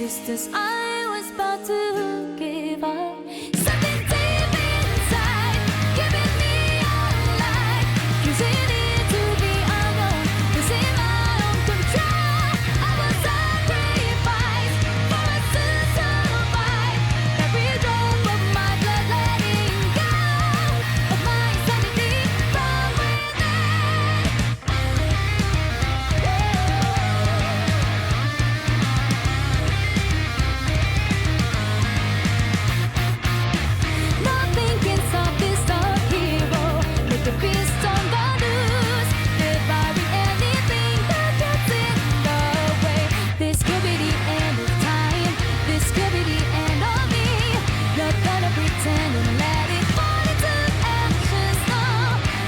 Just as I was about to give up, something deep inside giving me a light, choosing into the unknown, losing my own control. I was sacrificed for us to survive. Every drop of my blood letting go of my sanity from within. Nothing can stop this dark hero. Make the beast on the loose, devouring anything that gets in the way. This could be the end of time. This could be the end of me. Not gonna pretend and let it fall into ashes. No,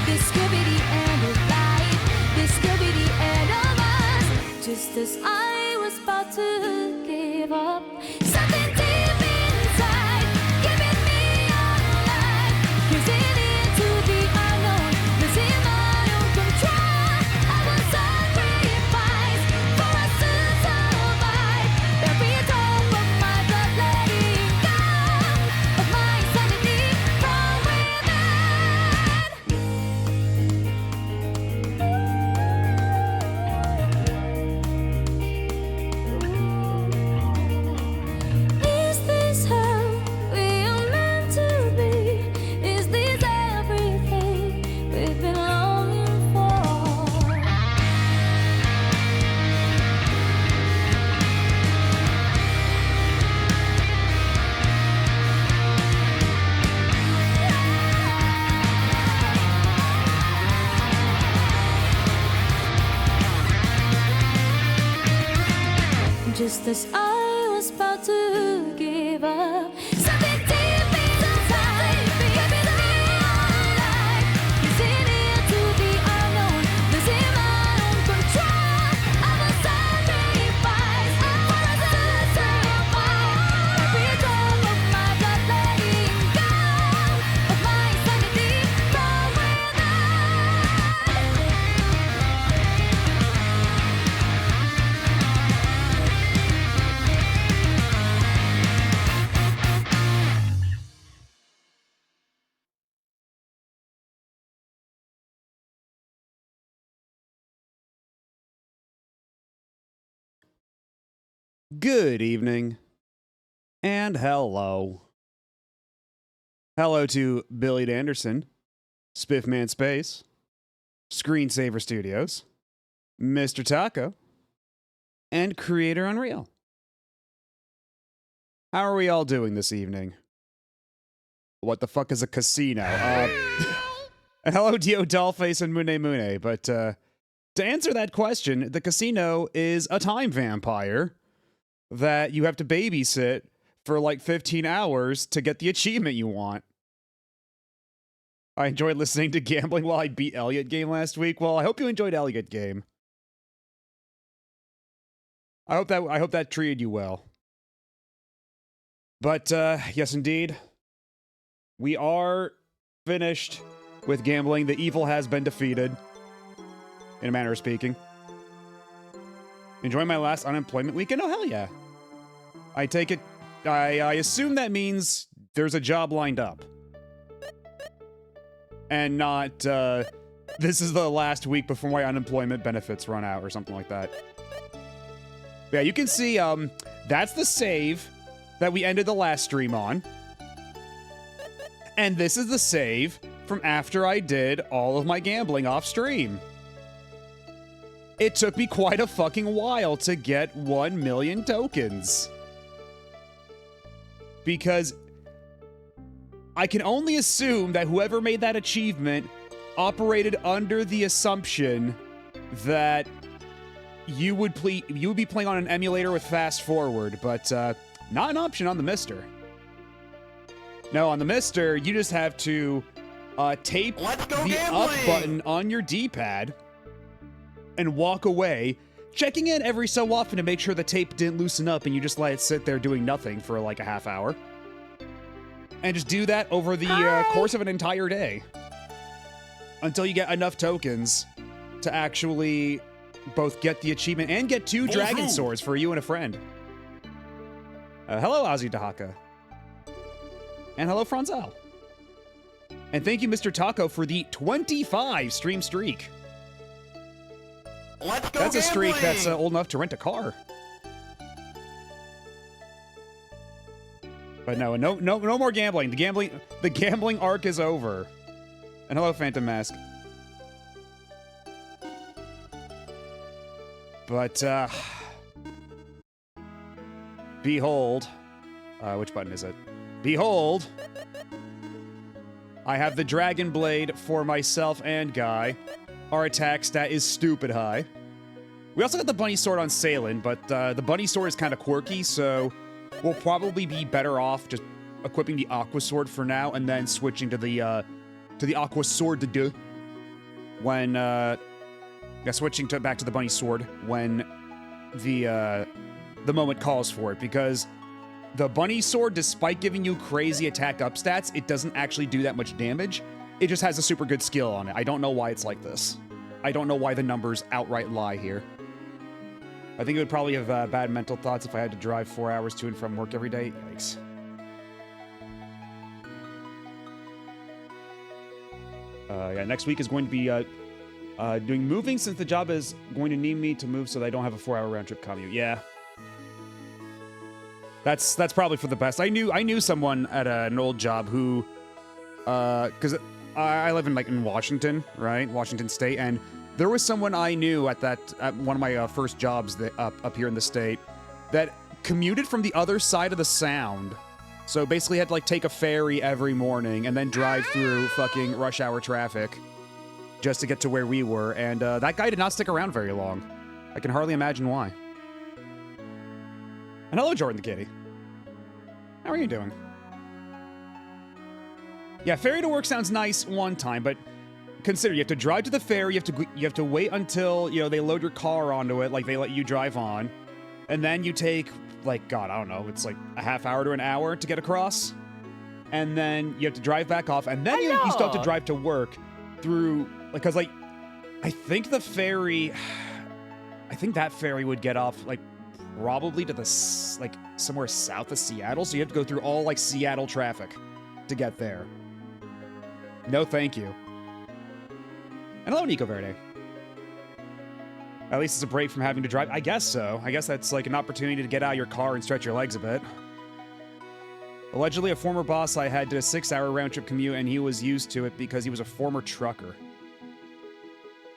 this could be the end of life. This could be the end of us. Just as I was about to give up, something deep inside giving me a light, choosing into the unknown, losing my own control. I was sacrificed for us to survive. Every drop of my blood letting go of my sanity from within. Is this how we are meant to be? Is this everything we've been longing for? Just as I was about to give up, something deep inside giving me a light, choosing into the unknown, losing my own control. I was sacrificed for us to survive. Every drop of my blood letting go of my sanity from Good evening, and hello. Hello to Billy Anderson, Spiffman Space, Screensaver Studios, Mr. Taco, and Creator Unreal. How are we all doing this evening? What the fuck is a casino? And hello, Dio Dollface and Mune Mune, but to answer that question, the casino is a time vampire that you have to babysit for like 15 hours to get the achievement you want. I enjoyed listening to Gambling While I Beat Elliot Game last week. Well, I hope you enjoyed Elliot Game. I hope that treated you well. But yes, indeed, we are finished with gambling. The evil has been defeated, in a manner of speaking. Enjoying my last unemployment weekend? Oh, hell yeah. I take it, I assume that means there's a job lined up. And not, this is the last week before my unemployment benefits run out or something like that. Yeah, you can see, that's the save that we ended the last stream on. And this is the save from after I did all of my gambling off stream. It took me quite a fucking while to get 1 million tokens. Because I can only assume that whoever made that achievement operated under the assumption that you would be playing on an emulator with fast forward, but not an option on the Mister. No, on the Mister, you just have to tape the up button on your D-pad and walk away, checking in every so often to make sure the tape didn't loosen up and you just let it sit there doing nothing for like a half hour. And just do that over the course of an entire day. Until you get enough tokens to actually both get the achievement and get 2 dragon swords for you and a friend. Hello, Ozzy Dahaka. And hello, Franzel. And thank you, Mr. Taco, for the 25 stream streak. Let's go That's a streak gambling! that's old enough to rent a car. But no more gambling. The gambling arc is over. And hello, Phantom Mask. But behold, which button is it? Behold, I have the Dragon Blade for myself and Guy. Our attack stat is stupid high. We also got the Bunny Sword on Salen, but the Bunny Sword is kind of quirky, so we'll probably be better off just equipping the Aqua Sword for now, and then switching to the Aqua Sword when switching back to the Bunny Sword when the moment calls for it, because the Bunny Sword, despite giving you crazy attack up stats, it doesn't actually do that much damage. It just has a super good skill on it. I don't know why it's like this. I don't know why the numbers outright lie here. I think it would probably have bad mental thoughts if I had to drive 4 hours to and from work every day. Yikes. Yeah, next week is going to be doing moving, since the job is going to need me to move so that I don't have a 4-hour round trip commute. Yeah. That's probably for the best. I knew someone at an old job who, because I live in Washington, right? Washington State, and there was someone I knew at one of my first jobs up here in the state that commuted from the other side of the Sound. So basically had to take a ferry every morning and then drive through fucking rush hour traffic just to get to where we were. And that guy did not stick around very long. I can hardly imagine why. And hello, Jordan the Kitty. How are you doing? Yeah, ferry to work sounds nice one time, but consider you have to drive to the ferry, you have to wait until, they load your car onto it, they let you drive on, and then you take, God, I don't know, it's a half hour to an hour to get across, and then you have to drive back off, and then you still have to drive to work through, because, I think that ferry would get off, probably to the, somewhere south of Seattle, so you have to go through all, Seattle traffic to get there. No, thank you. And hello, Nico Verde. At least it's a break from having to drive. I guess so. I guess that's an opportunity to get out of your car and stretch your legs a bit. Allegedly, a former boss I had did a 6-hour round-trip commute, and he was used to it because he was a former trucker.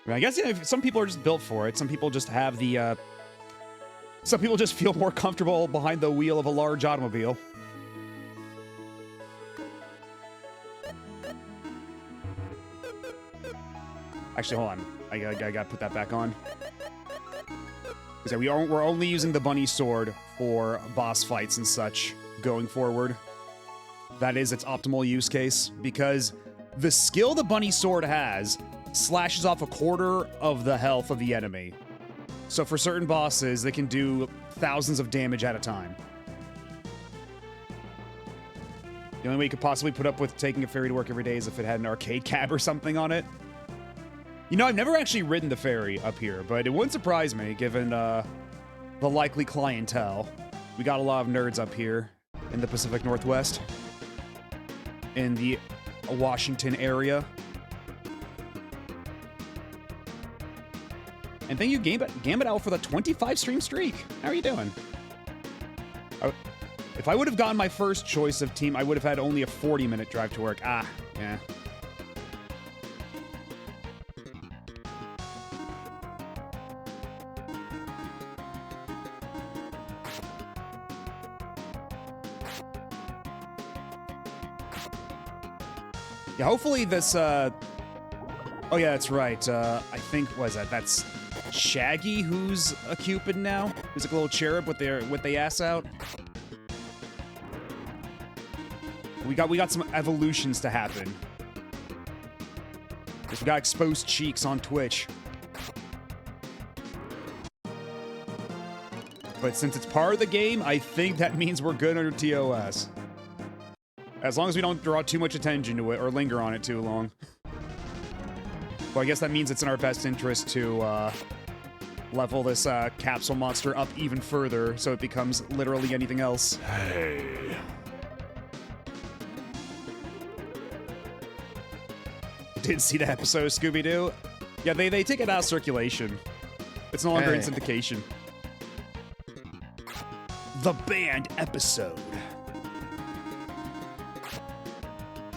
I guess some people are just built for it. Some people just have the, some people just feel more comfortable behind the wheel of a large automobile. Actually, hold on. I gotta put that back on. We're only using the Bunny Sword for boss fights and such going forward. That is its optimal use case, because the skill the Bunny Sword has slashes off 1/4 of the health of the enemy. So for certain bosses, they can do thousands of damage at a time. The only way you could possibly put up with taking a ferry to work every day is if it had an arcade cab or something on it. I've never actually ridden the ferry up here, but it wouldn't surprise me given the likely clientele. We got a lot of nerds up here in the Pacific Northwest, in the Washington area. And thank you, Gambit Owl, for the 25 stream streak. How are you doing? If I would have gotten my first choice of team, I would have had only a 40-minute drive to work. Ah, yeah. Yeah, hopefully this, oh yeah, that's right. I think, what is that? That's Shaggy, who's a Cupid now? Who's a little cherub with the ass out? We got some evolutions to happen. We got exposed cheeks on Twitch. But since it's part of the game, I think that means we're good under TOS. As long as we don't draw too much attention to it or linger on it too long. Well, I guess that means it's in our best interest to level this capsule monster up even further so it becomes literally anything else. Hey. Didn't see the episode, Scooby-Doo? Yeah, they take it out of circulation. It's no longer in syndication. The band episode.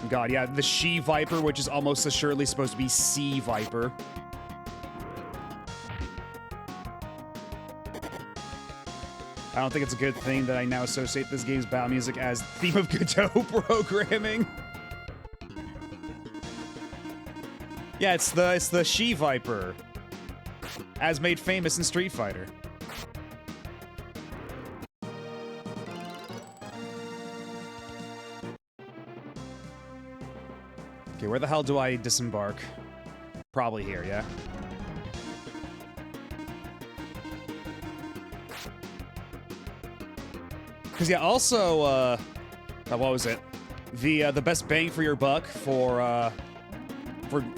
God, yeah, the she-viper, which is almost assuredly supposed to be sea viper. I don't think it's a good thing that I now associate this game's battle music as theme of Godot programming. Yeah, it's the she-viper, as made famous in Street Fighter. Okay, where the hell do I disembark? Probably here, yeah? Because, yeah, also, what was it? The best bang for your buck for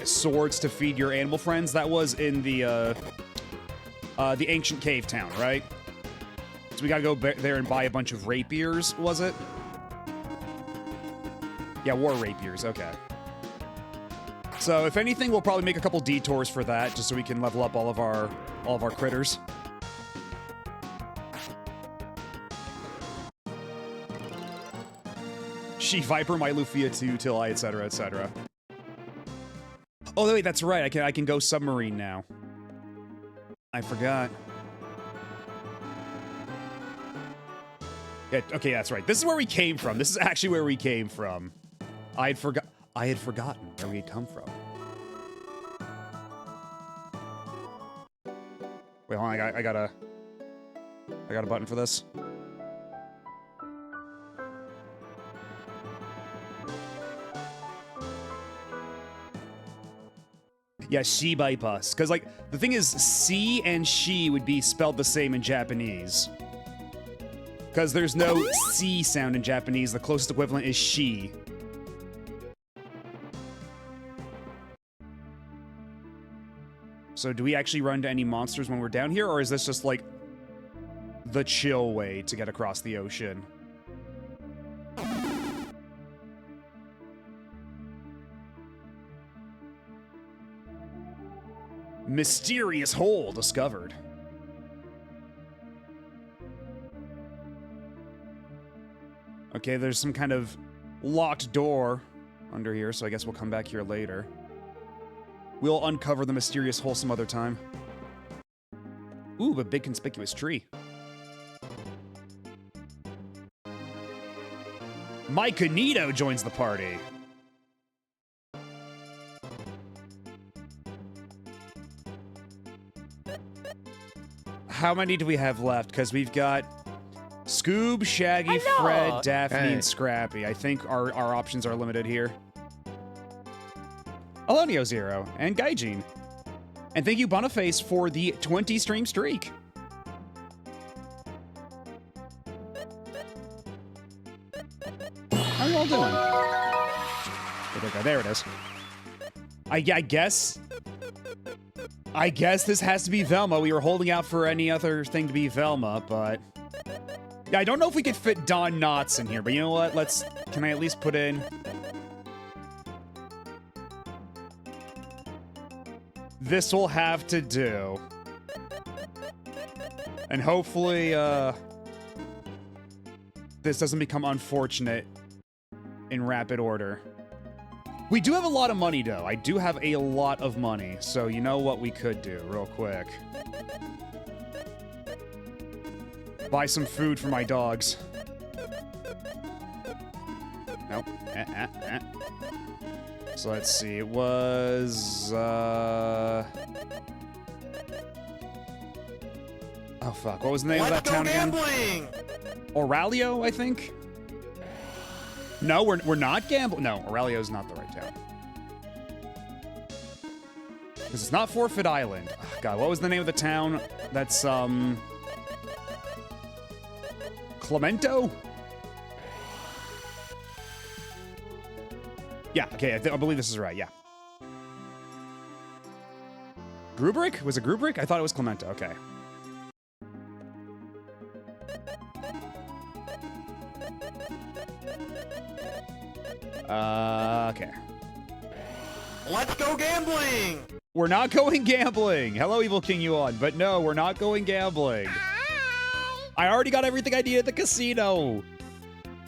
swords to feed your animal friends, that was in the ancient cave town, right? So we gotta go there and buy a bunch of rapiers, was it? Yeah, war rapiers, okay. So, if anything, we'll probably make a couple detours for that, just so we can level up all of our critters. She-Viper, my Lufia II, till I, etc., etc. Oh, wait, that's right. I can go submarine now. I forgot. Yeah, okay, that's right. This is where we came from. This is actually where we came from. I had forgotten where we had come from. Wait, hold on. I got a button for this. Yeah, she bypass. Because, like, the thing is, C and she would be spelled the same in Japanese. Because there's no C sound in Japanese. The closest equivalent is she. So do we actually run into any monsters when we're down here? Or is this just, like, the chill way to get across the ocean? Mysterious hole discovered. Okay, there's some kind of locked door under here, so I guess we'll come back here later. We'll uncover the mysterious hole some other time. Ooh, a big conspicuous tree. Mike Canito joins the party. How many do we have left? Because we've got Scoob, Shaggy, Fred, Daphne, and Scrappy. I think our options are limited here. Alonio Zero and Gaijin. And thank you, Boniface, for the 20 stream streak. How are you all doing? There it is. I guess this has to be Velma. We were holding out for any other thing to be Velma, but... Yeah, I don't know if we could fit Don Knotts in here, but you know what? Can I at least put in... This will have to do. And hopefully, this doesn't become unfortunate in rapid order. We do have a lot of money, though. I do have a lot of money. So you know what we could do real quick. Buy some food for my dogs. Nope. So let's see. It was... Oh, fuck. What was the name of that town again? Aurelio, I think? No, we're not gambling. No, Aurelio's not the right town. Because it's not Forfeit Island. Oh, God, what was the name of the town? That's, Clemento? Yeah, okay, I believe this is right, yeah. Grubrick? Was it Grubrick? I thought it was Clemento, okay. Okay. Let's go gambling! We're not going gambling. Hello, Evil King Yuan. But no, we're not going gambling. I already got everything I need at the casino.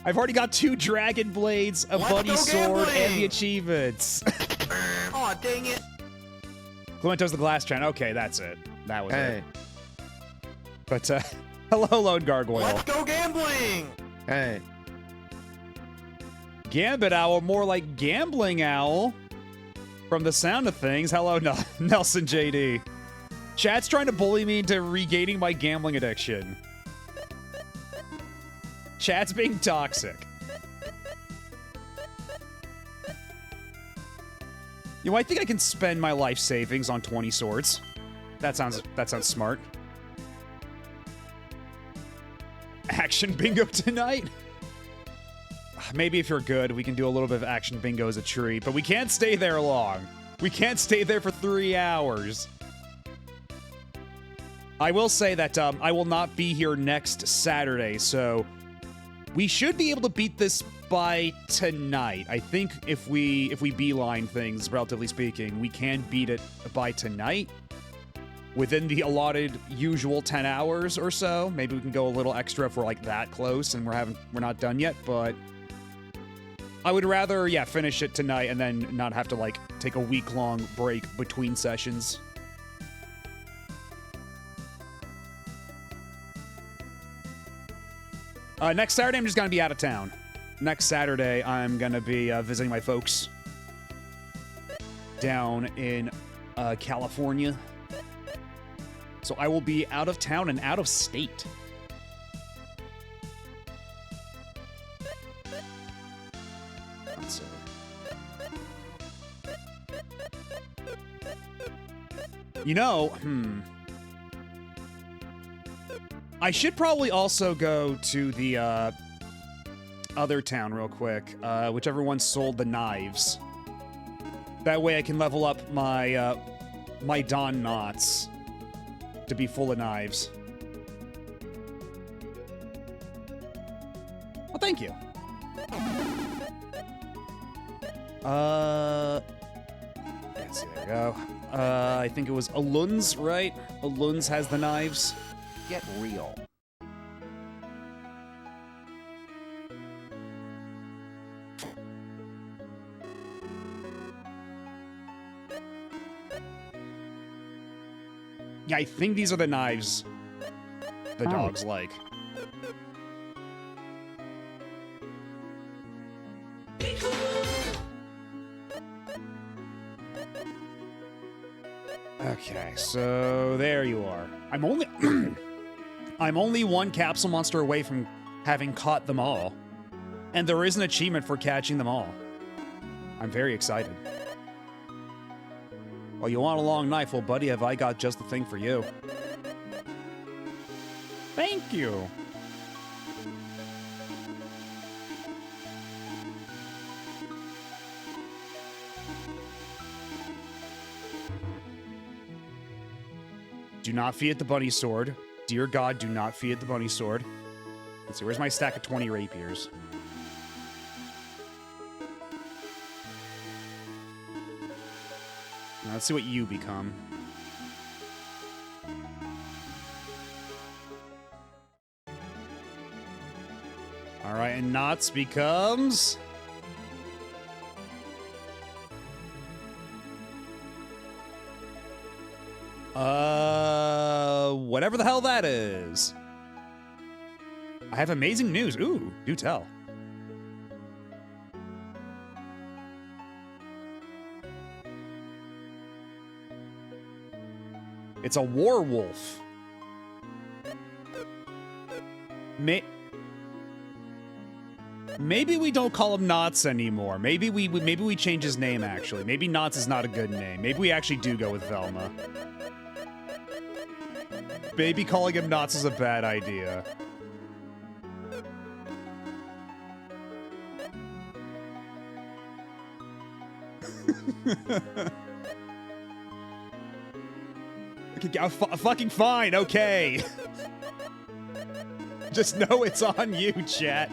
I've already got 2 dragon blades, a bunny sword, and the achievements. Aw, dang it. Clemento's the glass trend. Okay, that's it. That was it. But, hello, Lone Gargoyle. Let's go gambling! Hey. Gambit Owl, more like Gambling Owl. From the sound of things. Hello, Nelson JD. Chat's trying to bully me into regaining my gambling addiction. Chat's being toxic. You know, I think I can spend my life savings on 20 swords. That sounds smart. Action bingo tonight? Maybe if you're good, we can do a little bit of action bingo as a treat, but we can't stay there long. We can't stay there for 3 hours. I will say that I will not be here next Saturday, so we should be able to beat this by tonight. I think if we beeline things, relatively speaking, we can beat it by tonight. Within the allotted usual 10 hours or so. Maybe we can go a little extra if we're like that close and we're not done yet, but I would rather, yeah, finish it tonight and then not have to, like, take a week-long break between sessions. Next Saturday, I'm just gonna be out of town. Next Saturday, I'm gonna be visiting my folks down in California. So I will be out of town and out of state. Let's see. You know, I should probably also go to the other town real quick, whichever one sold the knives. That way I can level up my my Don Knots to be full of knives. Well, thank you. Let's see, there we go. I think it was Alun's, right? Alun's has the knives. Get real. Yeah, I think these are the knives the dogs like. Okay, so there you are. I'm only I'm only one capsule monster away from having caught them all. And there is an achievement for catching them all. I'm very excited. Well, you want a long knife? Well, buddy, have I got just the thing for you. Thank you. Do not feed it the bunny sword. Dear God, do not feed it the bunny sword. Let's see, where's my stack of 20 rapiers? Now, let's see what you become. All right, and Knots becomes... whatever the hell that is. I have amazing news. Ooh, do tell. It's a werewolf. Maybe we don't call him Knots anymore. Maybe we change his name, actually. Maybe Knots is not a good name. Maybe we actually do go with Velma. Maybe calling him Knots is a bad idea. Okay, fucking fine, okay. Just know it's on you, chat.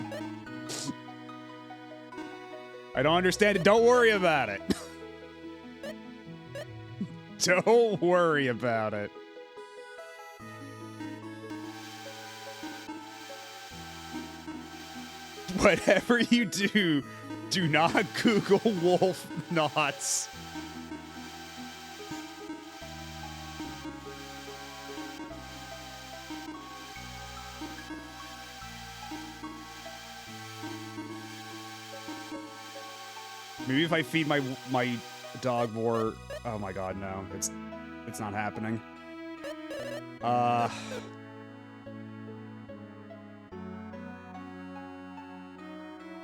I don't understand it. Don't worry about it. Don't worry about it. Whatever you do, do not Google wolf knots. Maybe if I feed my dog more. Oh my god, no. It's not happening.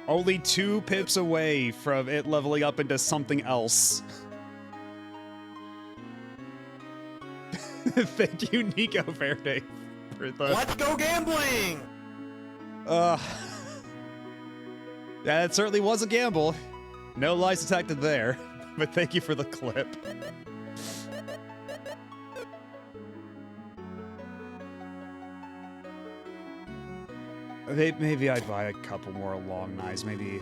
Only 2 pips away from it leveling up into something else. Thank you, Nico Verde, for the... Let's go gambling! Yeah, that certainly was a gamble. No lies detected there, but thank you for the clip. Maybe I'd buy a couple more long knives, maybe.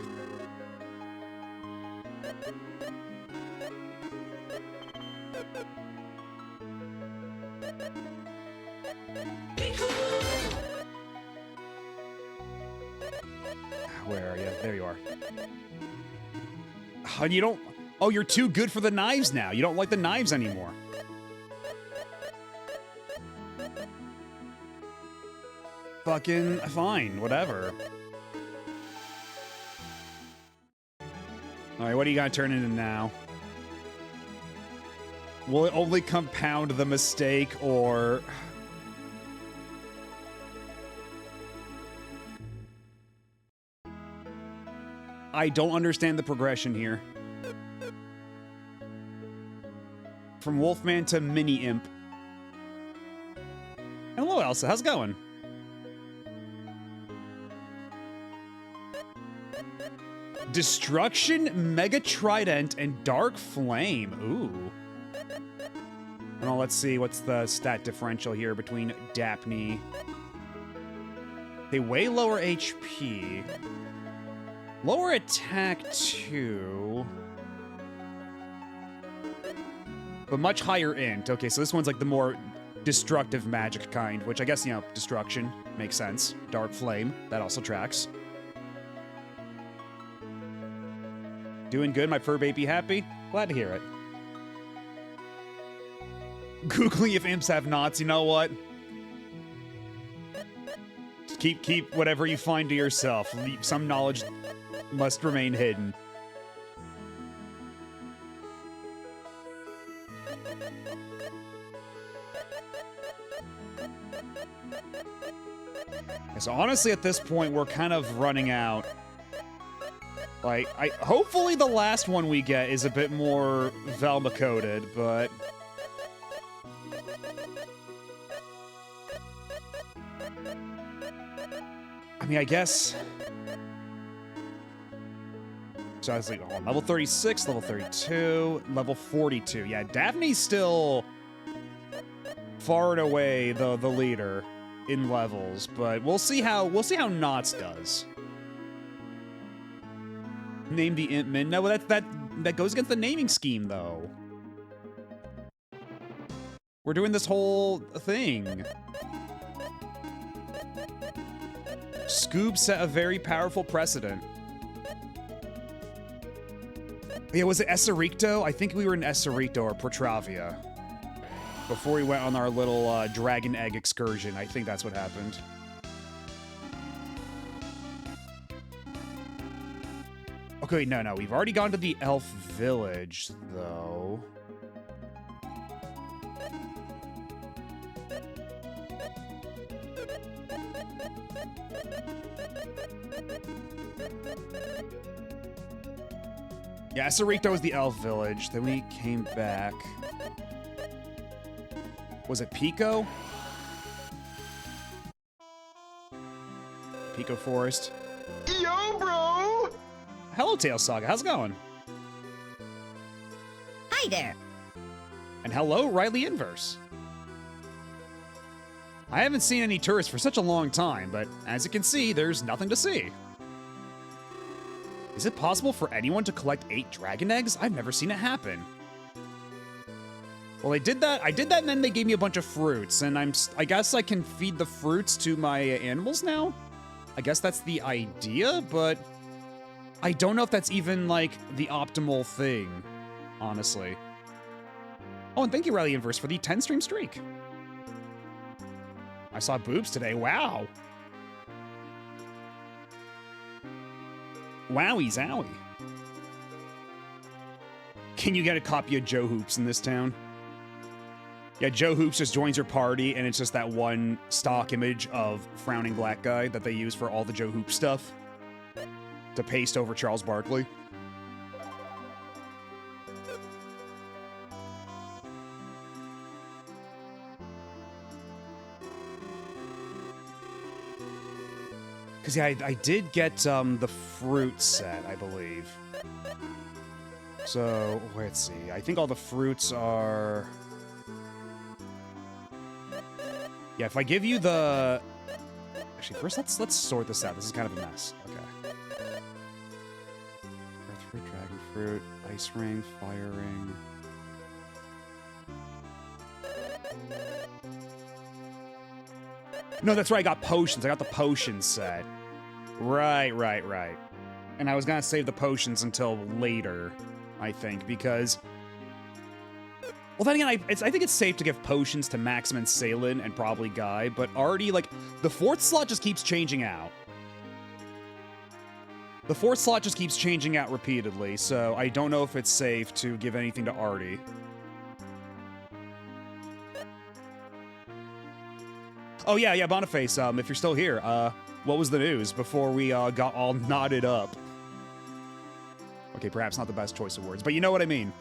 Where are you? There you are. And you don't... Oh, you're too good for the knives now. You don't like the knives anymore. Fucking fine, whatever. Alright, what are you gonna turn into now? Will it only compound the mistake, or... I don't understand the progression here. From Wolfman to Mini-Imp. Hello, Elsa. How's it going? Destruction, Mega Trident, and Dark Flame. Ooh. Well, let's see. What's the stat differential here between Daphne? They way lower HP. Lower attack, too. But much higher int. Okay, so this one's like the more destructive magic kind, which I guess, you know, destruction makes sense. Dark Flame, that also tracks. Doing good, my fur baby happy? Glad to hear it. Googling if imps have knots, you know what? Just keep whatever you find to yourself. Some knowledge must remain hidden. So honestly, at this point, we're kind of running out. Like, hopefully the last one we get is a bit more Velma-coded, but... I mean, I guess... So I was like, oh, level 36, level 32, level 42. Yeah, Daphne's still far and away the leader in levels, but we'll see how Knots does. Name the Impman. No, that goes against the naming scheme, though. We're doing this whole thing. Scoob set a very powerful precedent. Yeah, was it Esericto? I think we were in Esericto or Protravia. Before we went on our little dragon egg excursion. I think that's what happened. Okay, no. We've already gone to the elf village, though. Yeah, Esericto was the elf village. Then we came back. Was it Pico? Pico Forest. Yo, bro! Hello, Tail Saga. How's it going? Hi there. And hello, Riley Inverse. I haven't seen any tourists for such a long time, but as you can see, there's nothing to see. Is it possible for anyone to collect 8 dragon eggs? I've never seen it happen. Well, I did that, and then they gave me a bunch of fruits, and I guess I can feed the fruits to my animals now? I guess that's the idea, but I don't know if that's even, like, the optimal thing, honestly. Oh, and thank you, Riley Inverse, for the 10-stream streak. I saw boobs today. Wow. Wowie zowie. Can you get a copy of Joe Hoops in this town? Yeah, Joe Hoops just joins your party, and it's just that one stock image of frowning black guy that they use for all the Joe Hoops stuff to paste over Charles Barkley. Because, yeah, I did get the fruit set, I believe. So, let's see. I think all the fruits are... Yeah, if I give you the... Actually, first, let's sort this out. This is kind of a mess. Okay. Earth fruit, dragon fruit, ice ring, fire ring... No, that's right, I got potions. I got the potions set. Right. And I was gonna save the potions until later, I think, because... Well, then again, I think it's safe to give potions to Maxim and Salen and probably Guy, but already, like, the 4th slot just keeps changing out. The 4th slot just keeps changing out repeatedly, so I don't know if it's safe to give anything to Artie. Oh, yeah, Boniface, if you're still here, what was the news before we got all knotted up? Okay, perhaps not the best choice of words, but you know what I mean.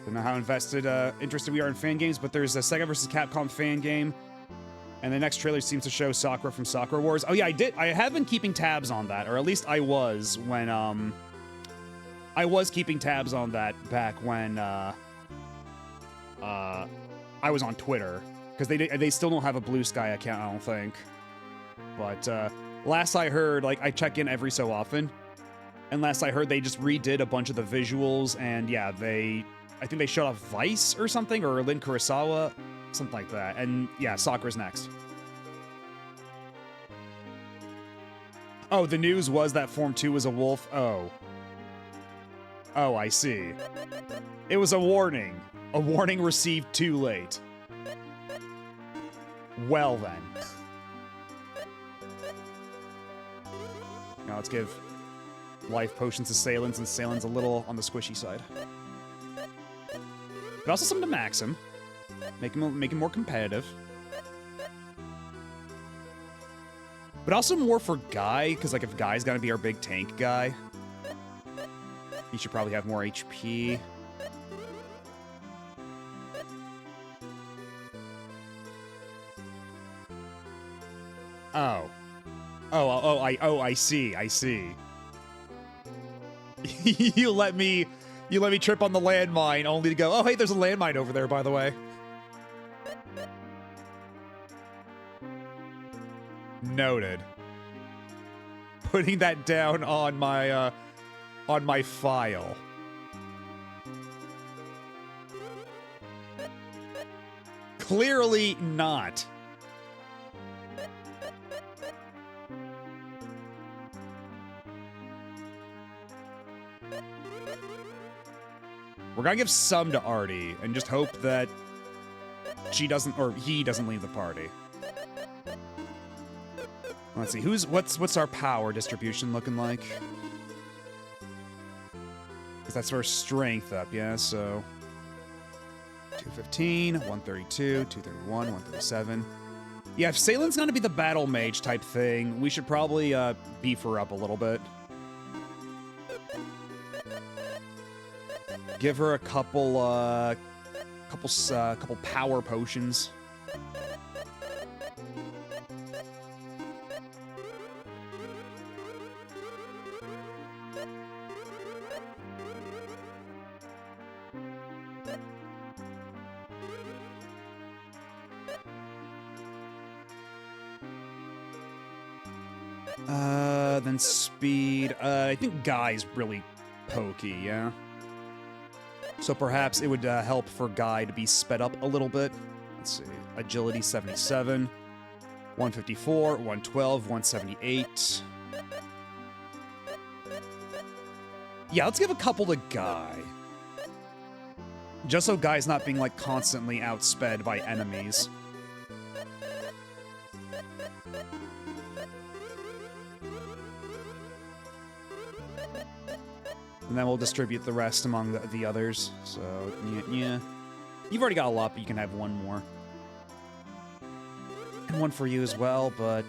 Don't know how interested we are in fan games, but there's a Sega vs. Capcom fan game. And the next trailer seems to show Sakura from Sakura Wars. Oh yeah, I have been keeping tabs on that, or at least I was when I was keeping tabs on that back when I was on Twitter, because they still don't have a Blue Sky account, I don't think. But last I heard, like, I check in every so often, and last I heard they just redid a bunch of the visuals, and yeah, I think they showed off Vice or something, or Lin Kurosawa. Something like that. And yeah, Sakura's next. Oh, the news was that Form 2 was a wolf? Oh. Oh, I see. It was a warning. A warning received too late. Well then. Now let's give life potions to Salen's, and Salen's a little on the squishy side. But also some to Maxim. Make him more competitive. But also more for Guy, because, like, if Guy's gonna be our big tank guy, he should probably have more HP. I see. You let me trip on the landmine, only to go, oh, hey, there's a landmine over there, by the way. Noted. Putting that down on my file. Clearly not. We're gonna give some to Artie and just hope that she doesn't, or he doesn't leave the party. Let's see, what's our power distribution looking like? Because that's our strength up, yeah, so 215, 132, 231, 137. Yeah, if Salen's gonna be the battle mage type thing, we should probably beef her up a little bit. Give her a couple power potions. Then speed. I think Guy's really pokey, yeah? So perhaps it would help for Guy to be sped up a little bit. Let's see. Agility 77, 154, 112, 178. Yeah, let's give a couple to Guy. Just so Guy's not being, like, constantly outsped by enemies. And then we'll distribute the rest among the others. So, yeah. You've already got a lot, but you can have one more. And one for you as well, but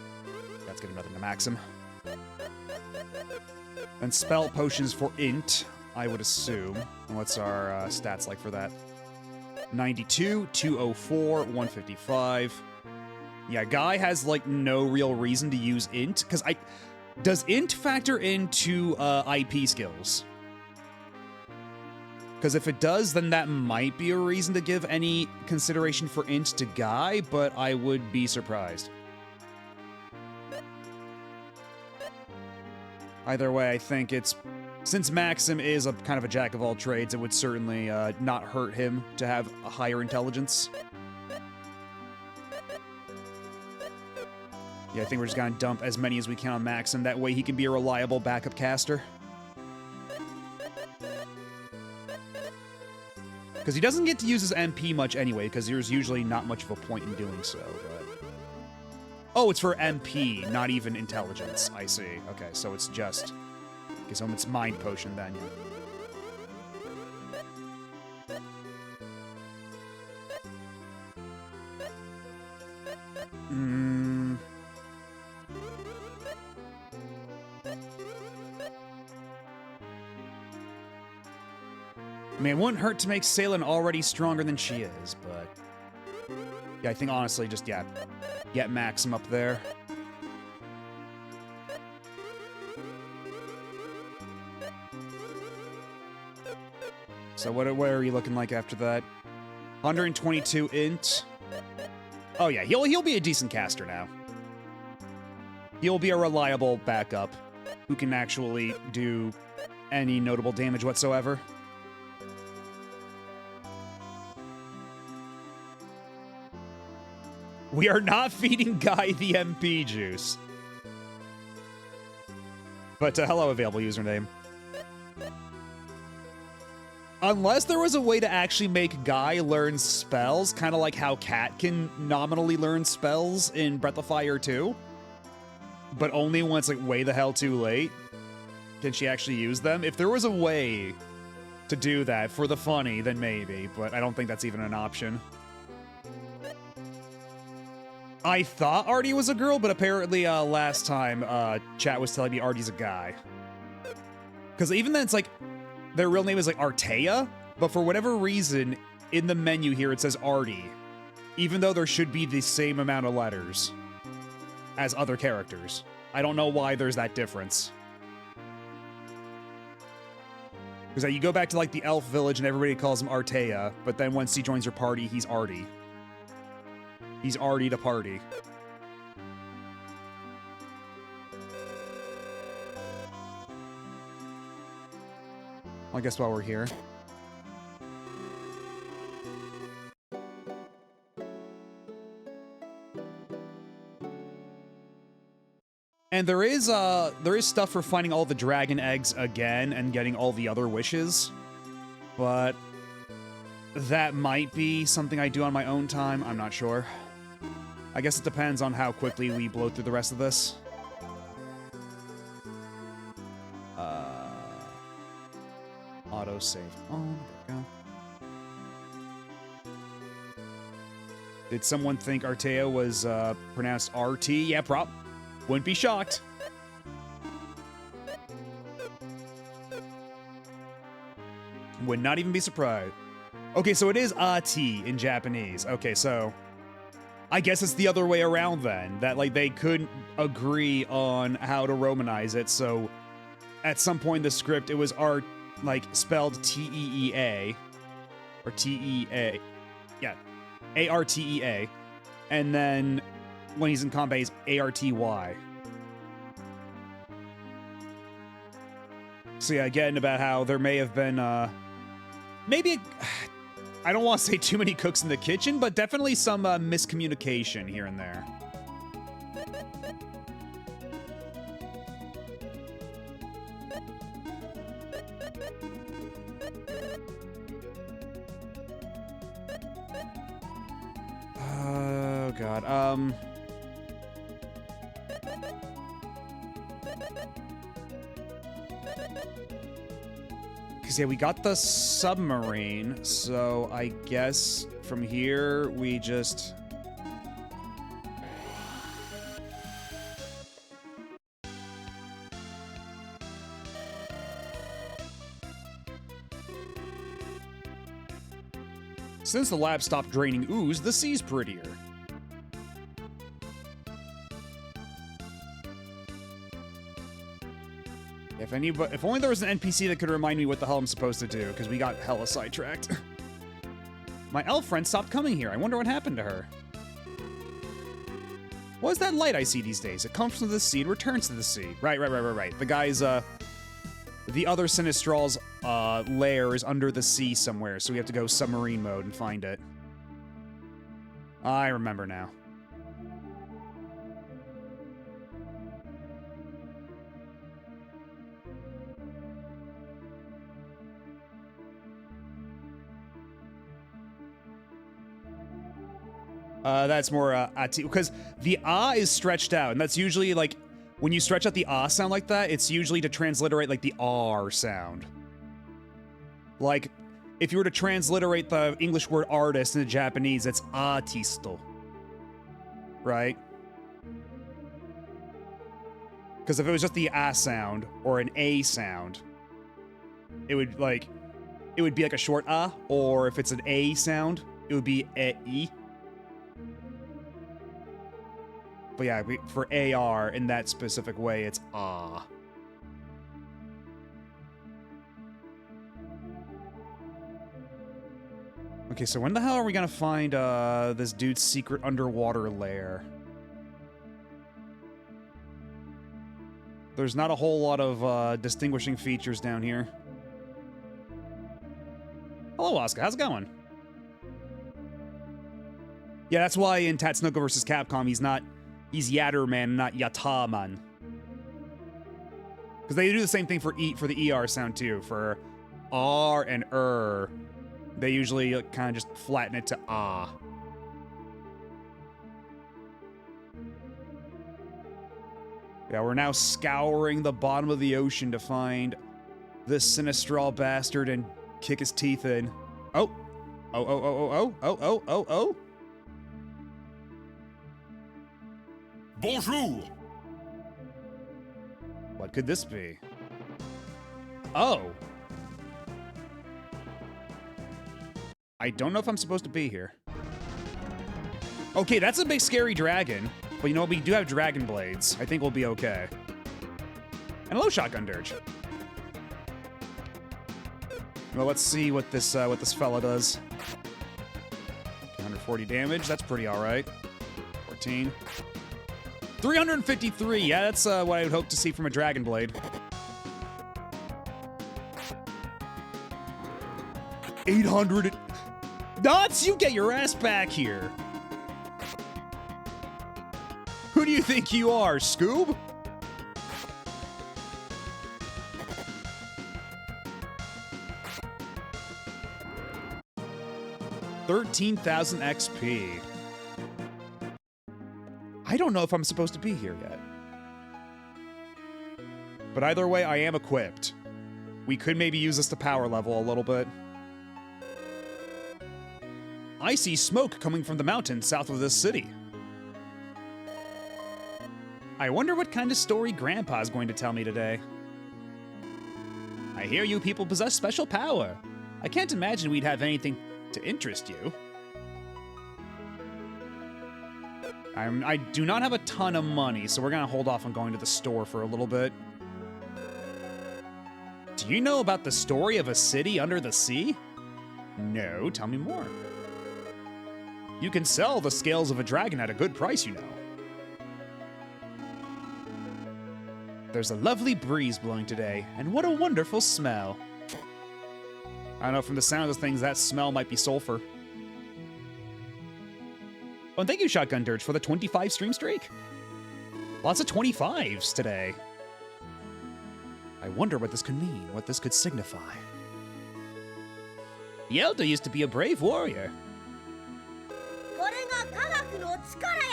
that's good enough to max him. And spell potions for int, I would assume. And what's our stats like for that? 92, 204, 155. Yeah, Guy has, like, no real reason to use int, because does int factor into IP skills? Because if it does, then that might be a reason to give any consideration for int to Guy, but I would be surprised. Either way, I think it's... Since Maxim is a kind of a jack of all trades, it would certainly not hurt him to have a higher intelligence. Yeah, I think we're just gonna dump as many as we can on Maxim. That way he can be a reliable backup caster. Because he doesn't get to use his MP much anyway, because there's usually not much of a point in doing so, but... Oh, it's for MP, not even intelligence. I see. Okay, so it's just... Okay, so it's Mind Potion then, yeah. I mean, it wouldn't hurt to make Salen already stronger than she is, but... Yeah, I think honestly just, yeah, get Maxim up there. So what are you looking like after that? 122 int. Oh yeah, he'll be a decent caster now. He'll be a reliable backup who can actually do any notable damage whatsoever. We are not feeding Guy the MP juice. But hello, available username. Unless there was a way to actually make Guy learn spells, kind of like how Cat can nominally learn spells in Breath of Fire 2, but only when it's like way the hell too late can she actually use them. If there was a way to do that for the funny, then maybe, but I don't think that's even an option. I thought Artie was a girl, but apparently last time chat was telling me Artie's a guy. Because even then it's like, their real name is like Artea, but for whatever reason, in the menu here it says Artie, even though there should be the same amount of letters as other characters. I don't know why there's that difference. Because you go back to like the elf village and everybody calls him Artea, but then once he joins your party, he's Artie. He's Artie to party. Well, I guess while we're here. And there is stuff for finding all the dragon eggs again and getting all the other wishes. But that might be something I do on my own time. I'm not sure. I guess it depends on how quickly we blow through the rest of this. Autosave. Oh, there we go. Did someone think Artea was pronounced RT? Yeah, wouldn't be shocked. Would not even be surprised. Okay, so it is Ati in Japanese. Okay, so I guess it's the other way around then. That, like, they couldn't agree on how to Romanize it, so at some point in the script, it was spelled T-E-E-A. Or T-E-A. Yeah. A-R-T-E-A. And then when he's in combat, he's A-R-T-Y. So yeah, again, about how there may have been, maybe, I don't want to say too many cooks in the kitchen, but definitely some miscommunication here and there. Oh, God. Because, yeah, we got the submarine, so I guess from here we just... Since the lab stopped draining ooze, the sea's prettier. If only there was an NPC that could remind me what the hell I'm supposed to do, because we got hella sidetracked. My elf friend stopped coming here. I wonder what happened to her. What is that light I see these days? It comes from the sea and returns to the sea. Right. The guy's, the other Sinistral's, lair is under the sea somewhere, so we have to go submarine mode and find it. I remember now. That's more, because the is stretched out, and that's usually, like, when you stretch out the sound like that, it's usually to transliterate, like, the R sound. Like, if you were to transliterate the English word artist into Japanese, it's artisto. Right? Because if it was just the sound, or an A sound, it would, like, it would be like a short or if it's an A sound, it would be e. But yeah, for AR, in that specific way, it's ah. Okay, so when the hell are we gonna find this dude's secret underwater lair? There's not a whole lot of distinguishing features down here. Hello, Asuka. How's it going? Yeah, that's why in Tatsunoko vs. Capcom, he's Yatterman, not Yataman. Because they do the same thing for the ER sound too. For R and they usually kind of just flatten it to ah. Yeah, we're now scouring the bottom of the ocean to find this Sinistral bastard and kick his teeth in. Oh. Oh. Bonjour! What could this be? Oh. I don't know if I'm supposed to be here. Okay, that's a big scary dragon. But you know, we do have dragon blades. I think we'll be okay. And hello, Shotgun Dirge. Well, let's see what this fella does. 240 damage. That's pretty all right. 14. 353. Yeah, that's what I would hope to see from a Dragon Blade. 800. Nuts! You get your ass back here. Who do you think you are, Scoob? $13,000 XP. I don't know if I'm supposed to be here yet. But either way, I am equipped. We could maybe use this to power level a little bit. I see smoke coming from the mountain south of this city. I wonder what kind of story Grandpa's going to tell me today. I hear you people possess special power. I can't imagine we'd have anything to interest you. I do not have a ton of money, so we're gonna hold off on going to the store for a little bit. Do you know about the story of a city under the sea? No, tell me more. You can sell the scales of a dragon at a good price, you know. there's a lovely breeze blowing today, and what a wonderful smell. I don't know, from the sound of those things, that smell might be sulfur. Oh, and thank you, Shotgun Dirge, for the 25 stream streak. Lots of 25s today. I wonder what this could mean, what this could signify. The Elder used to be a brave warrior.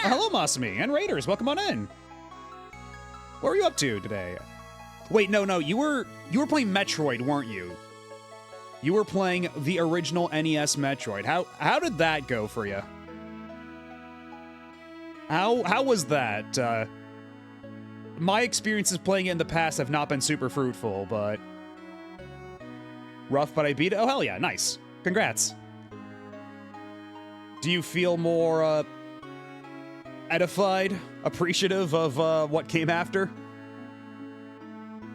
Hello, Masumi, and Raiders, welcome on in. What were you up to today? Wait, no, you were playing Metroid, weren't you? You were playing the original NES Metroid. How did that go for you? How was that? My experiences playing it in the past have not been super fruitful, but rough, but I beat it. Oh hell yeah, nice. Congrats. Do you feel more edified, appreciative of what came after?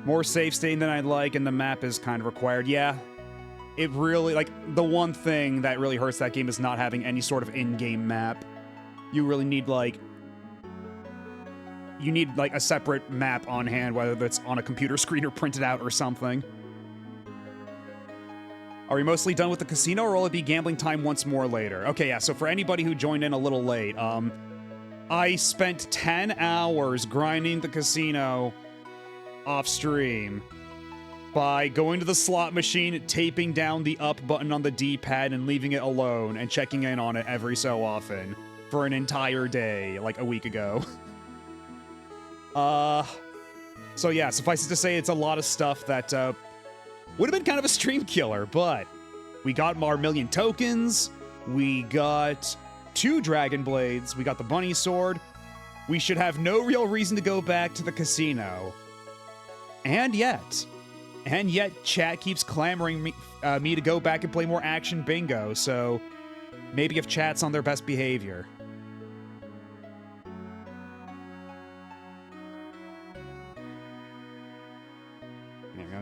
More safe staying than I'd like, and the map is kind of required. Yeah, it really, like, the one thing that really hurts that game is not having any sort of in-game map. You really need, like, a separate map on hand, whether that's on a computer screen or printed out or something. Are we mostly done with the casino, or will it be gambling time once more later? Okay, yeah, so for anybody who joined in a little late, I spent 10 hours grinding the casino off stream by going to the slot machine, taping down the up button on the D-pad and leaving it alone and checking in on it every so often for an entire day, like a week ago. So yeah, suffice it to say, it's a lot of stuff that, would have been kind of a stream killer, but we got our 1,000,000 tokens, we got 2 Dragon Blades, we got the Bunny Sword, we should have no real reason to go back to the casino. And yet, chat keeps clamoring me to go back and play more Action Bingo, so maybe if chat's on their best behavior.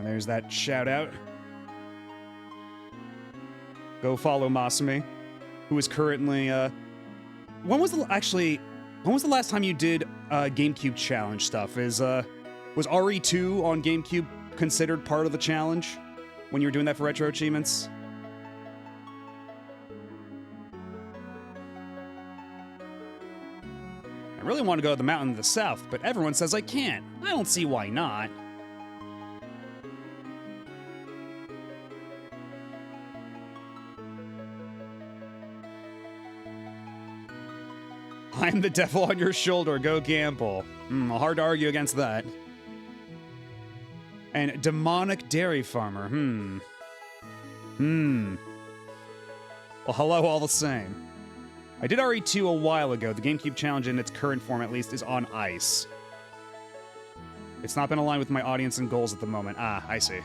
There's that shout out. Go follow Masumi, who is currently, when was the last time you did GameCube challenge stuff? Was RE2 on GameCube considered part of the challenge when you were doing that for Retro Achievements? I really want to go to the mountain to the south, but everyone says I can't. I don't see why not. I'm the devil on your shoulder, go gamble. Hard to argue against that. And demonic dairy farmer, Well, hello all the same. I did RE2 a while ago. The GameCube challenge in its current form, at least, is on ice. It's not been aligned with my audience and goals at the moment. Ah, I see.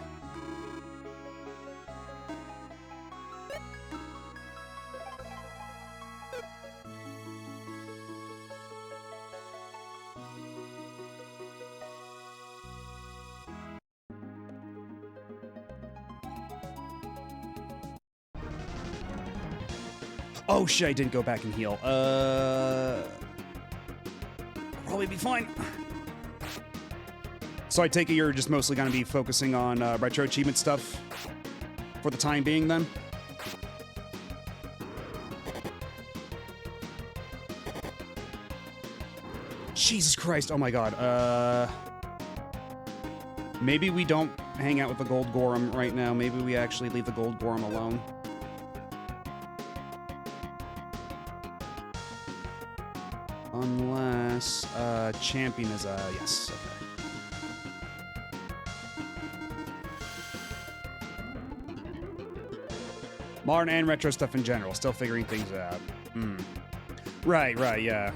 Oh shit, I didn't go back and heal. I'll probably be fine. So I take it you're just mostly gonna be focusing on retro achievement stuff for the time being then? Jesus Christ, oh my god. Maybe we don't hang out with the Gold Gorham right now. Maybe we actually leave the Gold Gorham alone. Unless, champion is, yes, okay. Modern and retro stuff in general, still figuring things out. Right, yeah.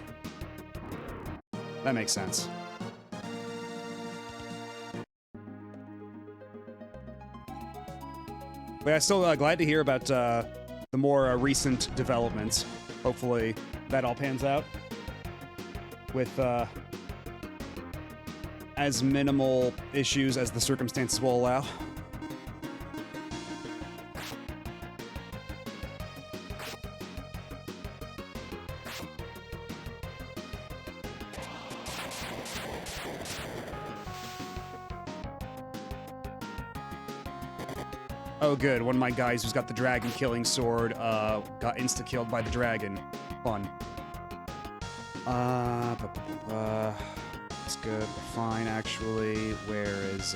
That makes sense. But I'm still glad to hear about, the more recent developments. Hopefully that all pans out with as minimal issues as the circumstances will allow. Oh, good. One of my guys who's got the dragon killing sword got insta-killed by the dragon. Fun. That's good. We're fine, actually. Where is,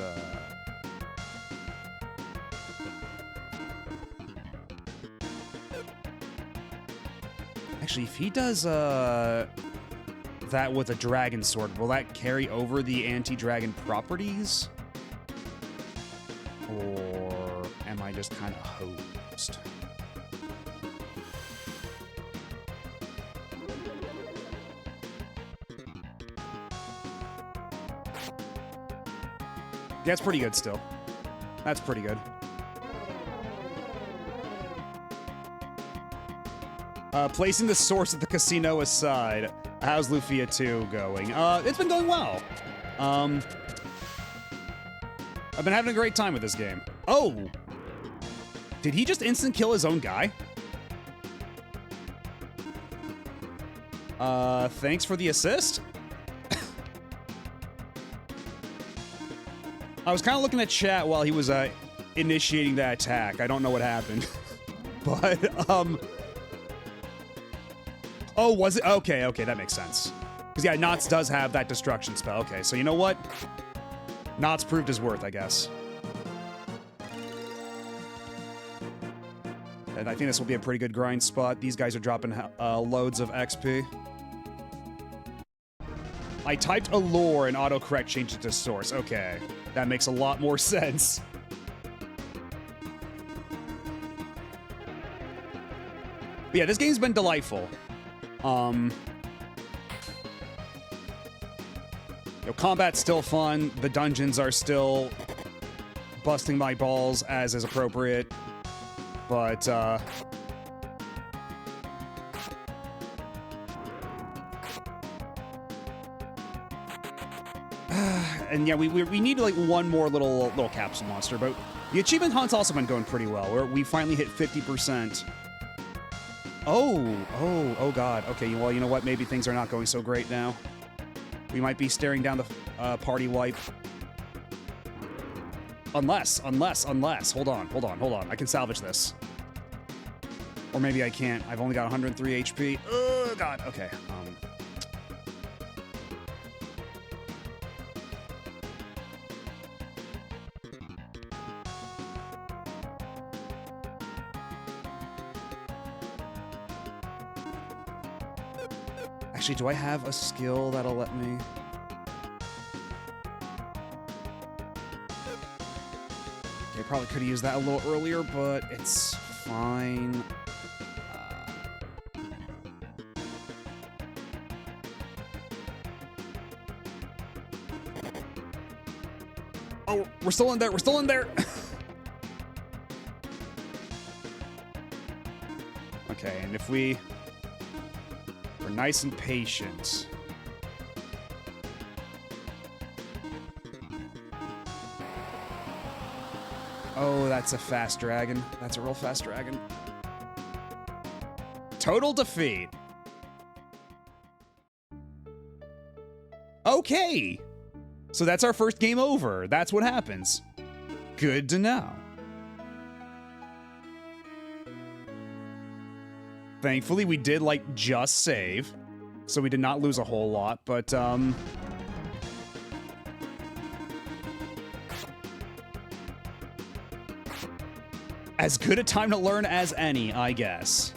Actually, if he does, that with a dragon sword, will that carry over the anti-dragon properties? Or am I just kind of hosed? Yeah, it's pretty good still. That's pretty good. Placing the source at the casino aside, how's Lufia II going? It's been going well. I've been having a great time with this game. Oh! Did he just instant kill his own guy? Thanks for the assist? I was kind of looking at chat while he was, initiating that attack. I don't know what happened. But, Oh, was it? Okay, okay, that makes sense. Because, yeah, Knots does have that destruction spell. Okay, so you know what? Knots proved his worth, I guess. And I think this will be a pretty good grind spot. These guys are dropping loads of XP. I typed allure and autocorrect changed it to source. Okay, that makes a lot more sense. But yeah, this game's been delightful. Combat's still fun. The dungeons are still busting my balls as is appropriate. But, and yeah, we need like one more little capsule monster, but the achievement hunt's also been going pretty well. We finally hit 50%. Oh god. Okay, well, you know what? Maybe things are not going so great now. We might be staring down the party wipe. Unless. Hold on. I can salvage this. Or maybe I can't. I've only got 103 HP. Oh, god. Okay. Actually, do I have a skill that'll let me? Okay, probably could have used that a little earlier, but it's fine. Oh, we're still in there. We're still in there. Okay, and if we're nice and patient. Oh, that's a fast dragon. That's a real fast dragon. Total defeat. Okay. So that's our first game over. That's what happens. Good to know. Thankfully, we did, like, just save. So we did not lose a whole lot, but, as good a time to learn as any, I guess.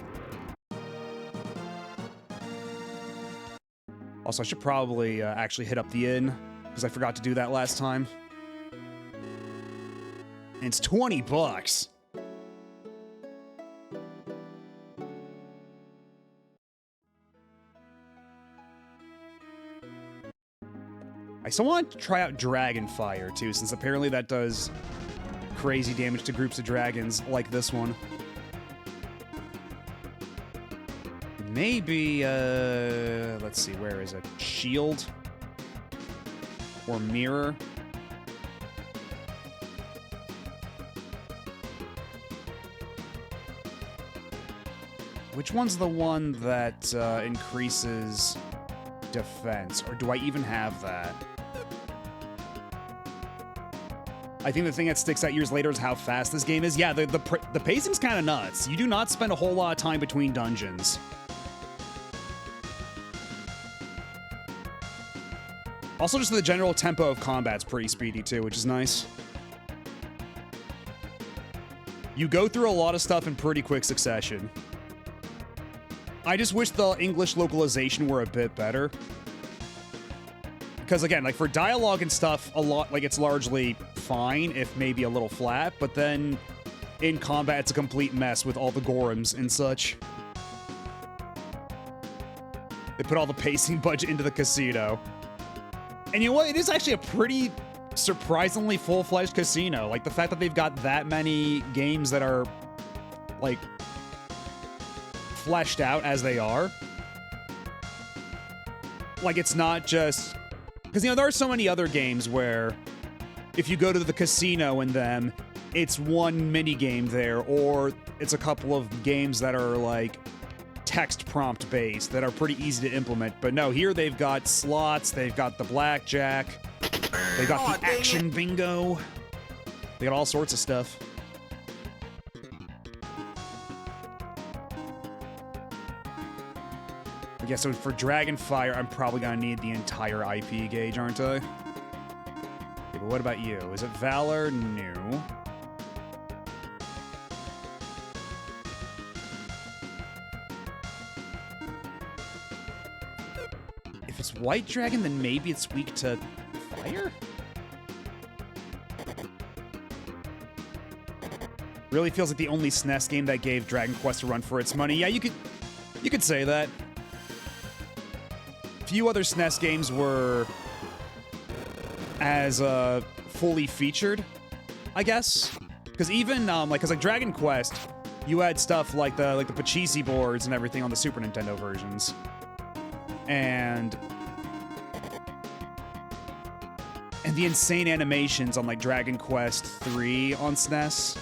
Also, I should probably, actually hit up the inn, because I forgot to do that last time. And it's 20 bucks. I still want to try out Dragonfire, too, since apparently that does crazy damage to groups of dragons like this one. Maybe, let's see, where is it? Shield? Or Mirror? Which one's the one that increases defense? Or do I even have that? I think the thing that sticks out years later is how fast this game is. Yeah, the pacing's kind of nuts. You do not spend a whole lot of time between dungeons. Also, just the general tempo of combat's pretty speedy too, which is nice. You go through a lot of stuff in pretty quick succession. I just wish the English localization were a bit better. Because again, like for dialogue and stuff, it's largely fine, if maybe a little flat, but then in combat it's a complete mess with all the Gorams and such. They put all the pacing budget into the casino. And you know what? It is actually a pretty surprisingly full-fledged casino. Like the fact that they've got that many games that are like fleshed out as they are. Like it's not just because, you know, there are so many other games where if you go to the casino in them, it's one mini game there, or it's a couple of games that are like text prompt based that are pretty easy to implement. But no, here they've got slots, they've got the blackjack, they've got the action bingo, they got all sorts of stuff. Yeah, so for Dragonfire, I'm probably gonna need the entire IP gauge, aren't I? Okay, but what about you? Is it Valor? No. If it's White Dragon, then maybe it's weak to fire? Really feels like the only SNES game that gave Dragon Quest a run for its money. Yeah, you could say that. Few other SNES games were as fully featured, I guess. Because even because Dragon Quest, you had stuff like the Pachisi boards and everything on the Super Nintendo versions, and the insane animations on like Dragon Quest 3 on SNES.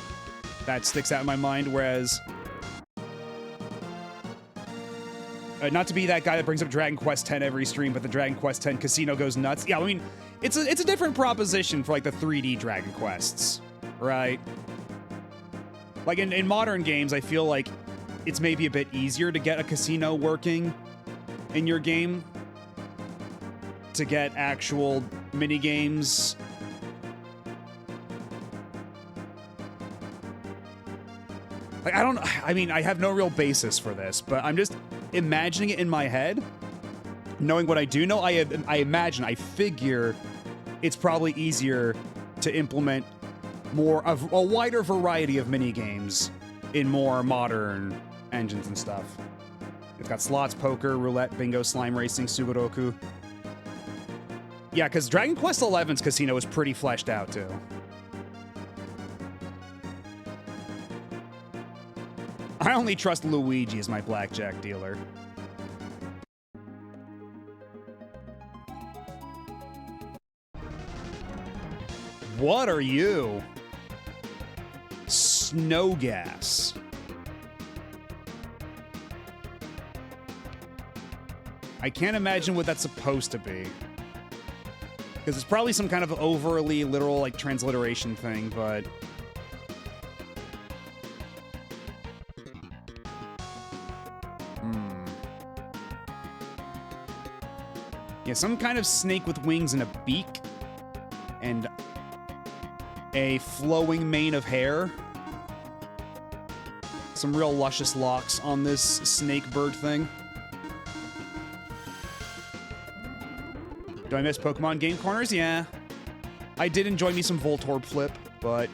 That sticks out in my mind. Whereas not to be that guy that brings up Dragon Quest X every stream, but the Dragon Quest X casino goes nuts. Yeah, I mean, it's a different proposition for like the 3D Dragon Quests, right? Like in modern games, I feel like it's maybe a bit easier to get a casino working in your game, to get actual mini games. Like I mean, I have no real basis for this, but I'm just imagining it in my head, knowing what I do know. I figure it's probably easier to implement more of a wider variety of mini games in more modern engines and stuff. It's got slots, poker, roulette, bingo, slime racing, Sudoku. Yeah, because Dragon Quest XI's casino is pretty fleshed out too. I only trust Luigi as my blackjack dealer. What are you? Snow gas. I can't imagine what that's supposed to be. Because it's probably some kind of overly literal, like, transliteration thing, but... Yeah, some kind of snake with wings and a beak. And a flowing mane of hair. Some real luscious locks on this snake bird thing. Do I miss Pokemon Game Corners? Yeah. I did enjoy me some Voltorb Flip, but...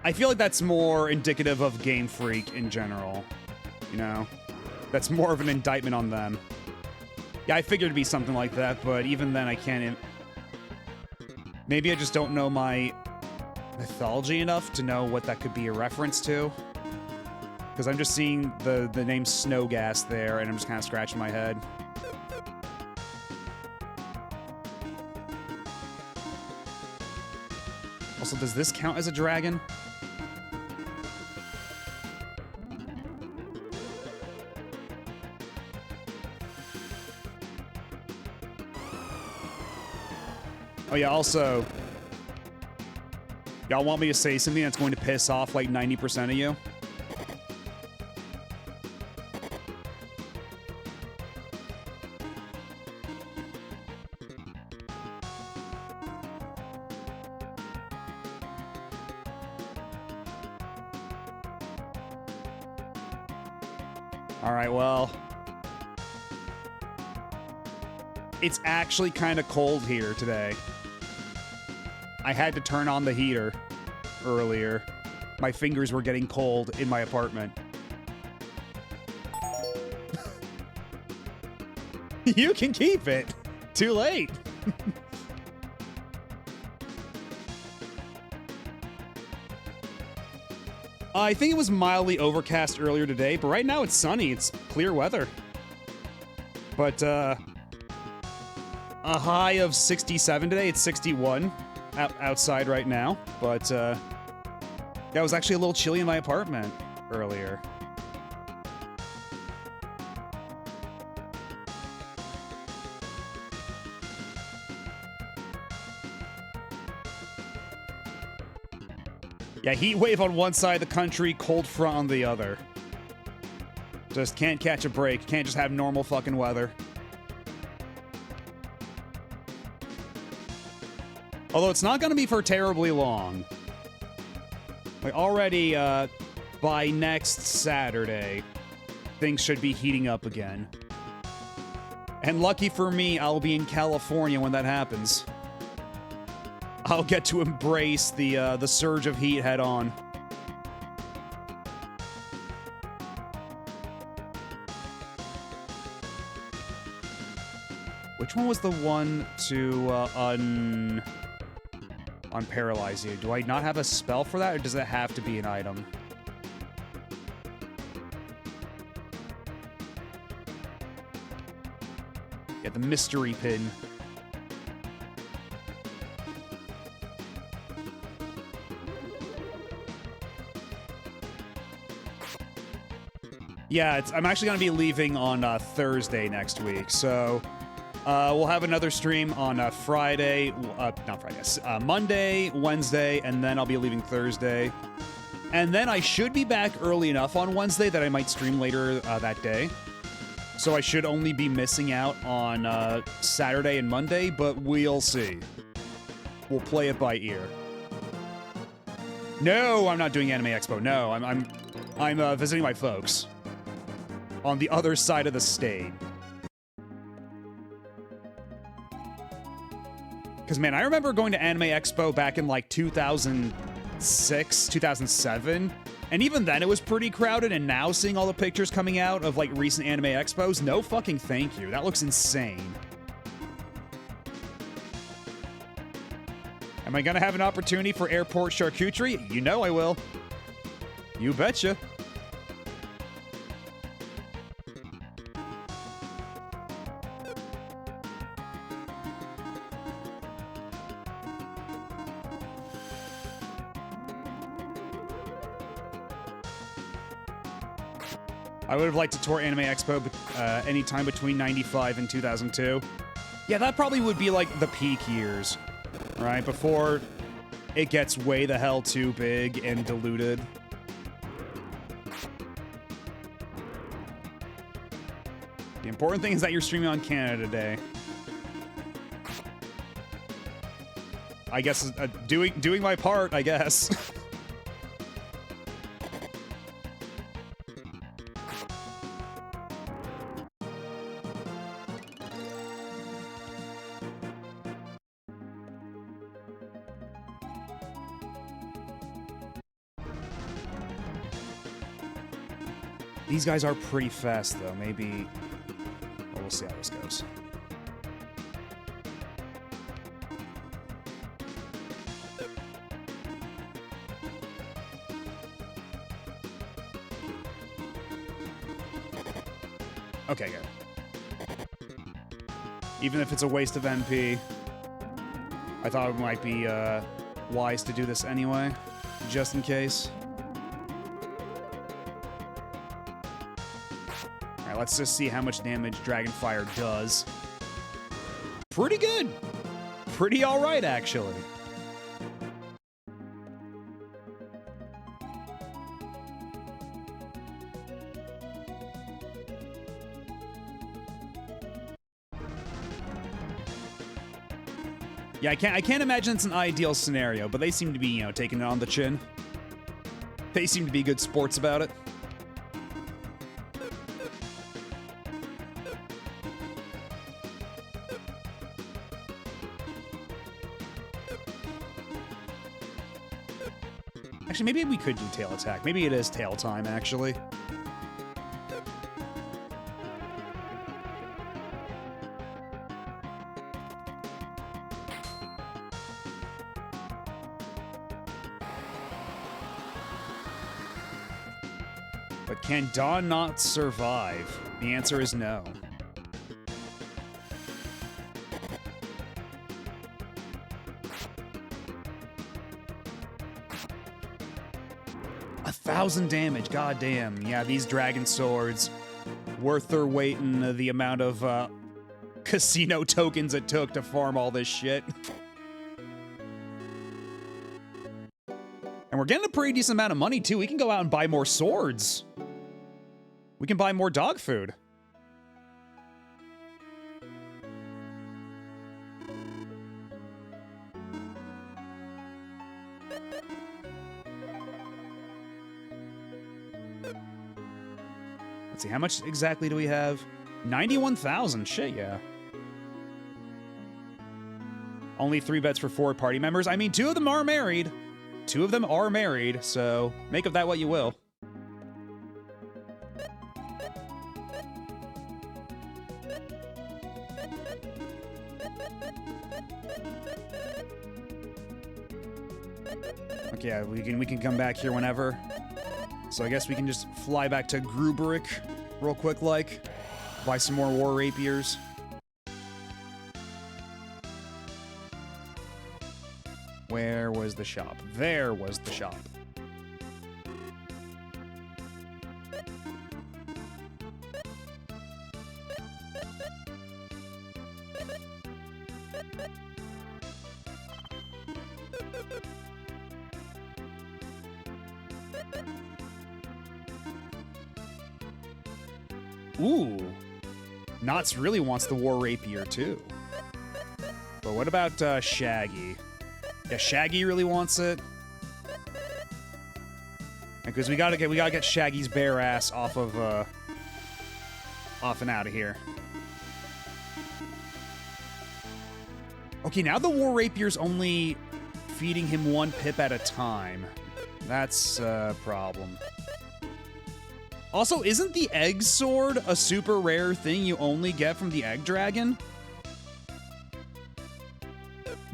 I feel like that's more indicative of Game Freak in general. You know? That's more of an indictment on them. Yeah, I figured it'd be something like that, but even then I can't... Maybe I just don't know my mythology enough to know what that could be a reference to. Because I'm just seeing the name Snowgas there, and I'm just kind of scratching my head. Also, does this count as a dragon? Oh yeah, also, y'all want me to say something that's going to piss off like 90% of you? All right, well, it's actually kind of cold here today. I had to turn on the heater earlier. My fingers were getting cold in my apartment. You can keep it. Too late. I think it was mildly overcast earlier today, but right now it's sunny. It's clear weather. But, a high of 67 today. It's 61 outside right now. But, yeah, it was actually a little chilly in my apartment earlier. Yeah, heat wave on one side of the country, cold front on the other. Just can't catch a break. Can't just have normal fucking weather. Although it's not going to be for terribly long. Like, already, by next Saturday, things should be heating up again. And lucky for me, I'll be in California when that happens. I'll get to embrace the surge of heat head on. Which one was the one to unparalyze you? Do I not have a spell for that, or does it have to be an item? Yeah, the mystery pin. Yeah, I'm actually going to be leaving on Thursday next week, so we'll have another stream on Friday, not Friday, Monday, Wednesday, and then I'll be leaving Thursday. And then I should be back early enough on Wednesday that I might stream later that day. So I should only be missing out on Saturday and Monday, but we'll see. We'll play it by ear. No, I'm not doing Anime Expo. No, I'm visiting my folks on the other side of the state. Because, man, I remember going to Anime Expo back in, like, 2006, 2007, and even then it was pretty crowded, and now seeing all the pictures coming out of, like, recent Anime Expos, no fucking thank you. That looks insane. Am I gonna have an opportunity for airport charcuterie? You know I will. You betcha. I would have liked to tour Anime Expo anytime between 95 and 2002. Yeah, that probably would be like the peak years, right? Before it gets way the hell too big and diluted. The important thing is that you're streaming on Canada Day. I guess doing my part, I guess. These guys are pretty fast, though. Maybe... well, we'll see how this goes. Okay, good. Even if it's a waste of MP, I thought it might be wise to do this anyway, just in case. Let's just see how much damage Dragonfire does. Pretty good. pretty all right, actually. Yeah, I can't imagine it's an ideal scenario, but they seem to be, you know, taking it on the chin. They seem to be good sports about it. Actually, maybe we could do tail attack. Maybe it is tail time, actually. But can Dawn not survive? The answer is no. $1,000 damage, goddamn. Yeah, these dragon swords worth their weight in the amount of casino tokens it took to farm all this shit. And we're getting a pretty decent amount of money, too. We can go out and buy more swords. We can buy more dog food. Let's see, how much exactly do we have? 91,000, shit, yeah. Only 3 bets for 4 party members. I mean, 2 of them are married. 2 of them are married, so make of that what you will. Okay, yeah, we can come back here whenever. So I guess we can just fly back to Gruberic real quick, like. Buy some more war rapiers. Where was the shop? There was the shop. Ooh. Knots really wants the war rapier, too. But what about Shaggy? Yeah, Shaggy really wants it. Because we gotta get Shaggy's bare ass off of off and out of here. Okay, now the war rapier's only feeding him 1 pip at a time. That's a problem. Also, isn't the egg sword a super rare thing you only get from the egg dragon?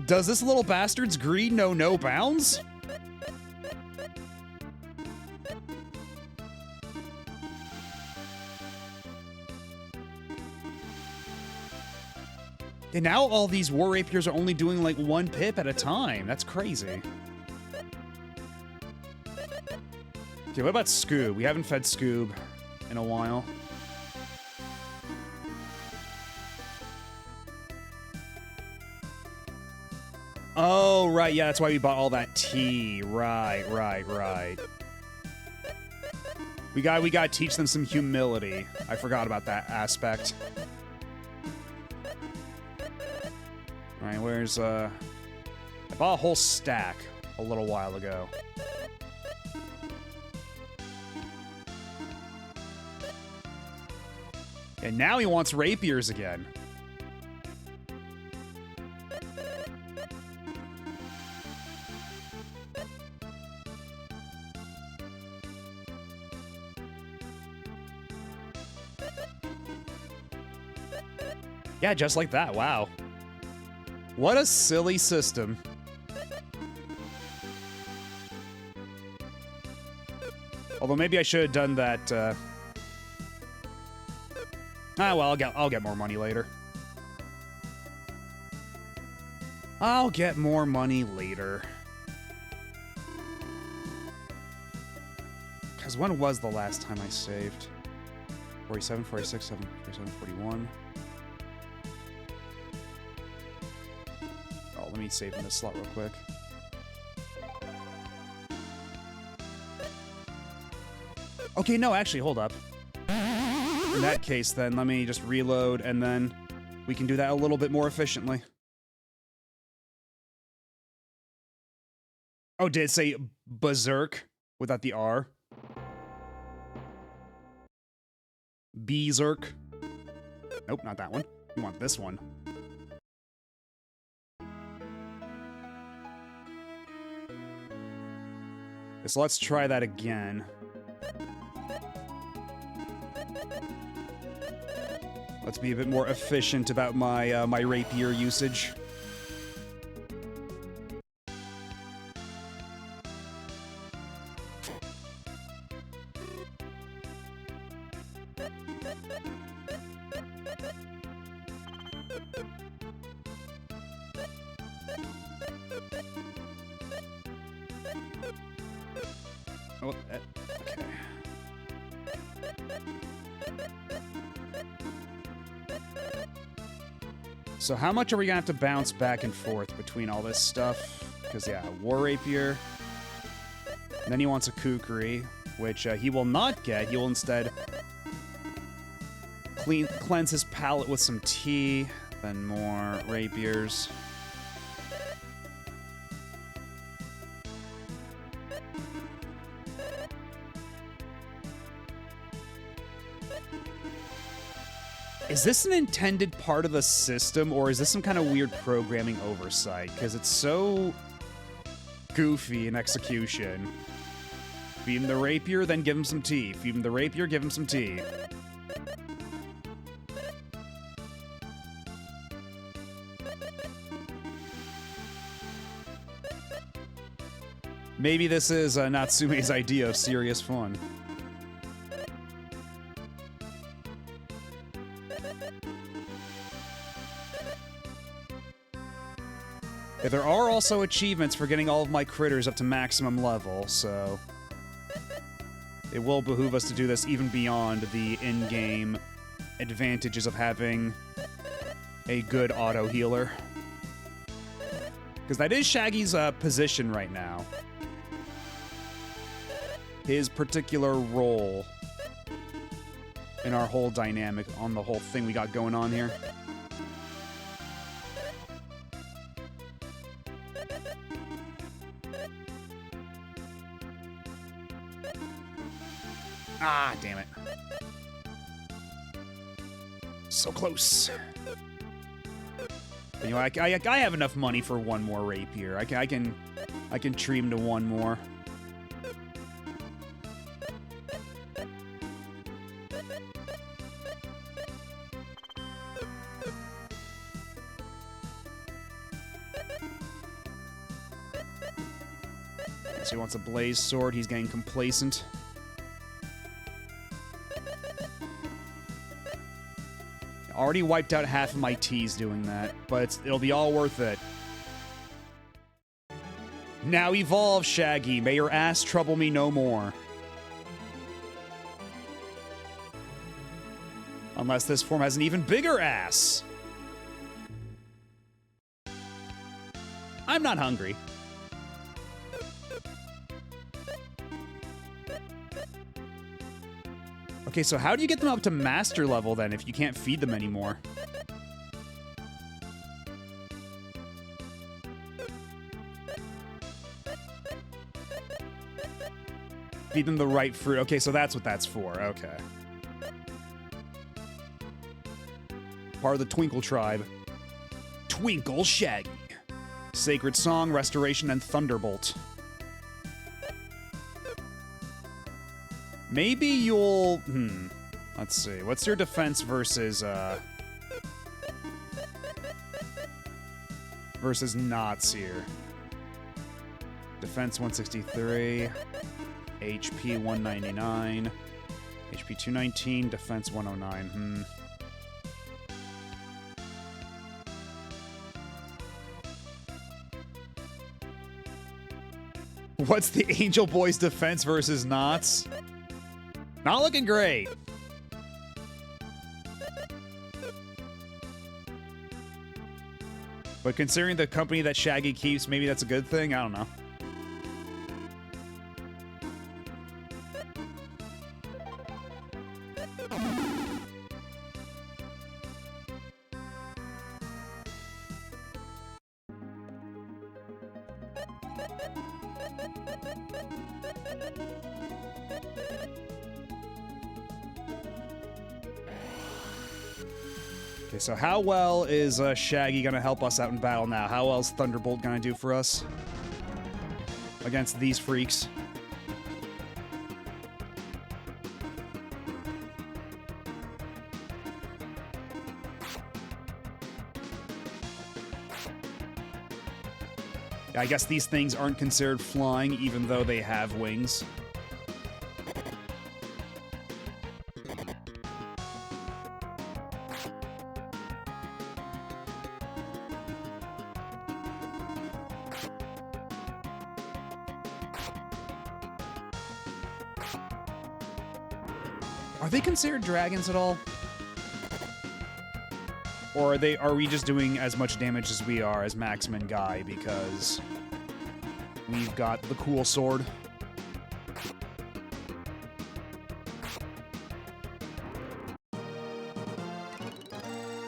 Does this little bastard's greed know no bounds? And now all these war rapiers are only doing like 1 pip at a time. That's crazy. Okay, what about Scoob? We haven't fed Scoob in a while. Oh, right, yeah, that's why we bought all that tea. Right. We gotta teach them some humility. I forgot about that aspect. Alright, where's, I bought a whole stack a little while ago. And now he wants rapiers again. Yeah, just like that. Wow. What a silly system. Although maybe I should have done that, well, I'll get more money later. I'll get more money later. Because when was the last time I saved? 47, 46, 47, 41. let me save in this slot real quick. Okay, no, actually, hold up. In that case, then, let me just reload, and then we can do that a little bit more efficiently. Oh, did it say berserk without the R? Berserk. Nope, not that one. We want this one. So let's try that again. Let's be a bit more efficient about my my rapier usage. Oh, okay. So how much are we gonna have to bounce back and forth between all this stuff? Because, yeah, War Rapier. And then he wants a Kukri, which he will not get. He will instead cleanse his palate with some tea, then more rapiers. Is this an intended part of the system, or is this some kind of weird programming oversight? Because it's so goofy in execution. Feed him the rapier, then give him some tea. Feed him the rapier, give him some tea. Maybe this is Natsume's idea of serious fun. There are also achievements for getting all of my critters up to maximum level, so it will behoove us to do this even beyond the in-game advantages of having a good auto healer. Because that is Shaggy's position right now. His particular role in our whole dynamic on the whole thing we got going on here. Ah, damn it. So close. But, you know, I have enough money for one more rapier. I can treat him to one more. So he wants a blaze sword. He's getting complacent. Already wiped out half of my teas doing that, but it'll be all worth it. Now evolve, Shaggy. May your ass trouble me no more. Unless this form has an even bigger ass. I'm not hungry. Okay, so how do you get them up to master level then if you can't feed them anymore? Feed them the right fruit. Okay, so that's what that's for. Okay. Part of the Twinkle tribe. Twinkle Shaggy. Sacred Song, Restoration, and Thunderbolt. Maybe you'll... Let's see. What's your defense versus Knots here? Defense 163. HP 199. HP 219. Defense 109. What's the Angel Boy's defense versus Knots? Not looking great. But considering the company that Shaggy keeps, maybe that's a good thing? I don't know. Okay, so how well is Shaggy gonna help us out in battle now? How well is Thunderbolt gonna do for us against these freaks? I guess these things aren't considered flying, even though they have wings. Are they considered dragons at all? Or are we just doing as much damage as we are as Maximum Guy because we've got the cool sword?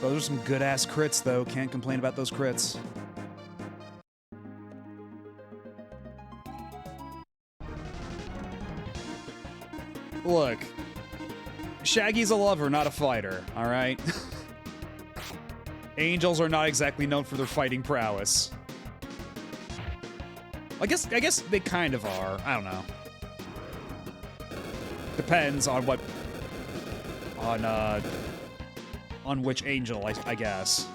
Those are some good-ass crits, though. Can't complain about those crits. Look, Shaggy's a lover, not a fighter, all right? Angels are not exactly known for their fighting prowess. I guess they kind of are. I don't know. Depends on what... on which angel, I guess.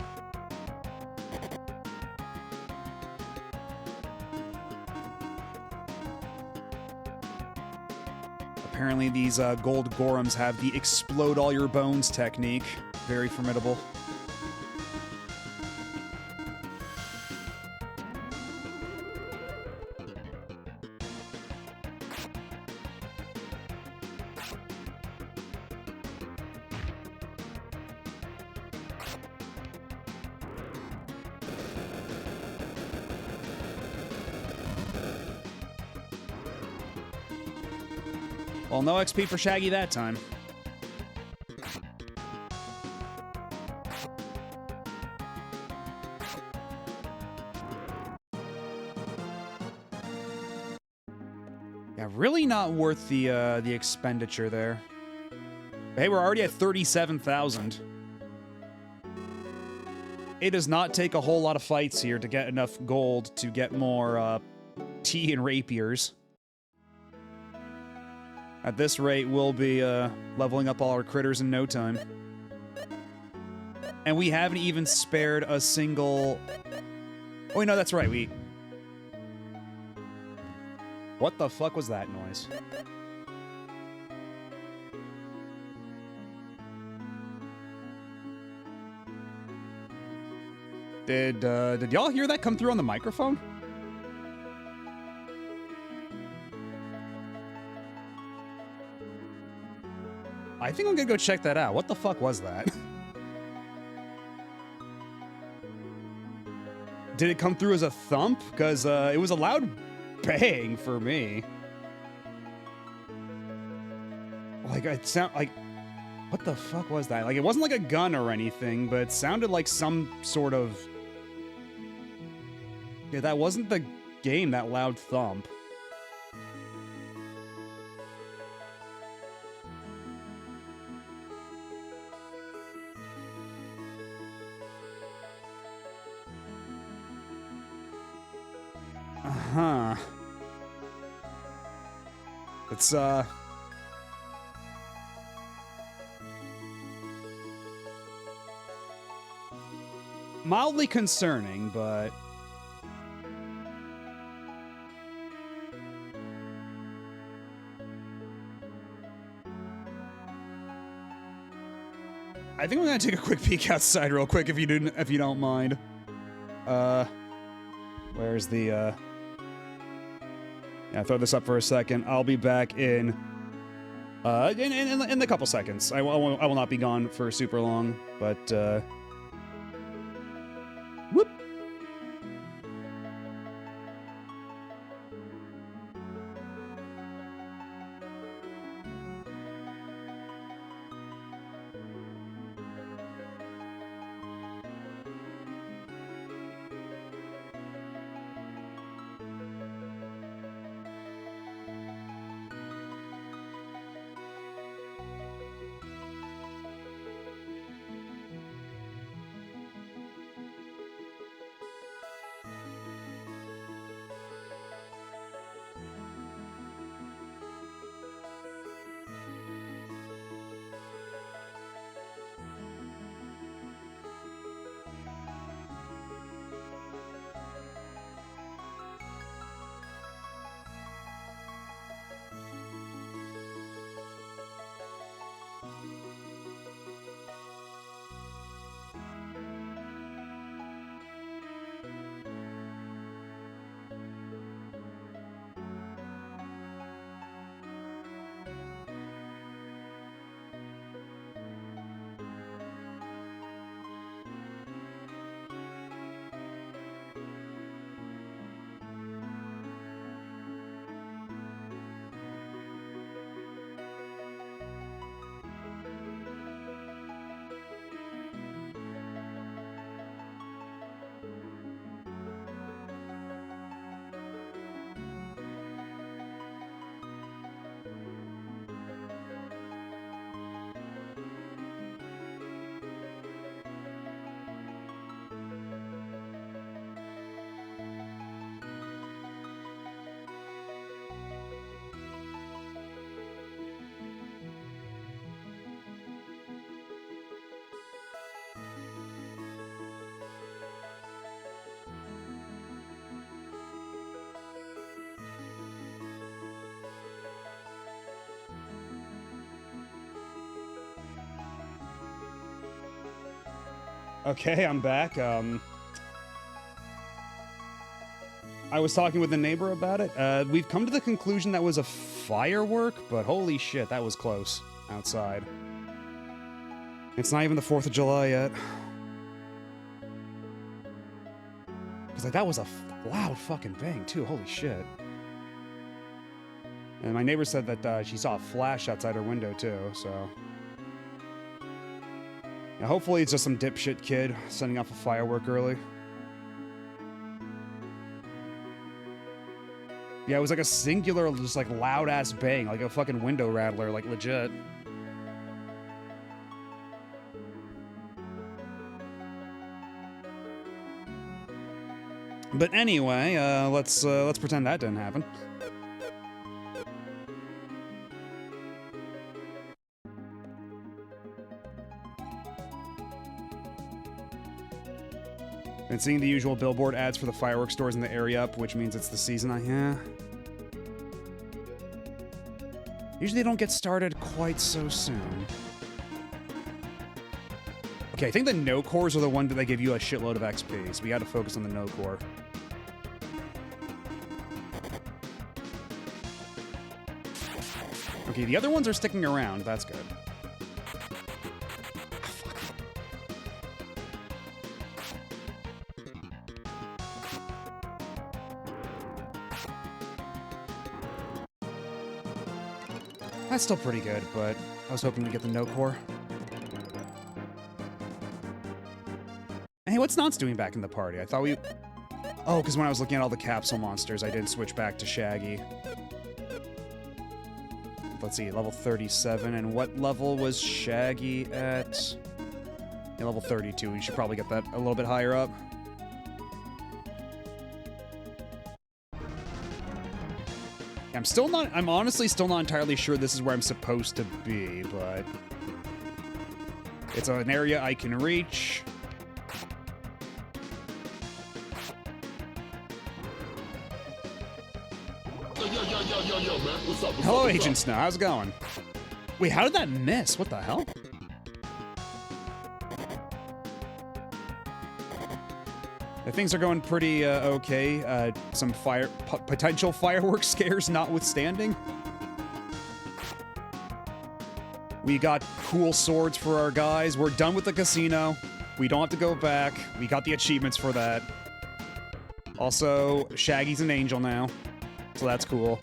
Apparently these gold Gorums have the explode all your bones technique. Very formidable. Well, no XP for Shaggy that time. Yeah, really not worth the expenditure there. Hey, we're already at 37,000. It does not take a whole lot of fights here to get enough gold to get more tea and rapiers. At this rate, we'll be leveling up all our critters in no time. And we haven't even spared a single... Oh, wait, no, that's right, we... What the fuck was that noise? Did y'all hear that come through on the microphone? I think I'm gonna go check that out. What the fuck was that? Did it come through as a thump? Because it was a loud bang for me. Like, it sound like... What the fuck was that? Like, it wasn't like a gun or anything, but it sounded like some sort of... Yeah, that wasn't the game, that loud thump. Uh-huh. It's, mildly concerning, but... I think I'm gonna take a quick peek outside real quick if you don't mind. Where's the, Yeah, throw this up for a second. I'll be back in a couple seconds. I will not be gone for super long, but, whoop. Okay, I'm back. I was talking with a neighbor about it. We've come to the conclusion that was a firework, but holy shit, that was close outside. It's not even the 4th of July yet. Because, like, that was a loud fucking bang, too. Holy shit. And my neighbor said that she saw a flash outside her window, too, so... Yeah, hopefully it's just some dipshit kid setting off a firework early. Yeah, it was like a singular, just like loud-ass bang, like a fucking window rattler, like legit. But anyway, let's pretend that didn't happen. And seeing the usual billboard ads for the fireworks stores in the area up, which means it's the season. Yeah. Usually they don't get started quite so soon. Okay, I think the no cores are the one that give you a shitload of XP, so we gotta focus on the no core. Okay, the other ones are sticking around. That's good. That's still pretty good, but I was hoping to get the no core. Hey, what's Nance doing back in the party? I thought we... Oh, because when I was looking at all the capsule monsters, I didn't switch back to Shaggy. Let's see, level 37, and what level was Shaggy at? Yeah, level 32. We should probably get that a little bit higher up. I'm honestly still not entirely sure this is where I'm supposed to be, but it's an area I can reach. Yo, man. What's up? Hello, Agent Snow. How's it going? Wait, how did that miss? What the hell? Things are going pretty okay. Some potential fireworks scares notwithstanding. We got cool swords for our guys. We're done with the casino. We don't have to go back. We got the achievements for that. Also, Shaggy's an angel now, so that's cool.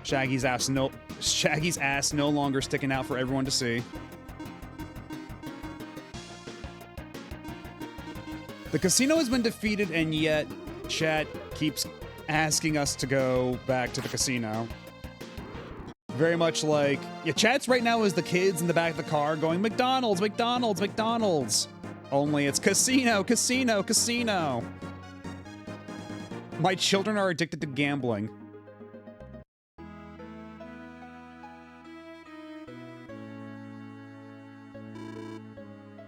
Shaggy's ass no longer sticking out for everyone to see. The casino has been defeated, and yet chat keeps asking us to go back to the casino. Very much like... Yeah, chat's right now is the kids in the back of the car going, McDonald's, McDonald's, McDonald's. Only it's casino, casino, casino. My children are addicted to gambling.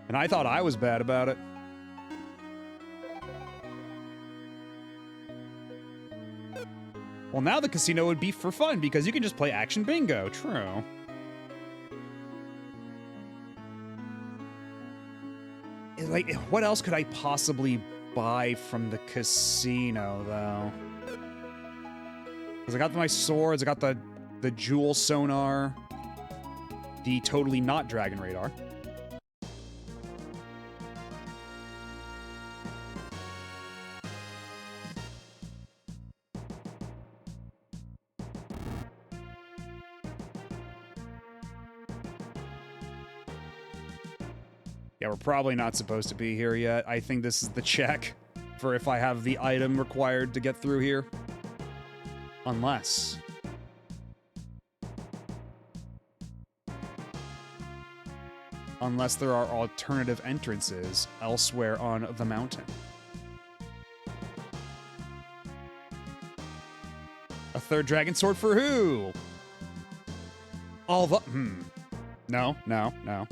And I thought I was bad about it. Well, now the casino would be for fun, because you can just play Action Bingo. True. Like, what else could I possibly buy from the casino, though? Because I got my swords, I got the jewel sonar, the totally not dragon radar. Yeah, we're probably not supposed to be here yet. I think this is the check for if I have the item required to get through here. Unless... Unless there are alternative entrances elsewhere on the mountain. A third dragon sword for who? All the... No, no, no.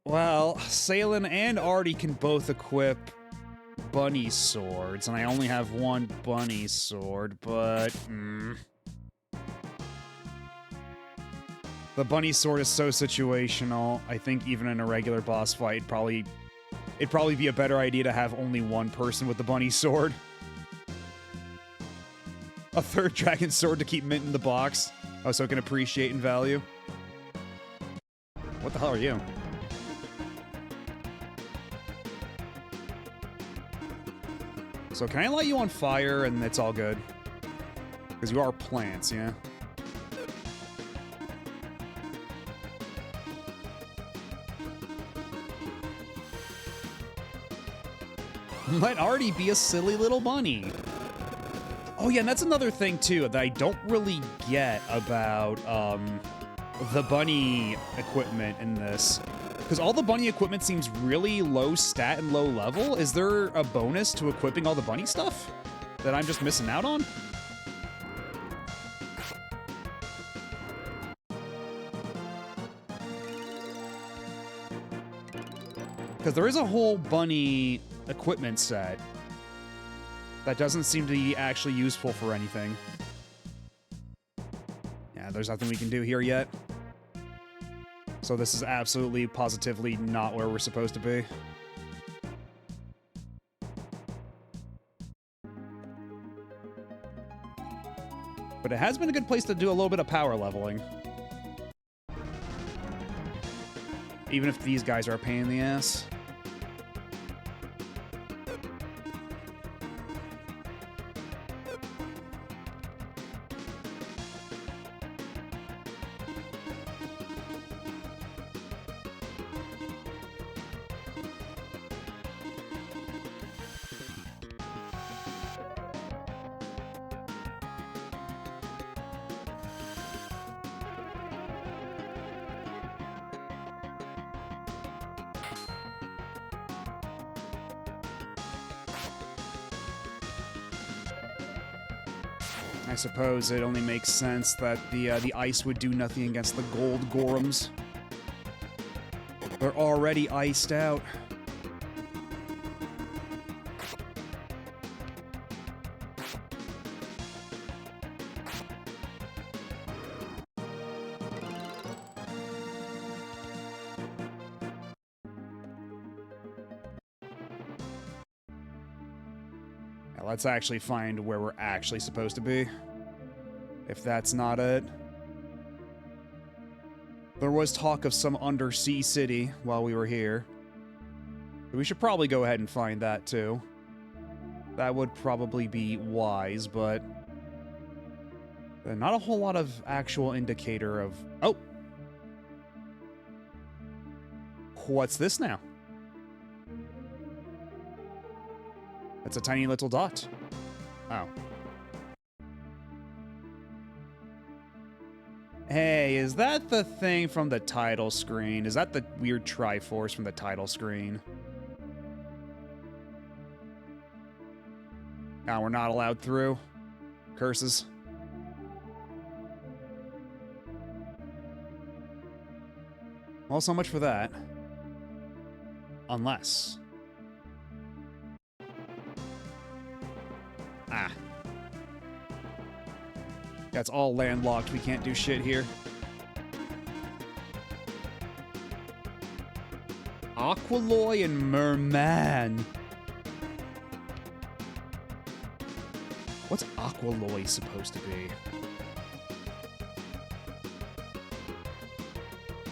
Well, Salen and Artie can both equip bunny swords, and I only have one bunny sword, but... The bunny sword is so situational. I think even in a regular boss fight, it'd probably be a better idea to have only one person with the bunny sword. A third dragon sword to keep Mint in the box. Oh, so it can appreciate in value. What the hell are you? So can I light you on fire and it's all good? Because you are plants, yeah? Might already be a silly little bunny. Oh yeah, and that's another thing too that I don't really get about the bunny equipment in this. Because all the bunny equipment seems really low stat and low level. Is there a bonus to equipping all the bunny stuff that I'm just missing out on? Because there is a whole bunny equipment set that doesn't seem to be actually useful for anything. Yeah, there's nothing we can do here yet. So this is absolutely, positively not where we're supposed to be. But it has been a good place to do a little bit of power leveling. Even if these guys are a pain in the ass. I suppose it only makes sense that the ice would do nothing against the gold Gorums. They're already iced out. Now let's actually find where we're actually supposed to be. If that's not it. There was talk of some undersea city while we were here. We should probably go ahead and find that too. That would probably be wise, but not a whole lot of actual indicator of... Oh! What's this now? That's a tiny little dot. Oh. Hey, is that the thing from the title screen? Is that the weird Triforce from the title screen? Now we're not allowed through. Curses. Well, so much for that. Unless... Ah. That's all landlocked. We can't do shit here. Aqualoy and Merman. What's Aqualoy supposed to be?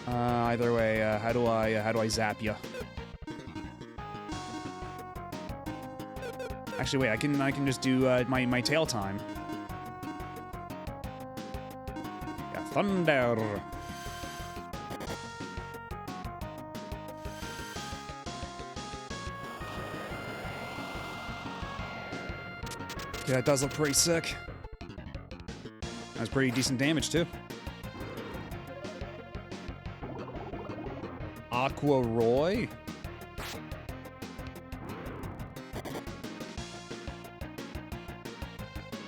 Either way, how do I zap ya? Actually, wait. I can just do my tail time. Yeah, thunder. Okay, that does look pretty sick. That's pretty decent damage too. Aqua Roy.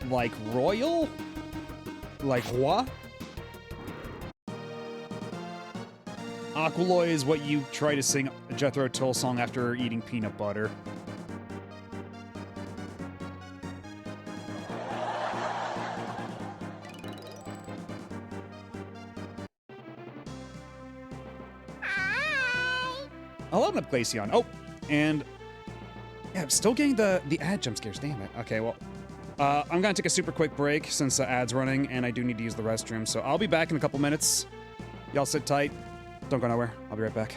Like royal? Like what? Aqualoy is what you try to sing a Jethro Tull song after eating peanut butter. I'll open up Glaceon. Oh, and yeah, I'm still getting the ad jump scares. Damn it. Okay, well, I'm gonna take a super quick break since the ad's running, and I do need to use the restroom. So I'll be back in a couple minutes. Y'all sit tight. Don't go nowhere. I'll be right back.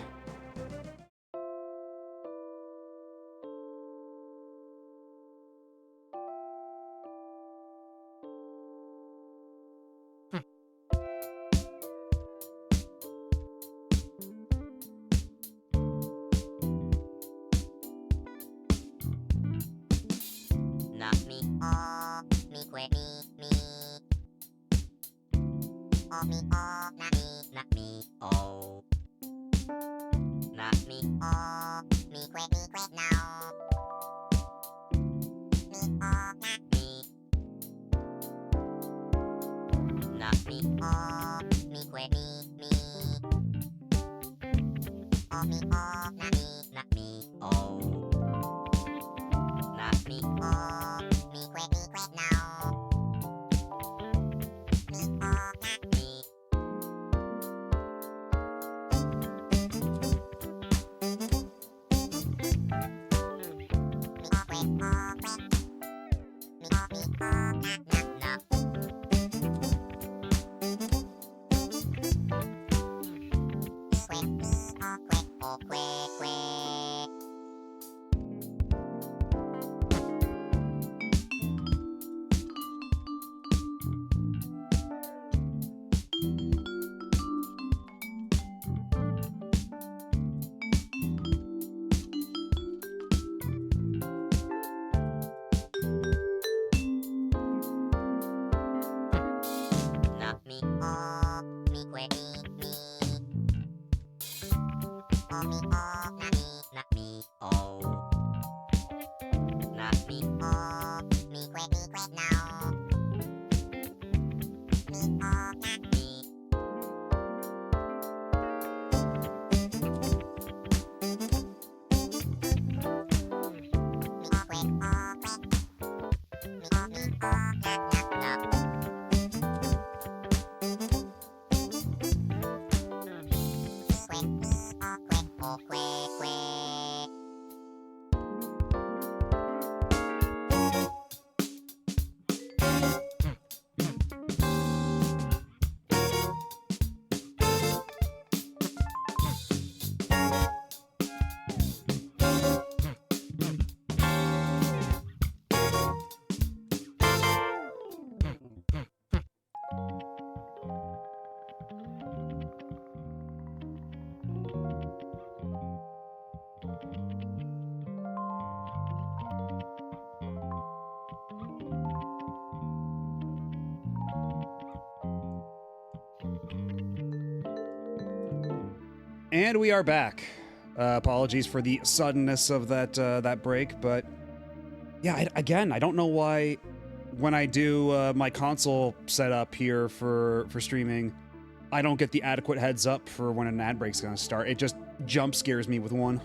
Not me, oh, me, quit me, oh, me, oh, not me, oh, not me, oh, me, quit now, me, oh, not me, oh, me, quit me, oh, me, oh, not me, oh. Not me, oh, me, quit now. Me, oh, not me. Me, quit, oh, quit. Me, oh, not. Quit, me, oh, quit. Not me, oh, me, quit me. Oh, me, oh, not me, oh. Not me, oh, me, quit now. Me, oh, not me. Me, quit, oh, quit. Me, oh, not. Quit, quit. And we are back. Apologies for the suddenness of that break, but yeah, again, I don't know why when I do my console setup here for streaming, I don't get the adequate heads up for when an ad break's gonna start. It just jump scares me with one.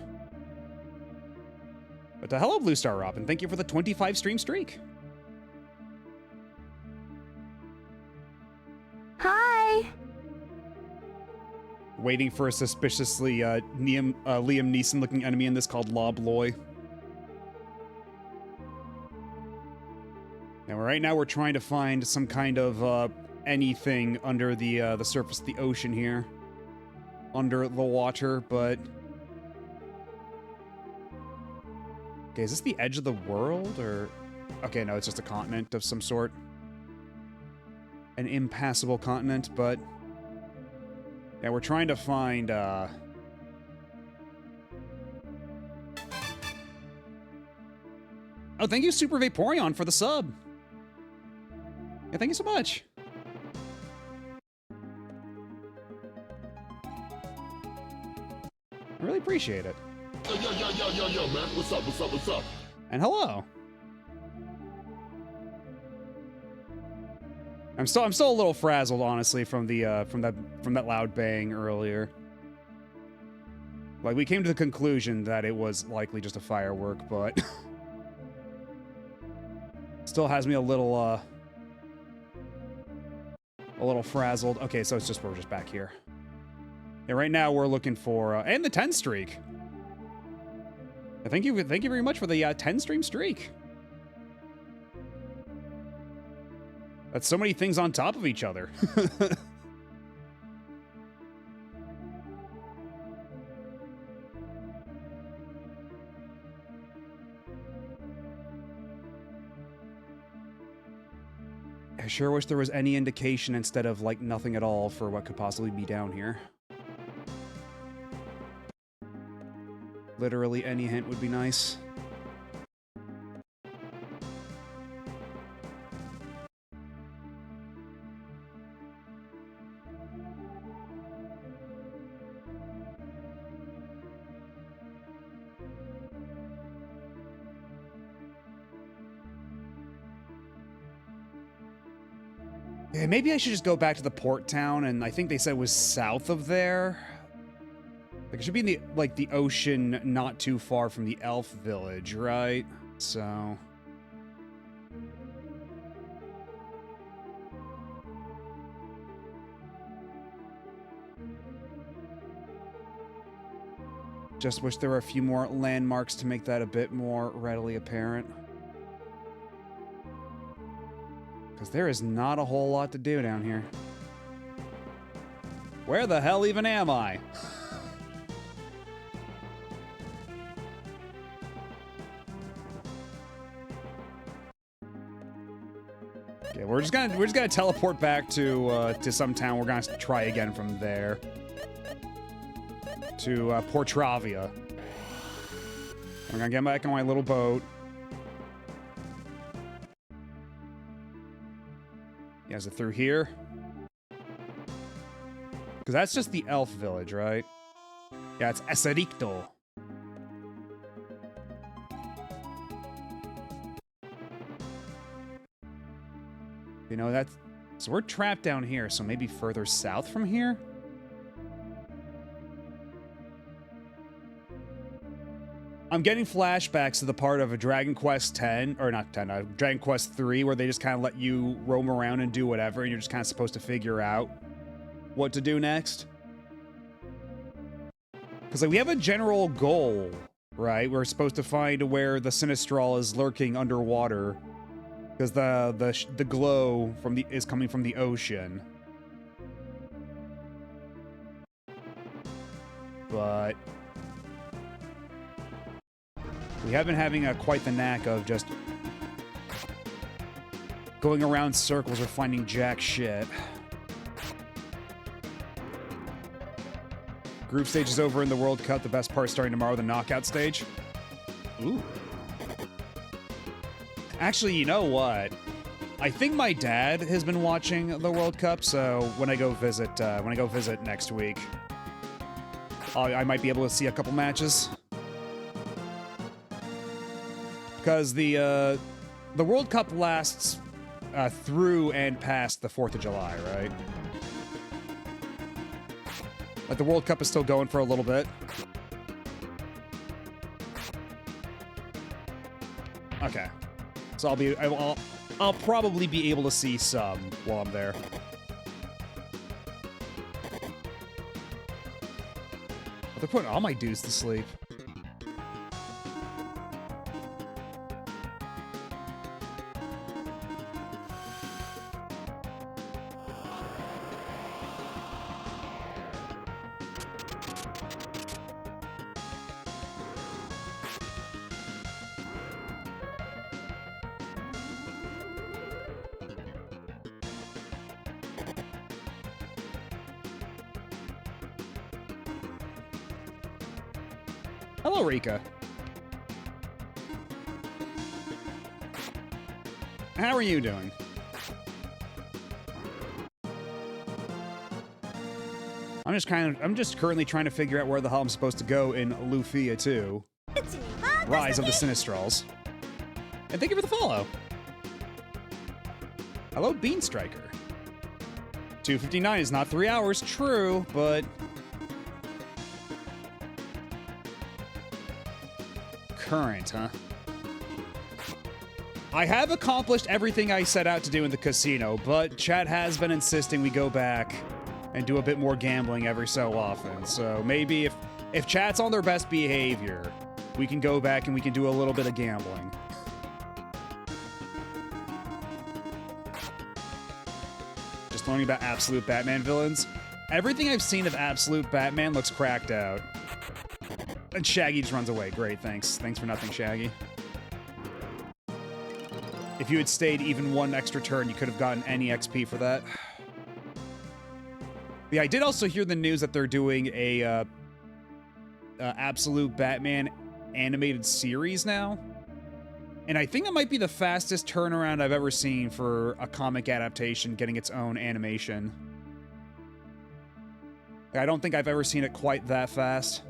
But hello, Blue Star Robin. Thank you for the 25 stream streak. Hi. Waiting for a suspiciously Liam Neeson-looking enemy in this called Lobloy. Now, right now we're trying to find some kind of anything under the surface of the ocean here, under the water. But okay, is this the edge of the world, or okay? No, it's just a continent of some sort, an impassable continent, but. Yeah, we're trying to find, Oh, thank you, Super Vaporeon, for the sub. Yeah, thank you so much. I really appreciate it. Yo, man. What's up? And hello. I'm still a little frazzled, honestly, from the from that loud bang earlier. Like, we came to the conclusion that it was likely just a firework, but still has me a little frazzled. Okay, so we're just back here. Yeah, right now we're looking for and the 10 streak. Thank you very much for the 10 stream streak. That's so many things on top of each other. I sure wish there was any indication instead of, like, nothing at all for what could possibly be down here. Literally any hint would be nice. Yeah, maybe I should just go back to the port town, and I think they said it was south of there. Like, it should be in the, like, the ocean not too far from the elf village, right? So... just wish there were a few more landmarks to make that a bit more readily apparent. Because there is not a whole lot to do down here. Where the hell even am I? Okay, we're just gonna teleport back to some town. We're gonna try again from there to Portravia. I'm gonna get back on my little boat. Yeah, is it through here? Because that's just the elf village, right? Yeah, it's Esericto. You know, that's... So we're trapped down here, so maybe further south from here? I'm getting flashbacks to the part of a Dragon Quest 10, or not 10, Dragon Quest 3, where they just kind of let you roam around and do whatever, and you're just kind of supposed to figure out what to do next. Because, like, we have a general goal, right? We're supposed to find where the Sinistral is lurking underwater, because the glow from is coming from the ocean. But we have been having quite the knack of just going around circles or finding jack shit. Group stage is over in the World Cup. The best part starting tomorrow, the knockout stage. Ooh. Actually, you know what? I think my dad has been watching the World Cup, so when I go visit next week, I might be able to see a couple matches. Because the World Cup lasts through and past the 4th of July, right? Like, the World Cup is still going for a little bit. Okay. So I'll probably be able to see some while I'm there. They're putting all my dudes to sleep. Hello, Rika. How are you doing? I'm just currently trying to figure out where the hell I'm supposed to go in Lufia II. Rise of the Sinistrals. And thank you for the follow. Hello, Bean Striker. 2:59 is not 3 hours, true, but current, huh? I have accomplished everything I set out to do in the casino, but chat has been insisting we go back and do a bit more gambling every so often. So maybe if chat's on their best behavior, we can go back and we can do a little bit of gambling. Just learning about Absolute Batman villains. Everything I've seen of Absolute Batman looks cracked out. And Shaggy just runs away. Great, thanks. Thanks for nothing, Shaggy. If you had stayed even one extra turn, you could have gotten any XP for that. Yeah, I did also hear the news that they're doing a Absolute Batman animated series now. And I think that might be the fastest turnaround I've ever seen for a comic adaptation getting its own animation. I don't think I've ever seen it quite that fast.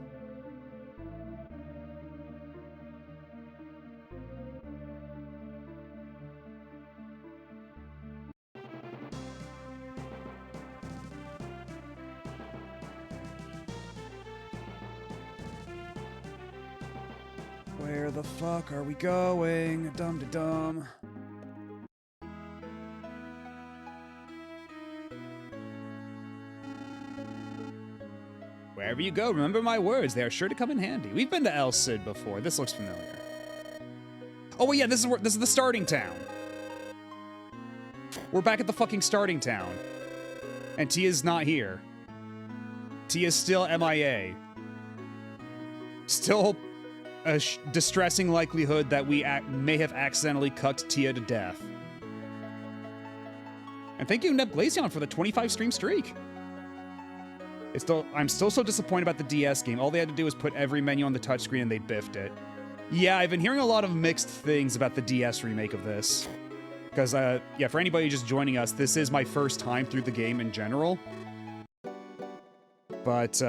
Where the fuck are we going? Dum-de-dum. Wherever you go, remember my words. They are sure to come in handy. We've been to El Cid before. This looks familiar. Oh, well, yeah, this is the starting town. We're back at the fucking starting town. And Tia's not here. Tia's still MIA. Still a distressing likelihood that we may have accidentally cucked Tia to death. And thank you, Nebglazion, for the 25 stream streak. I'm still so disappointed about the DS game. All they had to do was put every menu on the touchscreen and they biffed it. Yeah, I've been hearing a lot of mixed things about the DS remake of this. Because, yeah, for anybody just joining us, this is my first time through the game in general. But,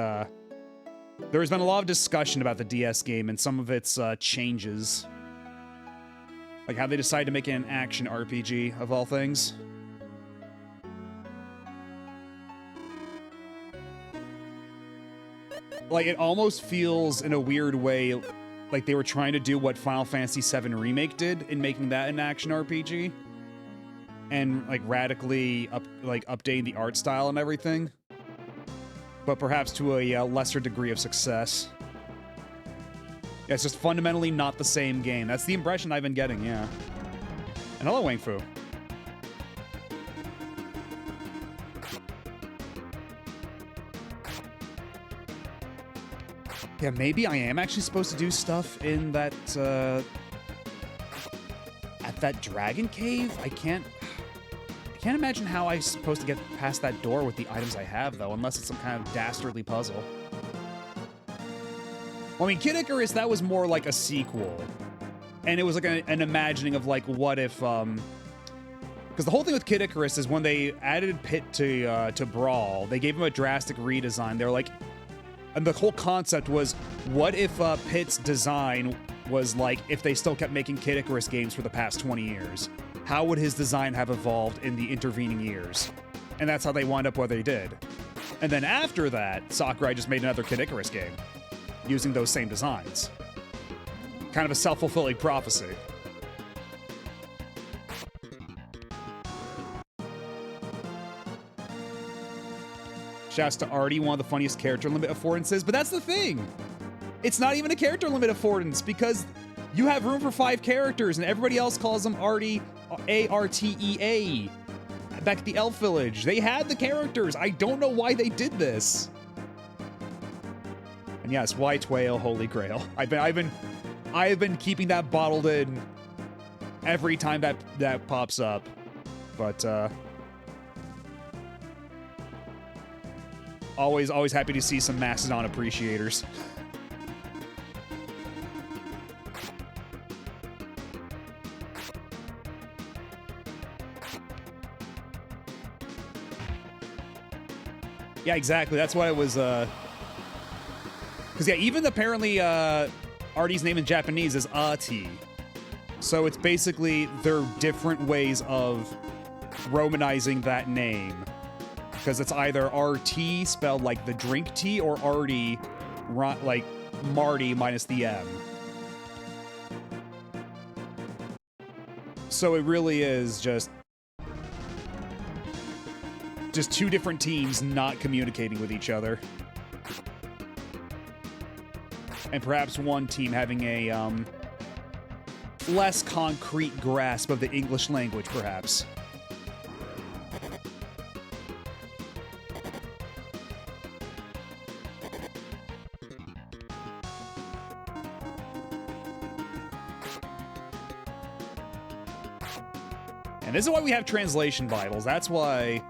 there's been a lot of discussion about the DS game and some of its changes. Like how they decided to make it an action RPG, of all things. Like, it almost feels, in a weird way, like they were trying to do what Final Fantasy VII Remake did in making that an action RPG. And, like, radically updating the art style and everything. But perhaps to a lesser degree of success. Yeah, it's just fundamentally not the same game. That's the impression I've been getting, yeah. And hello, Wang Fu. Yeah, maybe I am actually supposed to do stuff in that, at that dragon cave? I can't imagine how I'm supposed to get past that door with the items I have, though, unless it's some kind of dastardly puzzle. Well, I mean, Kid Icarus, that was more like a sequel. And it was like an imagining of, like, what if, because the whole thing with Kid Icarus is when they added Pit to Brawl, they gave him a drastic redesign. They were like, and the whole concept was, what if Pit's design was like, if they still kept making Kid Icarus games for the past 20 years? How would his design have evolved in the intervening years? And that's how they wound up where they did. And then after that, Sakurai just made another Kid Icarus game, using those same designs. Kind of a self-fulfilling prophecy. Shouts to Artie, one of the funniest character limit affordances, but that's the thing! It's not even a character limit affordance, because you have room for 5 characters, and everybody else calls them Artie, A-R-T-E-A. Back at the Elf Village, they had the characters. I don't know why they did this. And yes, White Whale, Holy Grail. I've been keeping that bottled in every time that pops up, but always happy to see some Mastodon appreciators. Yeah, exactly. That's why it was, because, yeah, even apparently, Artie's name in Japanese is Ati. So it's basically, they're different ways of Romanizing that name. Because it's either RT, spelled like the drink tea, or Artie, like Marty minus the M. So it really is just two different teams not communicating with each other. and perhaps one team having a less concrete grasp of the English language, perhaps. And this is why we have translation Bibles. That's why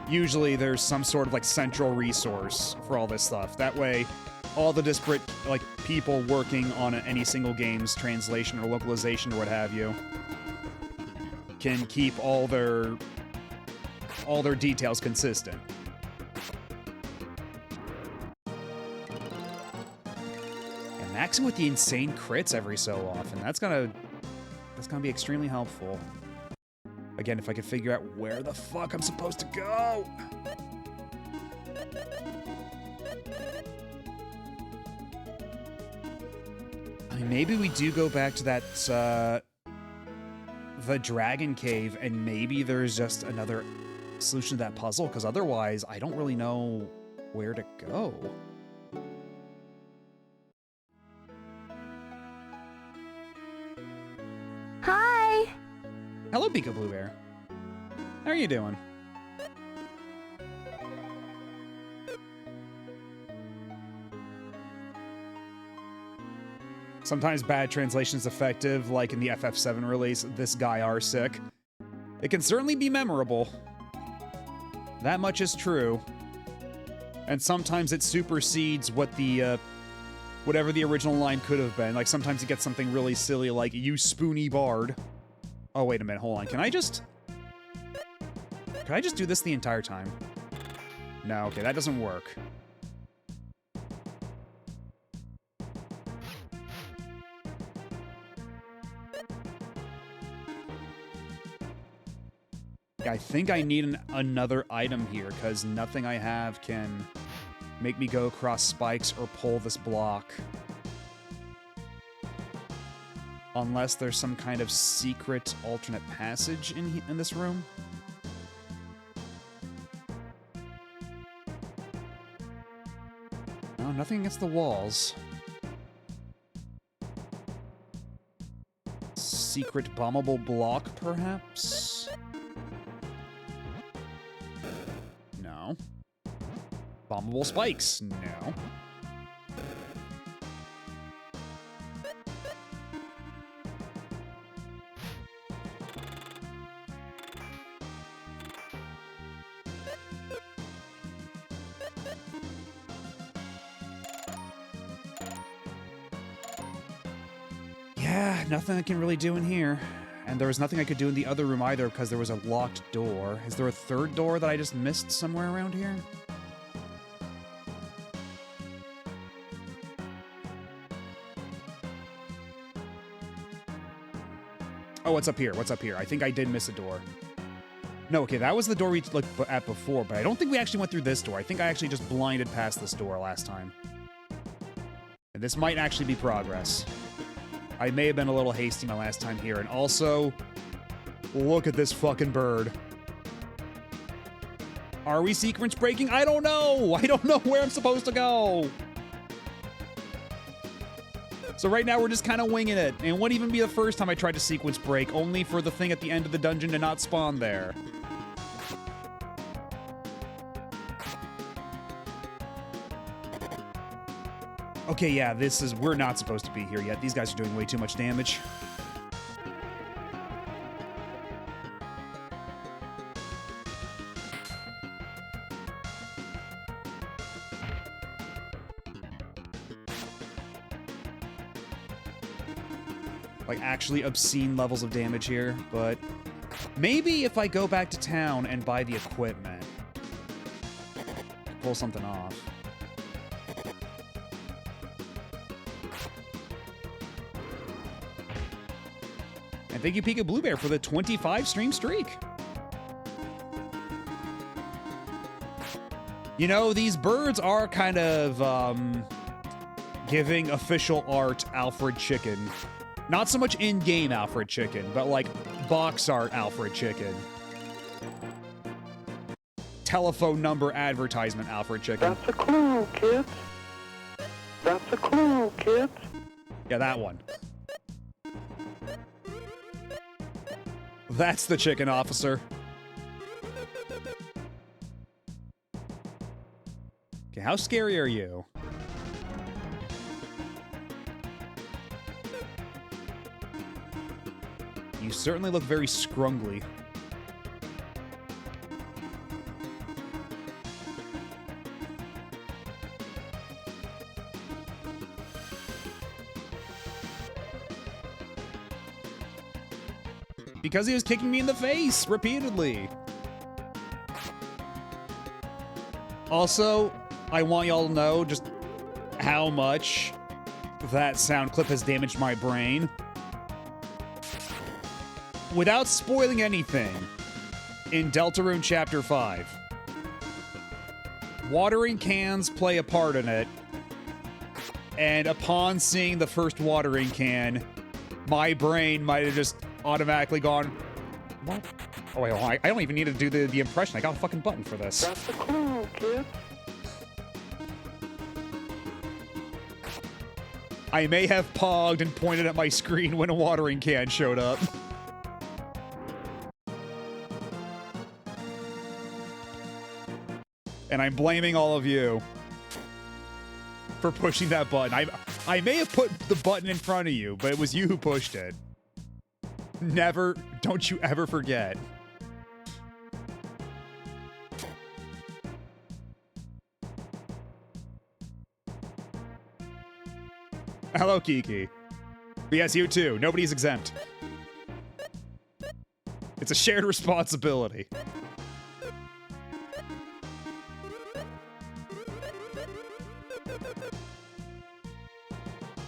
usually there's some sort of like central resource for all this stuff. That way, all the disparate like people working on any single game's translation or localization or what have you can keep all their details consistent. And maxing with the insane crits every so often. That's gonna be extremely helpful. Again, if I could figure out where the fuck I'm supposed to go. I mean, maybe we do go back to that, the dragon cave, and maybe there's just another solution to that puzzle, because otherwise, I don't really know where to go. Hi! Hello, Pika Blue Bear. How are you doing? Sometimes bad translation is effective, like in the FF7 release, This Guy Are Sick. It can certainly be memorable. That much is true. And sometimes it supersedes what the, whatever the original line could have been. Like, sometimes you get something really silly like, you spoony bard. Oh, wait a minute, hold on. Can I just do this the entire time? No, okay, that doesn't work. I think I need another item here, because nothing I have can make me go across spikes or pull this block. Unless there's some kind of secret alternate passage in this room. No, nothing against the walls. Secret bombable block, perhaps? No. Bombable spikes? No. Yeah, nothing I can really do in here. And there was nothing I could do in the other room either because there was a locked door. Is there a third door that I just missed somewhere around here? Oh, what's up here? What's up here? I think I did miss a door. No, okay, that was the door we looked at before, but I don't think we actually went through this door. I think I actually just blinded past this door last time. And this might actually be progress. I may have been a little hasty my last time here, and also, look at this fucking bird. Are we sequence breaking? I don't know! I don't know where I'm supposed to go! So right now we're just kind of winging it. And it wouldn't even be the first time I tried to sequence break, only for the thing at the end of the dungeon to not spawn there. Okay, yeah, we're not supposed to be here yet. These guys are doing way too much damage. Like, actually obscene levels of damage here, but maybe if I go back to town and buy the equipment, pull something off. And thank you, Pika Blue Bear, for the 25 stream streak. You know, these birds are kind of, giving official art Alfred Chicken. Not so much in-game Alfred Chicken, but like box art Alfred Chicken. Telephone number advertisement Alfred Chicken. That's a clue, kids. That's a clue, kids. Yeah, that one. That's the chicken officer. Okay, how scary are you? You certainly look very scrungly. Because he was kicking me in the face repeatedly. Also, I want y'all to know just how much that sound clip has damaged my brain. Without spoiling anything, in Deltarune Chapter 5, watering cans play a part in it, and upon seeing the first watering can, my brain might have just automatically gone, what? Oh, wait, I don't even need to do the impression. I got a fucking button for this. That's a clue, kids. I may have pogged and pointed at my screen when a watering can showed up. And I'm blaming all of you for pushing that button. I may have put the button in front of you, but it was you who pushed it. Never, don't you ever forget. Hello, Kiki. But yes, you too. Nobody's exempt. It's a shared responsibility.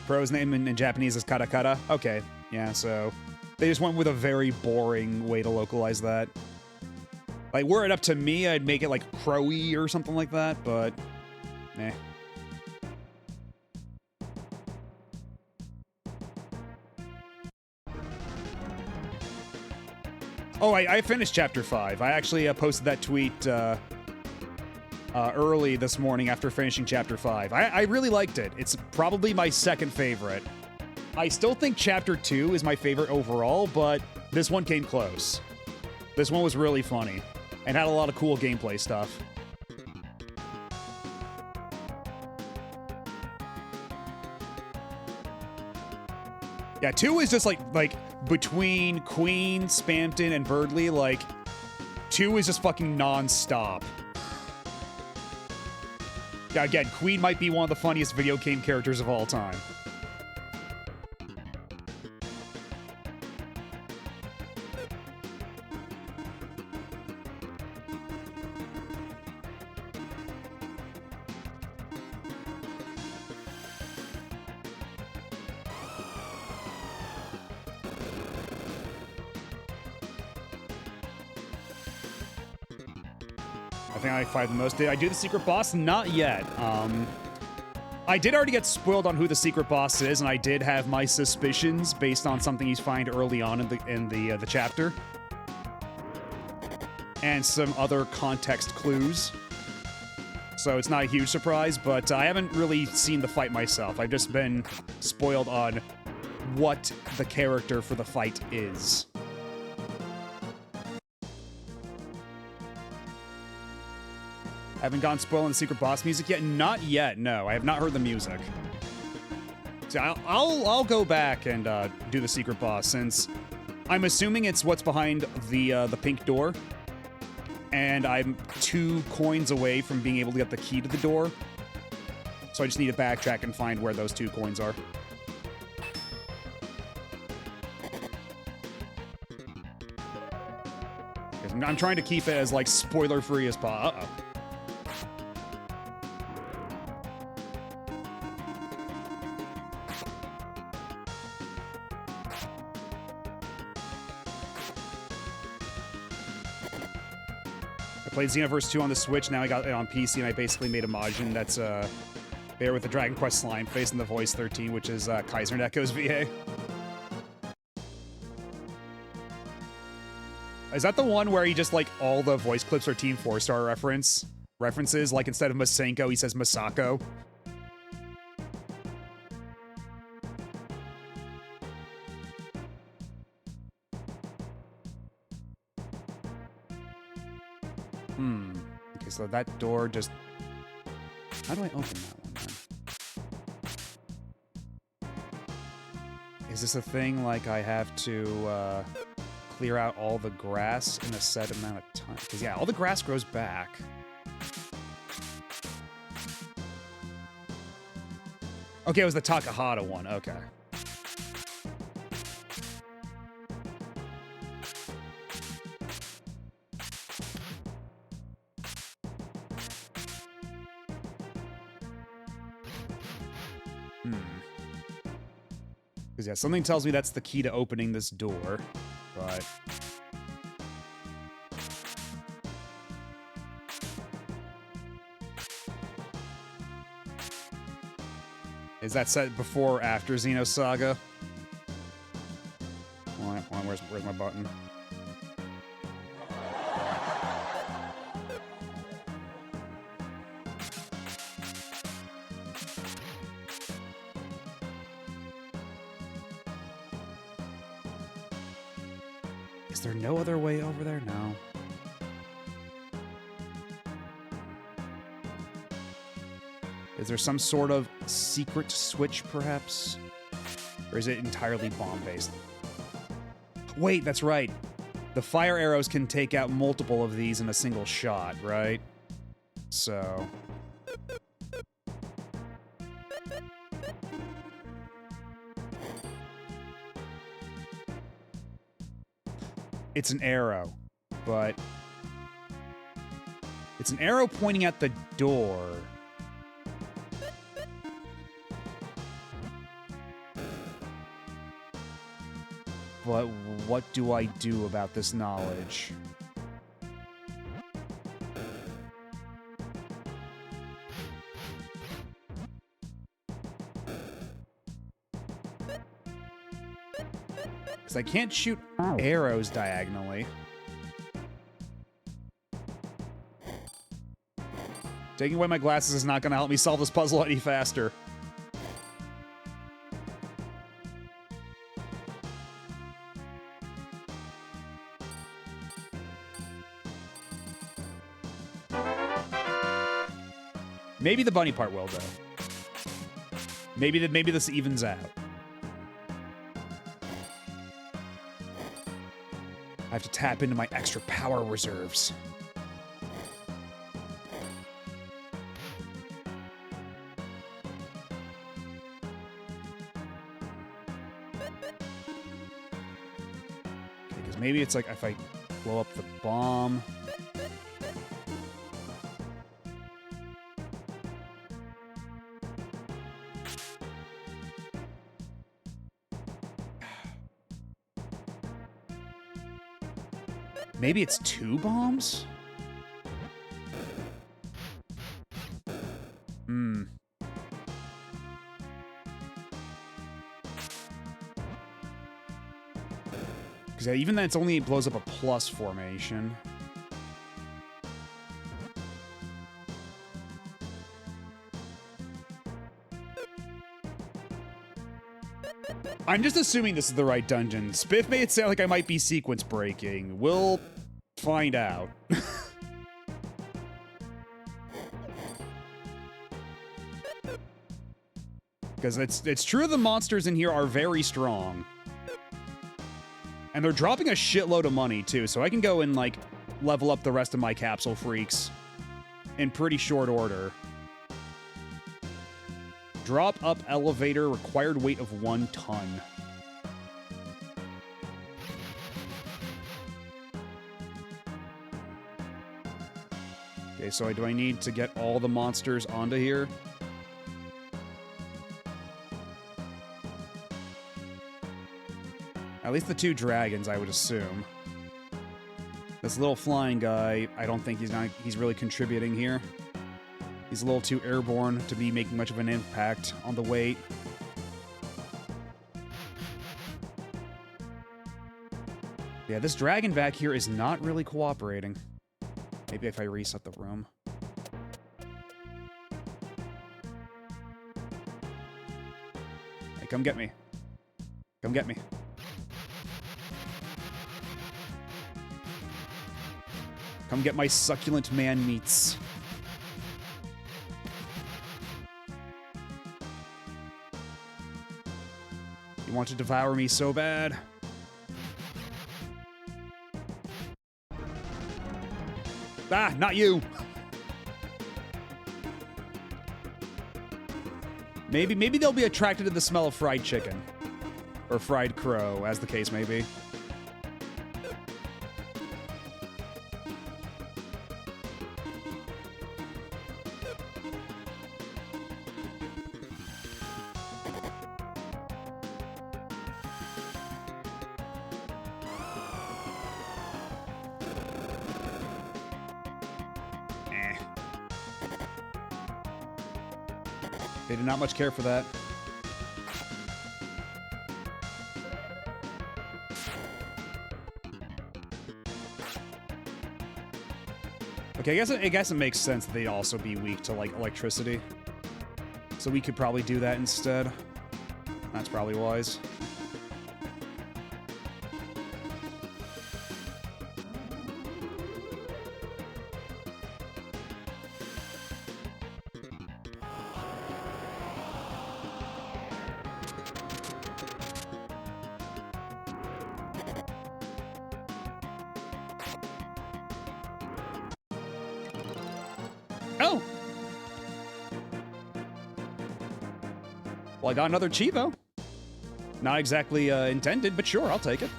Pro's name in Japanese is katakata. Okay, yeah, so they just went with a very boring way to localize that. Like, were it up to me, I'd make it like crowy or something like that, but eh. Oh, I finished Chapter 5. I actually posted that tweet early this morning after finishing Chapter 5. I really liked it. It's probably my second favorite. I still think Chapter 2 is my favorite overall, but this one came close. This one was really funny and had a lot of cool gameplay stuff. Yeah, 2 is just like between Queen, Spampton, and Birdley, like 2 is just fucking non-stop. Yeah, again, Queen might be one of the funniest video game characters of all time. I think I fight the most. Did I do the secret boss? Not yet. I did already get spoiled on who the secret boss is, and I did have my suspicions based on something you find early on in the chapter, and some other context clues. So it's not a huge surprise, but I haven't really seen the fight myself. I've just been spoiled on what the character for the fight is. Haven't gone spoiling the secret boss music yet? Not yet, no. I have not heard the music. So I'll go back and do the secret boss, since I'm assuming it's what's behind the pink door, and I'm 2 coins away from being able to get the key to the door. So I just need to backtrack and find where those 2 coins are. I'm trying to keep it as like spoiler-free as possible. Uh-oh. Played Xenoverse 2 on the Switch, now I got it on PC, and I basically made a Majin that's there with the Dragon Quest slime face and the voice 13, which is Kaiser Neko's VA. Is that the one where he just, like, all the voice clips are Team 4-Star references? Like, instead of Masenko, he says Masako? Okay, so that door just... How do I open that one, then? Is this a thing like I have to, clear out all the grass in a set amount of time? Because, yeah, all the grass grows back. Okay, it was the Takahata one. Okay. Because, yeah, something tells me that's the key to opening this door, but... Is that set before or after Xenosaga? Hold on, where's my button? Is there no other way over there? No. Is there some sort of secret switch, perhaps? Or is it entirely bomb-based? Wait, that's right. The fire arrows can take out multiple of these in a single shot, right? So... It's an arrow, but... It's an arrow pointing at the door. But what do I do about this knowledge? Because I can't shoot arrows diagonally. Taking away my glasses is not going to help me solve this puzzle any faster. Maybe the bunny part will, though. Maybe this evens out. I have to tap into my extra power reserves. Okay, because maybe it's like if I blow up the bomb... Maybe it's 2 bombs? Because even then, it's only blows up a plus formation. I'm just assuming this is the right dungeon. Spiff made it sound like I might be sequence breaking. We'll find out. Because it's true the monsters in here are very strong. And they're dropping a shitload of money, too, so I can go and, like, level up the rest of my capsule freaks in pretty short order. Drop up elevator, required weight of 1 ton. Okay, so do I need to get all the monsters onto here? At least the 2 dragons, I would assume. This little flying guy, I don't think he's really contributing here. He's a little too airborne to be making much of an impact on the weight. Yeah, this dragon back here is not really cooperating. Maybe if I reset the room. Hey, come get me. Come get me. Come get my succulent man meats. You want to devour me so bad? Ah, not you! Maybe they'll be attracted to the smell of fried chicken. Or fried crow, as the case may be. They did not much care for that. Okay, I guess it makes sense that they'd also be weak to, like, electricity. So we could probably do that instead. That's probably wise. Oh! Well, I got another Chivo. Not exactly intended, but sure, I'll take it.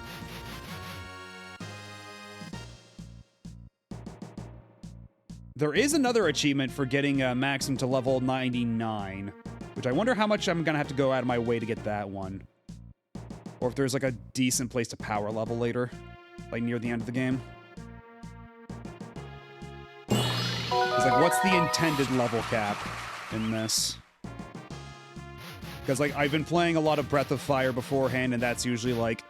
There is another achievement for getting Maxim to level 99, which I wonder how much I'm gonna have to go out of my way to get that one. Or if there's like a decent place to power level later, like near the end of the game. It's like, what's the intended level cap in this? Because, like, I've been playing a lot of Breath of Fire beforehand, and that's usually, like,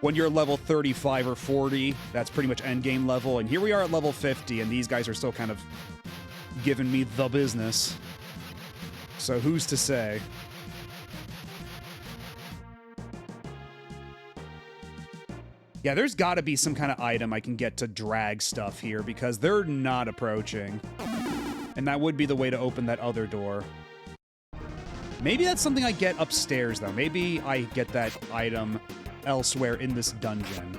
when you're level 35 or 40, that's pretty much endgame level, and here we are at level 50, and these guys are still kind of giving me the business. So who's to say? Yeah, there's gotta be some kind of item I can get to drag stuff here, because they're not approaching. And that would be the way to open that other door. Maybe that's something I get upstairs, though. Maybe I get that item elsewhere in this dungeon.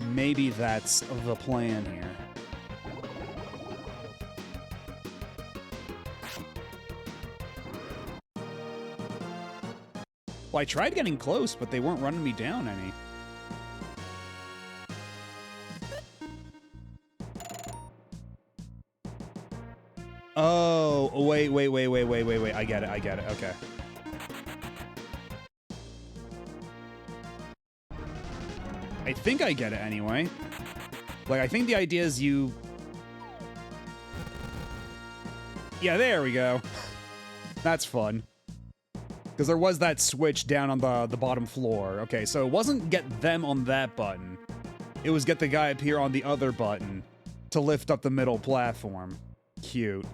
Maybe that's the plan here. Well, I tried getting close, but they weren't running me down any. Oh, wait. I get it, okay. I think I get it anyway. Like, I think the idea is you... Yeah, there we go. That's fun. Because there was that switch down on the bottom floor. Okay, so it wasn't get them on that button. It was get the guy up here on the other button to lift up the middle platform. Cute.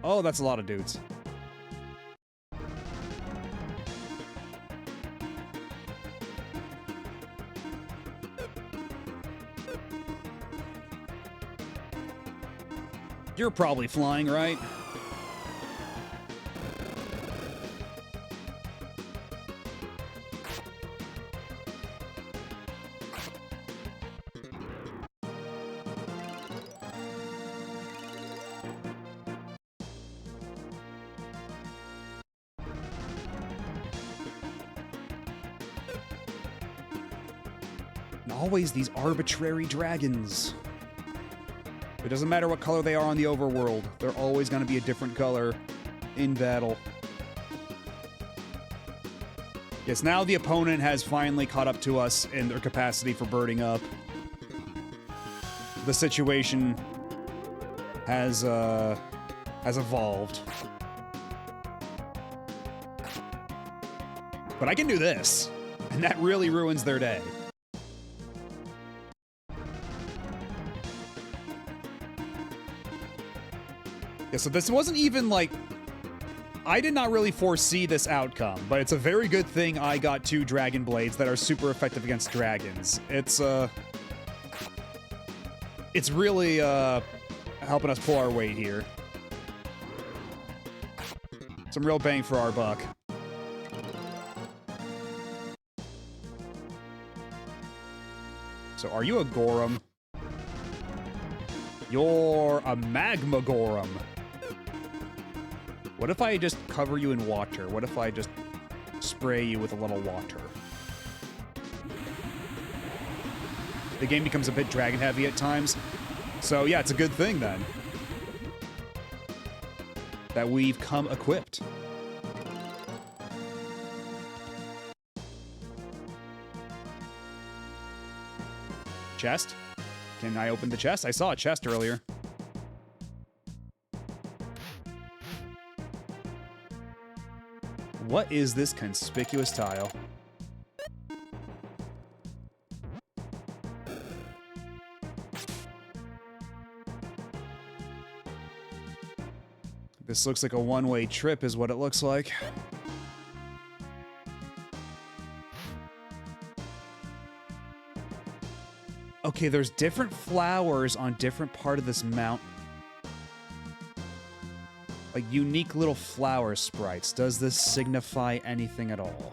Oh, that's a lot of dudes. You're probably flying, right? Always these arbitrary dragons. It doesn't matter what color they are on the overworld. They're always going to be a different color in battle. Yes, now the opponent has finally caught up to us in their capacity for birding up. The situation has evolved. But I can do this, and that really ruins their day. Yeah, so this wasn't even, like, I did not really foresee this outcome, but it's a very good thing I got 2 dragon blades that are super effective against dragons. It's really helping us pull our weight here. Some real bang for our buck. So, are you a Gorum? You're a Magma Gorum. What if I just cover you in water? What if I just spray you with a little water? The game becomes a bit dragon heavy at times. So yeah, it's a good thing then that we've come equipped. Chest? Can I open the chest? I saw a chest earlier. What is this conspicuous tile? This looks like a one-way trip is what it looks like. Okay, there's different flowers on different part of this mountain. Like unique little flower sprites. Does this signify anything at all?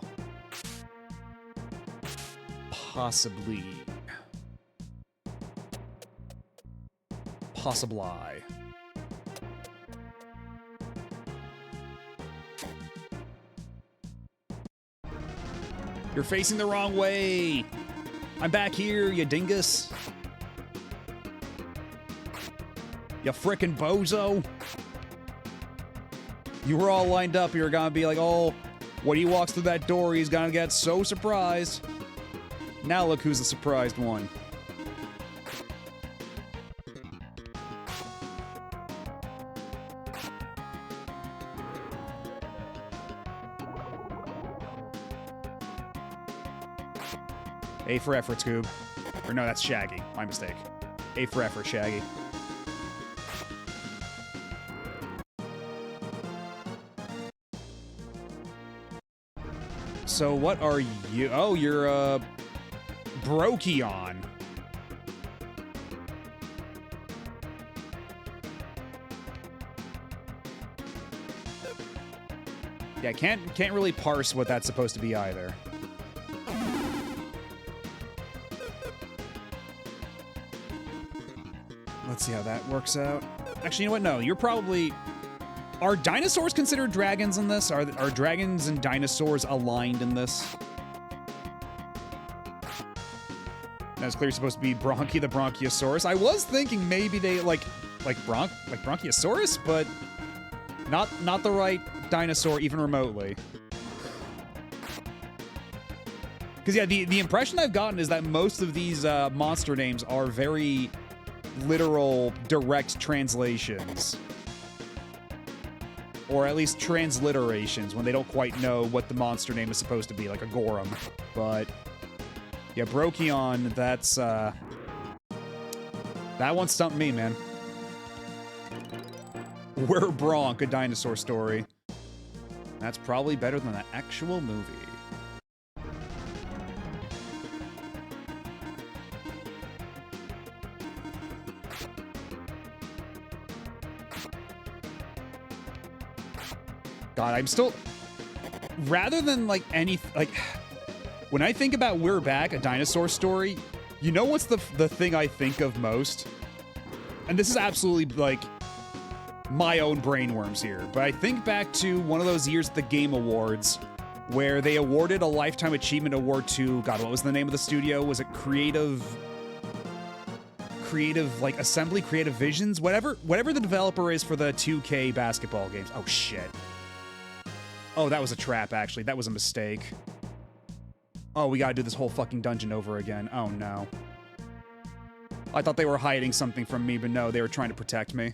Possibly. Possibly. You're facing the wrong way. I'm back here, you dingus. You frickin' bozo. You were all lined up. You're gonna be like, oh, when he walks through that door, he's gonna get so surprised. Now look who's the surprised one. A for effort, Scoob. Or no, that's Shaggy. My mistake. A for effort, Shaggy. So what are you? Oh, you're Brokion. Yeah, can't really parse what that's supposed to be either. Let's see how that works out. Actually, you know what? No, you're probably... Are dinosaurs considered dragons in this? Are dragons and dinosaurs aligned in this? That's clearly supposed to be Bronchi the Bronchiosaurus. I was thinking maybe they like Bronchiosaurus, but not the right dinosaur even remotely. Because yeah, the impression I've gotten is that most of these monster names are very literal, direct translations. Or at least transliterations when they don't quite know what the monster name is supposed to be, like a Gorum. But yeah, Brokion, that's that one stumped me, man. We're Bronk, a dinosaur story. That's probably better than the actual movie. God, I'm still... Rather than, like, when I think about We're Back, a dinosaur story, you know what's the thing I think of most? And this is absolutely, like, my own brainworms here. But I think back to one of those years at the Game Awards where they awarded a Lifetime Achievement Award to... God, what was the name of the studio? Was it Creative, like, Assembly, Creative Visions? Whatever the developer is for the 2K basketball games. Oh, shit. Oh, that was a trap, actually. That was a mistake. Oh, we gotta do this whole fucking dungeon over again. Oh, no. I thought they were hiding something from me, but no, they were trying to protect me.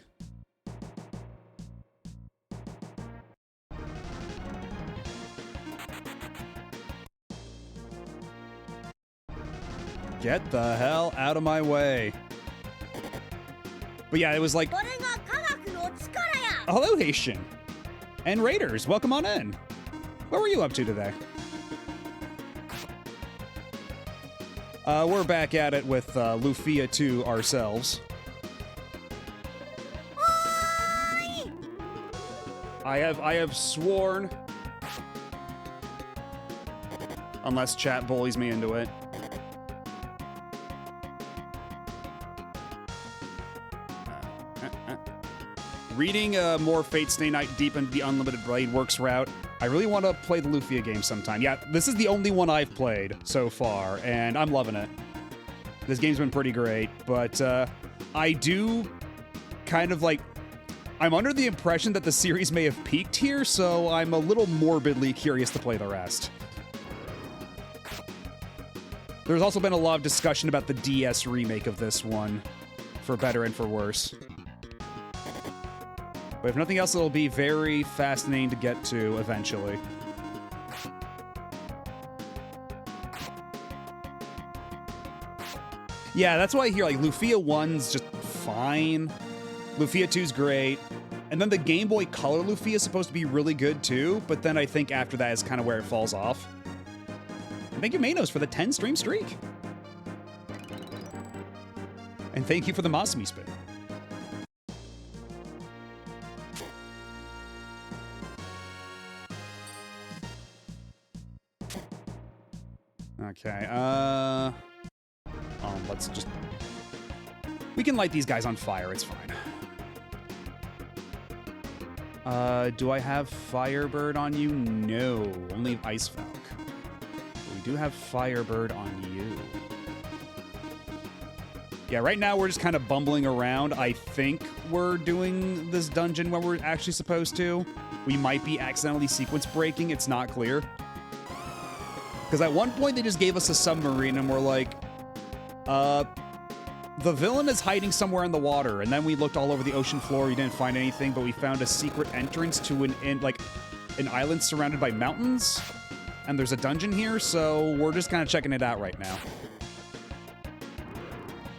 Get the hell out of my way. But yeah, it was like... Hello, Haitian. And Raiders, welcome on in. What were you up to today? We're back at it with Lufia II ourselves. I have sworn, unless chat bullies me into it. Reading more Fate Stay Night Deep into the Unlimited Blade Works route. I really want to play the Lufia game sometime. Yeah, this is the only one I've played so far, and I'm loving it. This game's been pretty great, but I do kind of like... I'm under the impression that the series may have peaked here, so I'm a little morbidly curious to play the rest. There's also been a lot of discussion about the DS remake of this one, for better and for worse. But if nothing else, it'll be very fascinating to get to eventually. Yeah, that's why I hear, like, Lufia 1's just fine. Lufia 2's great. And then the Game Boy Color Lufia is supposed to be really good, too. But then I think after that is kind of where it falls off. And thank you, Manos, for the 10-stream streak. And thank you for the Masumi spin. Okay, let's just... We can light these guys on fire, it's fine. Do I have Firebird on you? No, only Ice Falcon. We do have Firebird on you. Yeah, right now we're just kind of bumbling around. I think we're doing this dungeon when we're actually supposed to. We might be accidentally sequence breaking, it's not clear. Because at one point they just gave us a submarine and we're like, the villain is hiding somewhere in the water. And then we looked all over the ocean floor, we didn't find anything, but we found a secret entrance to an island surrounded by mountains. And there's a dungeon here, so we're just kind of checking it out right now.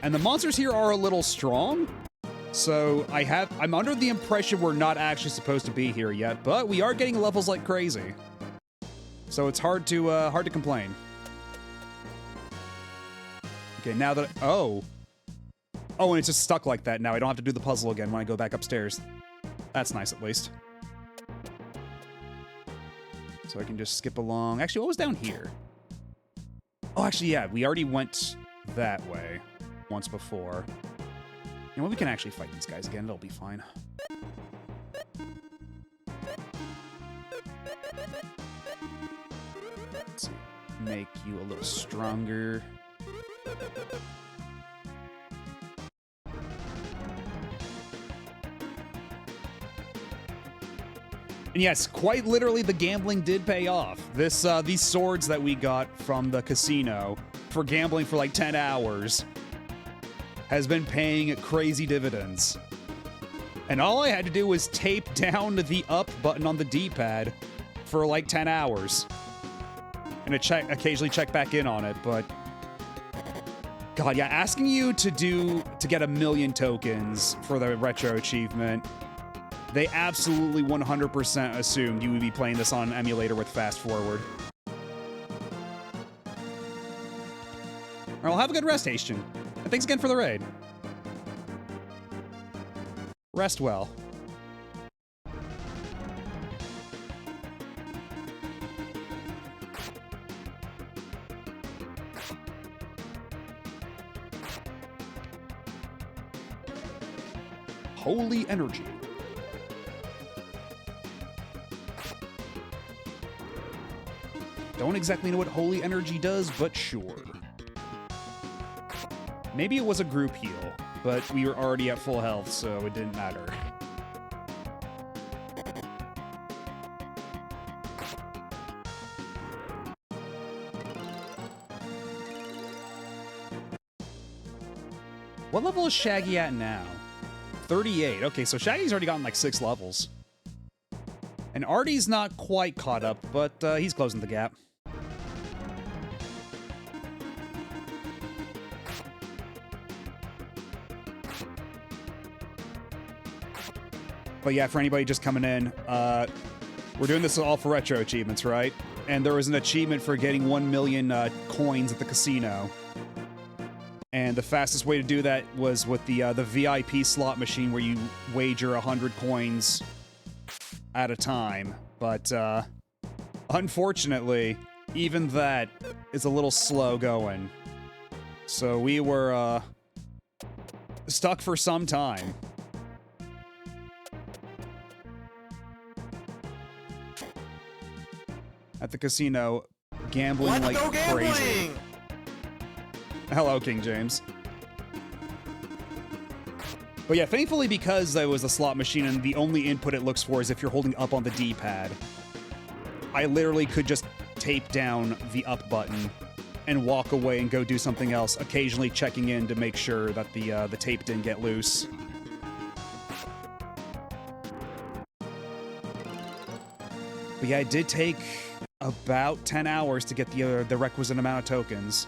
And the monsters here are a little strong. So I'm under the impression we're not actually supposed to be here yet, but we are getting levels like crazy. So it's hard to complain. Okay, now that... Oh, and it's just stuck like that now. I don't have to do the puzzle again when I go back upstairs. That's nice, at least. So I can just skip along. Actually, what was down here? Oh, actually, yeah. We already went that way once before. You know what? We can actually fight these guys again. It'll be fine. Let's see. Make you a little stronger. And yes, quite literally, the gambling did pay off. These swords that we got from the casino for gambling for like 10 hours has been paying crazy dividends. And all I had to do was tape down the up button on the D-pad for like 10 hours. And occasionally check back in on it, but... God, yeah, asking you to get 1 million tokens for the retro achievement... They absolutely 100% assumed you would be playing this on an emulator with fast forward. Alright, well, have a good rest, Hastian. And thanks again for the raid. Rest well. Holy energy. Don't exactly know what Holy Energy does, but sure. Maybe it was a group heal, but we were already at full health, so it didn't matter. What level is Shaggy at now? 38. Okay, so Shaggy's already gotten like 6 levels. And Artie's not quite caught up, but he's closing the gap. But yeah, for anybody just coming in, we're doing this all for retro achievements, right? And there was an achievement for getting 1 million coins at the casino. And the fastest way to do that was with the VIP slot machine where you wager 100 coins at a time. But unfortunately, even that is a little slow going. So we were stuck for some time. At the casino, gambling Let's like go crazy. gambling! Hello, King James. But yeah, thankfully, because there was a slot machine and the only input it looks for is if you're holding up on the D-pad, I literally could just tape down the up button and walk away and go do something else, occasionally checking in to make sure that the tape didn't get loose. But yeah, it did take about 10 hours to get the requisite amount of tokens.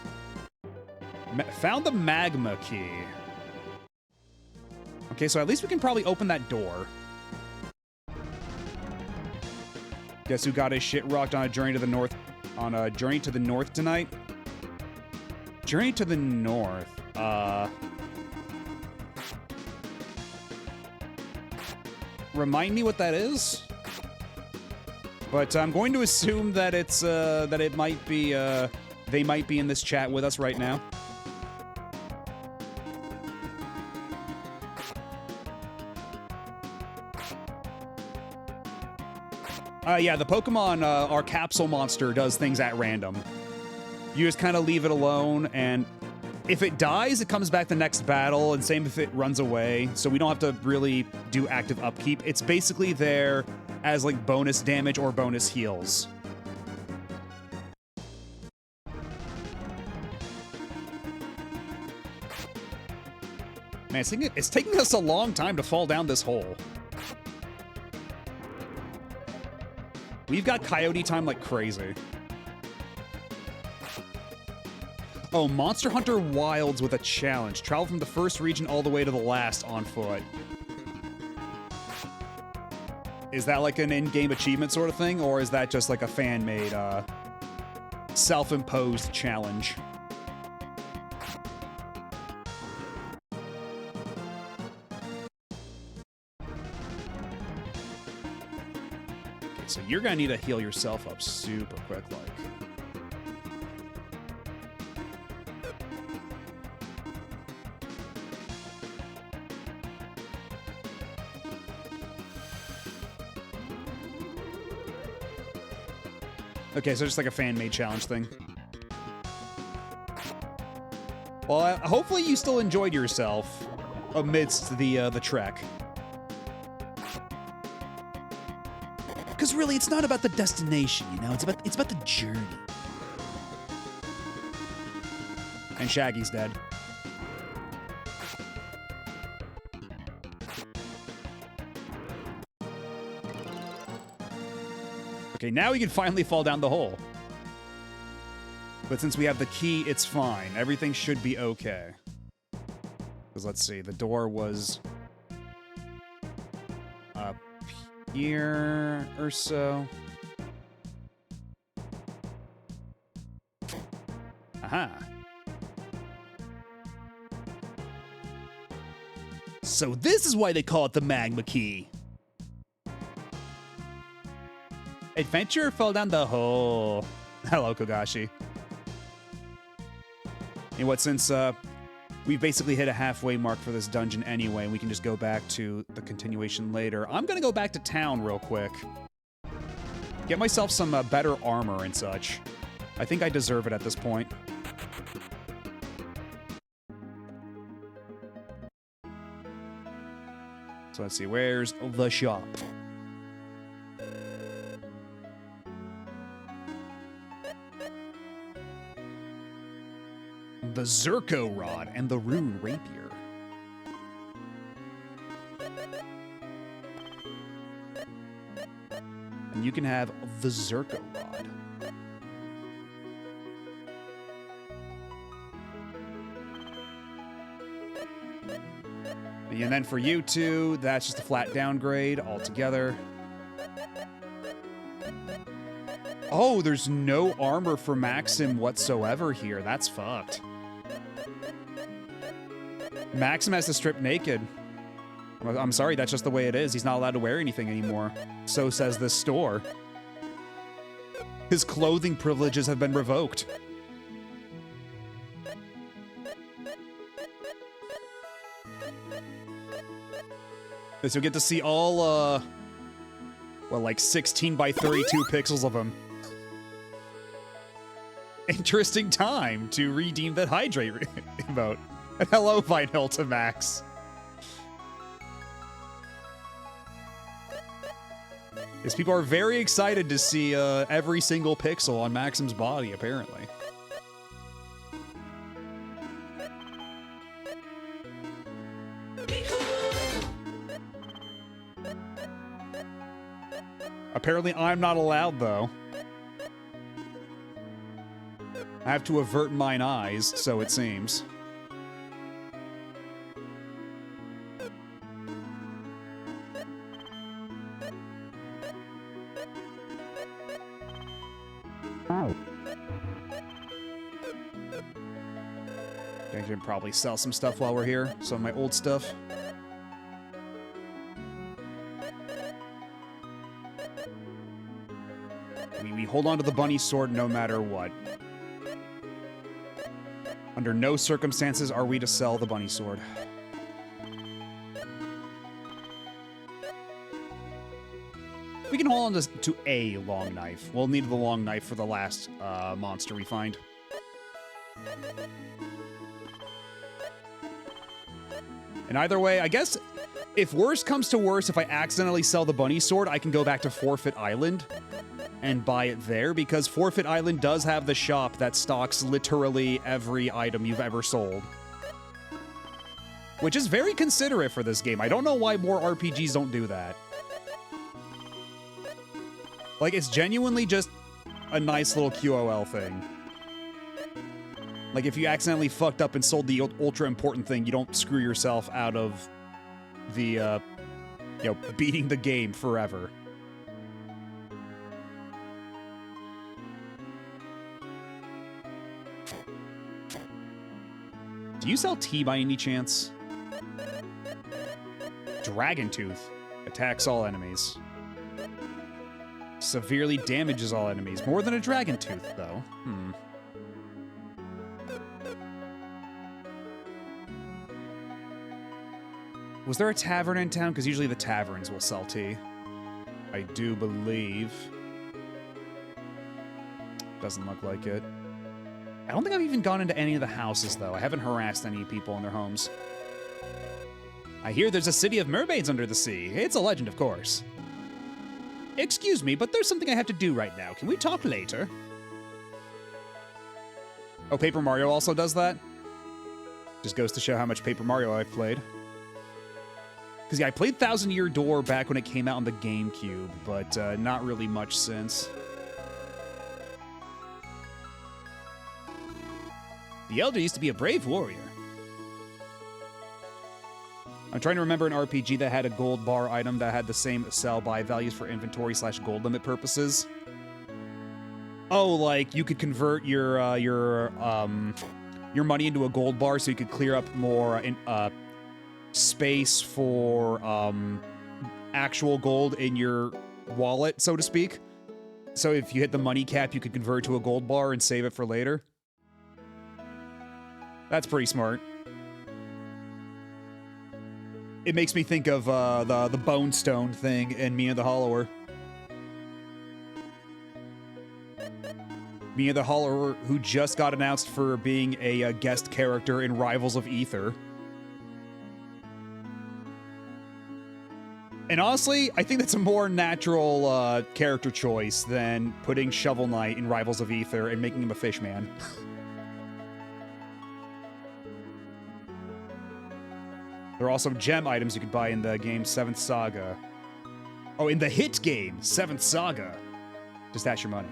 Found the magma key. Okay, so at least we can probably open that door. Guess who got his shit rocked on a journey to the north? On a journey to the north tonight? Journey to the north. Remind me what that is? But I'm going to assume that it's that it might be they might be in this chat with us right now. Yeah, the Pokemon, our capsule monster does things at random. You just kind of leave it alone, and if it dies, it comes back the next battle, and same if it runs away, so we don't have to really do active upkeep. It's basically there as, like, bonus damage or bonus heals. Man, it's taking us a long time to fall down this hole. We've got coyote time like crazy. Oh, Monster Hunter Wilds with a challenge. Travel from the first region all the way to the last on foot. Is that like an in-game achievement sort of thing, or is that just like a fan-made, self-imposed challenge? So you're gonna need to heal yourself up super quick, like. Okay, so just like a fan-made challenge thing. Well, hopefully you still enjoyed yourself amidst the trek. Because really, it's not about the destination, you know? It's about the journey. And Shaggy's dead. Okay, now we can finally fall down the hole. But since we have the key, it's fine. Everything should be okay. Because let's see, the door was up here or so. Aha. So this is why they call it the magma key. Adventurer fell down the hole. Hello, Kogashi. And what, since we've basically hit a halfway mark for this dungeon anyway, and we can just go back to the continuation later, I'm gonna go back to town real quick. Get myself some better armor and such. I think I deserve it at this point. So let's see, where's the shop? The Zerko Rod and the Rune Rapier. And you can have the Zerko Rod. And then for you two, that's just a flat downgrade altogether. Oh, there's no armor for Maxim whatsoever here. That's fucked. Maxim has to strip naked. I'm sorry, that's just the way it is. He's not allowed to wear anything anymore. So says this store. His clothing privileges have been revoked. So you get to see all, well, like 16 by 32 pixels of him. Interesting time to redeem that hydrate emote. And hello, Vinyl to Max. Yes, people are very excited to see every single pixel on Maxim's body, apparently. Apparently, I'm not allowed, though. I have to avert mine eyes, so it seems. I should probably sell some stuff while we're here. Some of my old stuff. We hold on to the bunny sword no matter what. Under no circumstances are we to sell the bunny sword. We can hold on to a long knife. We'll need the long knife for the last monster we find. And either way, I guess if worse comes to worse, if I accidentally sell the bunny sword, I can go back to Forfeit Island and buy it there, because Forfeit Island does have the shop that stocks literally every item you've ever sold. Which is very considerate for this game. I don't know why more RPGs don't do that. Like, it's genuinely just a nice little QOL thing. Like, if you accidentally fucked up and sold the ultra important thing, you don't screw yourself out of the, you know, beating the game forever. Do you sell tea by any chance? Dragon Tooth. Attacks all enemies. Severely damages all enemies. More than a Dragon Tooth, though. Was there a tavern in town? Because usually the taverns will sell tea. I do believe. Doesn't look like it. I don't think I've even gone into any of the houses, though. I haven't harassed any people in their homes. I hear there's a city of mermaids under the sea. It's a legend, of course. Excuse me, but there's something I have to do right now. Can we talk later? Oh, Paper Mario also does that? Just goes to show how much Paper Mario I've played. Because, yeah, I played Thousand Year Door back when it came out on the GameCube, but not really much since. The Elder used to be a brave warrior. I'm trying to remember an RPG that had a gold bar item that had the same sell-by values for inventory / gold limit purposes. Oh, like you could convert your money into a gold bar so you could clear up more space for actual gold in your wallet, so to speak. So if you hit the money cap, you could convert to a gold bar and save it for later. That's pretty smart. It makes me think of the Bone Stone thing in Mina the Hollower. Mina the Hollower, who just got announced for being a guest character in Rivals of Aether. And honestly, I think that's a more natural character choice than putting Shovel Knight in Rivals of Aether and making him a fish man. There are also gem items you could buy in the game 7th Saga. Oh, in the hit game 7th Saga. Just dash your money.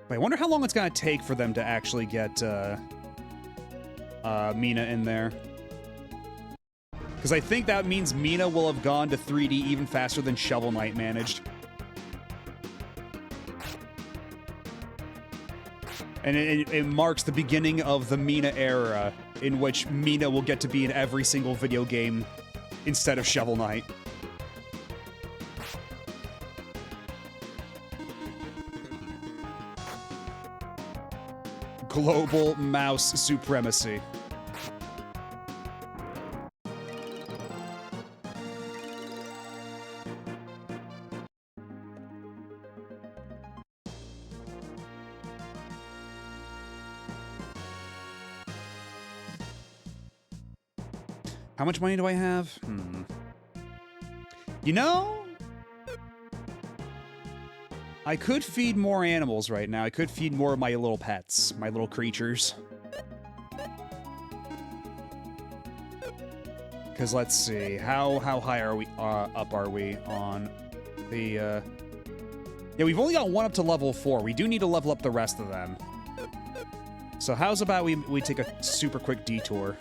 But I wonder how long it's going to take for them to actually get Mina in there. Because I think that means Mina will have gone to 3D even faster than Shovel Knight managed. And it marks the beginning of the Mina era, in which Mina will get to be in every single video game instead of Shovel Knight. Global mouse supremacy. How much money do I have? You know, I could feed more animals right now. I could feed more of my little pets, my little creatures. Because let's see, how high are we up are we on the? Yeah, we've only got one up to level 4. We do need to level up the rest of them. So how's about we take a super quick detour?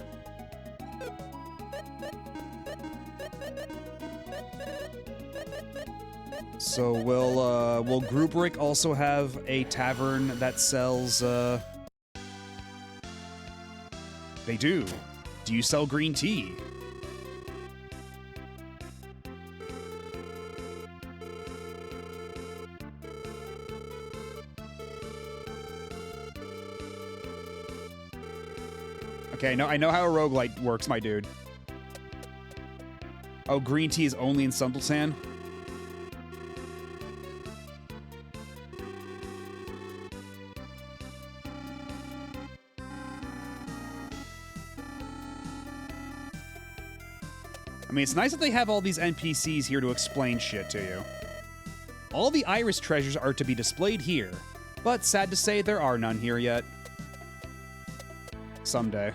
So will Grubrick also have a tavern that sells, They do. Do you sell green tea? Okay, I know how a roguelite works, my dude. Oh, green tea is only in Sundlesan? I mean, it's nice that they have all these NPCs here to explain shit to you. All the iris treasures are to be displayed here, but sad to say there are none here yet. Someday.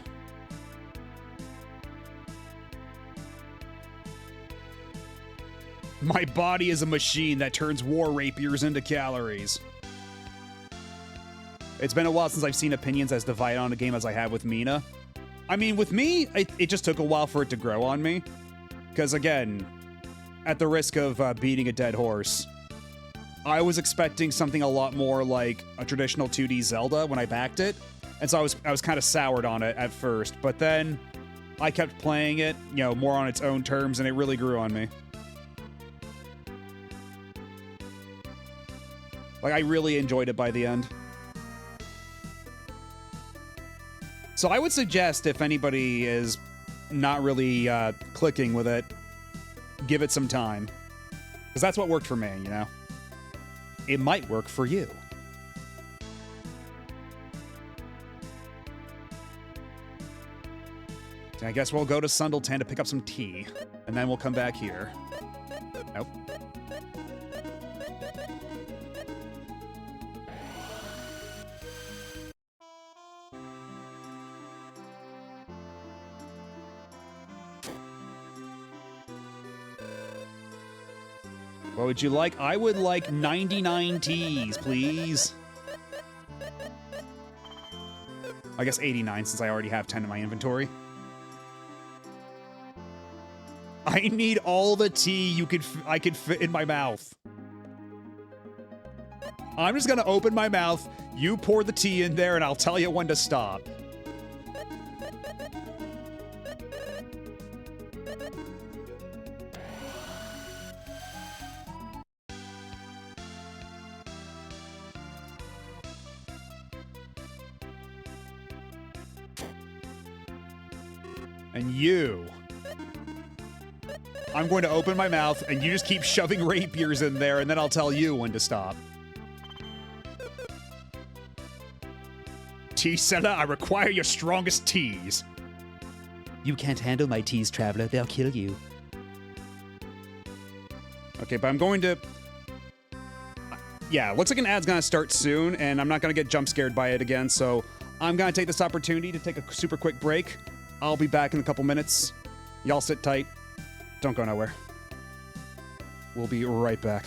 My body is a machine that turns war rapiers into calories. It's been a while since I've seen opinions as divided on a game as I have with Mina. I mean, with me, it just took a while for it to grow on me. Because again, at the risk of beating a dead horse, I was expecting something a lot more like a traditional 2D Zelda when I backed it. And so I was kind of soured on it at first. But then I kept playing it, you know, more on its own terms, and it really grew on me. Like, I really enjoyed it by the end. So I would suggest if anybody is not really clicking with it, give it some time. Because that's what worked for me, you know? It might work for you. I guess we'll go to Sundleton to pick up some tea, and then we'll come back here. Nope. What would you like? I would like 99 teas, please. I guess 89 since I already have 10 in my inventory. I need all the tea I could fit in my mouth. I'm just gonna open my mouth, you pour the tea in there, and I'll tell you when to stop. And you... I'm going to open my mouth, and you just keep shoving rapiers in there, and then I'll tell you when to stop. Tea seller, I require your strongest teas. You can't handle my teas, traveler. They'll kill you. Okay, but I'm going to... Yeah, looks like an ad's gonna start soon, and I'm not gonna get jump scared by it again, so I'm gonna take this opportunity to take a super quick break. I'll be back in a couple minutes. Y'all sit tight. Don't go nowhere. We'll be right back.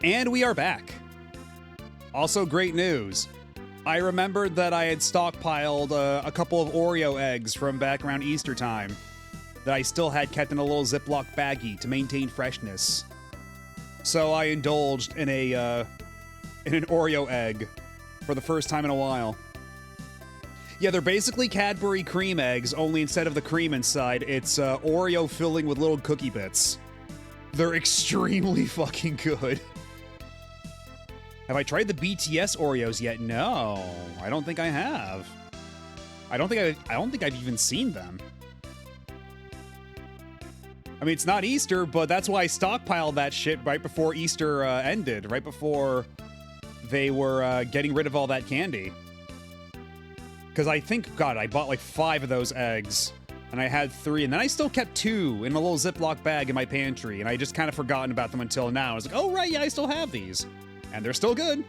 And we are back. Also, great news. I remembered that I had stockpiled a couple of Oreo eggs from back around Easter time that I still had kept in a little Ziploc baggie to maintain freshness. So I indulged in an Oreo egg for the first time in a while. Yeah, they're basically Cadbury cream eggs, only instead of the cream inside, it's Oreo filling with little cookie bits. They're extremely fucking good. Have I tried the BTS Oreos yet? No, I don't think I have. I don't think I've even seen them. I mean, it's not Easter, but that's why I stockpiled that shit right before Easter ended, right before they were getting rid of all that candy. Because I think, God, I bought like 5 of those eggs, and I had 3, and then I still kept 2 in a little Ziploc bag in my pantry, and I just kind of forgotten about them until now. I was like, oh, right, yeah, I still have these. And they're still good.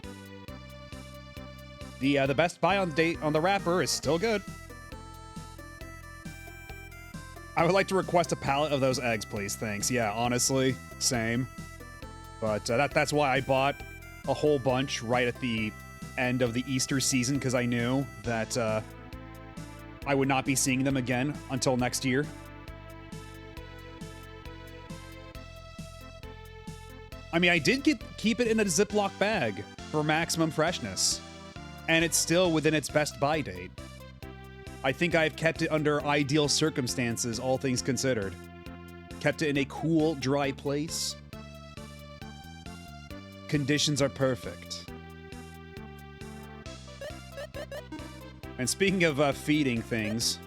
The Best Buy on the wrapper is still good. I would like to request a pallet of those eggs, please. Thanks. Yeah, honestly, same. But that's why I bought a whole bunch right at the end of the Easter season, because I knew that I would not be seeing them again until next year. I mean, I did keep it in a Ziploc bag for maximum freshness, and it's still within its best buy date. I think I've kept it under ideal circumstances, all things considered. Kept it in a cool, dry place. Conditions are perfect. And speaking of feeding things,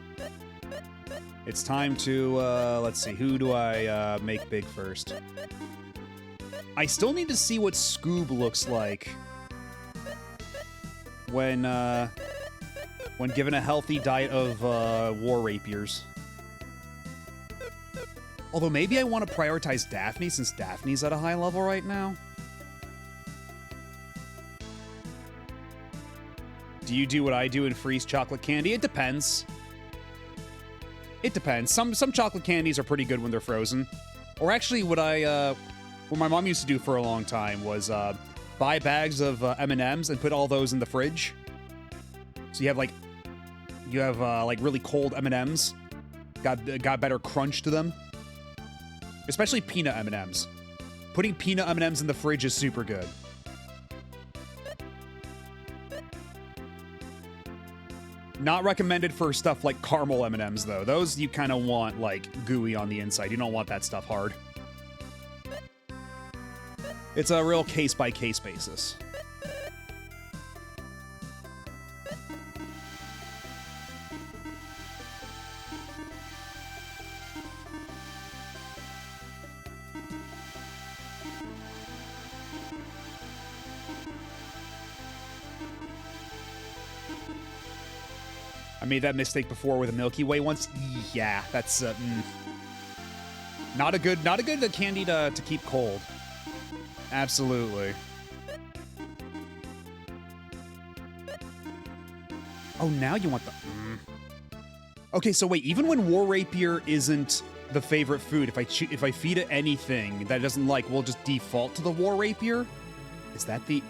it's time to, let's see, who do I make big first? I still need to see what Scoob looks like when given a healthy diet of war rapiers. Although maybe I want to prioritize Daphne, since Daphne's at a high level right now. Do you do what I do and freeze chocolate candy? It depends. It depends. Some chocolate candies are pretty good when they're frozen. Or actually, what my mom used to do for a long time was buy bags of M&Ms and put all those in the fridge. So you have like really cold M&Ms. Got better crunch to them. Especially peanut M&Ms. Putting peanut M&Ms in the fridge is super good. Not recommended for stuff like caramel M&Ms, though. Those you kind of want, like, gooey on the inside. You don't want that stuff hard. It's a real case-by-case basis. I made that mistake before with a Milky Way once. Yeah, that's not a good candy to keep cold. Absolutely. Oh, now you want the... Okay, so wait, even when War Rapier isn't the favorite food, if I feed it anything that it doesn't like, we'll just default to the War Rapier? Is that the...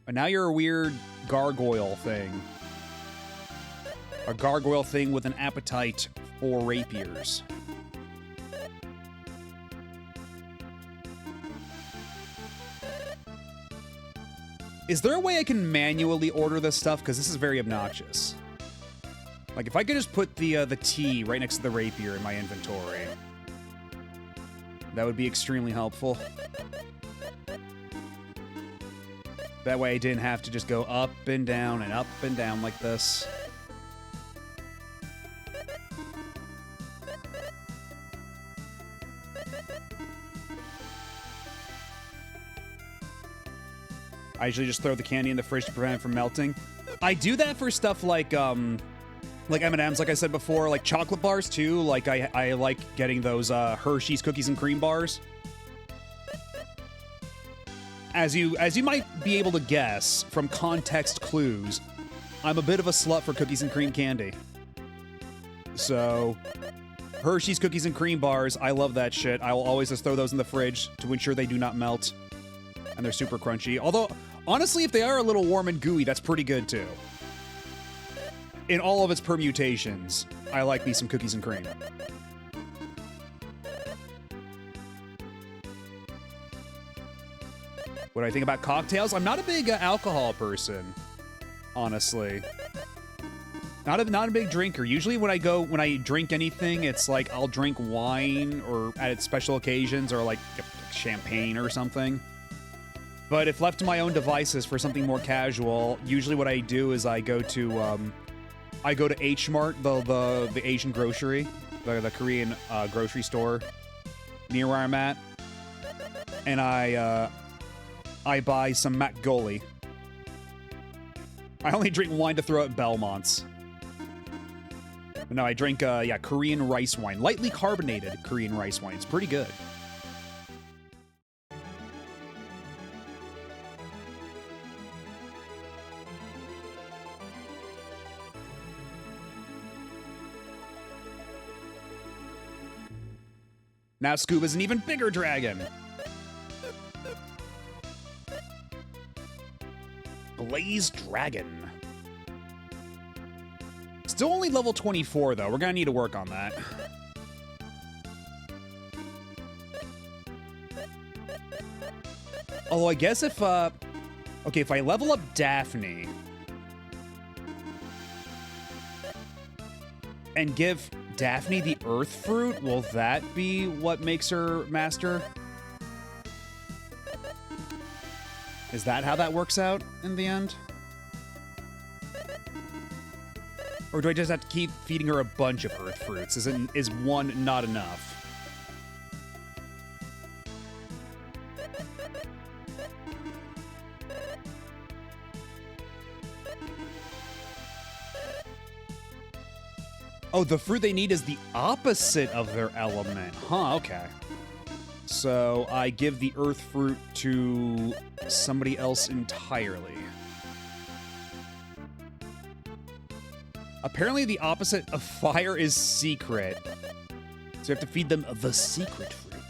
And now you're a weird gargoyle thing. A gargoyle thing with an appetite for rapiers. Is there a way I can manually order this stuff? Because this is very obnoxious. Like, if I could just put the tea right next to the rapier in my inventory, that would be extremely helpful. That way I didn't have to just go up and down like this. I usually just throw the candy in the fridge to prevent it from melting. I do that for stuff like M&Ms, like I said before, like chocolate bars too. Like I like getting those Hershey's cookies and cream bars. As you might be able to guess from context clues, I'm a bit of a slut for cookies and cream candy. So, Hershey's cookies and cream bars. I love that shit. I will always just throw those in the fridge to ensure they do not melt. And they're super crunchy. Although, honestly, if they are a little warm and gooey, that's pretty good too. In all of its permutations, I like me some cookies and cream. What do I think about cocktails? I'm not a big alcohol person, honestly. Not a big drinker. Usually when I drink anything, it's like I'll drink wine or at special occasions or like champagne or something. But if left to my own devices for something more casual, usually what I do is I go to H Mart, the Asian grocery, the Korean grocery store near where I'm at, and I buy some Makgeolli. I only drink wine to throw at Belmont's. But no, I drink Korean rice wine, lightly carbonated Korean rice wine. It's pretty good. Now Scuba's an even bigger dragon. Blaze Dragon. Still only level 24, though. We're gonna need to work on that. Although I guess if I level up Daphne and give Daphne the Earth Fruit, will that be what makes her master? Is that how that works out in the end? Or do I just have to keep feeding her a bunch of Earth Fruits? Is one not enough? Oh, the fruit they need is the opposite of their element. Huh, okay. So I give the Earth Fruit to somebody else entirely. Apparently the opposite of fire is secret. So you have to feed them the secret fruit.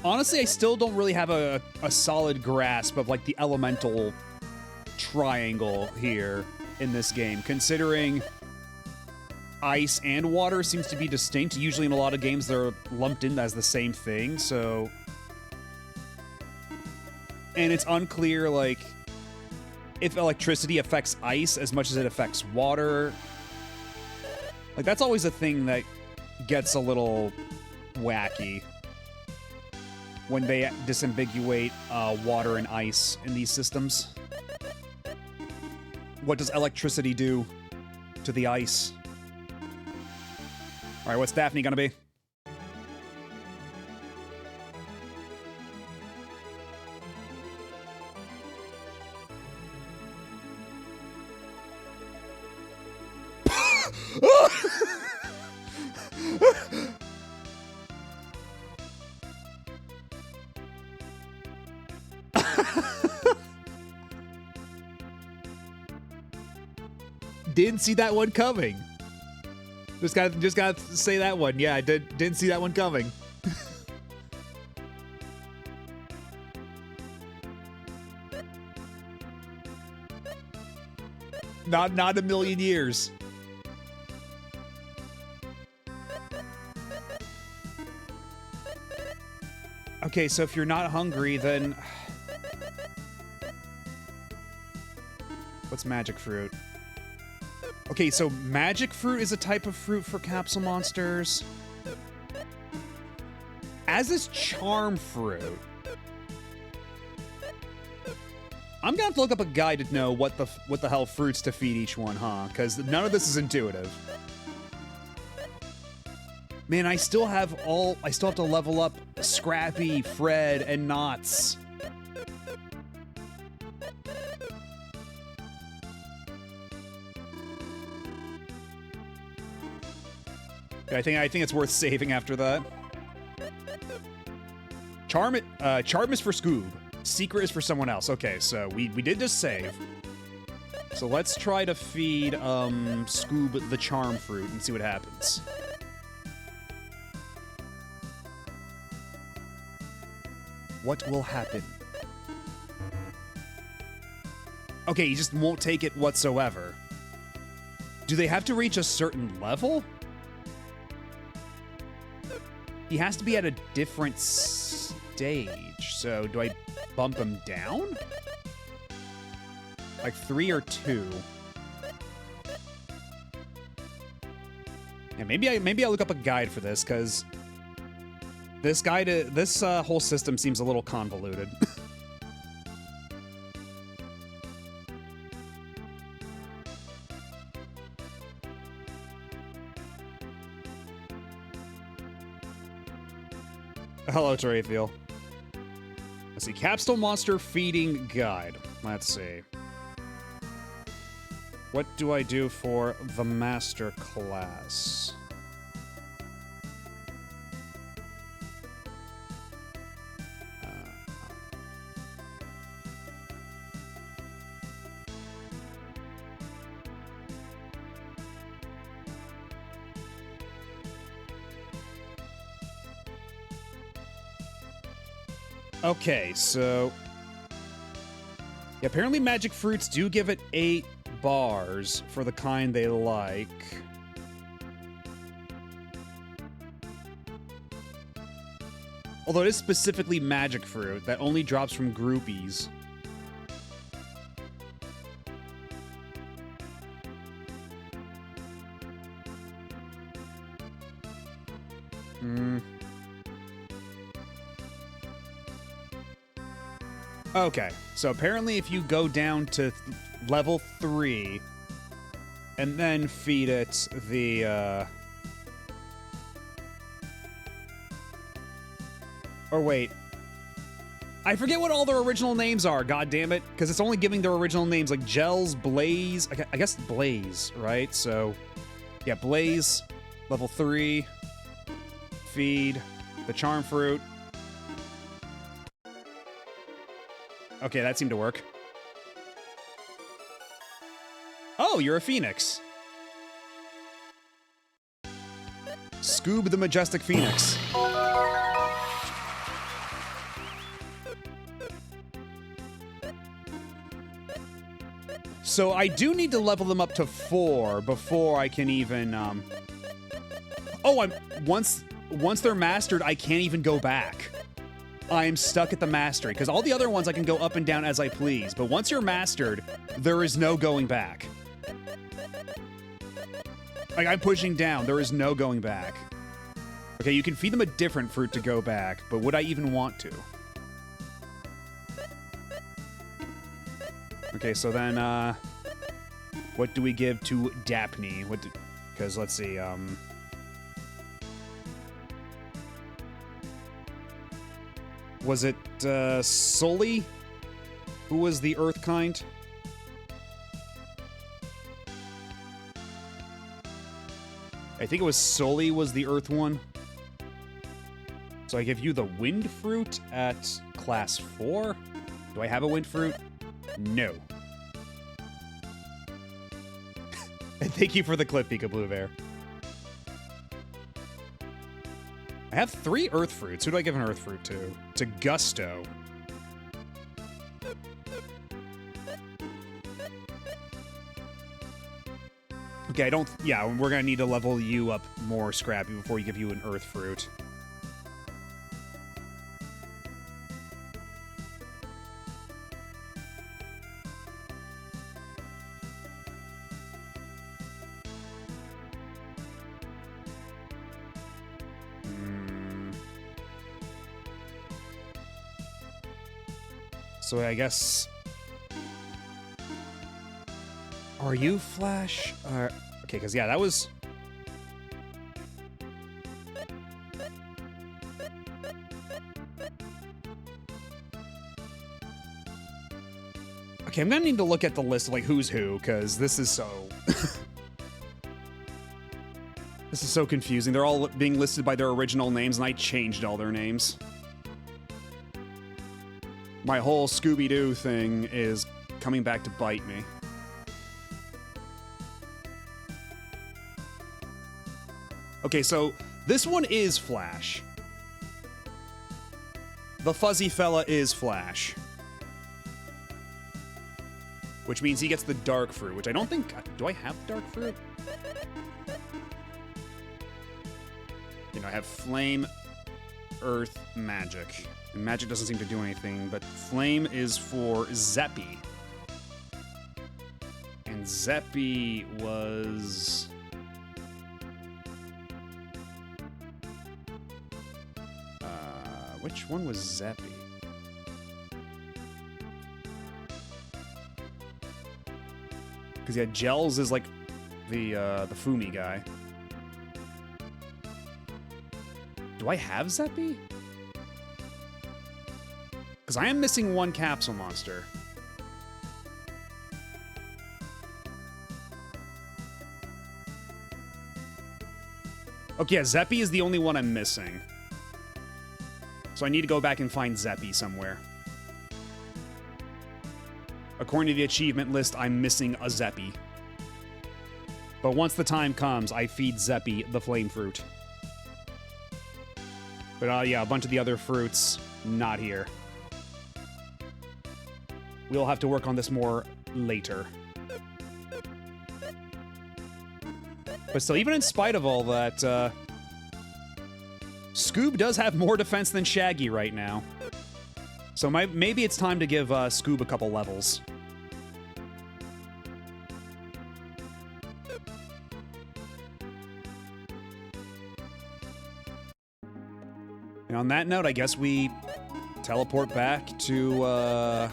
Honestly, I still don't really have a solid grasp of like the elemental triangle here in this game, considering ice and water seems to be distinct. Usually in a lot of games they're lumped in as the same thing, so... And it's unclear, like, if electricity affects ice as much as it affects water. Like, that's always a thing that gets a little wacky when they disambiguate water and ice in these systems. What does electricity do to the ice? All right, what's Daphne gonna be? Didn't see that one coming. Just gotta say that one. Yeah, I didn't see that one coming. Not a million years. Okay, so if you're not hungry, then what's magic fruit? Okay, so magic fruit is a type of fruit for capsule monsters. As is charm fruit. I'm gonna have to look up a guide to know what the hell fruits to feed each one, huh? Because none of this is intuitive. Man, I still have to level up Scrappy, Fred, and Knots. I think it's worth saving after that. Charm is for Scoob. Secret is for someone else. Okay, so we did just save. So let's try to feed Scoob the charm fruit and see what happens. What will happen? Okay, he just won't take it whatsoever. Do they have to reach a certain level? He has to be at a different stage. So do I bump him down? Like 3 or 2? Yeah, maybe I'll look up a guide for this, because this whole system seems a little convoluted. Hello, Terrafiel. Let's see. Capstone Monster Feeding Guide. Let's see. What do I do for the Master class? Okay, so yeah, apparently magic fruits do give it 8 bars for the kind they like. Although it is specifically magic fruit that only drops from groupies. Okay, so apparently if you go down to level 3 and then feed it the, or wait. I forget what all their original names are, god damn it, because it's only giving their original names, like Gels, Blaze, I guess Blaze, right? So, yeah, Blaze, level 3, feed the Charm Fruit. Okay, that seemed to work. Oh, you're a phoenix. Scoob the Majestic Phoenix. So I do need to level them up to 4 before I can even, Oh, once they're mastered, I can't even go back. I'm stuck at the mastery, because all the other ones I can go up and down as I please, but once you're mastered, there is no going back. Like, I'm pushing down, there is no going back. Okay, you can feed them a different fruit to go back, but would I even want to? Okay, so then, what do we give to Daphne? Because, let's see, was it, Sully? Who was the Earth kind? I think it was Sully was the Earth one. So I give you the Wind Fruit at class 4? Do I have a Wind Fruit? No. And thank you for the clip, Pika Blue Bear. I have 3 Earth Fruits. Who do I give an Earth Fruit to? To Gusto. Okay, yeah, we're gonna need to level you up more, Scrappy, before you give you an Earth Fruit. So I guess... Are you Flash? Okay, because yeah, that was... Okay, I'm gonna need to look at the list of, like, who's who, because this is so... This is so confusing. They're all being listed by their original names, and I changed all their names. My whole Scooby-Doo thing is coming back to bite me. Okay, so this one is Flash. The fuzzy fella is Flash. Which means he gets the dark fruit, which I don't think... Do I have dark fruit? You know, I have flame, earth, magic. And magic doesn't seem to do anything, but flame is for Zeppy. And Zeppy was... which one was Zeppy? Because yeah, Gels is like the Fumi guy. Do I have Zeppy? Because I am missing one capsule monster. Okay, yeah, Zeppy is the only one I'm missing. So I need to go back and find Zeppy somewhere. According to the achievement list, I'm missing a Zeppy. But once the time comes, I feed Zeppy the flame fruit. But yeah, a bunch of the other fruits, not here. We'll have to work on this more later. But still, even in spite of all that, Scoob does have more defense than Shaggy right now. So maybe it's time to give Scoob a couple levels. And on that note, I guess we teleport back to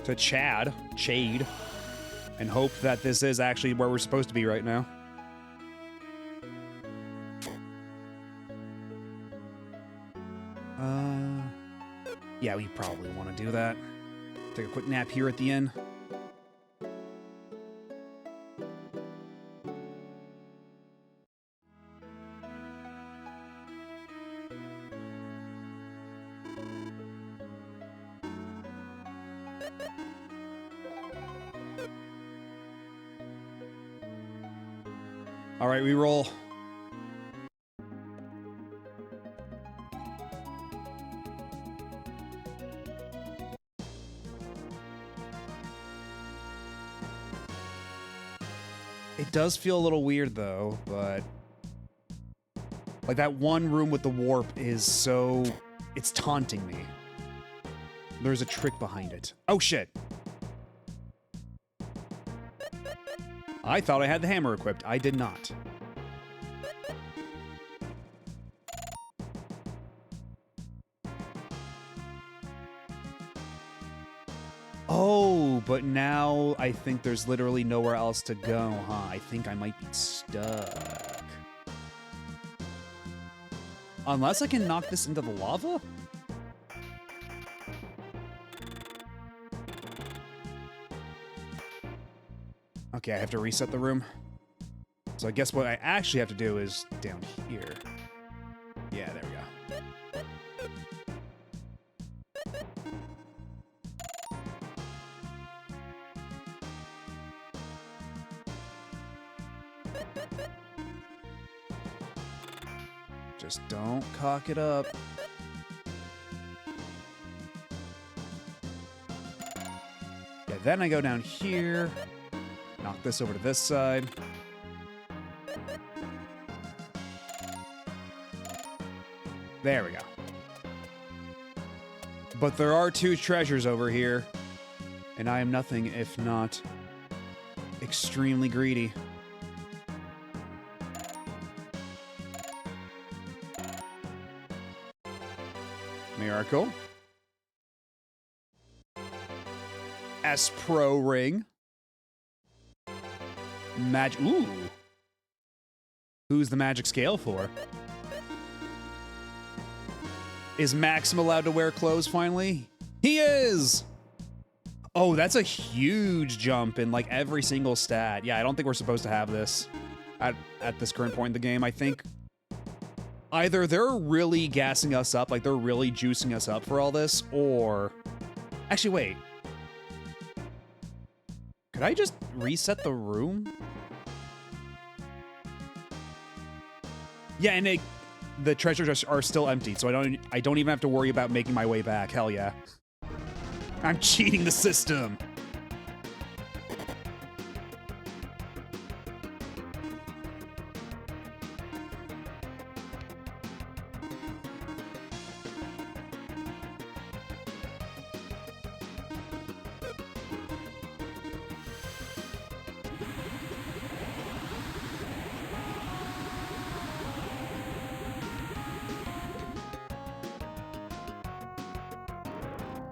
Chade, and hope that this is actually where we're supposed to be right now. Yeah, we probably want to do that. Take a quick nap here at the inn. All right, we roll. It does feel a little weird, though, but... like, that one room with the warp is so... it's taunting me. There's a trick behind it. Oh, shit! I thought I had the hammer equipped. I did not. Oh, but now I think there's literally nowhere else to go, huh? I think I might be stuck. Unless I can knock this into the lava? Okay, I have to reset the room. So I guess what I actually have to do is down here. Yeah, there we go. Just don't cock it up. Yeah, then I go down here. Knock this over to this side. There we go. But there are two treasures over here, and I am nothing if not extremely greedy. Miracle. S-Pro ring. Ooh. Who's the magic scale for? Is Maxim allowed to wear clothes finally? He is! Oh, that's a huge jump in like every single stat. Yeah, I don't think we're supposed to have this at this current point in the game. I think either they're really gassing us up, like they're really juicing us up for all this, or... Actually, wait. Could I just reset the room? Yeah, and the treasures are still empty, so I don't even have to worry about making my way back. Hell yeah. I'm cheating the system.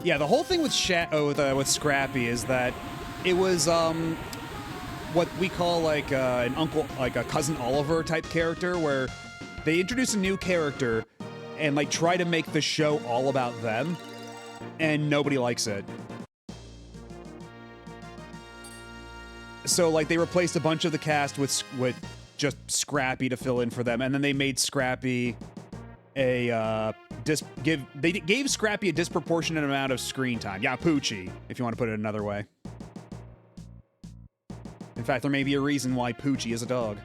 Yeah, the whole thing with with Scrappy is that it was what we call like an uncle, like a cousin Oliver type character, where they introduce a new character and like try to make the show all about them, and nobody likes it. So like they replaced a bunch of the cast with just Scrappy to fill in for them, and then they made Scrappy they gave Scrappy a disproportionate amount of screen time. Yeah, Poochie, if you want to put it another way. In fact, there may be a reason why Poochie is a dog.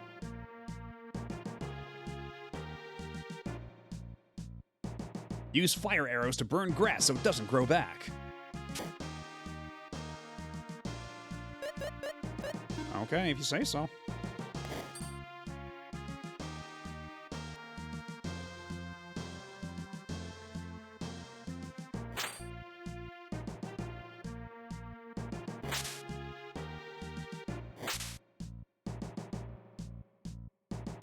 Use fire arrows to burn grass so it doesn't grow back. Okay, if you say so.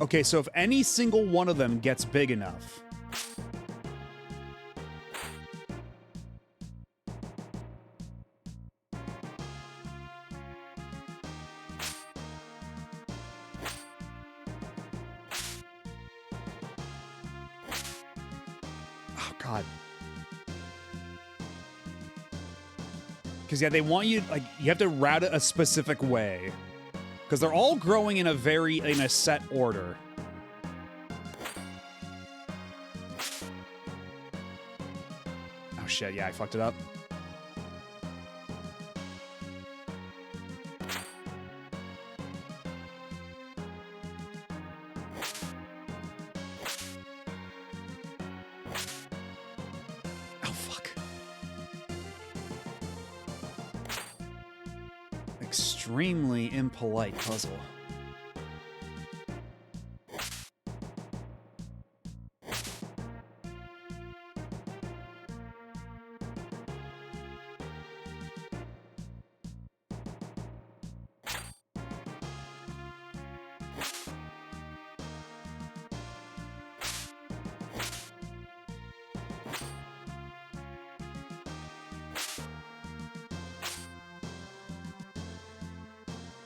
Okay, so if any single one of them gets big enough... Oh, God. Because, yeah, they want you, like, you have to route it a specific way. Because they're all growing in a set order. Oh shit, yeah, I fucked it up. Oh fuck. Extremely impolite puzzle.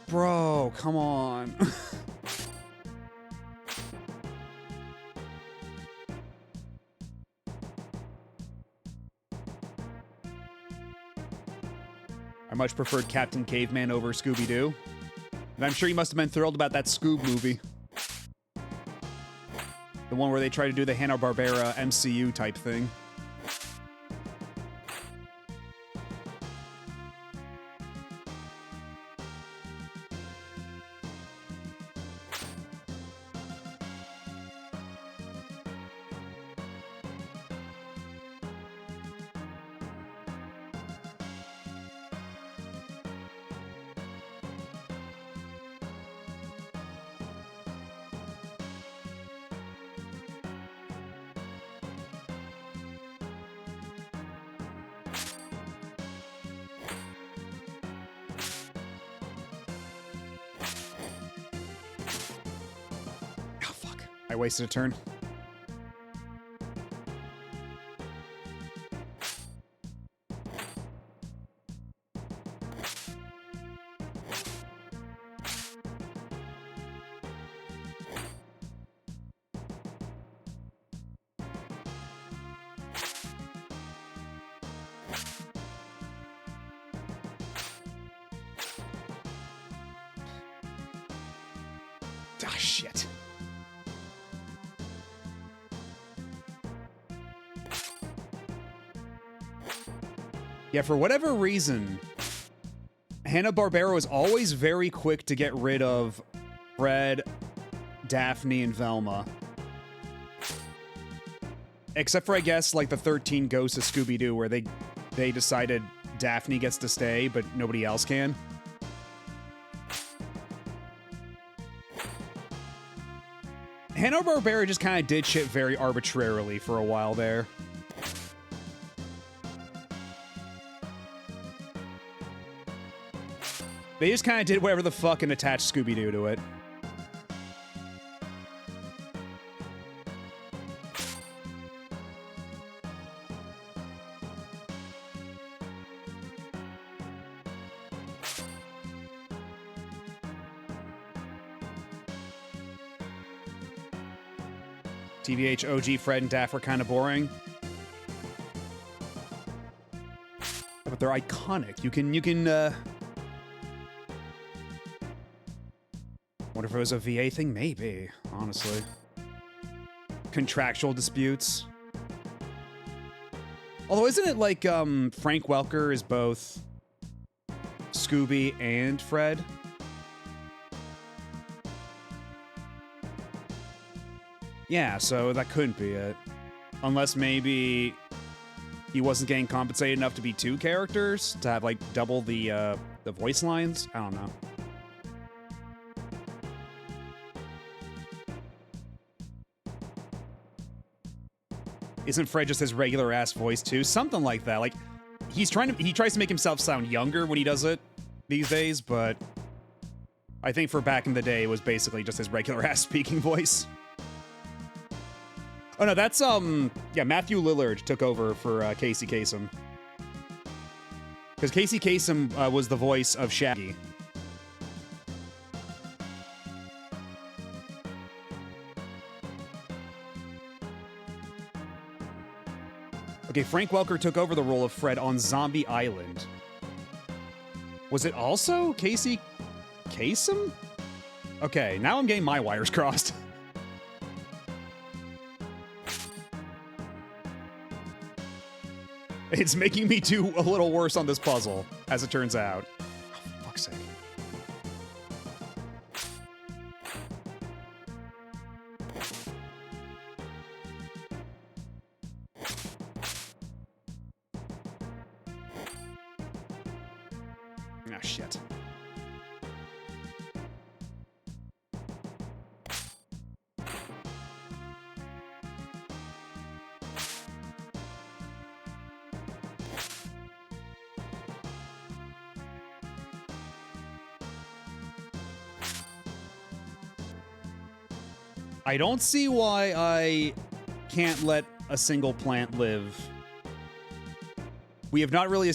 Bro, come on. I much preferred Captain Caveman over Scooby-Doo. And I'm sure you must have been thrilled about that Scoob movie. The one where they try to do the Hanna-Barbera MCU type thing. I wasted a turn. Ah, shit. Yeah, for whatever reason, Hanna-Barbera was always very quick to get rid of Fred, Daphne, and Velma. Except for, I guess, like the 13 Ghosts of Scooby-Doo, where they decided Daphne gets to stay, but nobody else can. Hanna-Barbera just kind of did shit very arbitrarily for a while there. They just kind of did whatever the fuck and attached Scooby-Doo to it. TVH, OG, Fred, and Daff were kind of boring. But they're iconic. You can, wonder if it was a VA thing? Maybe, honestly. Contractual disputes. Although, isn't it like, Frank Welker is both Scooby and Fred? Yeah, so that couldn't be it. Unless maybe he wasn't getting compensated enough to be two characters, to have, like, double the voice lines? I don't know. Isn't Fred just his regular ass voice too? Something like that. Like, he tries to make himself sound younger when he does it these days, but I think for back in the day, it was basically just his regular ass speaking voice. Oh no, that's, yeah, Matthew Lillard took over for Casey Kasem. Because Casey Kasem was the voice of Shaggy. Okay, Frank Welker took over the role of Fred on Zombie Island. Was it also Casey Kasem? Okay, now I'm getting my wires crossed. It's making me do a little worse on this puzzle, as it turns out. Oh, for fuck's sake. Ah, shit. I don't see why I can't let a single plant live. We have not really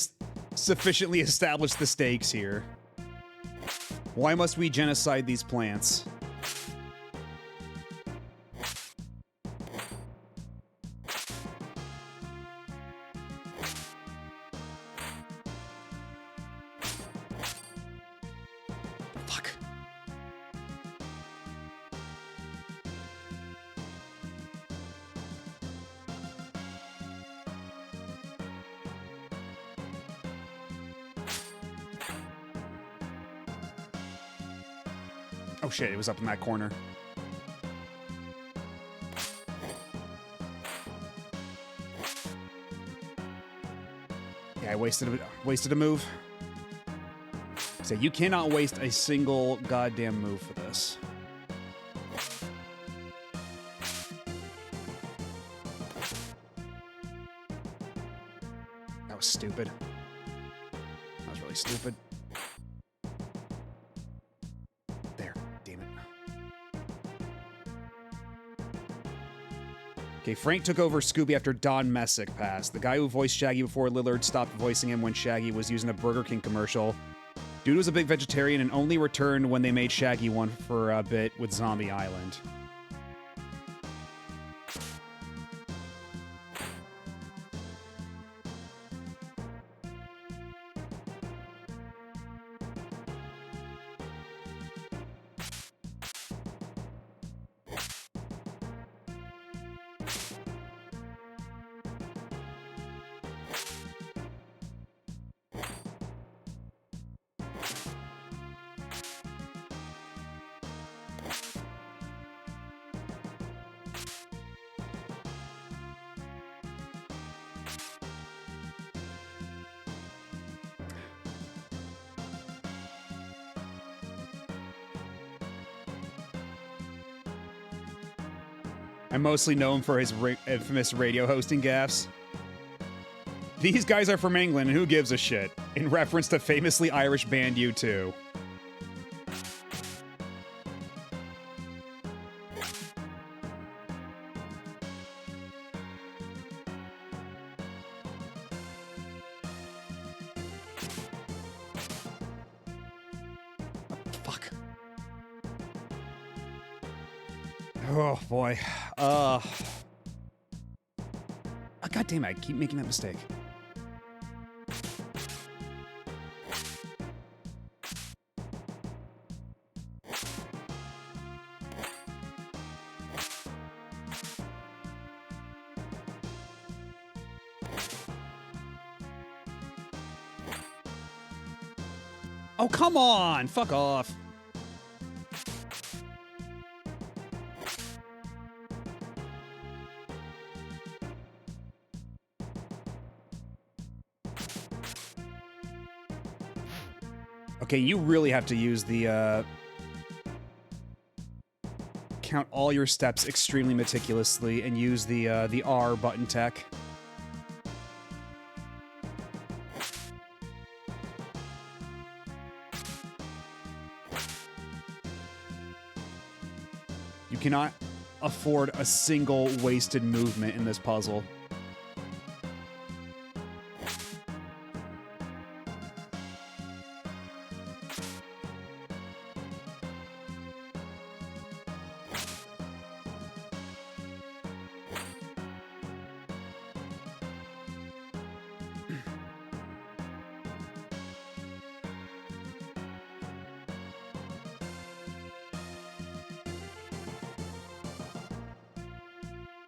sufficiently established the stakes here. Why must we genocide these plants? Fuck. Oh shit, it was up in that corner. Yeah, I wasted a move. So you cannot waste a single goddamn move for this. That was stupid. That was really stupid. There, damn it. Okay, Frank took over Scooby after Don Messick passed. The guy who voiced Shaggy before Lillard stopped voicing him when Shaggy was using a Burger King commercial. Dude was a big vegetarian and only returned when they made Shaggy one for a bit with Zombie Island. I mostly know him for his infamous radio hosting gaffes. These guys are from England, and who gives a shit? In reference to famously Irish band U2. Fuck. Oh, boy. God damn it, I keep making that mistake. Oh, come on! Fuck off. Okay, you really have to use the, count all your steps extremely meticulously and use the R button tech. You cannot afford a single wasted movement in this puzzle.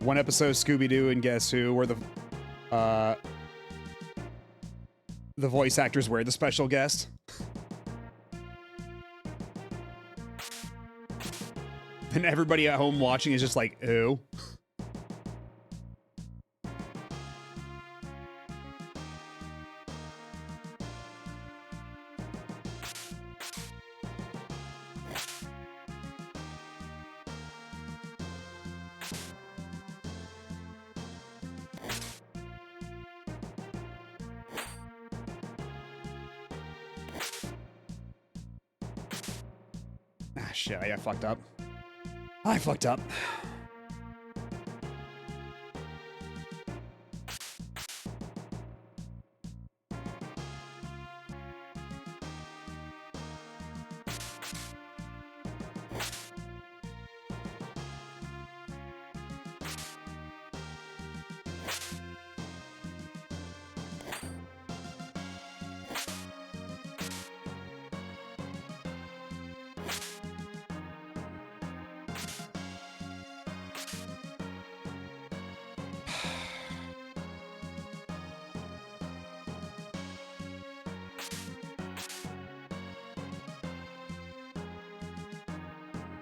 One episode of Scooby-Doo and Guess Who, where the voice actors were the special guest. And everybody at home watching is just like, ew. Ah, shit, I fucked up. I fucked up.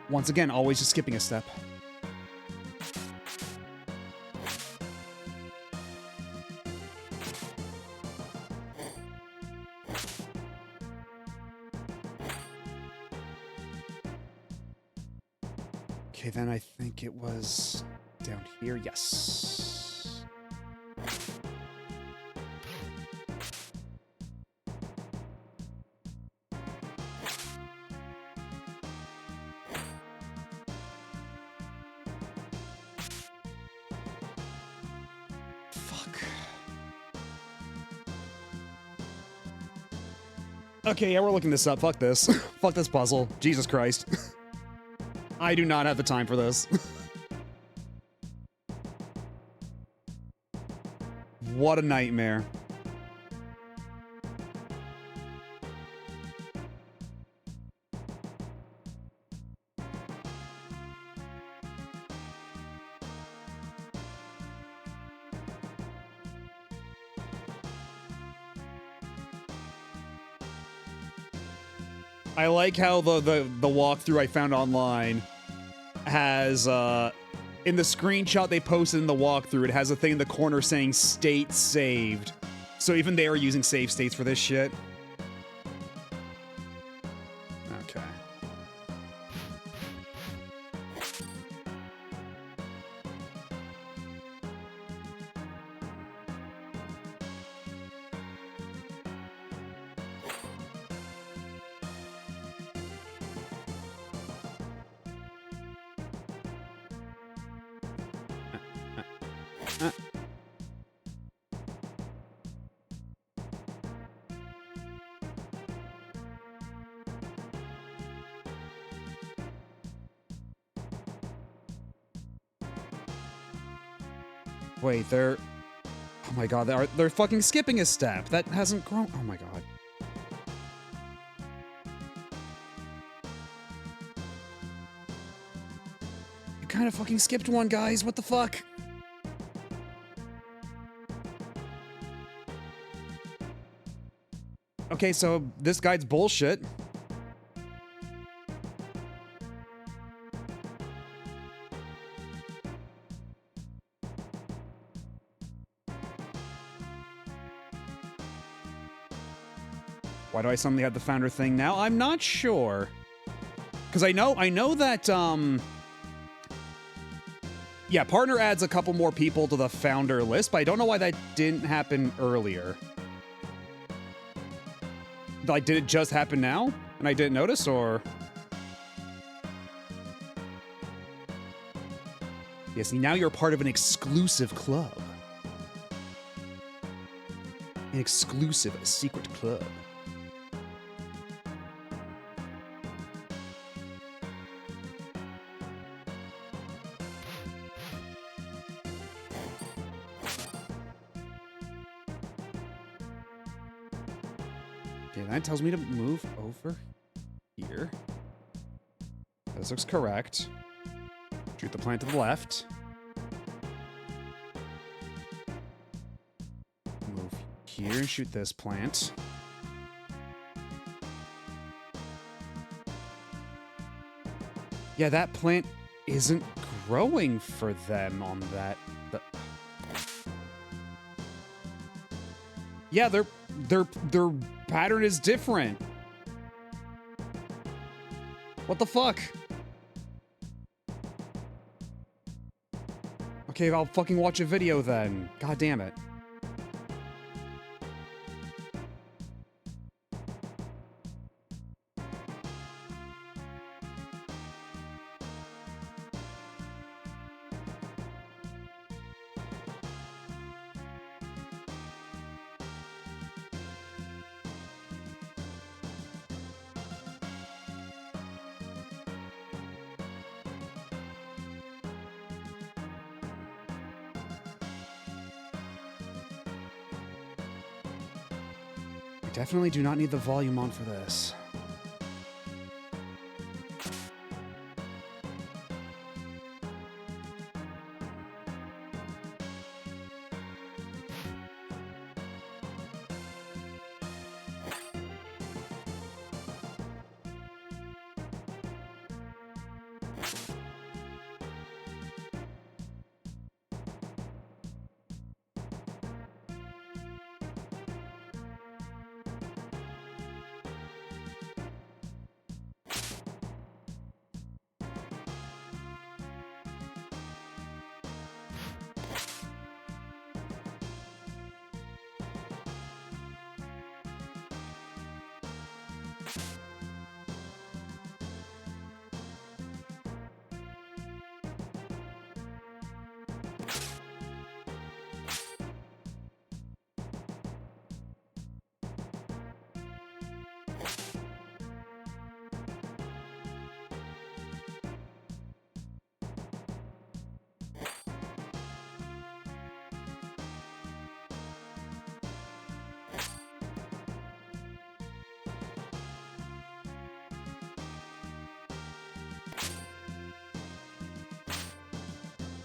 Once again, always just skipping a step. Okay, then I think it was down here. Yes. Fuck. Okay, yeah, we're looking this up. Fuck this. Fuck this puzzle. Jesus Christ. I do not have the time for this. What a nightmare. I like how the walkthrough I found online has, in the screenshot they posted in the walkthrough, it has a thing in the corner saying state saved. So even they are using save states for this shit. Okay. Wait, they're... Oh my god, they're fucking skipping a step. That hasn't grown... Oh my god. You kind of fucking skipped one, guys. What the fuck? Okay, so this guide's bullshit. Why do I suddenly have the founder thing now? I'm not sure. Because I know that, yeah, partner adds a couple more people to the founder list, but I don't know why that didn't happen earlier. Like, did it just happen now? And I didn't notice, or? Yeah, see, now you're part of an exclusive club. An exclusive secret club. Okay, that tells me to move over here. This looks correct. Shoot the plant to the left. Move here and shoot this plant. Yeah, that plant isn't growing for them on that. Yeah, their pattern is different. What the fuck? Okay, I'll fucking watch a video then. God damn it. Definitely do not need the volume on for this.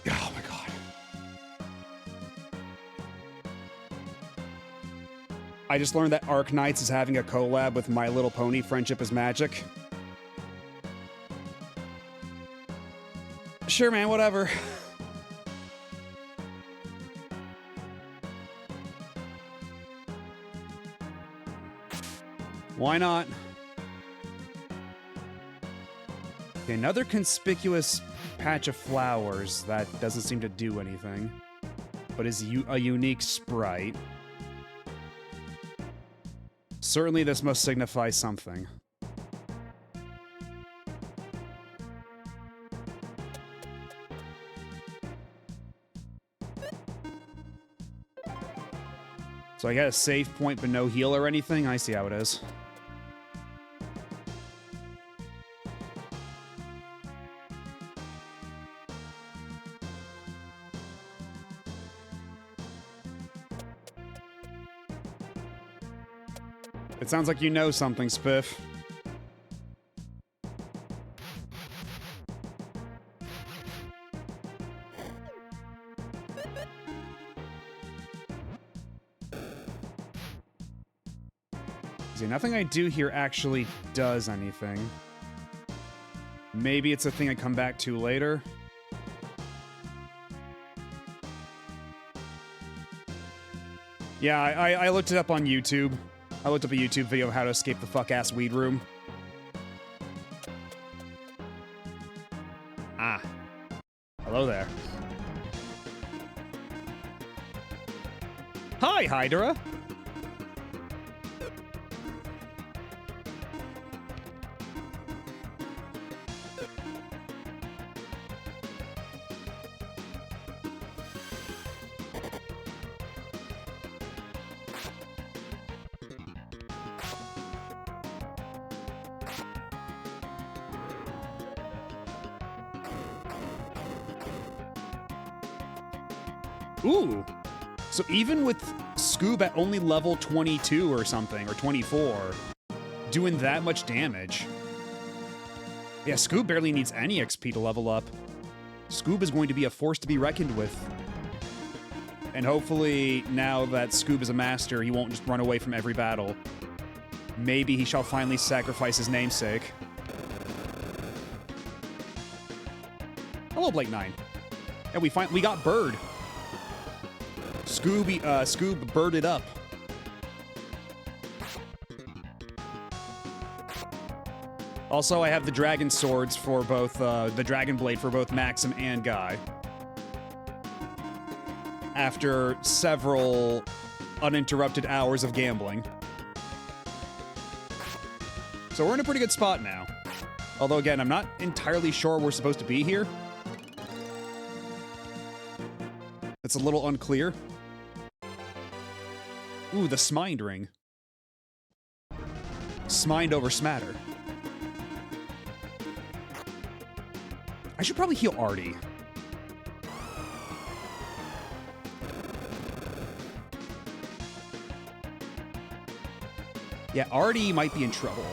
Oh my god. I just learned that Arc Knights is having a collab with My Little Pony Friendship is Magic. Sure, man, whatever. Why not? Okay, another conspicuous patch of flowers that doesn't seem to do anything, but is a unique sprite. Certainly this must signify something. So I got a save point but no heal or anything? I see how it is. It sounds like you know something, Spiff. See, nothing I do here actually does anything. Maybe it's a thing I come back to later. Yeah, I looked it up on YouTube. I looked up a YouTube video of how to escape the fuck-ass weed room. Ah. Hello there. Hi, Hydra! Ooh. So even with Scoob at only level 22 or something, or 24, doing that much damage. Yeah, Scoob barely needs any XP to level up. Scoob is going to be a force to be reckoned with. And hopefully, now that Scoob is a master, he won't just run away from every battle. Maybe he shall finally sacrifice his namesake. Hello, Blake 9. And we got Bird. Scoob birded up. Also, I have the dragon swords for both, the dragon blade for both Maxim and Guy. After several uninterrupted hours of gambling. So we're in a pretty good spot now. Although, again, I'm not entirely sure we're supposed to be here. It's a little unclear. Ooh, the Smind ring. Smind over Smatter. I should probably heal Artie. Yeah, Artie might be in trouble.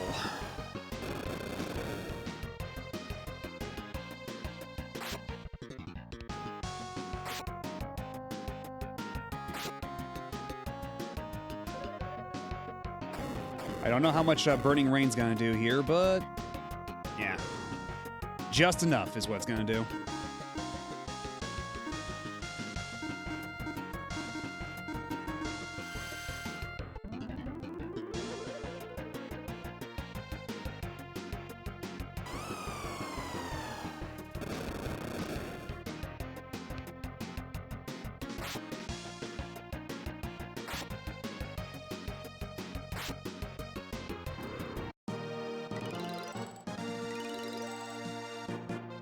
I don't know how much Burning Rain's gonna do here, but yeah. Just enough is what it's gonna do.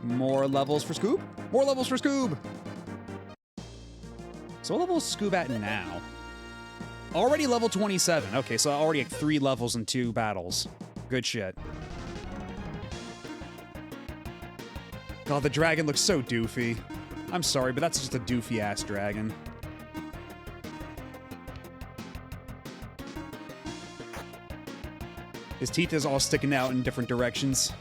More levels for Scoob? More levels for Scoob! So what level is Scoob at now? Already level 27. Okay, so already at 3 levels in 2 battles. Good shit. God, the dragon looks so doofy. I'm sorry, but that's just a doofy-ass dragon. His teeth is all sticking out in different directions.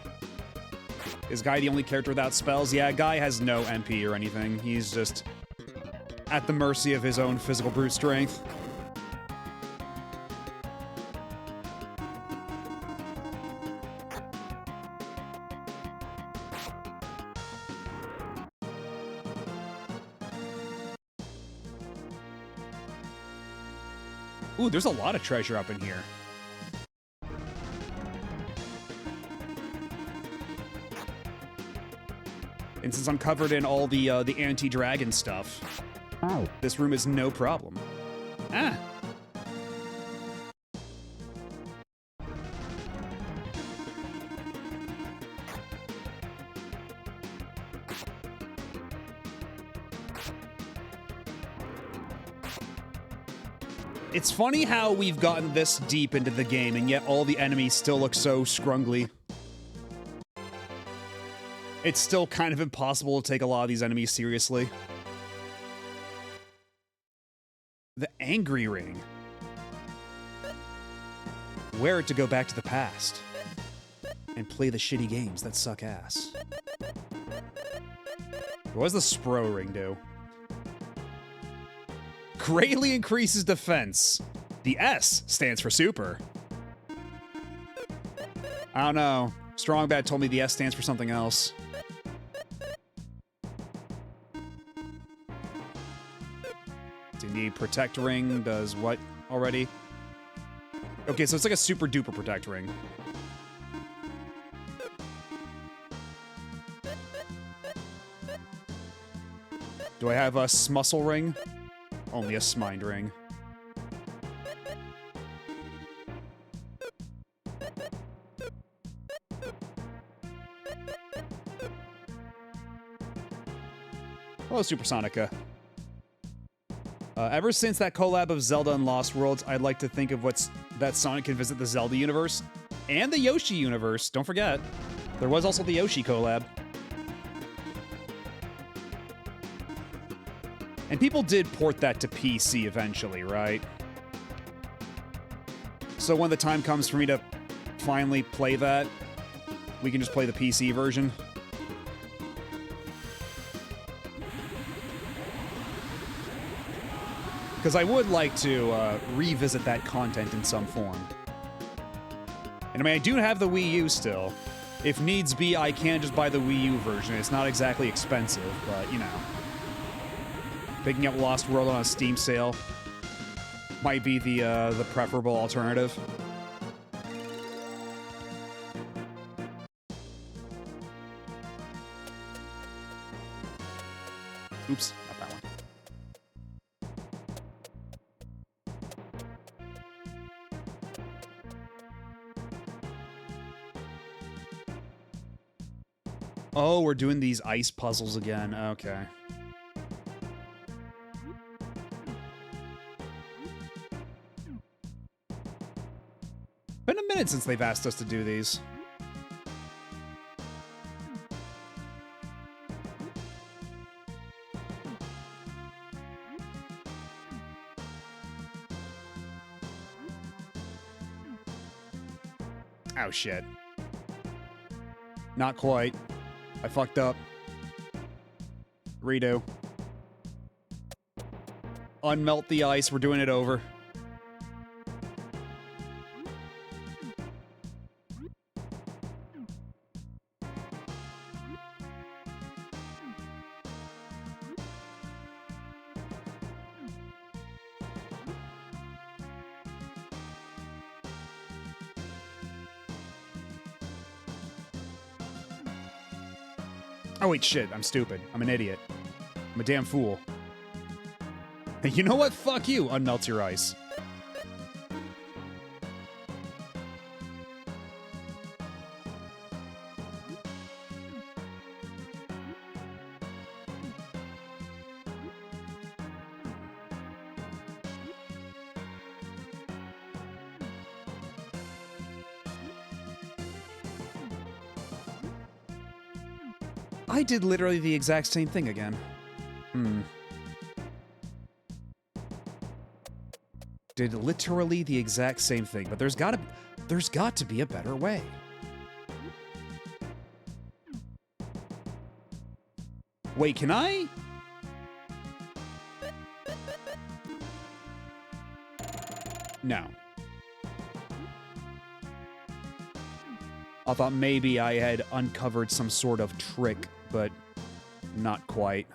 Is Guy the only character without spells? Yeah, Guy has no MP or anything. He's just at the mercy of his own physical brute strength. Ooh, there's a lot of treasure up in here. And since I'm covered in all the anti-dragon stuff, this room is no problem. Ah! It's funny how we've gotten this deep into the game, and yet all the enemies still look so scrungly. It's still kind of impossible to take a lot of these enemies seriously. The Angry Ring. Wear it to go back to the past. And play the shitty games that suck ass. What does the Spro Ring do? Greatly increases defense. The S stands for super. I don't know. Strongbad told me the S stands for something else. The Protect Ring does what already? Okay, so it's like a super duper Protect Ring. Do I have a Smuscle Ring? Only a Smind Ring. Hello, Supersonica. Ever since that collab of Zelda and Lost Worlds, I'd like to think of that Sonic can visit the Zelda universe and the Yoshi universe. Don't forget, there was also the Yoshi collab. And people did port that to PC eventually, right? So when the time comes for me to finally play that, we can just play the PC version. Because I would like to revisit that content in some form. And I mean, I do have the Wii U still. If needs be, I can just buy the Wii U version. It's not exactly expensive, but, you know. Picking up Lost World on a Steam sale might be the preferable alternative. Oops, not that one. Oh, we're doing these ice puzzles again. Okay. Been a minute since they've asked us to do these. Oh, shit. Not quite. I fucked up. Redo. Unmelt the ice. We're doing it over. Oh, wait, shit. I'm stupid. I'm an idiot. I'm a damn fool. Hey, you know what? Fuck you. Unmelts your ice. I did literally the exact same thing again. Did literally the exact same thing, but there's got to be a better way. Wait, can I? No. I thought maybe I had uncovered some sort of trick, but not quite.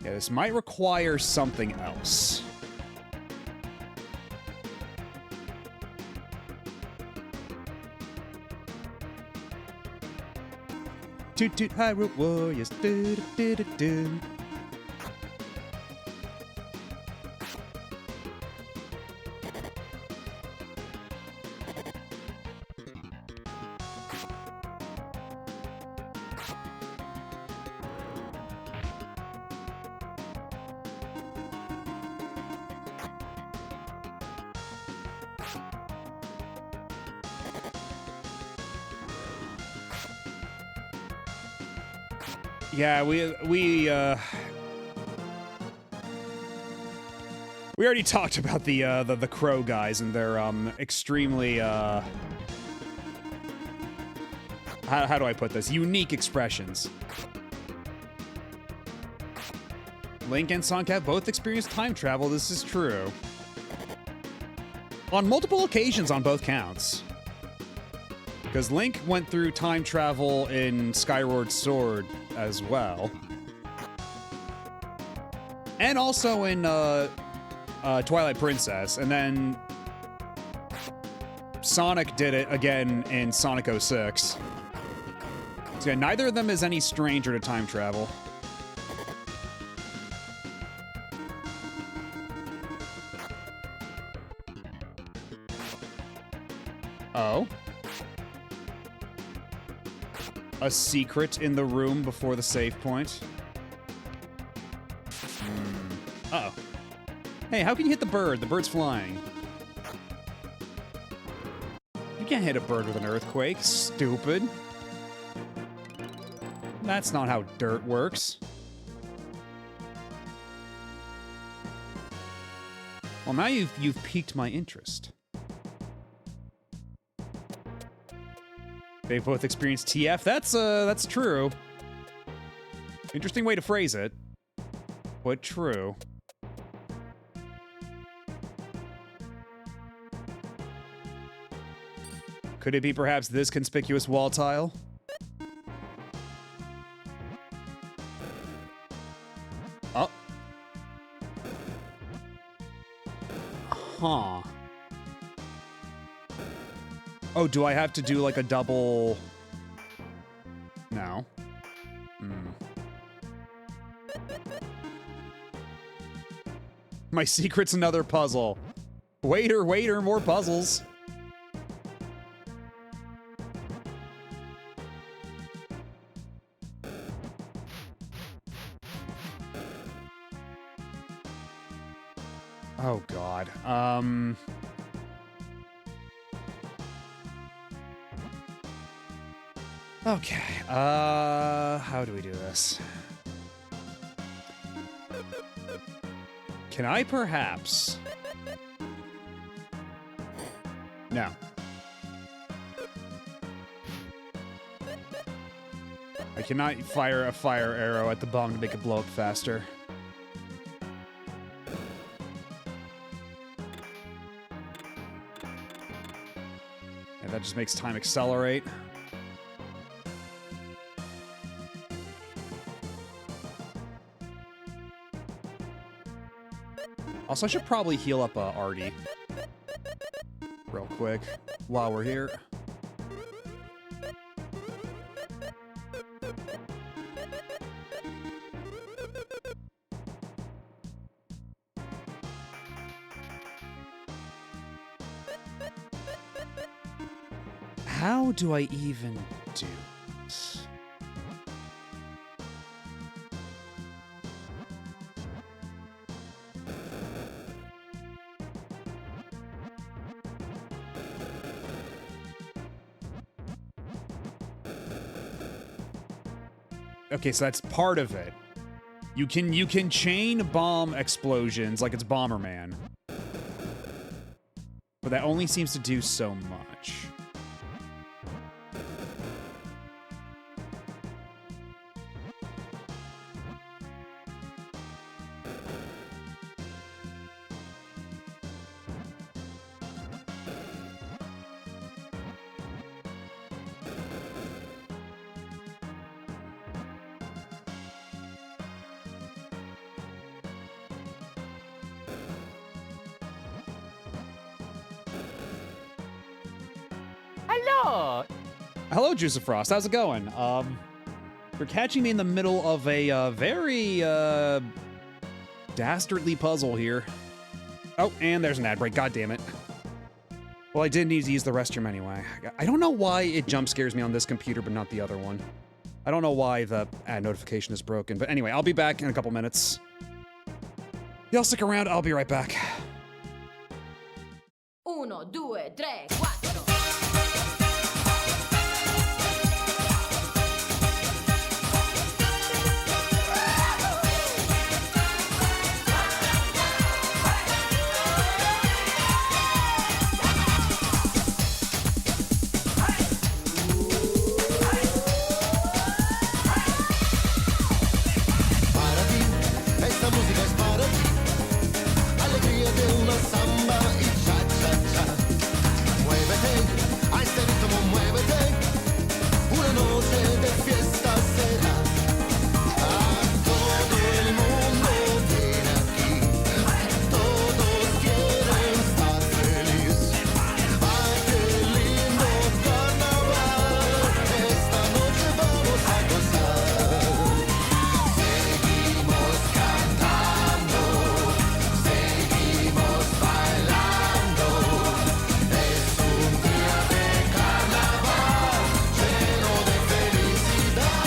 Yeah, this might require something else. Toot toot Hyrule Warriors. Do, do, do, do, do. Yeah, we already talked about the crow guys and their extremely how do I put this? Unique expressions. Link and Sonic have both experienced time travel. This is true. On multiple occasions on both counts. Because Link went through time travel in Skyward Sword as well. And also in Twilight Princess. And then Sonic did it again in Sonic 06. So yeah, neither of them is any stranger to time travel. Oh. A secret in the room before the save point. Uh-oh. Hey, how can you hit the bird? The bird's flying. You can't hit a bird with an earthquake, stupid. That's not how dirt works. Well, now you've piqued my interest. They've both experienced TF. That's true. Interesting way to phrase it, but true. Could it be perhaps this conspicuous wall tile? Oh. Huh. Oh, do I have to do like a double? No. My secret's another puzzle. Waiter, waiter, more puzzles. Oh, God. Okay, how do we do this? Can I perhaps... No. I cannot fire a fire arrow at the bomb to make it blow up faster. And that just makes time accelerate. Also, I should probably heal up Artie real quick while we're here. How do I even do this? Okay, so that's part of it. You can chain bomb explosions like it's Bomberman. But that only seems to do so much. Hello. Hello, Juice of Frost. How's it going? You're catching me in the middle of a very dastardly puzzle here. Oh, and there's an ad break. God damn it. Well, I did need to use the restroom anyway. I don't know why it jump scares me on this computer, but not the other one. I don't know why the ad notification is broken. But anyway, I'll be back in a couple minutes. Y'all stick around. I'll be right back. 1, 2, 3, 4. Esta música es para ti, alegría de una samba y cha-cha-cha. Muévete, a este ritmo muévete, una noche de fiesta será. A todo el mundo viene aquí, todos quieren estar feliz. Ay, qué lindo carnaval, esta noche vamos a gozar. Seguimos cantando, seguimos bailando. Es un día de carnaval lleno de felicidad.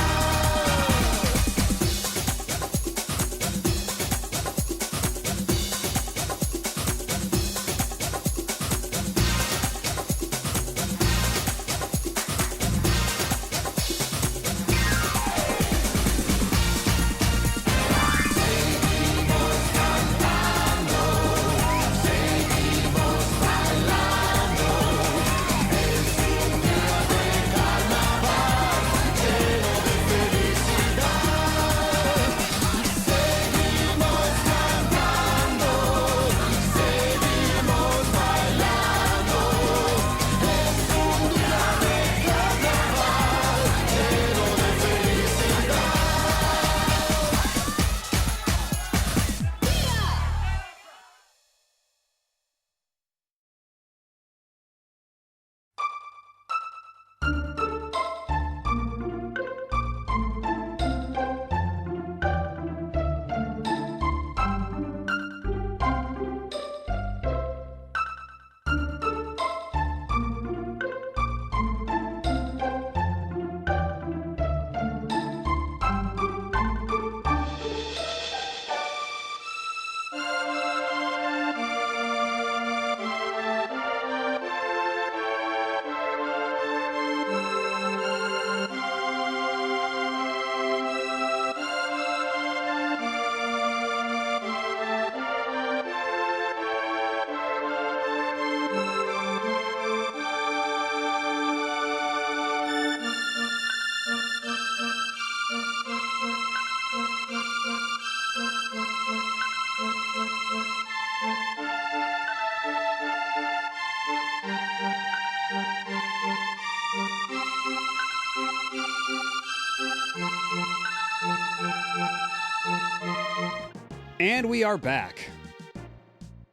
And we are back.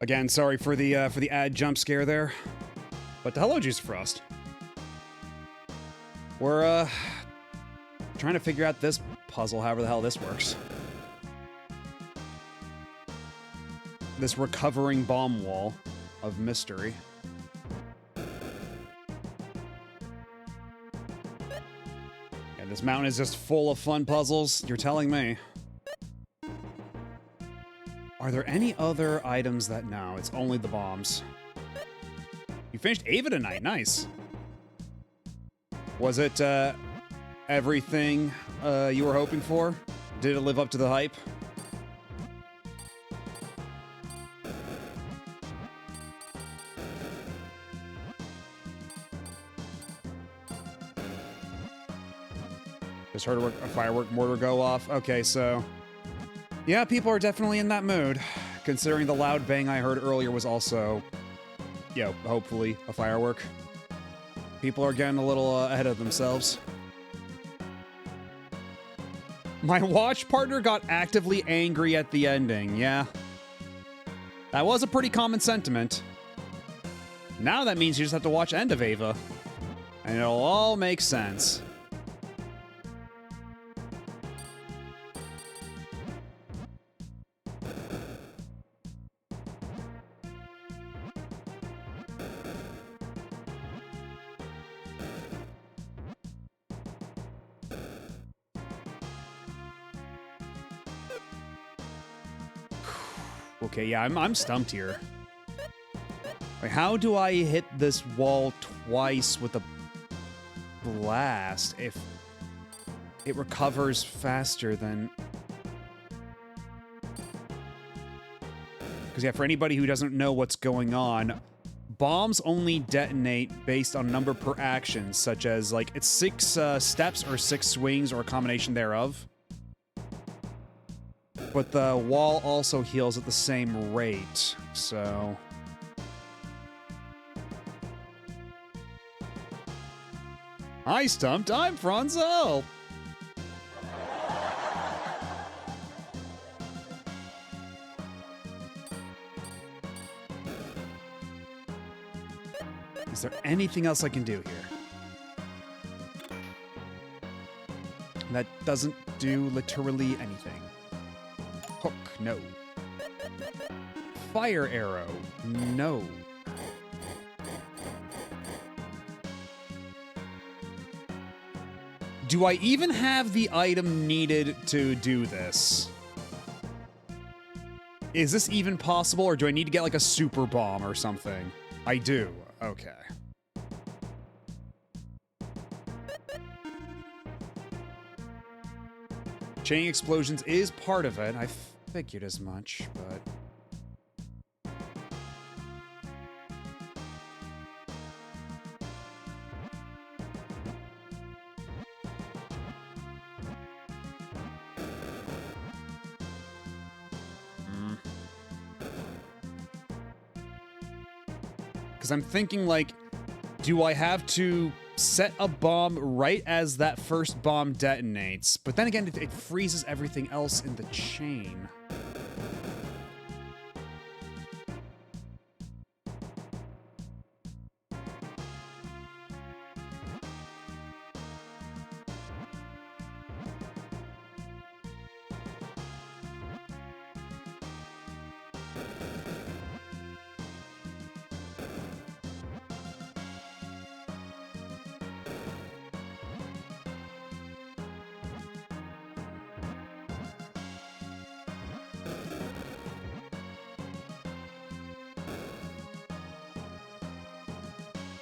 Again, sorry for the ad jump scare there. But hello, Juice Frost. We're trying to figure out this puzzle, however the hell this works. This recovering bomb wall of mystery. Yeah, this mountain is just full of fun puzzles. You're telling me. Are there any other items that... No, it's only the bombs. You finished Ava tonight. Nice. Was it everything you were hoping for? Did it live up to the hype? Just heard a firework mortar go off. Okay, so... Yeah, people are definitely in that mood, considering the loud bang I heard earlier was also, you know, hopefully a firework. People are getting a little ahead of themselves. My watch partner got actively angry at the ending, yeah. That was a pretty common sentiment. Now that means you just have to watch End of Ava, and it'll all make sense. Okay, yeah, I'm stumped here. Like, how do I hit this wall twice with a blast if it recovers faster than... Because, yeah, for anybody who doesn't know what's going on, bombs only detonate based on number per action, such as, like, it's 6 steps or 6 swings or a combination thereof. But the wall also heals at the same rate, so... I stumped, I'm Franzel! Is there anything else I can do here? That doesn't do literally anything. Hook, no. Fire arrow, no. Do I even have the item needed to do this? Is this even possible, or do I need to get like a super bomb or something? I do. Okay. Chain explosions is part of it. I figured as much, but... Because I'm thinking, like, do I have to set a bomb right as that first bomb detonates? But then again, it freezes everything else in the chain.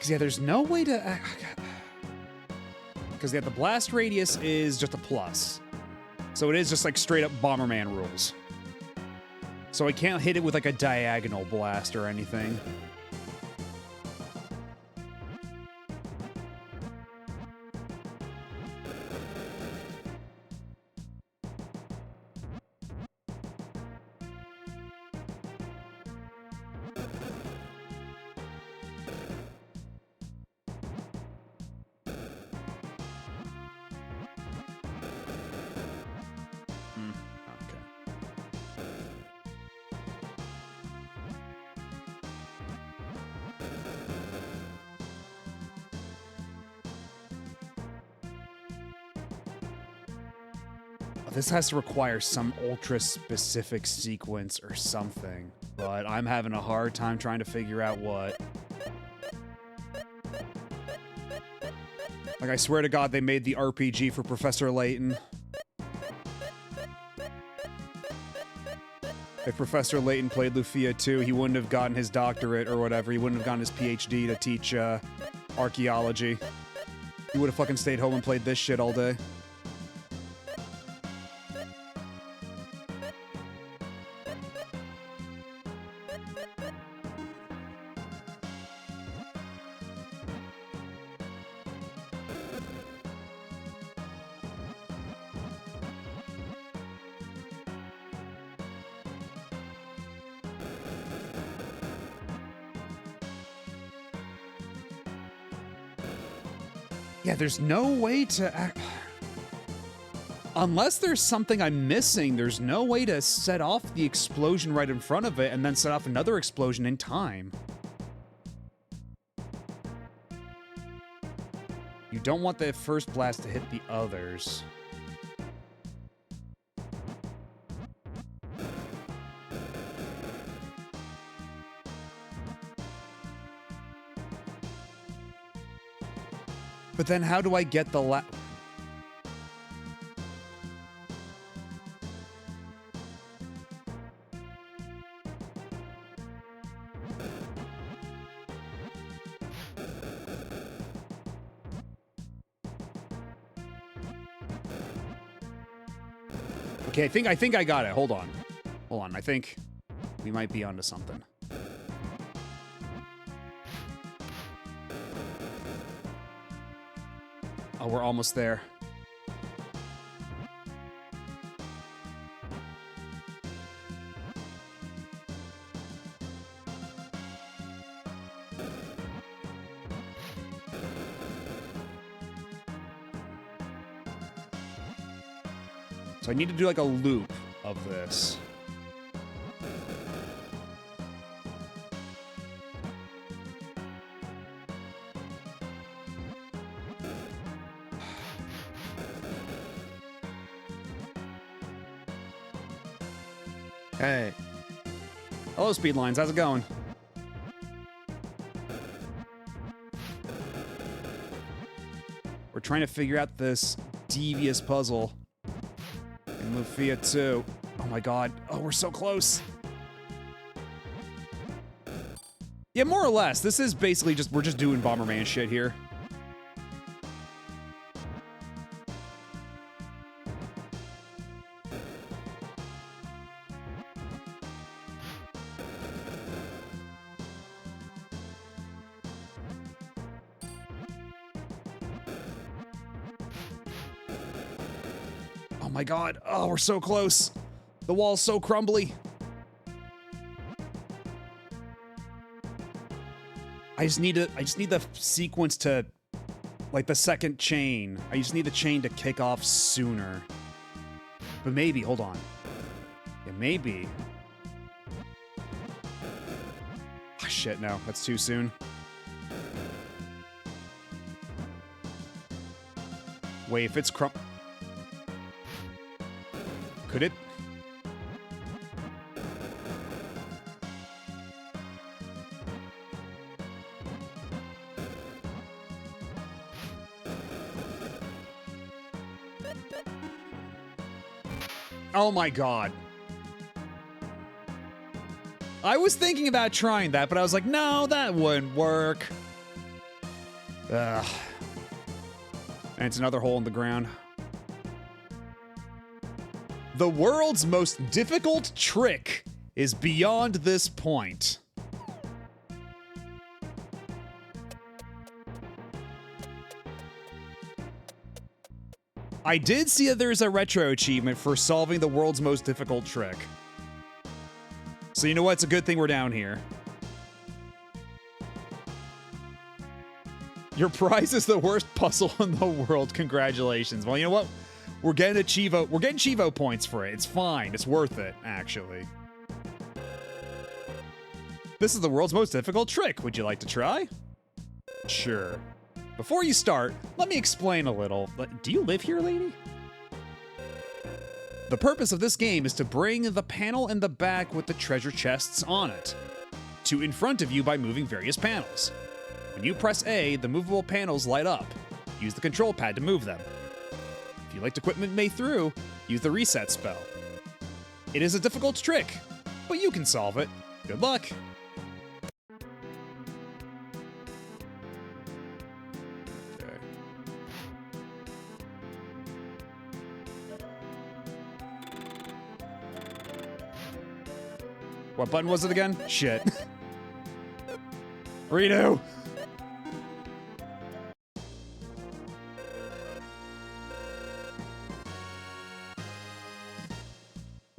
Yeah, there's no way to... Because, yeah, the blast radius is just a plus. So it is just, like, straight-up Bomberman rules. So I can't hit it with, like, a diagonal blast or anything. This has to require some ultra-specific sequence or something, but I'm having a hard time trying to figure out what. Like, I swear to God, they made the RPG for Professor Layton. If Professor Layton played Lufia II, he wouldn't have gotten his doctorate or whatever. He wouldn't have gotten his PhD to teach archaeology. He would have fucking stayed home and played this shit all day. Yeah, there's no way to... Unless there's something I'm missing, there's no way to set off the explosion right in front of it and then set off another explosion in time. You don't want the first blast to hit the others. But then how do I get the Okay, I think I got it. Hold on. Hold on. I think we might be onto something. Oh, we're almost there. So I need to do like a loop of this. Hey. Hello, Speedlines. How's it going? We're trying to figure out this devious puzzle in Lufia II. Oh my god. Oh, we're so close. Yeah, more or less. This is basically just, we're just doing Bomberman shit here. Oh my god. Oh, we're so close. The wall's so crumbly. I just need the sequence to, like, the second chain. I just need the chain to kick off sooner. But maybe, hold on. Yeah, maybe. Oh, shit, no. That's too soon. Wait, if it's could it? Oh my god. I was thinking about trying that, but I was like, no, that wouldn't work. Ugh. And it's another hole in the ground. The world's most difficult trick is beyond this point. I did see that there's a retro achievement for solving the world's most difficult trick. So you know what? It's a good thing we're down here. Your prize is the worst puzzle in the world. Congratulations. Well, you know what? We're getting Chivo points for it. It's fine. It's worth it, actually. This is the world's most difficult trick. Would you like to try? Sure. Before you start, let me explain a little. Do you live here, lady? The purpose of this game is to bring the panel in the back with the treasure chests on it to in front of you by moving various panels. When you press A, the movable panels light up. Use the control pad to move them. If you liked equipment made through, use the reset spell. It is a difficult trick, but you can solve it. Good luck. Okay. What button was it again? Shit. Redo.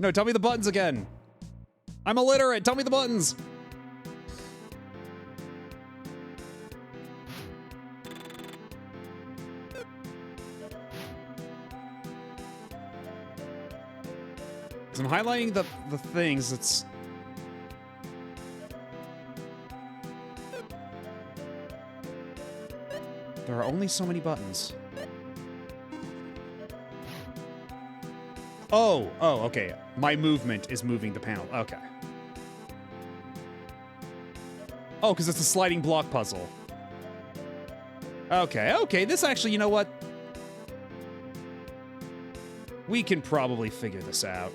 No, tell me the buttons again. I'm illiterate. Tell me the buttons. I'm highlighting the things. It's... There are only so many buttons. Oh, okay. My movement is moving the panel. Okay. Oh, because it's a sliding block puzzle. Okay. This actually, you know what? We can probably figure this out.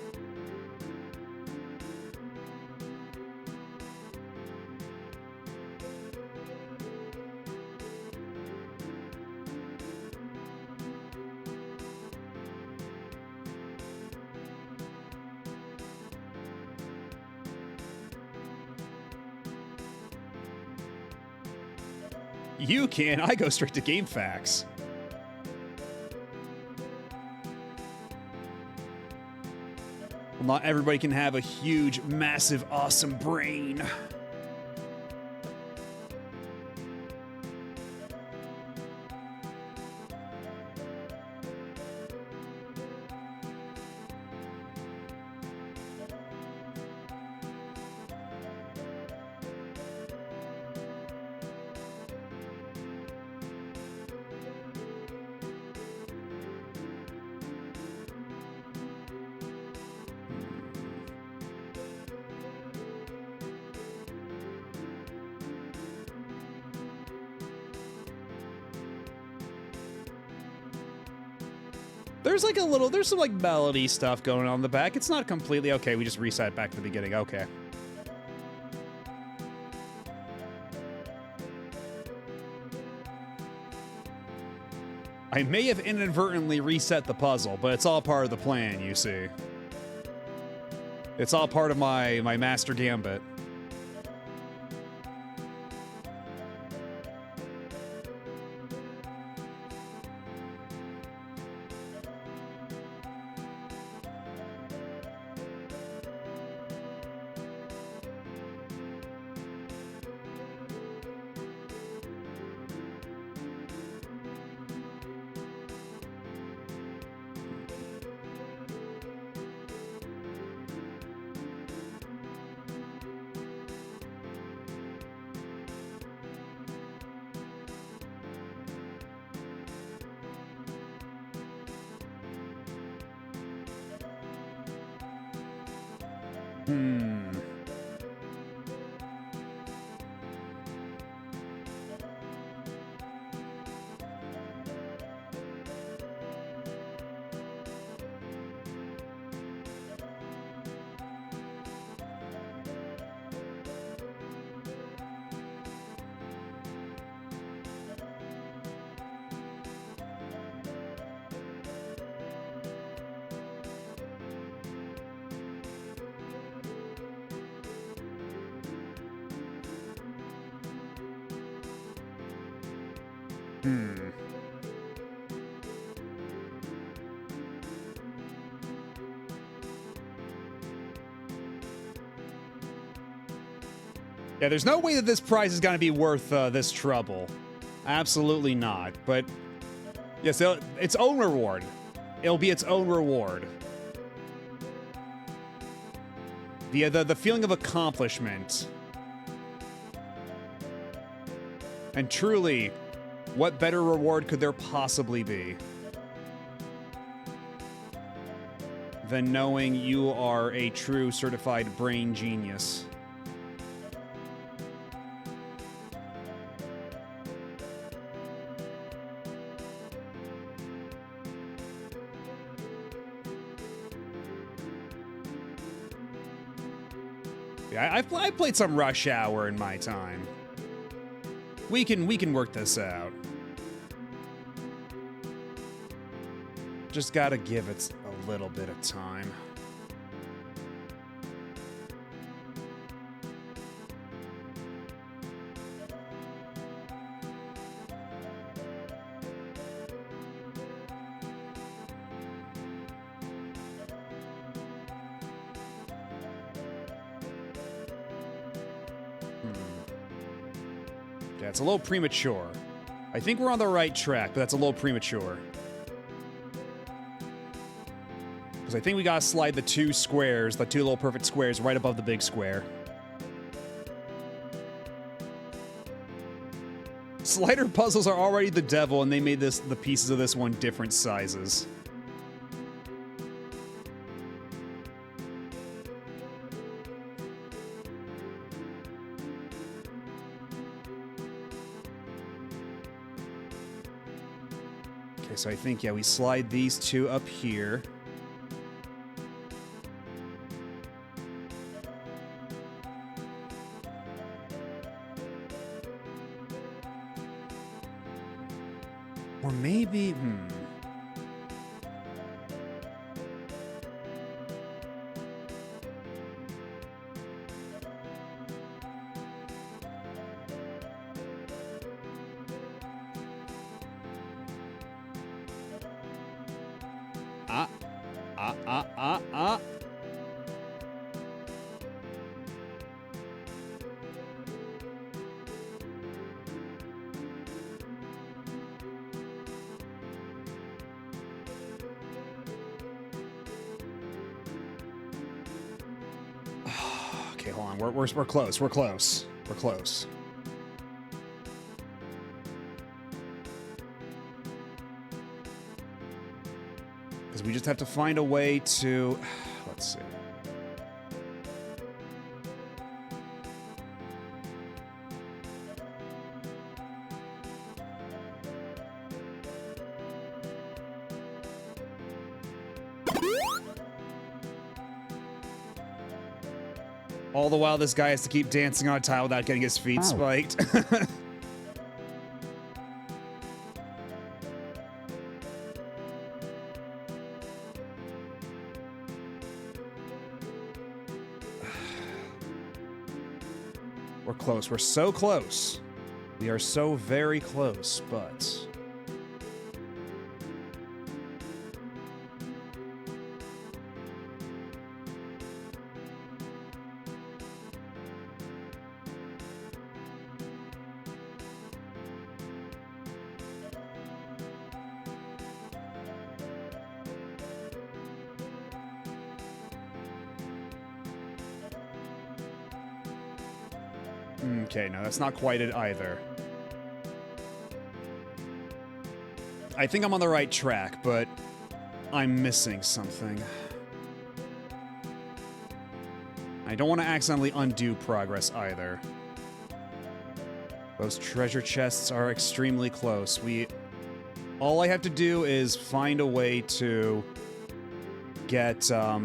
You can. I go straight to game facts. Well, not everybody can have a huge, massive, awesome brain. There's some like melody stuff going on in the back. It's not completely okay. We just reset back to the beginning. Okay. I may have inadvertently reset the puzzle, but it's all part of the plan, you see. It's all part of my master gambit. Yeah, there's no way that this prize is going to be worth this trouble. Absolutely not. But yes, its own reward. It'll be its own reward. The feeling of accomplishment. And truly, what better reward could there possibly be than knowing you are a true certified brain genius? Yeah, I've played some Rush Hour in my time. We can work this out. Just gotta give it a little bit of time. Yeah, it's a little premature. I think we're on the right track, but that's a little premature. Because I think we gotta slide the two squares, the two little perfect squares, right above the big square. Slider puzzles are already the devil, and they made the pieces of this one different sizes. Okay, so I think, yeah, we slide these two up here. Or maybe, Ah. Okay, hold on. We're close. We're close. We're close. Because we just have to find a way to... Let's see. All the while, this guy has to keep dancing on a tile without getting his feet spiked. We're close. We're so close. We are so very close, but... Okay, no, that's not quite it either. I think I'm on the right track, but I'm missing something. I don't want to accidentally undo progress either. Those treasure chests are extremely close. All I have to do is find a way to get, because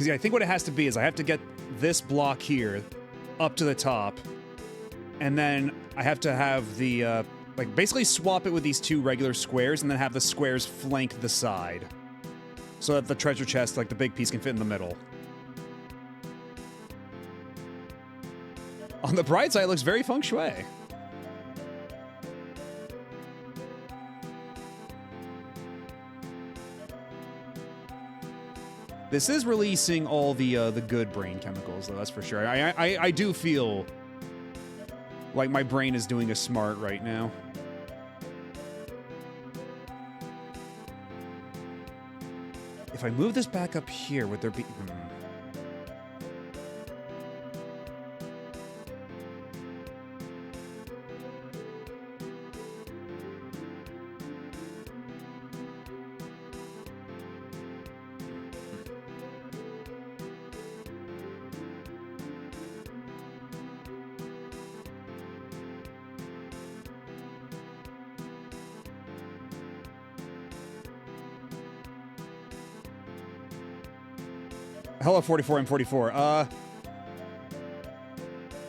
yeah, I think what it has to be is I have to get this block here up to the top, and then I have to have the, like, basically swap it with these two regular squares, and then have the squares flank the side, so that the treasure chest, like the big piece, can fit in the middle. On the bright side, it looks very feng shui. This is releasing all the good brain chemicals, though, that's for sure. I do feel like my brain is doing a smart right now. If I move this back up here, would there be... Hello, 44 and 44.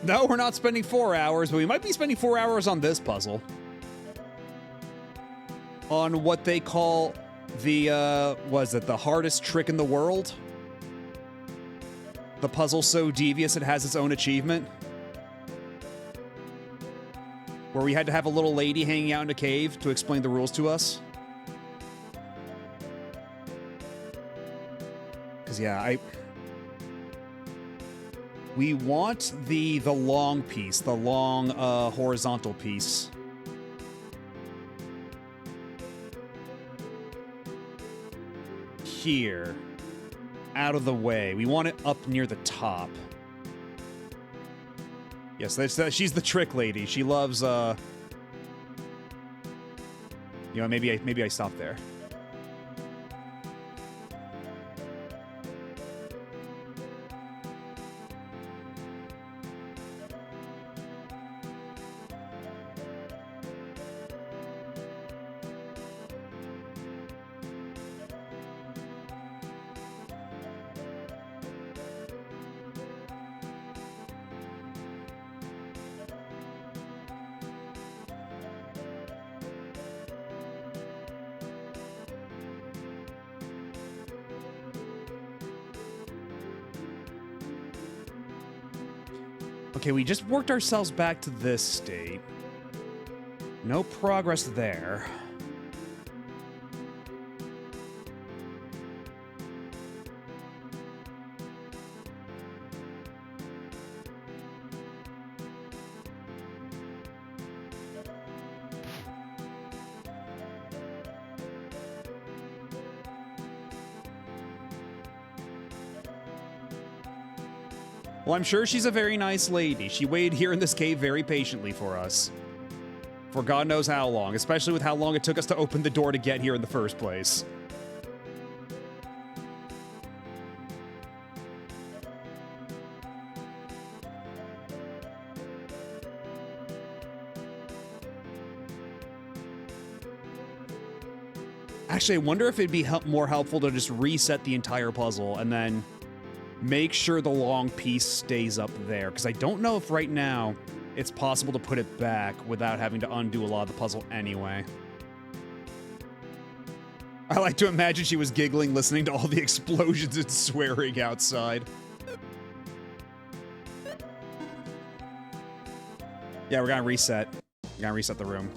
No, we're not spending 4 hours, but we might be spending 4 hours on this puzzle. On what they call the, was it the hardest trick in the world? The puzzle so devious it has its own achievement? Where we had to have a little lady hanging out in a cave to explain the rules to us? Because, yeah, we want the long piece, the long horizontal piece. Here. Out of the way. We want it up near the top. Yes, she's the trick lady. She loves, you know, maybe I stop there. Okay, we just worked ourselves back to this state. No progress there. Well, I'm sure she's a very nice lady. She waited here in this cave very patiently for us. For God knows how long, especially with how long it took us to open the door to get here in the first place. Actually, I wonder if it'd be more helpful to just reset the entire puzzle and then make sure the long piece stays up there. Because I don't know if right now it's possible to put it back without having to undo a lot of the puzzle anyway. I like to imagine she was giggling listening to all the explosions and swearing outside. Yeah, we're gonna reset. We're gonna reset the room.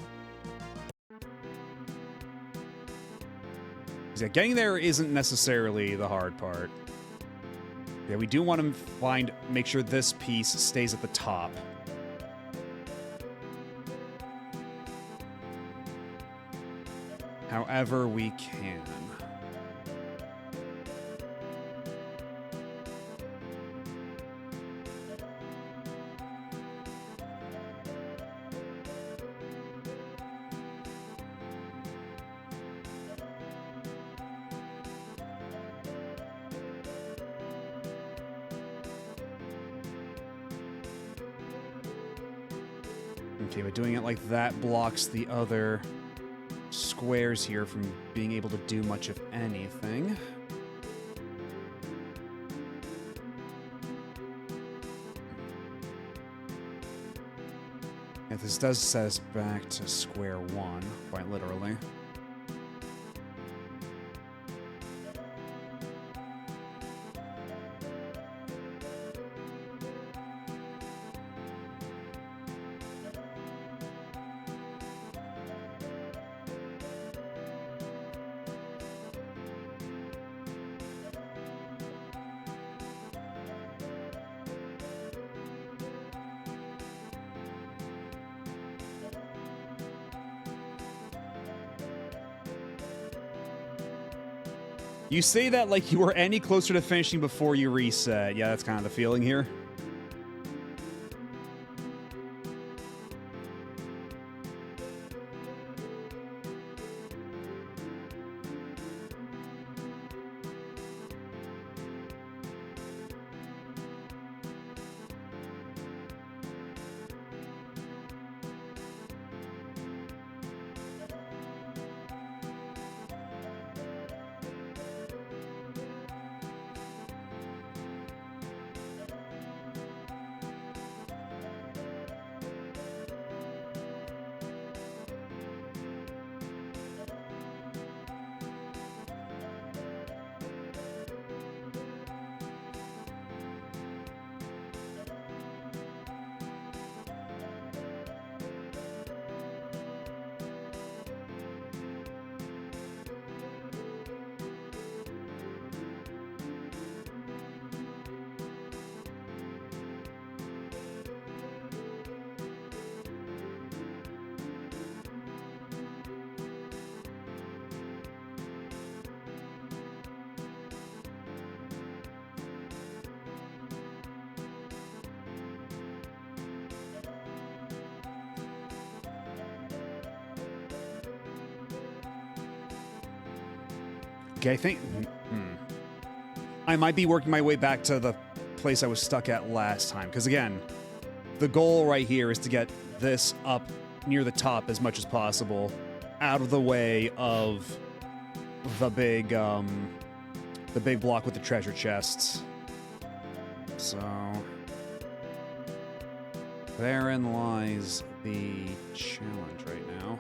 Yeah, getting there isn't necessarily the hard part. Yeah, we do want to make sure this piece stays at the top. However we can. Okay, but doing it like that blocks the other squares here from being able to do much of anything. Yeah, this does set us back to square one, quite literally. You say that like you were any closer to finishing before you reset. Yeah, that's kind of the feeling here. Okay, I think... I might be working my way back to the place I was stuck at last time. Because again, the goal right here is to get this up near the top as much as possible. Out of the way of the big block with the treasure chests. So... therein lies the challenge right now.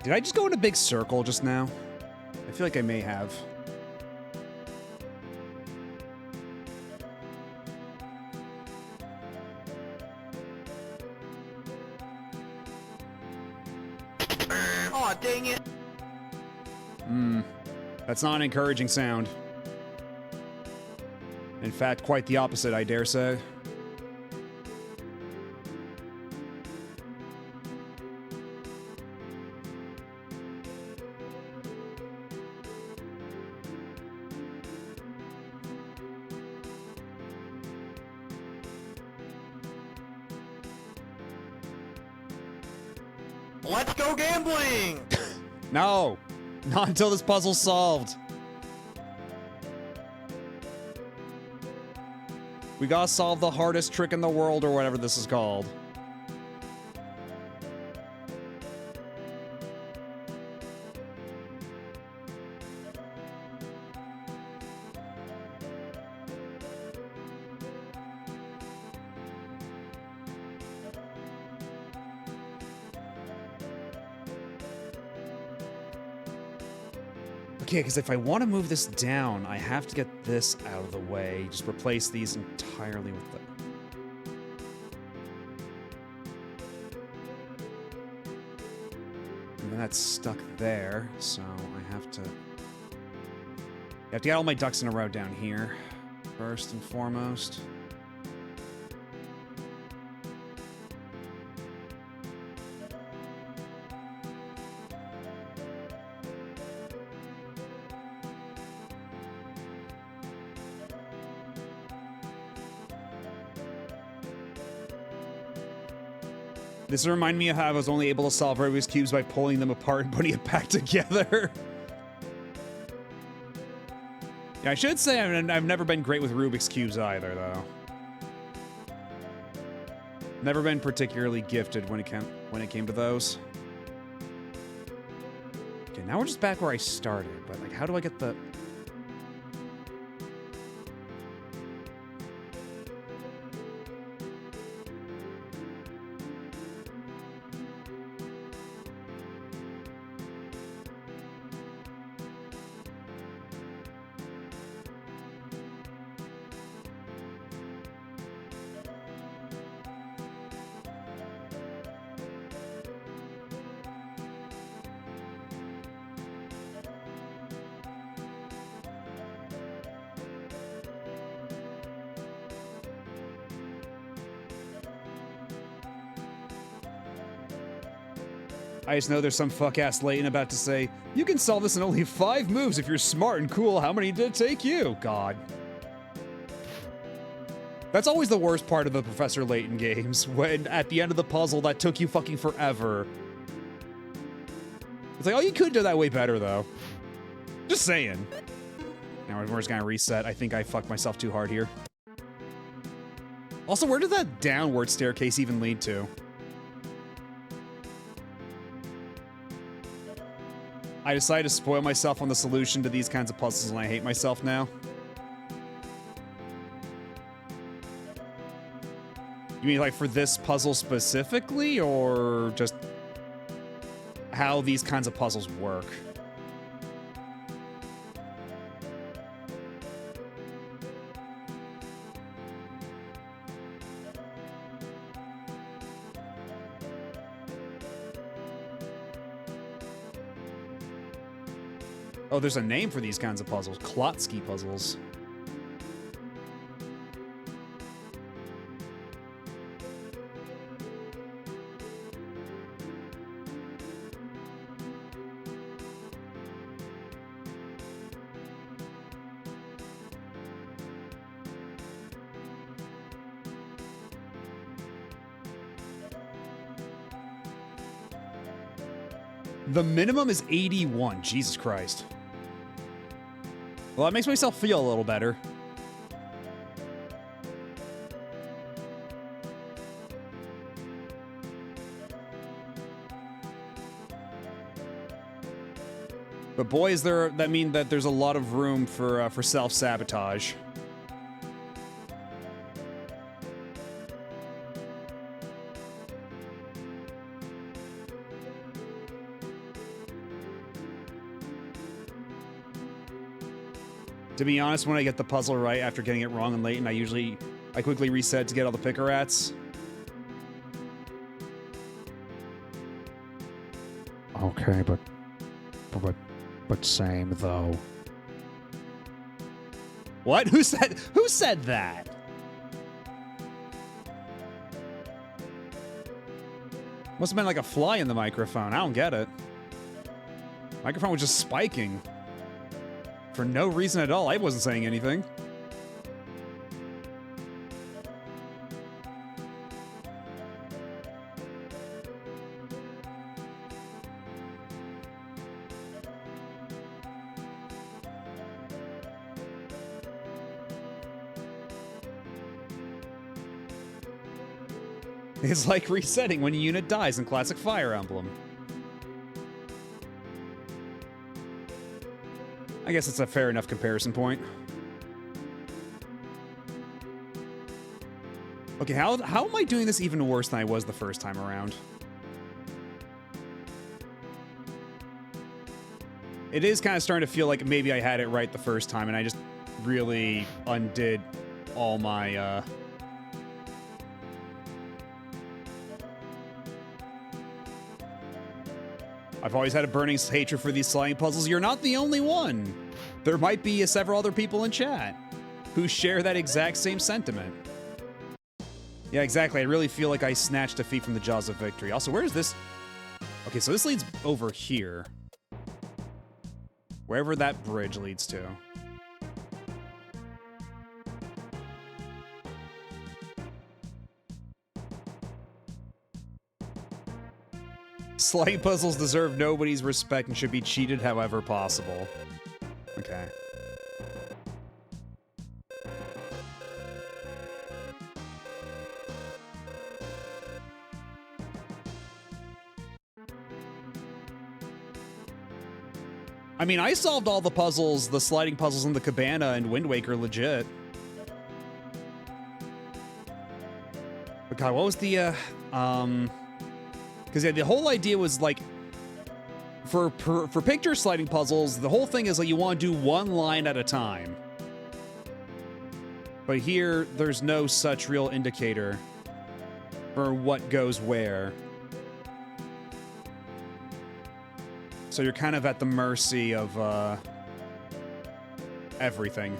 Did I just go in a big circle just now? I feel like I may have. Aw, dang it. That's not an encouraging sound. In fact, quite the opposite, I dare say. Let's go gambling. No! Not until this puzzle's solved. We gotta solve the hardest trick in the world, or whatever this is called. Okay, because if I want to move this down, I have to get this out of the way. Just replace these entirely with the... And then that's stuck there, so I have to... I have to get all my ducks in a row down here, first and foremost. This reminded me of how I was only able to solve Rubik's Cubes by pulling them apart and putting it back together. Yeah, I should say I've never been great with Rubik's Cubes either, though. Never been particularly gifted when it came to those. Okay, now we're just back where I started, but like, how do I get the... I just know there's some fuck-ass Layton about to say, you can solve this in only 5 moves if you're smart and cool. How many did it take you? God. That's always the worst part of the Professor Layton games, when at the end of the puzzle that took you fucking forever. It's like, oh, you could do that way better, though. Just saying. Now we're just gonna reset. I think I fucked myself too hard here. Also, where did that downward staircase even lead to? I decided to spoil myself on the solution to these kinds of puzzles, and I hate myself now. You mean like for this puzzle specifically, or just how these kinds of puzzles work? Oh, there's a name for these kinds of puzzles. Klotsky puzzles. The minimum is 81. Jesus Christ. Well, that makes myself feel a little better. But boy, is there that mean that there's a lot of room for self-sabotage. To be honest, when I get the puzzle right after getting it wrong and late, and I quickly reset to get all the picker rats. Okay, but same though. What? Who said that? Must have been like a fly in the microphone. I don't get it. Microphone was just spiking. For no reason at all. I wasn't saying anything. It's like resetting when a unit dies in classic Fire Emblem. I guess it's a fair enough comparison point. Okay, how am I doing this even worse than I was the first time around? It is kind of starting to feel like maybe I had it right the first time and I just really undid all my, I've always had a burning hatred for these sliding puzzles. You're not the only one. There might be several other people in chat who share that exact same sentiment. Yeah, exactly. I really feel like I snatched defeat from the jaws of victory. Also, where is this? Okay, so this leads over here. Wherever that bridge leads to. Sliding puzzles deserve nobody's respect and should be cheated however possible. Okay. I mean, I solved all the puzzles, the sliding puzzles in the cabana and Wind Waker legit. But God, what was the, because yeah, the whole idea was like, for picture sliding puzzles, the whole thing is like you want to do one line at a time. But here, there's no such real indicator for what goes where. So you're kind of at the mercy of everything.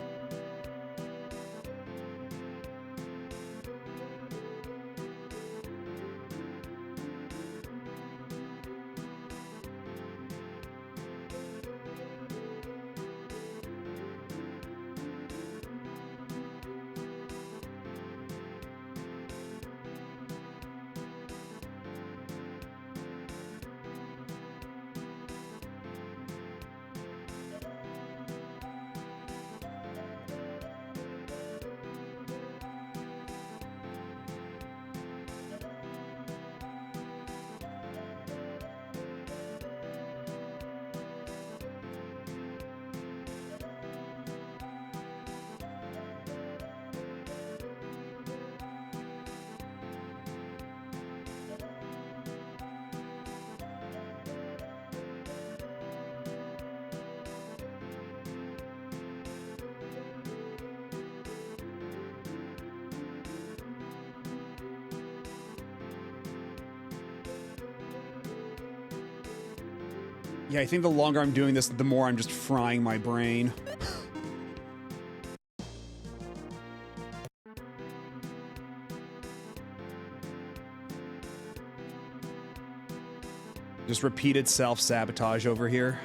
Yeah, I think the longer I'm doing this, the more I'm just frying my brain. Just repeated self-sabotage over here.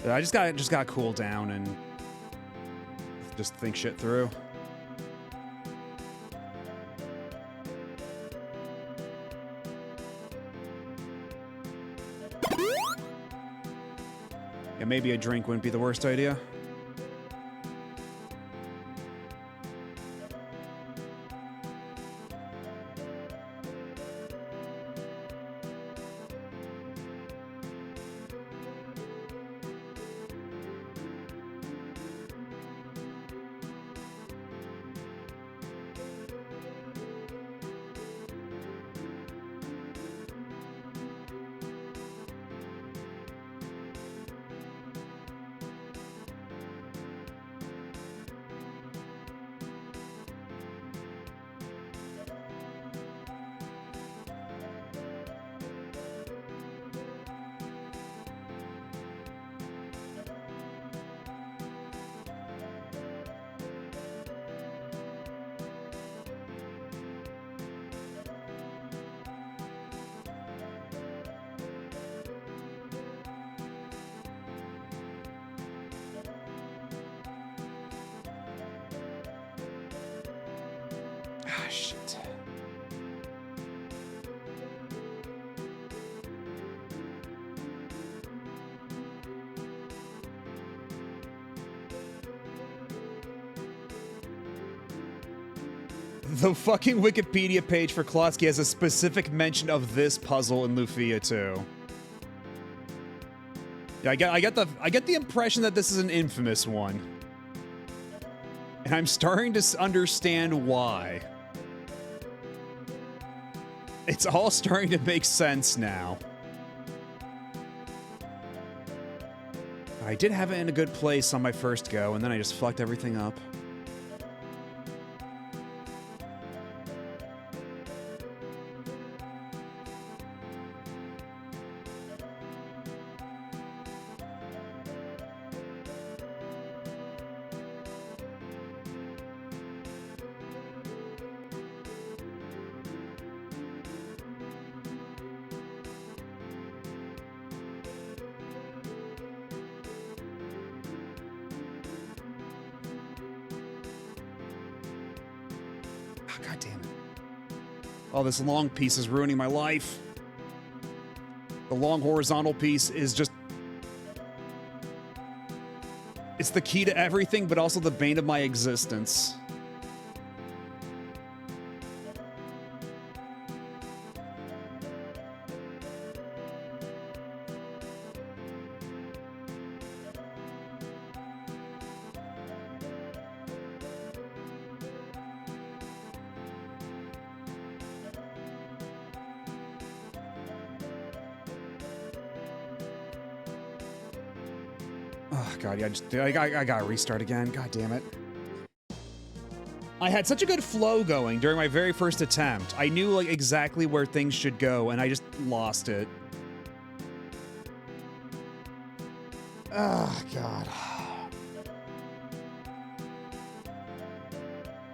I just gotta cool down and just think shit through. Yeah, maybe a drink wouldn't be the worst idea. Shit. The fucking Wikipedia page for Klotsky has a specific mention of this puzzle in Lufia II. Yeah, I get the impression that this is an infamous one. And I'm starting to understand why. It's all starting to make sense now. I did have it in a good place on my first go, and then I just fucked everything up. God damn it. Oh, this long piece is ruining my life. The long horizontal piece is just... It's the key to everything, but also the bane of my existence. Oh, God, yeah, I gotta restart again. God damn it. I had such a good flow going during my very first attempt. I knew, like, exactly where things should go, and I just lost it. Oh, God.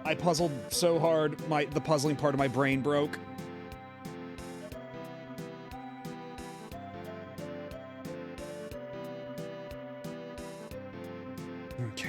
I puzzled so hard, the puzzling part of my brain broke. Okay.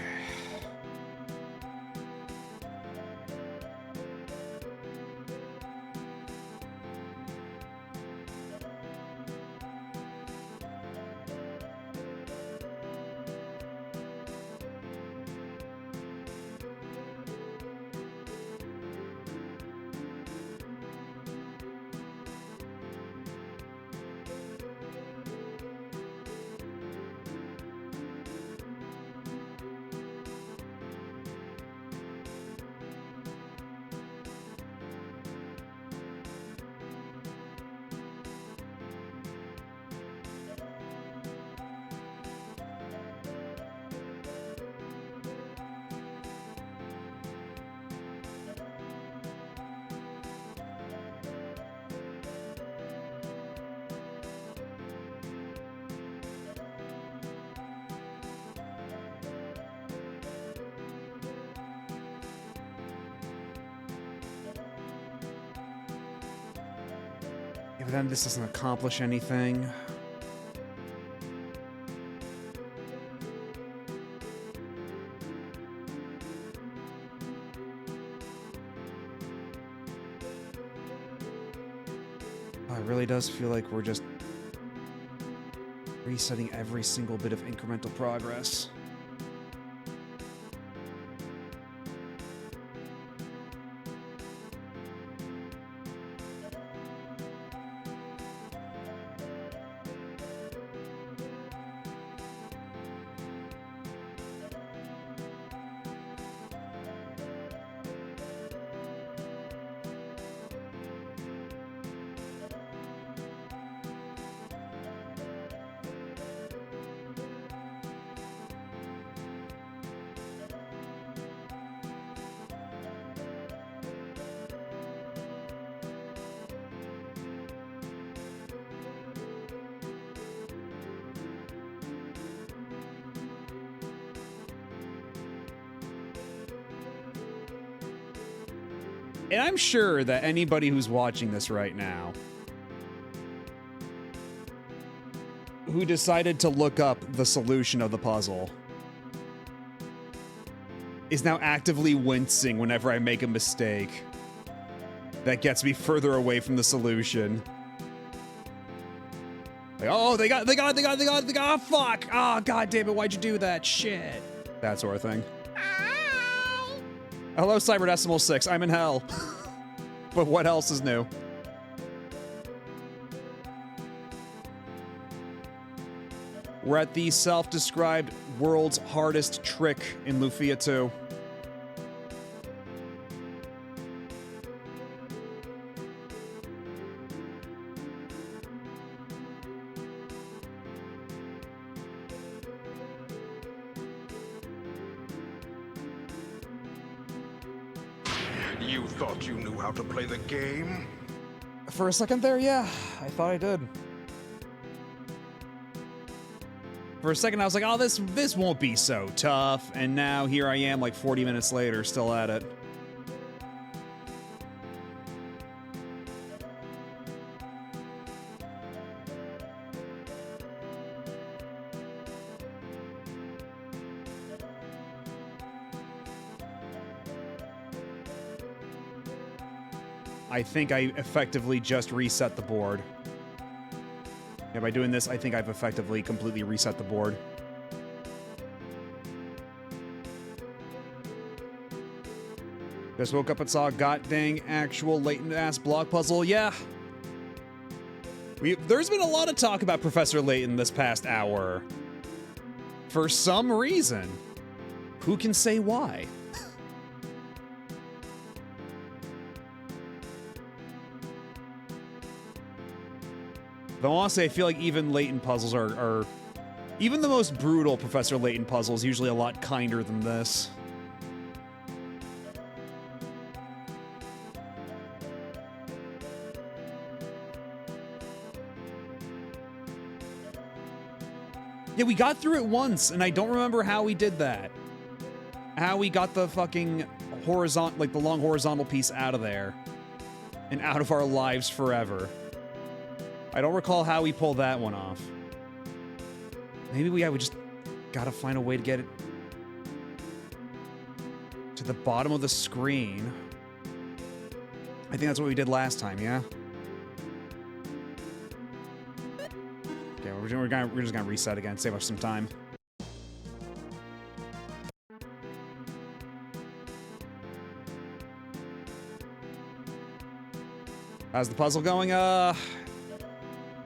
But then this doesn't accomplish anything. Oh, it really does feel like we're just resetting every single bit of incremental progress. And I'm sure that anybody who's watching this right now who decided to look up the solution of the puzzle is now actively wincing whenever I make a mistake. that gets me further away from the solution. Like, oh, they got, oh, fuck! Oh, god damn it, why'd you do that? Shit. That sort of thing. Hello, Cyberdecimal 6, I'm in hell. But what else is new? We're at the self-described world's hardest trick in Lufia II. You thought you knew how to play the game? For a second there, yeah, I thought I did. For a second, I was like, oh, this won't be so tough. And now here I am, like 40 minutes later, still at it. I think I effectively just reset the board. Yeah, by doing this, I think I've effectively completely reset the board. Just woke up and saw a god-dang actual Layton-ass block puzzle. Yeah. There's been a lot of talk about Professor Layton this past hour. For some reason. Who can say why? Though honestly, I feel like even Layton puzzles are even the most brutal Professor Layton puzzle is usually a lot kinder than this. Yeah, we got through it once, and I don't remember how we did that. How we got the fucking horizontal, like the long horizontal piece out of there. And out of our lives forever. I don't recall how we pulled that one off. Maybe we just gotta find a way to get it to the bottom of the screen. I think that's what we did last time, yeah? Okay, we're just gonna reset again, save us some time. How's the puzzle going?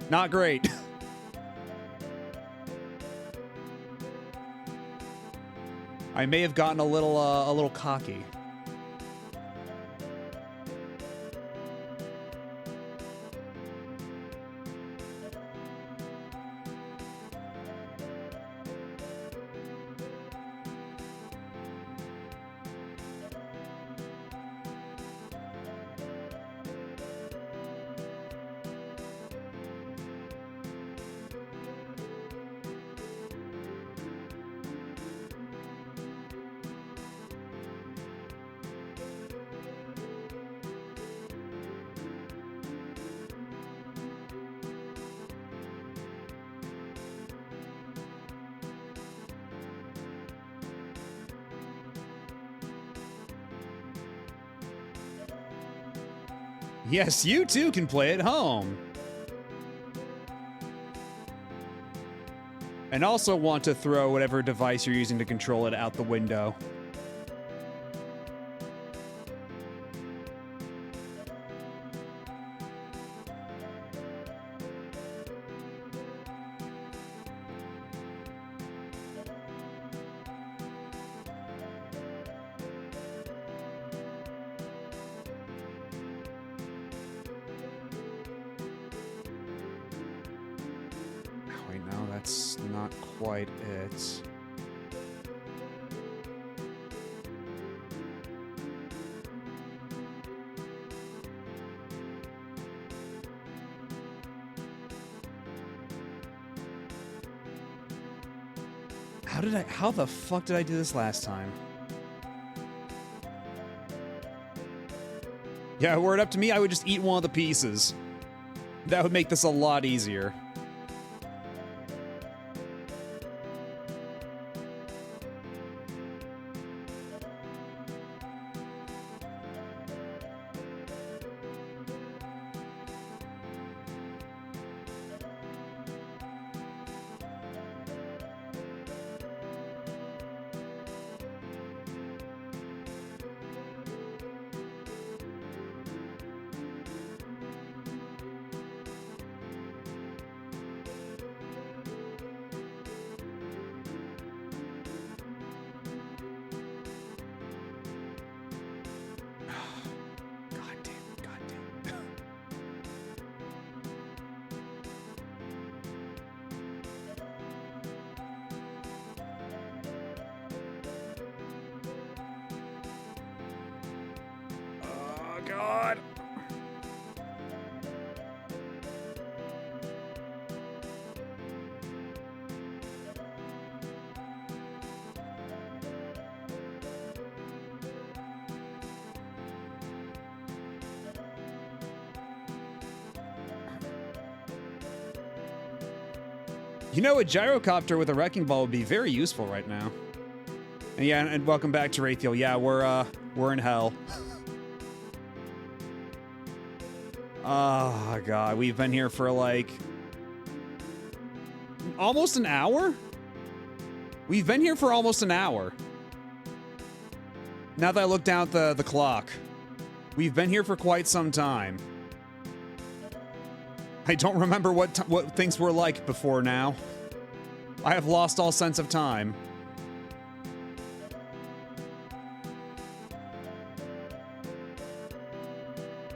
Not great. I may have gotten a little cocky. Yes, you too can play at home. And also want to throw whatever device you're using to control it out the window. Wait, no, that's not quite it. How the fuck did I do this last time? Yeah, were it up to me, I would just eat one of the pieces. That would make this a lot easier. God. You know, a gyrocopter with a wrecking ball would be very useful right now. And yeah, and welcome back to Raytheal. Yeah, we're in hell. Oh god, we've been here for like almost an hour? We've been here for almost an hour. Now that I look down at the clock. We've been here for quite some time. I don't remember what things were like before now. I have lost all sense of time.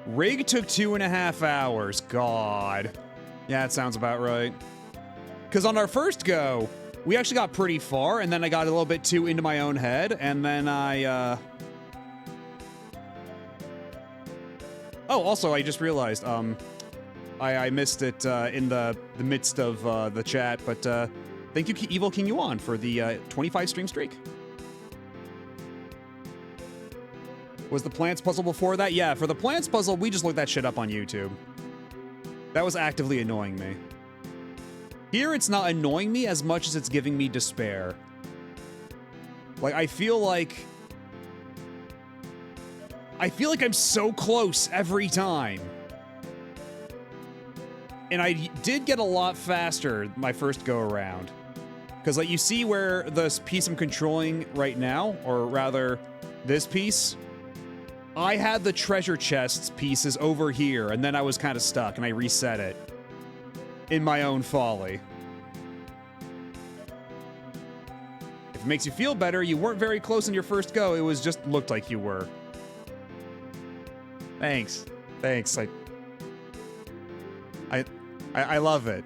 Rig took 2.5 hours. God. Yeah, that sounds about right. Because on our first go, we actually got pretty far, and then I got a little bit too into my own head, and then I, Oh, also, I just realized, I missed it in the midst of the chat, but thank you, Evil King Yuan, for the 25 stream streak. Was the plants puzzle before that? Yeah, for the plants puzzle, we just looked that shit up on YouTube. That was actively annoying me. Here, it's not annoying me as much as it's giving me despair. Like, I feel like I'm so close every time. And I did get a lot faster my first go around. Because, like, you see where this piece I'm controlling right now, or rather, this piece, I had the treasure chests pieces over here, and then I was kind of stuck, and I reset it. In my own folly. If it makes you feel better, you weren't very close in your first go, it was just looked like you were. Thanks. Thanks. I love it.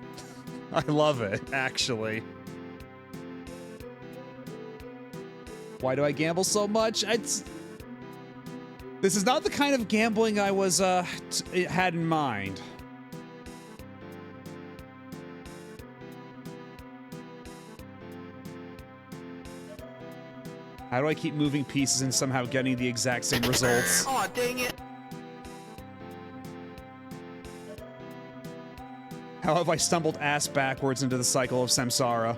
I love it, actually. Why do I gamble so much? This is not the kind of gambling I was, had in mind. How do I keep moving pieces and somehow getting the exact same results? Aw, dang it. How have I stumbled ass backwards into the cycle of samsara?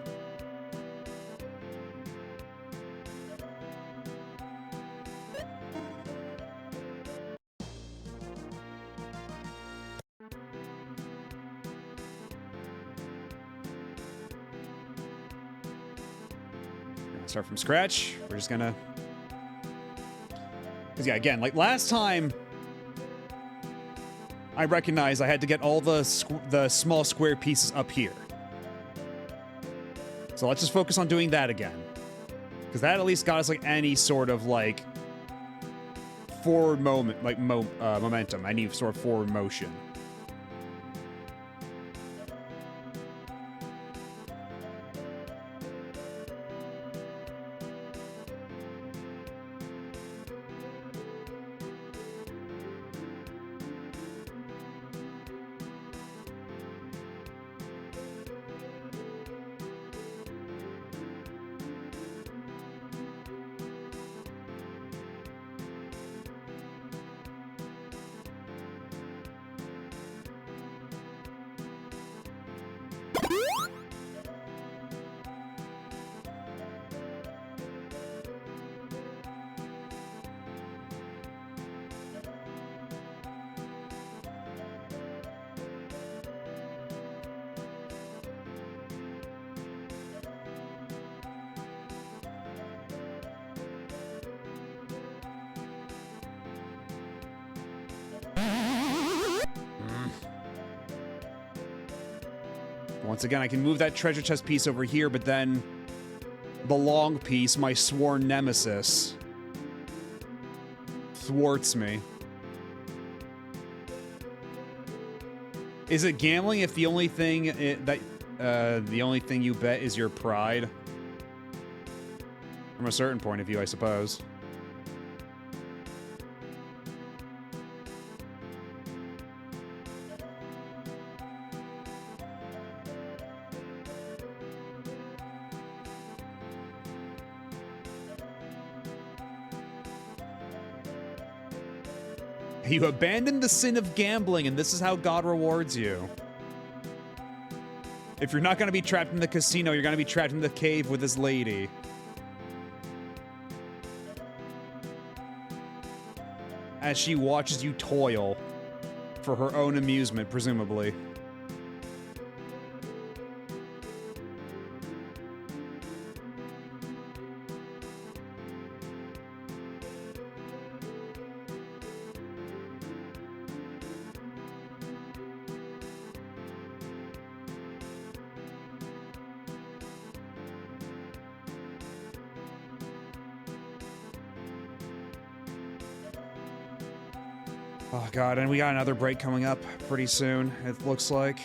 Start from scratch. We're just gonna... Because, yeah, again, like last time, I recognized I had to get all the small square pieces up here. So let's just focus on doing that again. Because that at least got us, like, any sort of, like, forward moment, like, momentum. Any sort of forward motion. Once again, I can move that treasure chest piece over here, but then the long piece, my sworn nemesis, thwarts me. Is it gambling if the only thing the only thing you bet is your pride? From a certain point of view, I suppose. You abandoned the sin of gambling, and this is how God rewards you. If you're not going to be trapped in the casino, you're going to be trapped in the cave with this lady. As she watches you toil for her own amusement, presumably. Oh god, and we got another break coming up pretty soon, it looks like.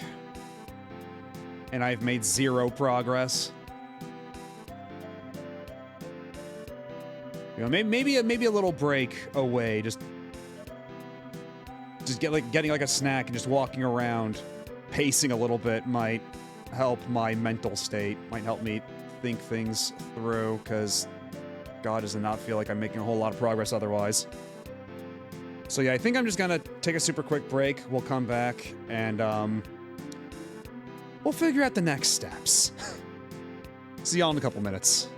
And I've made 0 progress. You know, maybe a little break away, just getting like a snack and just walking around, pacing a little bit might help my mental state, might help me think things through, because God does not feel like I'm making a whole lot of progress otherwise. So yeah, I think I'm just gonna take a super quick break. We'll come back and we'll figure out the next steps. See y'all in a couple minutes.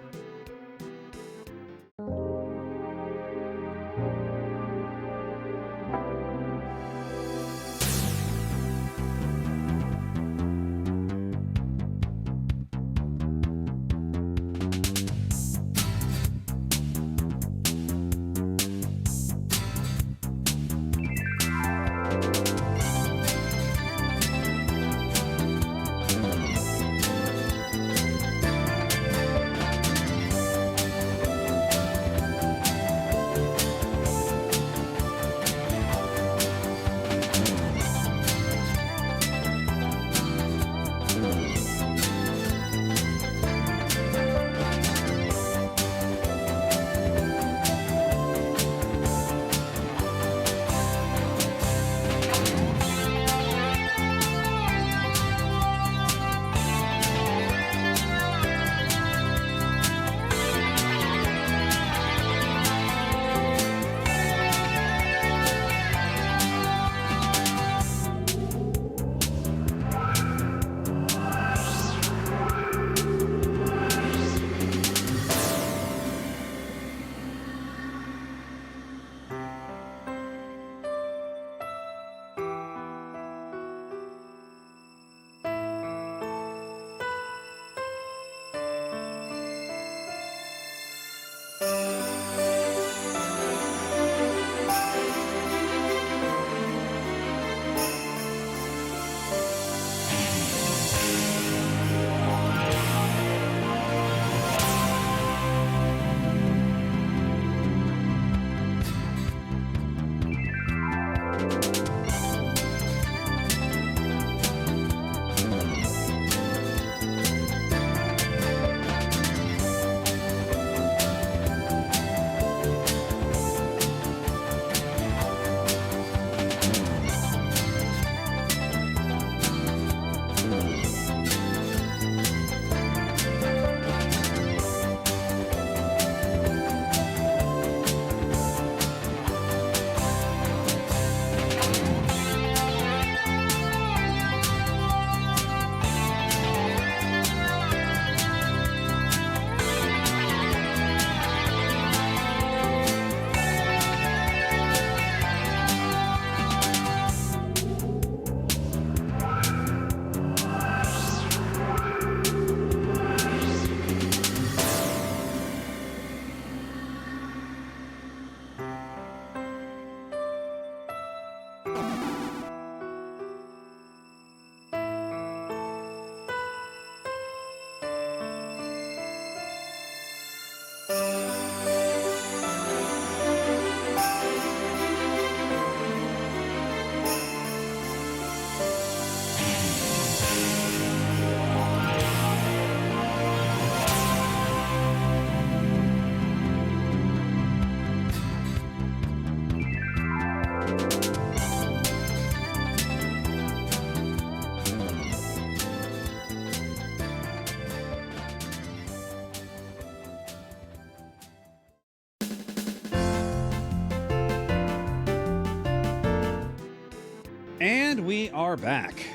we are back.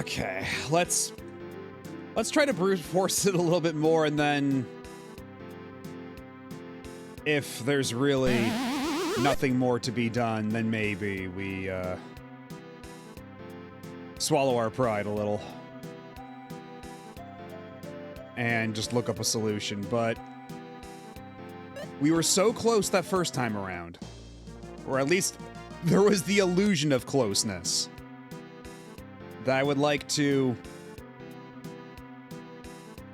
Okay, let's try to brute force it a little bit more, and then if there's really nothing more to be done, then maybe we swallow our pride a little and just look up a solution. But we were so close that first time around, or at least there was the illusion of closeness, that I would like to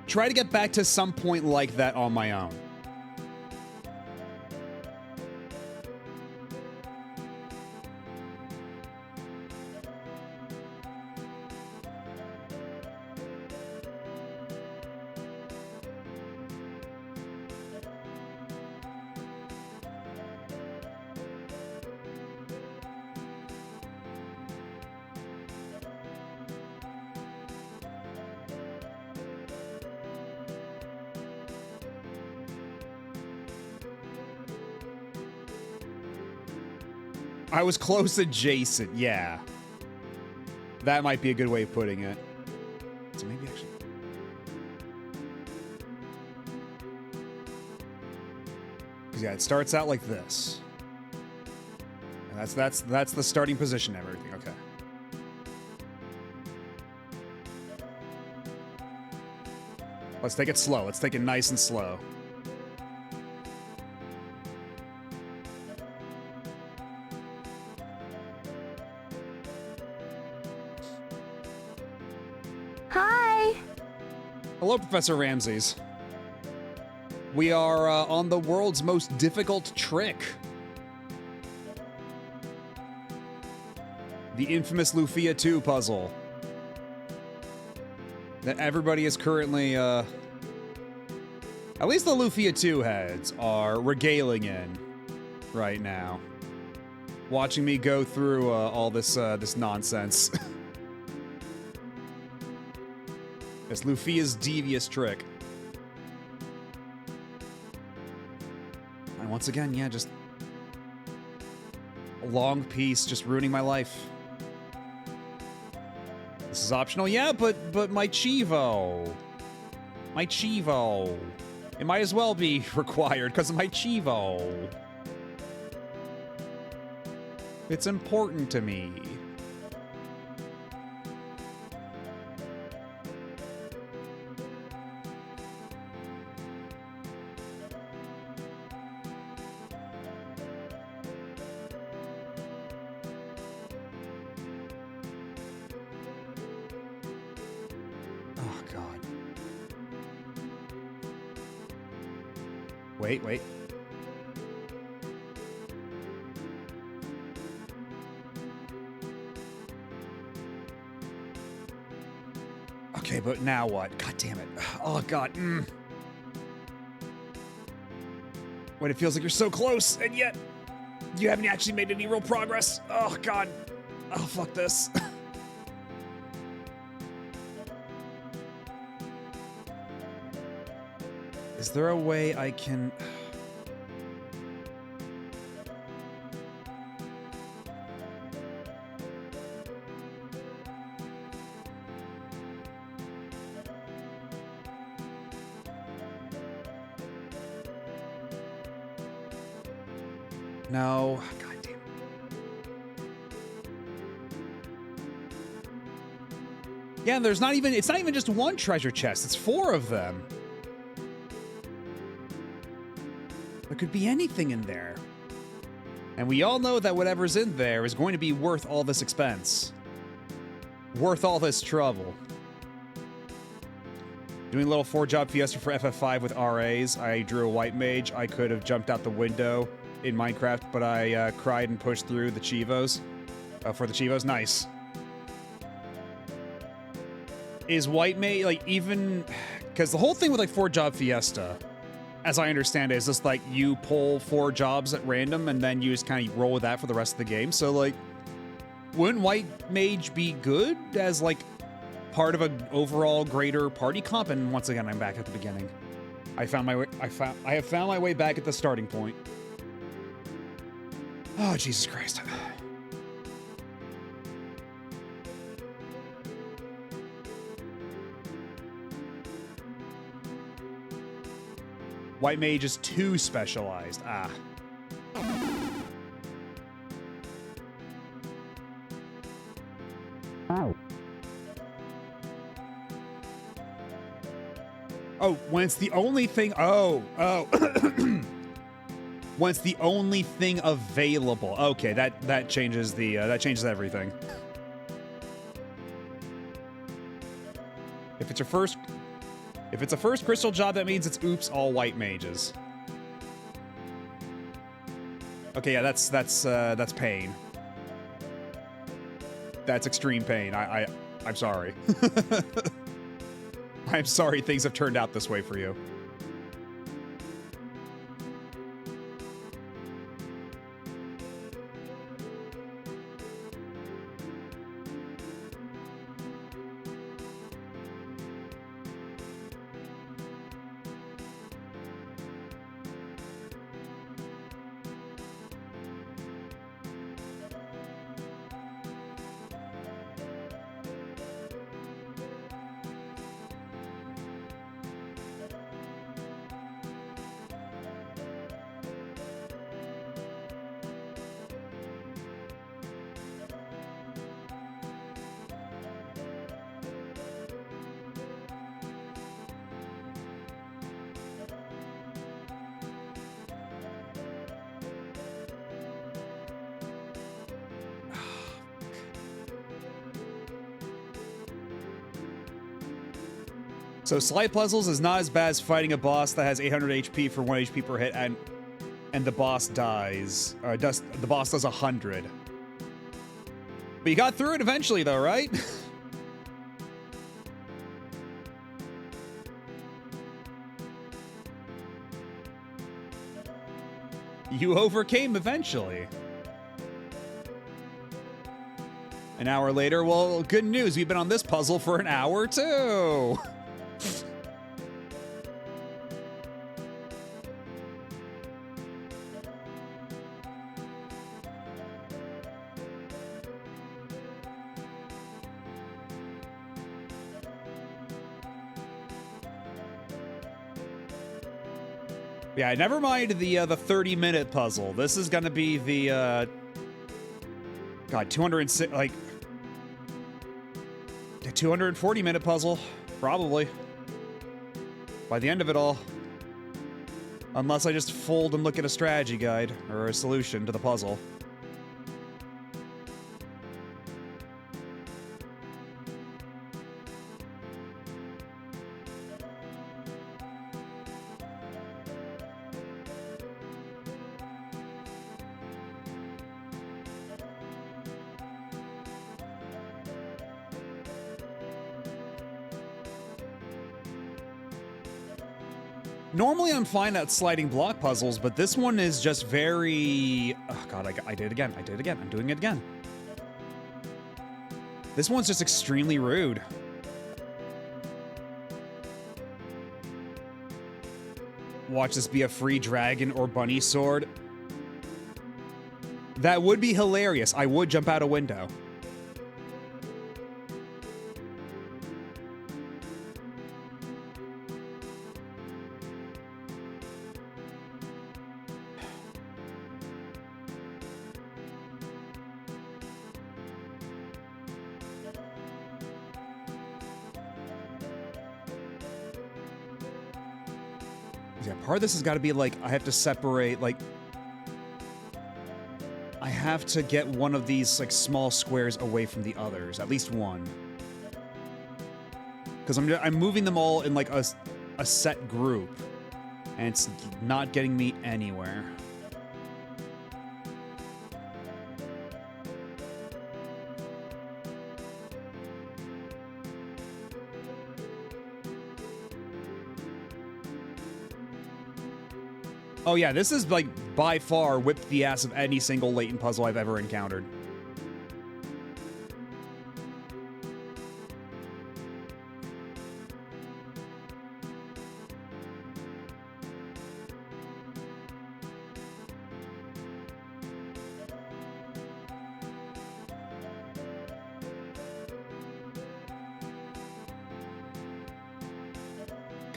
try to get back to some point like that on my own. I was close adjacent, yeah. That might be a good way of putting it. So maybe actually... Because yeah, it starts out like this. And that's the starting position and everything, okay. Let's take it slow. Let's take it nice and slow. Hi! Hello, Professor Ramses. We are on the world's most difficult trick. The infamous Lufia II puzzle. That everybody is currently, at least the Lufia II heads are regaling in right now. Watching me go through all this nonsense. It's Lufia's devious trick. And once again, yeah, just a long piece just ruining my life. This is optional, yeah, but my Chivo. My Chivo. It might as well be required because of my Chivo. It's important to me. Wait. Okay, but now what? God damn it. Oh, God. When it feels like you're so close, and yet you haven't actually made any real progress. Oh, God. Oh, fuck this. Is there a way I can... No. God damn it. Yeah, there's not even... It's not even just one treasure chest. It's 4 of them. There could be anything in there. And we all know that whatever's in there is going to be worth all this expense. Worth all this trouble. Doing a little 4-job fiesta for FF5 with RAs. I drew a white mage. I could have jumped out the window in Minecraft, but I cried and pushed through the Chivos. For the Chivos. Nice. Is white mage, like, even... Because the whole thing with, like, 4-job fiesta... As I understand it, is just like you pull 4 jobs at random and then you just kind of roll with that for the rest of the game. So like, wouldn't white mage be good as like part of an overall greater party comp? And once again, I'm back at the beginning. I have found my way back at the starting point. Oh, Jesus Christ. White mage is too specialized. Ah. Oh, when it's the only thing. Oh. When it's the only thing available. Okay, that changes the that changes everything. If it's a first crystal job, that means it's oops all white mages. Okay, yeah, that's pain. That's extreme pain. I'm sorry. I'm sorry things have turned out this way for you. So slight puzzles is not as bad as fighting a boss that has 800 HP for 1 HP per hit, and the boss dies. The boss does 100. But you got through it eventually, though, right? You overcame eventually. An hour later, well, good news. We've been on this puzzle for an hour, too. Yeah, never mind the 30-minute puzzle. This is gonna be the God, 206 like the 240-minute puzzle, probably. By the end of it all. Unless I just fold and look at a strategy guide or a solution to the puzzle. Normally I'm fine at sliding block puzzles, but this one is just very... Oh god, I did it again. I did it again. I'm doing it again. This one's just extremely rude. Watch this be a free dragon or bunny sword. That would be hilarious. I would jump out a window. Yeah, part of this has got to be like, I have to separate, like, I have to get one of these, like, small squares away from the others, at least one. Because I'm moving them all in, like, a set group, and it's not getting me anywhere. Oh yeah, this is, like, by far whipped the ass of any single latent puzzle I've ever encountered.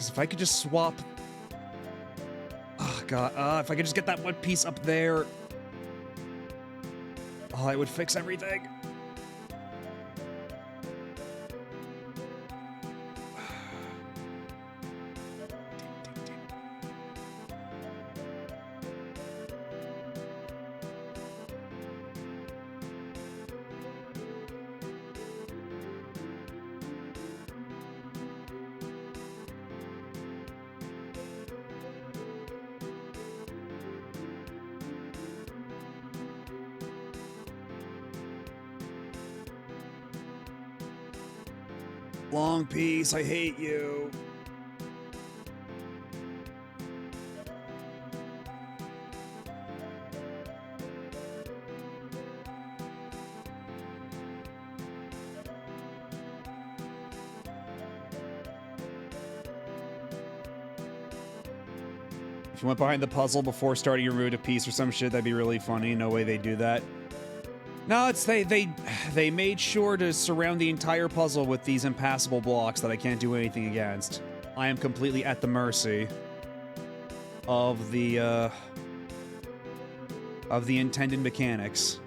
Because if I could just swap... Oh, God. If I could just get that one piece up there... Oh, it would fix everything. Long piece, I hate you. If you went behind the puzzle before starting your route a piece or some shit, that'd be really funny. No way they do that. No, it's they made sure to surround the entire puzzle with these impassable blocks that I can't do anything against. I am completely at the mercy of the intended mechanics.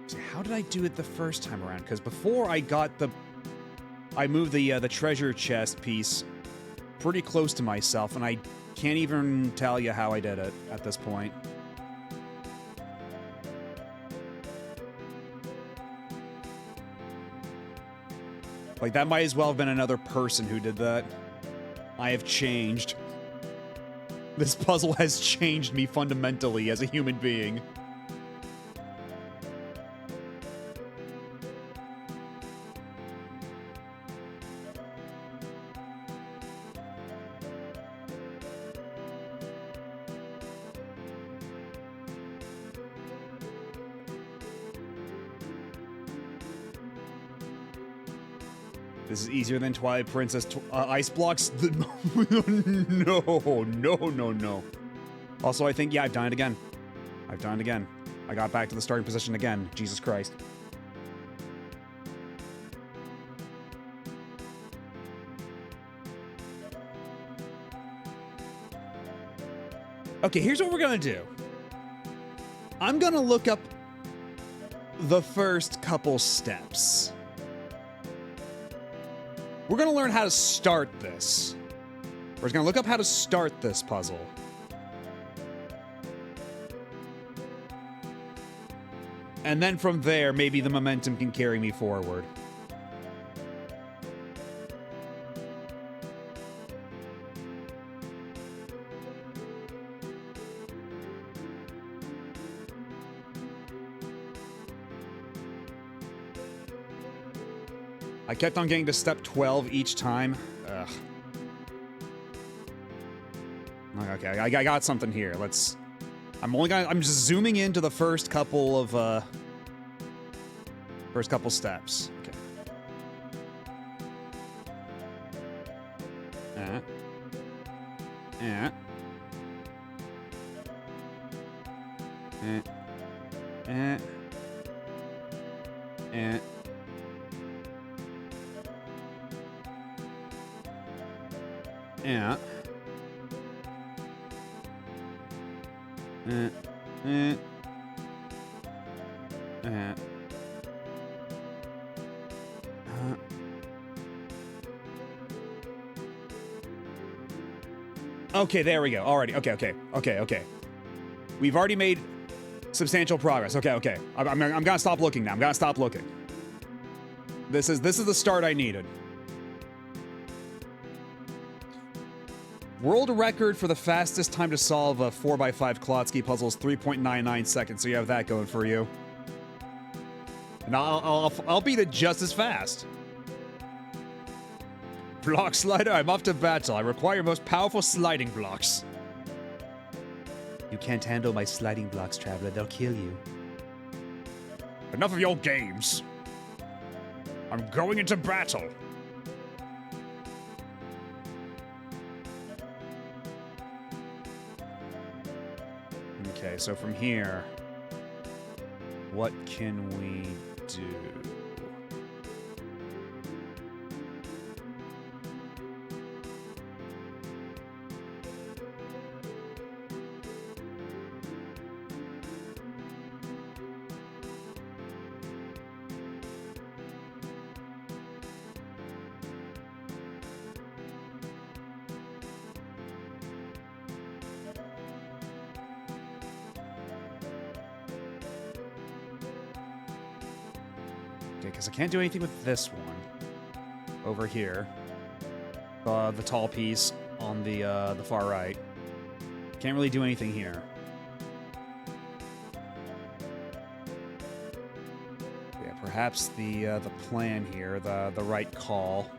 So how did I do it the first time around? Because before I moved the treasure chest piece pretty close to myself, and I can't even tell you how I did it at this point. Like, that might as well have been another person who did that. I have changed. This puzzle has changed me fundamentally as a human being. This is easier than Twilight Princess ice blocks. No. Also, I think, yeah, I've done it again. I got back to the starting position again. Jesus Christ. Okay, here's what we're gonna do. I'm gonna look up the first couple steps. We're gonna learn how to start this. We're just gonna look up how to start this puzzle. And then from there, maybe the momentum can carry me forward. I kept on getting to step 12 each time. Ugh. Okay, I got something here. I'm just zooming into the first couple of, steps. Okay. Okay, there we go. Alrighty. Okay. We've already made substantial progress. Okay. I'm gonna stop looking now. I'm gonna stop looking. This is the start I needed. World record for the fastest time to solve a 4x5 Klotsky puzzle is 3.99 seconds, so you have that going for you. And I'll beat it just as fast. Block slider, I'm off to battle. I require most powerful sliding blocks. You can't handle my sliding blocks, Traveler. They'll kill you. Enough of your games. I'm going into battle. Okay, so from here, what can we do? Okay, because I can't do anything with this one over here. The tall piece on the far right. Can't really do anything here. Yeah, perhaps the plan here, the right call,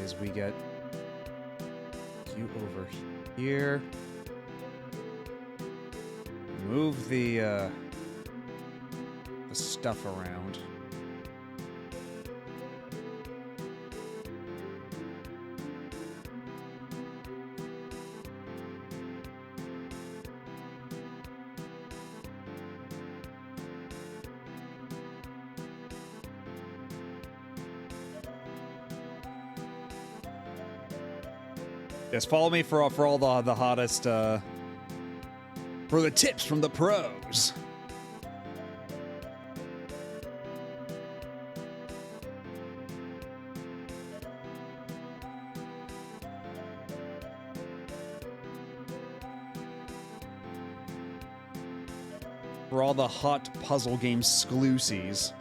is we get you over here. Move the stuff around. Yes, follow me for all the hottest for the tips from the pros. For all the hot puzzle game exclusives.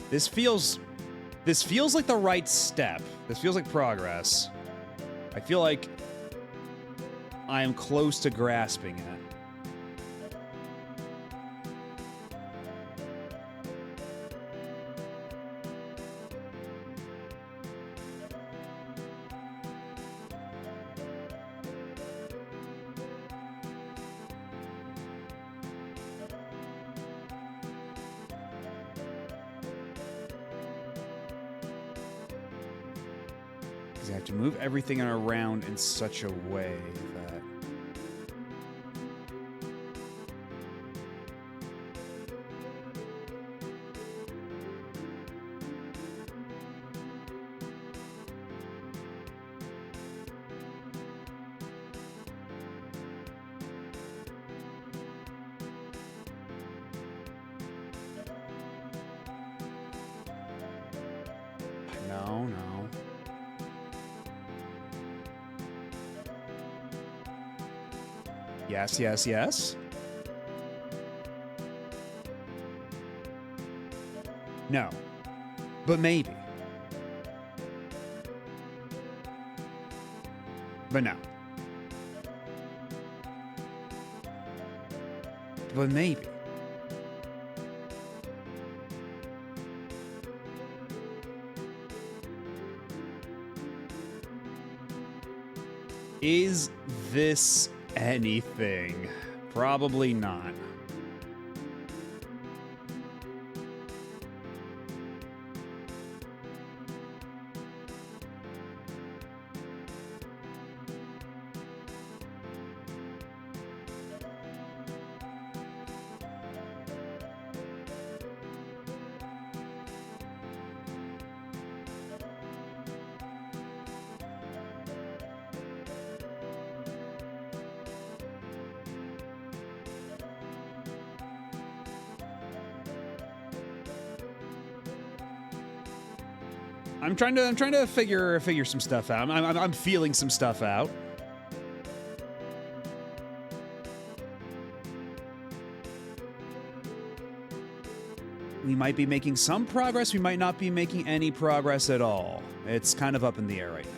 This feels like the right step. This feels like progress. I feel like I am close to grasping it. I have to move everything around in such a way that no. Yes. No. But maybe. But no. But maybe. Is this anything? Probably not. I'm trying to figure some stuff out. I'm feeling some stuff out. We might be making some progress. We might not be making any progress at all. It's kind of up in the air right now.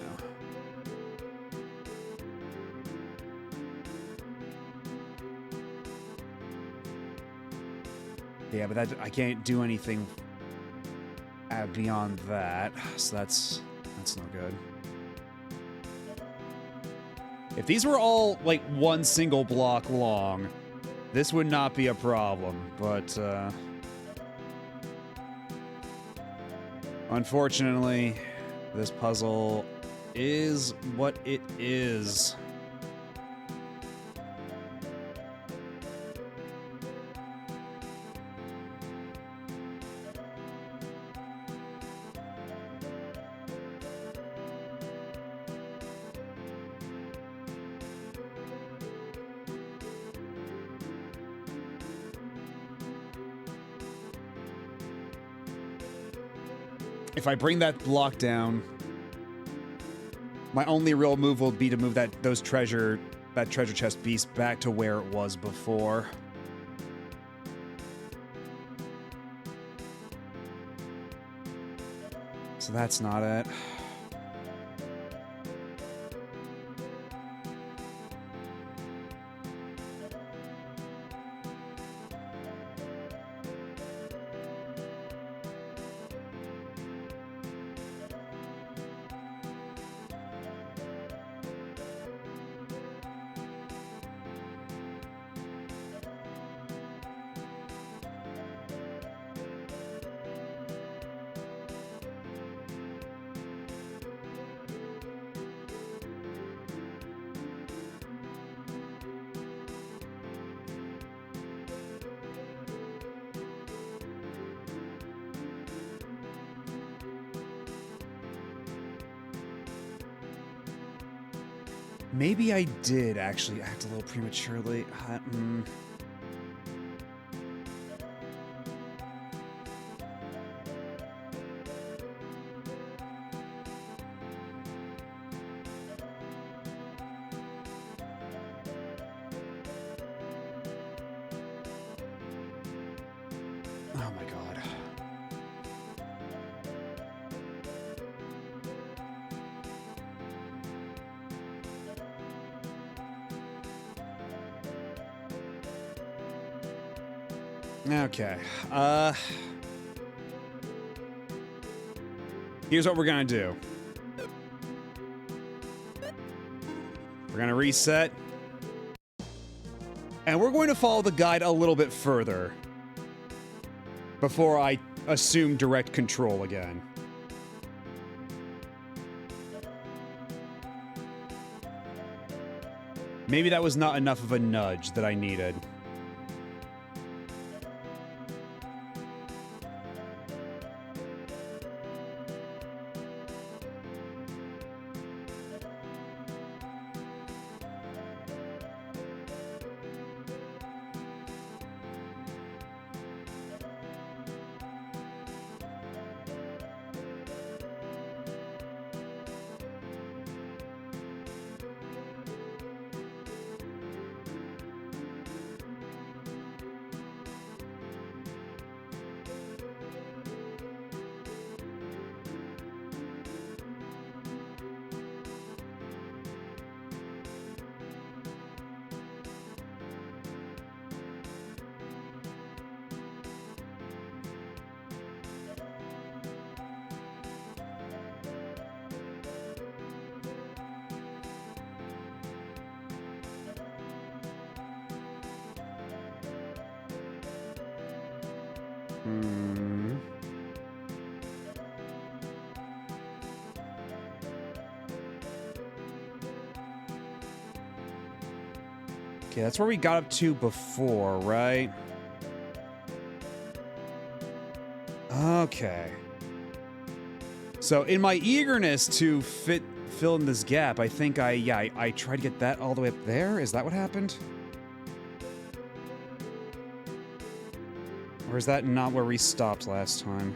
Yeah, but that I can't do anything beyond that, so that's no good. If these were all like one single block long, this would not be a problem, but unfortunately, this puzzle is what it is. If I bring that block down, my only real move will be to move that treasure chest beast back to where it was before. So that's not it. Maybe I did actually act a little prematurely. Oh my god. Okay. Here's what we're gonna do. We're gonna reset. And we're going to follow the guide a little bit further before I assume direct control again. Maybe that was not enough of a nudge that I needed. Okay, that's where we got up to before, right? Okay. So in my eagerness to fill in this gap, I think I tried to get that all the way up there. Is that what happened? Or is that not where we stopped last time?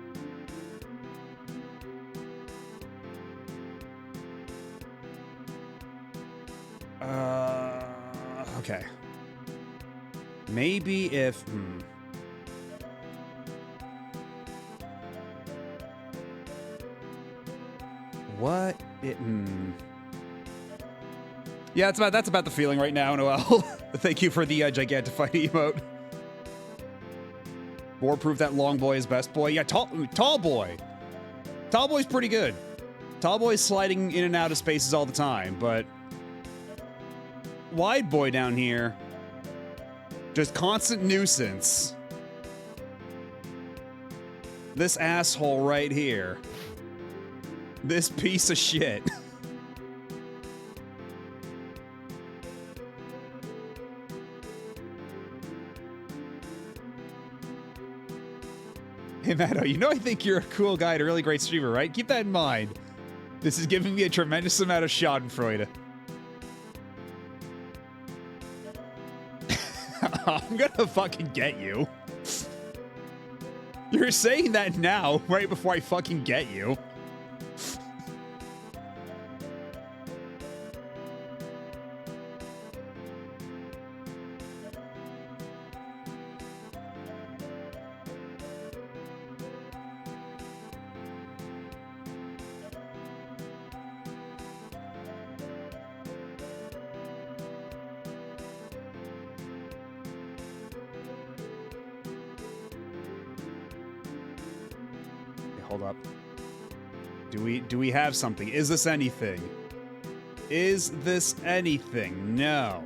Okay. Maybe if... What? Yeah, that's about the feeling right now, Noel. Thank you for the Gigantified emote. More proof that long boy is best boy. Yeah, tall boy. Tall boy's pretty good. Tall boy's sliding in and out of spaces all the time, but wide boy down here, just constant nuisance. This asshole right here. This piece of shit. Hey, Matto, you know I think you're a cool guy and a really great streamer, right? Keep that in mind. This is giving me a tremendous amount of schadenfreude. I'm gonna fucking get you. You're saying that now, right before I fucking get you. Hold up. Do we have something? Is this anything? Is this anything? No.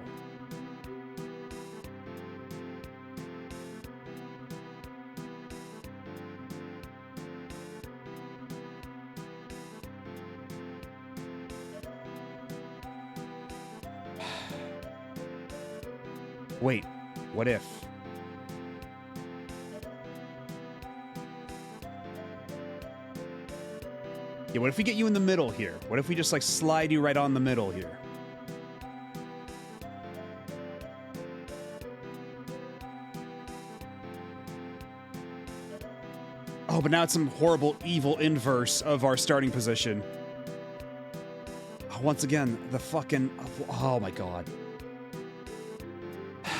Wait, what if? Yeah, what if we get you in the middle here? What if we just, like, slide you right on the middle here? Oh, but now it's some horrible, evil inverse of our starting position. Oh, once again, the fucking... Oh, my God.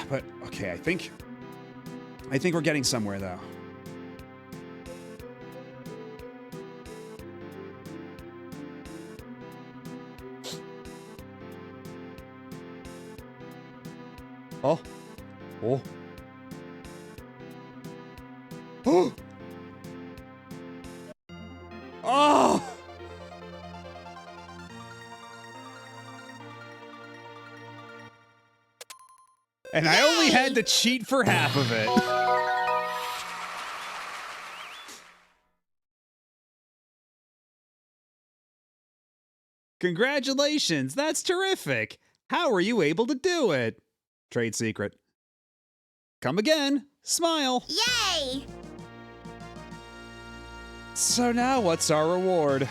But, okay, I think we're getting somewhere, though. Oh. Oh. Oh. Oh. And I only had to cheat for half of it. Congratulations, that's terrific. How were you able to do it? Trade secret. Come again. Smile. Yay! So now what's our reward?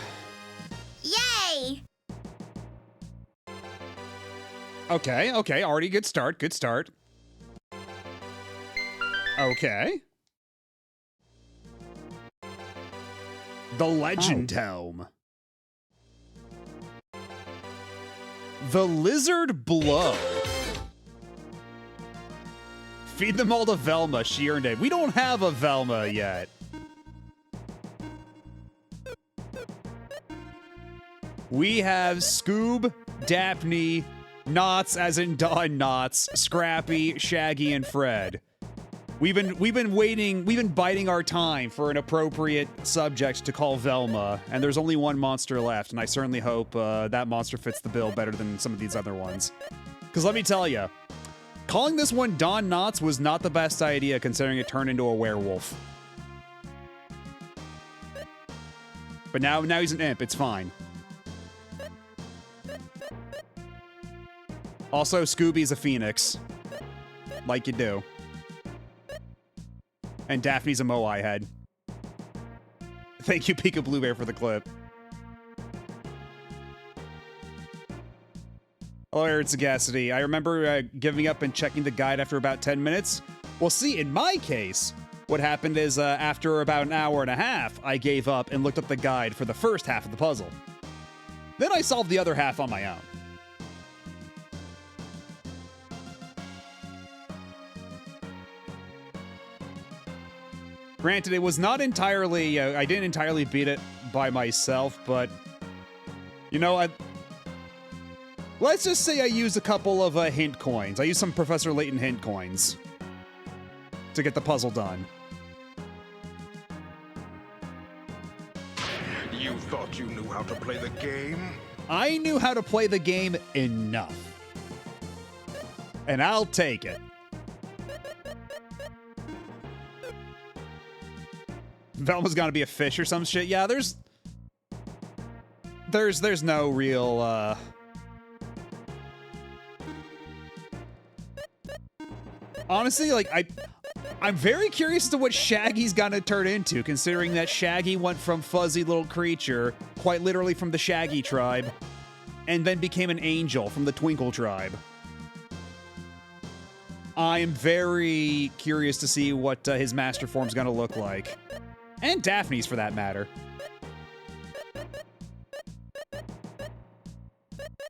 Yay! Okay, already good start, Okay. The Legend Tome. The Lizard Blow. Feed them all to Velma, she earned it. We don't have a Velma yet. We have Scoob, Daphne, Knots, as in Don Knotts, Scrappy, Shaggy, and Fred. We've been biding our time for an appropriate subject to call Velma, and there's only one monster left, and I certainly hope that monster fits the bill better than some of these other ones. Because let me tell you, calling this one Don Knotts was not the best idea considering it turned into a werewolf. But now he's an imp, it's fine. Also, Scooby's a phoenix. Like you do. And Daphne's a Moai head. Thank you, Pika Bluebear, for the clip. Hello, Aaron Sagacity. I remember giving up and checking the guide after about 10 minutes. Well, see, in my case, what happened is after about an hour and a half, I gave up and looked up the guide for the first half of the puzzle. Then I solved the other half on my own. Granted, it was not entirely, I didn't entirely beat it by myself, but, you know, let's just say I used a couple of hint coins. I used some Professor Layton hint coins to get the puzzle done. You thought you knew how to play the game? I knew how to play the game enough. And I'll take it. Velma's gonna be a fish or some shit. Yeah, there's no real, honestly, like, I'm very curious as to what Shaggy's gonna turn into, considering that Shaggy went from fuzzy little creature, quite literally from the Shaggy tribe, and then became an angel from the Twinkle tribe. I'm very curious to see what his master form's gonna look like. And Daphne's, for that matter.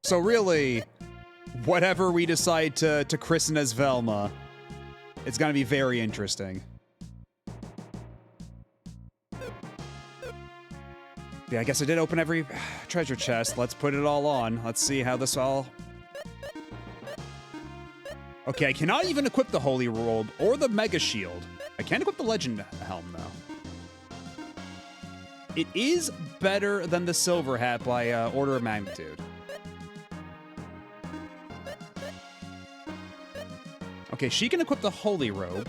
So really, whatever we decide to christen as Velma, it's gonna be very interesting. Yeah, I guess I did open every treasure chest. Let's put it all on. Let's see how this all... Okay, I cannot even equip the Holy Robe or the Mega Shield. I can equip the Legend Helm, though. It is better than the Silver Hat by order of magnitude. Okay, she can equip the Holy Robe.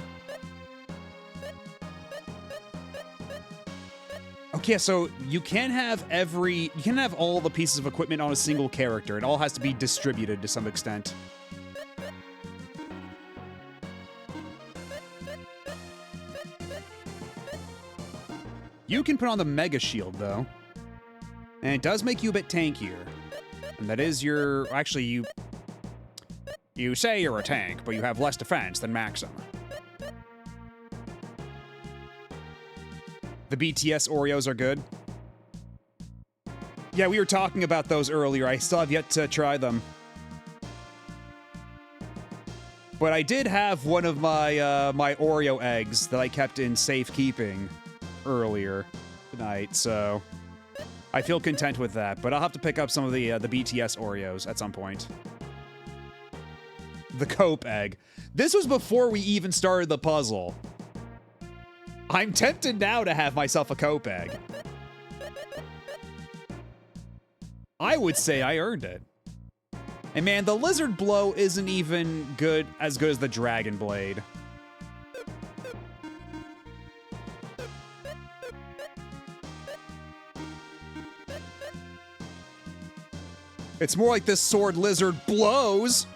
Okay, so you can't have all the pieces of equipment on a single character. It all has to be distributed to some extent. You can put on the Mega Shield, though. And it does make you a bit tankier. And that is your... Actually, you say you're a tank, but you have less defense than Maxim. The BTS Oreos are good. Yeah, we were talking about those earlier. I still have yet to try them. But I did have one of my my Oreo eggs that I kept in safekeeping earlier tonight, so I feel content with that. But I'll have to pick up some of the BTS Oreos at some point. The Cope egg. This was before we even started the puzzle. I'm tempted now to have myself a Cope egg. I would say I earned it. And man, the Lizard Blow isn't even as good as the Dragon Blade. It's more like this sword lizard blows.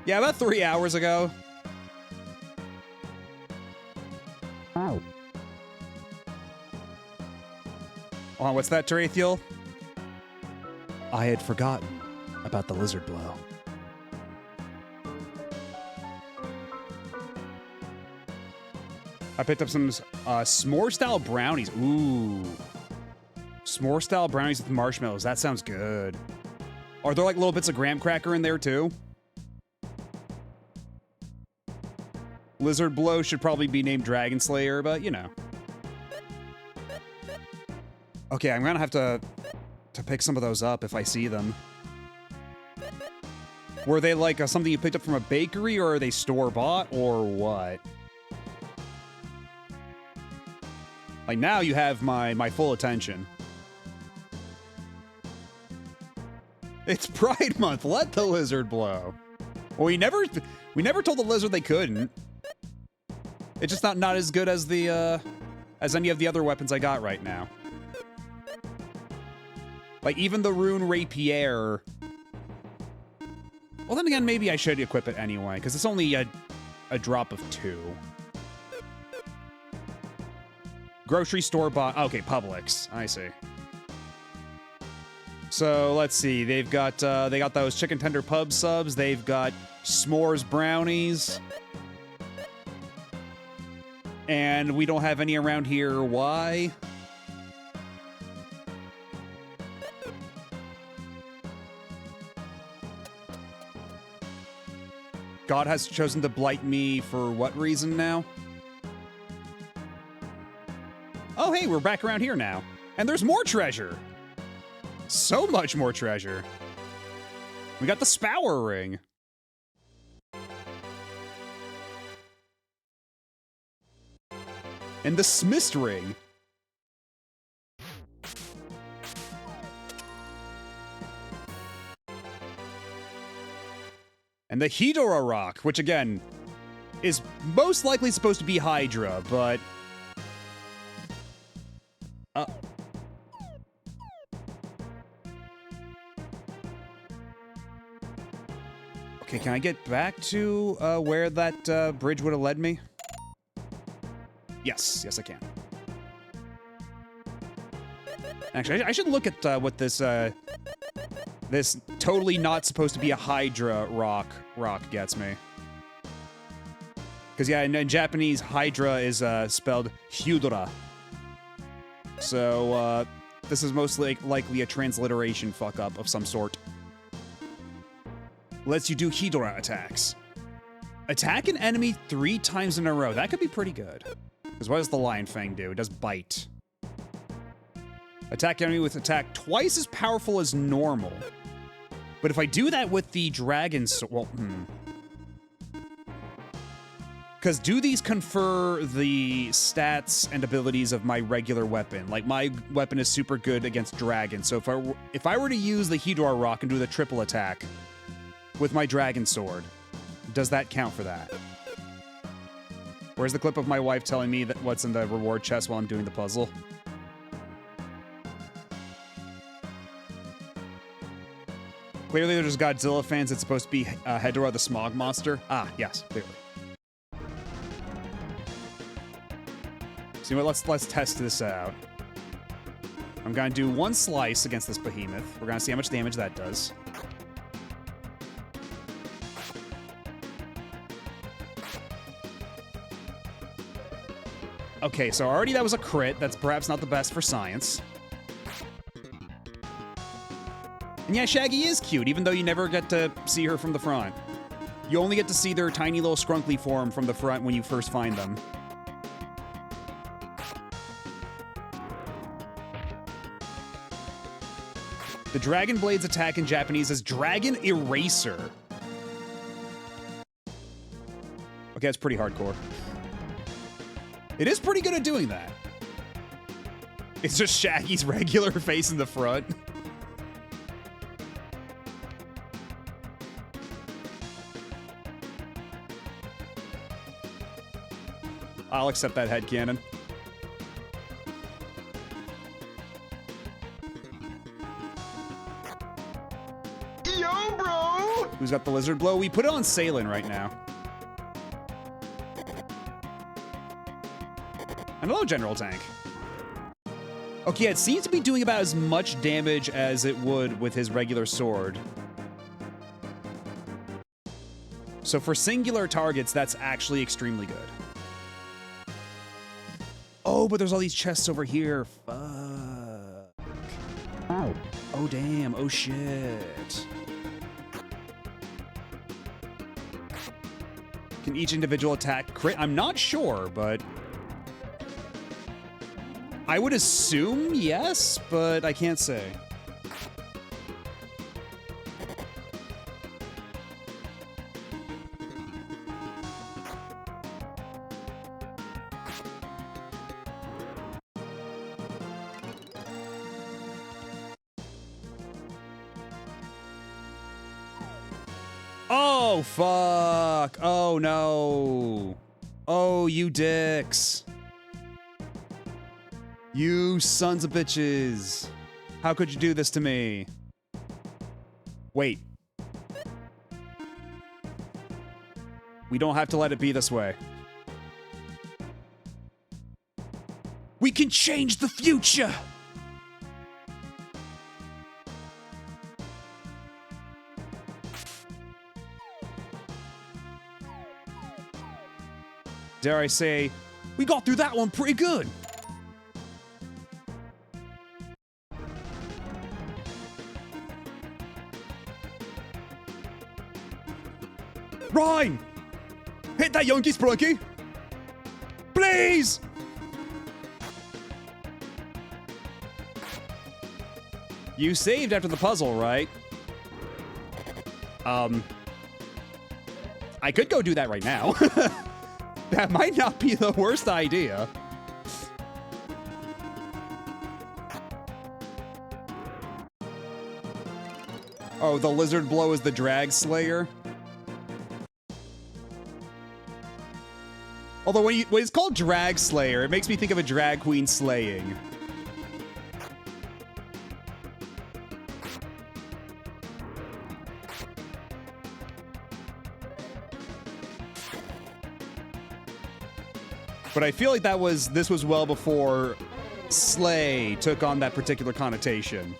Yeah, about 3 hours ago. Ow. Oh, what's that, Tarathiel? I had forgotten about the lizard blow. I picked up some s'more-style brownies. Ooh. S'more-style brownies with marshmallows. That sounds good. Are there like little bits of graham cracker in there too? Lizard Blow should probably be named Dragon Slayer, but you know. Okay, I'm gonna have to pick some of those up if I see them. Were they like something you picked up from a bakery, or are they store-bought, or what? Like now you have my full attention. It's Pride Month. Let the lizard blow. Well, we never told the lizard they couldn't. It's just not as good as the as any of the other weapons I got right now. Like even the Rune Rapier. Well, then again, maybe I should equip it anyway, because it's only a drop of 2. Grocery store bought. Okay, Publix. I see. So let's see. They got those chicken tender pub subs. They've got s'mores brownies. And we don't have any around here. Why? God has chosen to blight me for what reason now? Oh, hey, we're back around here now. And there's more treasure. So much more treasure. We got the Spower ring. And the Smith's ring. And the Hedora rock, which again, is most likely supposed to be Hydra, but... Okay, can I get back to where that bridge would have led me? Yes, yes I can. Actually, I should look at what this this totally not supposed to be a Hydra rock gets me. Because yeah, in Japanese, Hydra is spelled Hyudora. So this is most likely a transliteration fuck up of some sort. Lets you do Hedora attacks. Attack an enemy 3 times in a row. That could be pretty good. Because what does the Lion Fang do? It does bite. Attack enemy with attack twice as powerful as normal. But if I do that with the Dragon Sword... Well, Because do these confer the stats and abilities of my regular weapon? Like, my weapon is super good against dragons, so if I were to use the Hedora rock and do the triple attack with my Dragon Sword, does that count for that? Where's the clip of my wife telling me that what's in the reward chest while I'm doing the puzzle? Clearly there's Godzilla fans. It's supposed to be Hedora the Smog Monster. Ah, yes, clearly. So let's test this out. I'm gonna do 1 slice against this behemoth. We're gonna see how much damage that does. Okay, so already that was a crit. That's perhaps not the best for science. And yeah, Shaggy is cute, even though you never get to see her from the front. You only get to see their tiny little scrunkly form from the front when you first find them. The Dragon Blade's attack in Japanese is Dragon Eraser. Okay, that's pretty hardcore. It is pretty good at doing that. It's just Shaggy's regular face in the front. I'll accept that headcanon. Yo, bro! Who's got the lizard blow? We put it on Salen right now. And hello, General Tank. Okay, it seems to be doing about as much damage as it would with his regular sword. So for singular targets, that's actually extremely good. Oh, but there's all these chests over here. Fuck. Ow. Oh, damn. Oh, shit. Can each individual attack crit? I'm not sure, but... I would assume yes, but I can't say. Oh, fuck. Oh, no. Oh, you dicks. You sons of bitches. How could you do this to me? Wait. We don't have to let it be this way. We can change the future! Dare I say, we got through that one pretty good. Rhyme! Hit that Yonky Sprunky! Please! You saved after the puzzle, right? I could go do that right now. That might not be the worst idea. Oh, the lizard blow is the drag slayer? Although when it's called drag slayer, it makes me think of a drag queen slaying. But I feel like this was well before slay took on that particular connotation.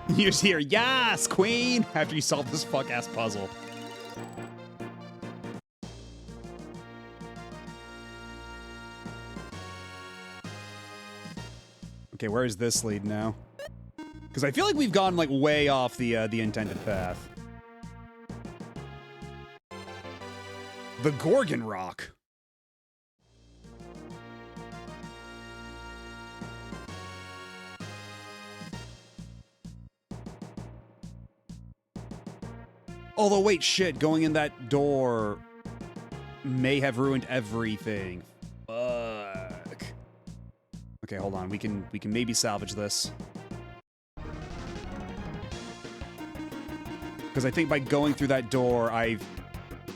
You just hear, yes, queen, after you solve this fuck-ass puzzle. Okay, where is this lead now? Because I feel like we've gone, like, way off the intended path. The Gorgon Rock. Although, wait, shit, going in that door may have ruined everything. Fuck. Okay, hold on. We can maybe salvage this. Because I think by going through that door, I've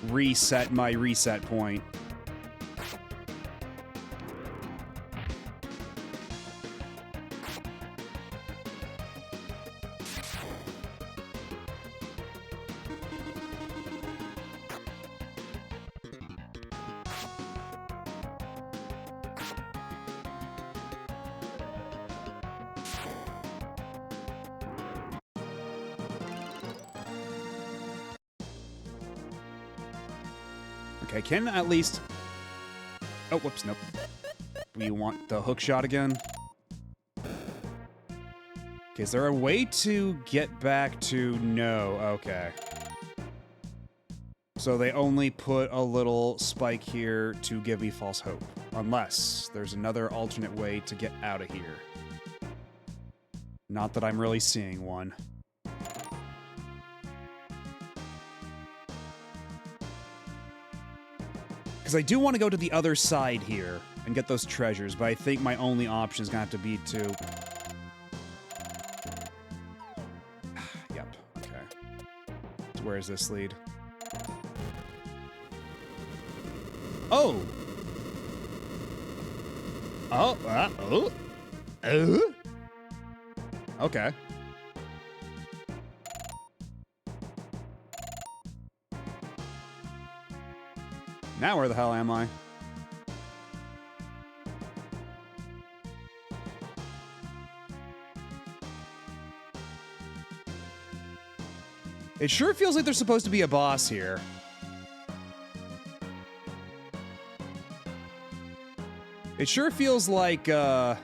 reset my reset point. Okay, I can at least... Oh, whoops, nope. We want the hook shot again. Okay, is there a way to get back to... No, okay. So they only put a little spike here to give me false hope. Unless there's another alternate way to get out of here. Not that I'm really seeing one. Because I do want to go to the other side here and get those treasures, but I think my only option is going to have to be to... Yep, okay. So where is this lead? Oh! Oh, okay. Now where the hell am I? It sure feels like there's supposed to be a boss here. It sure feels like, there's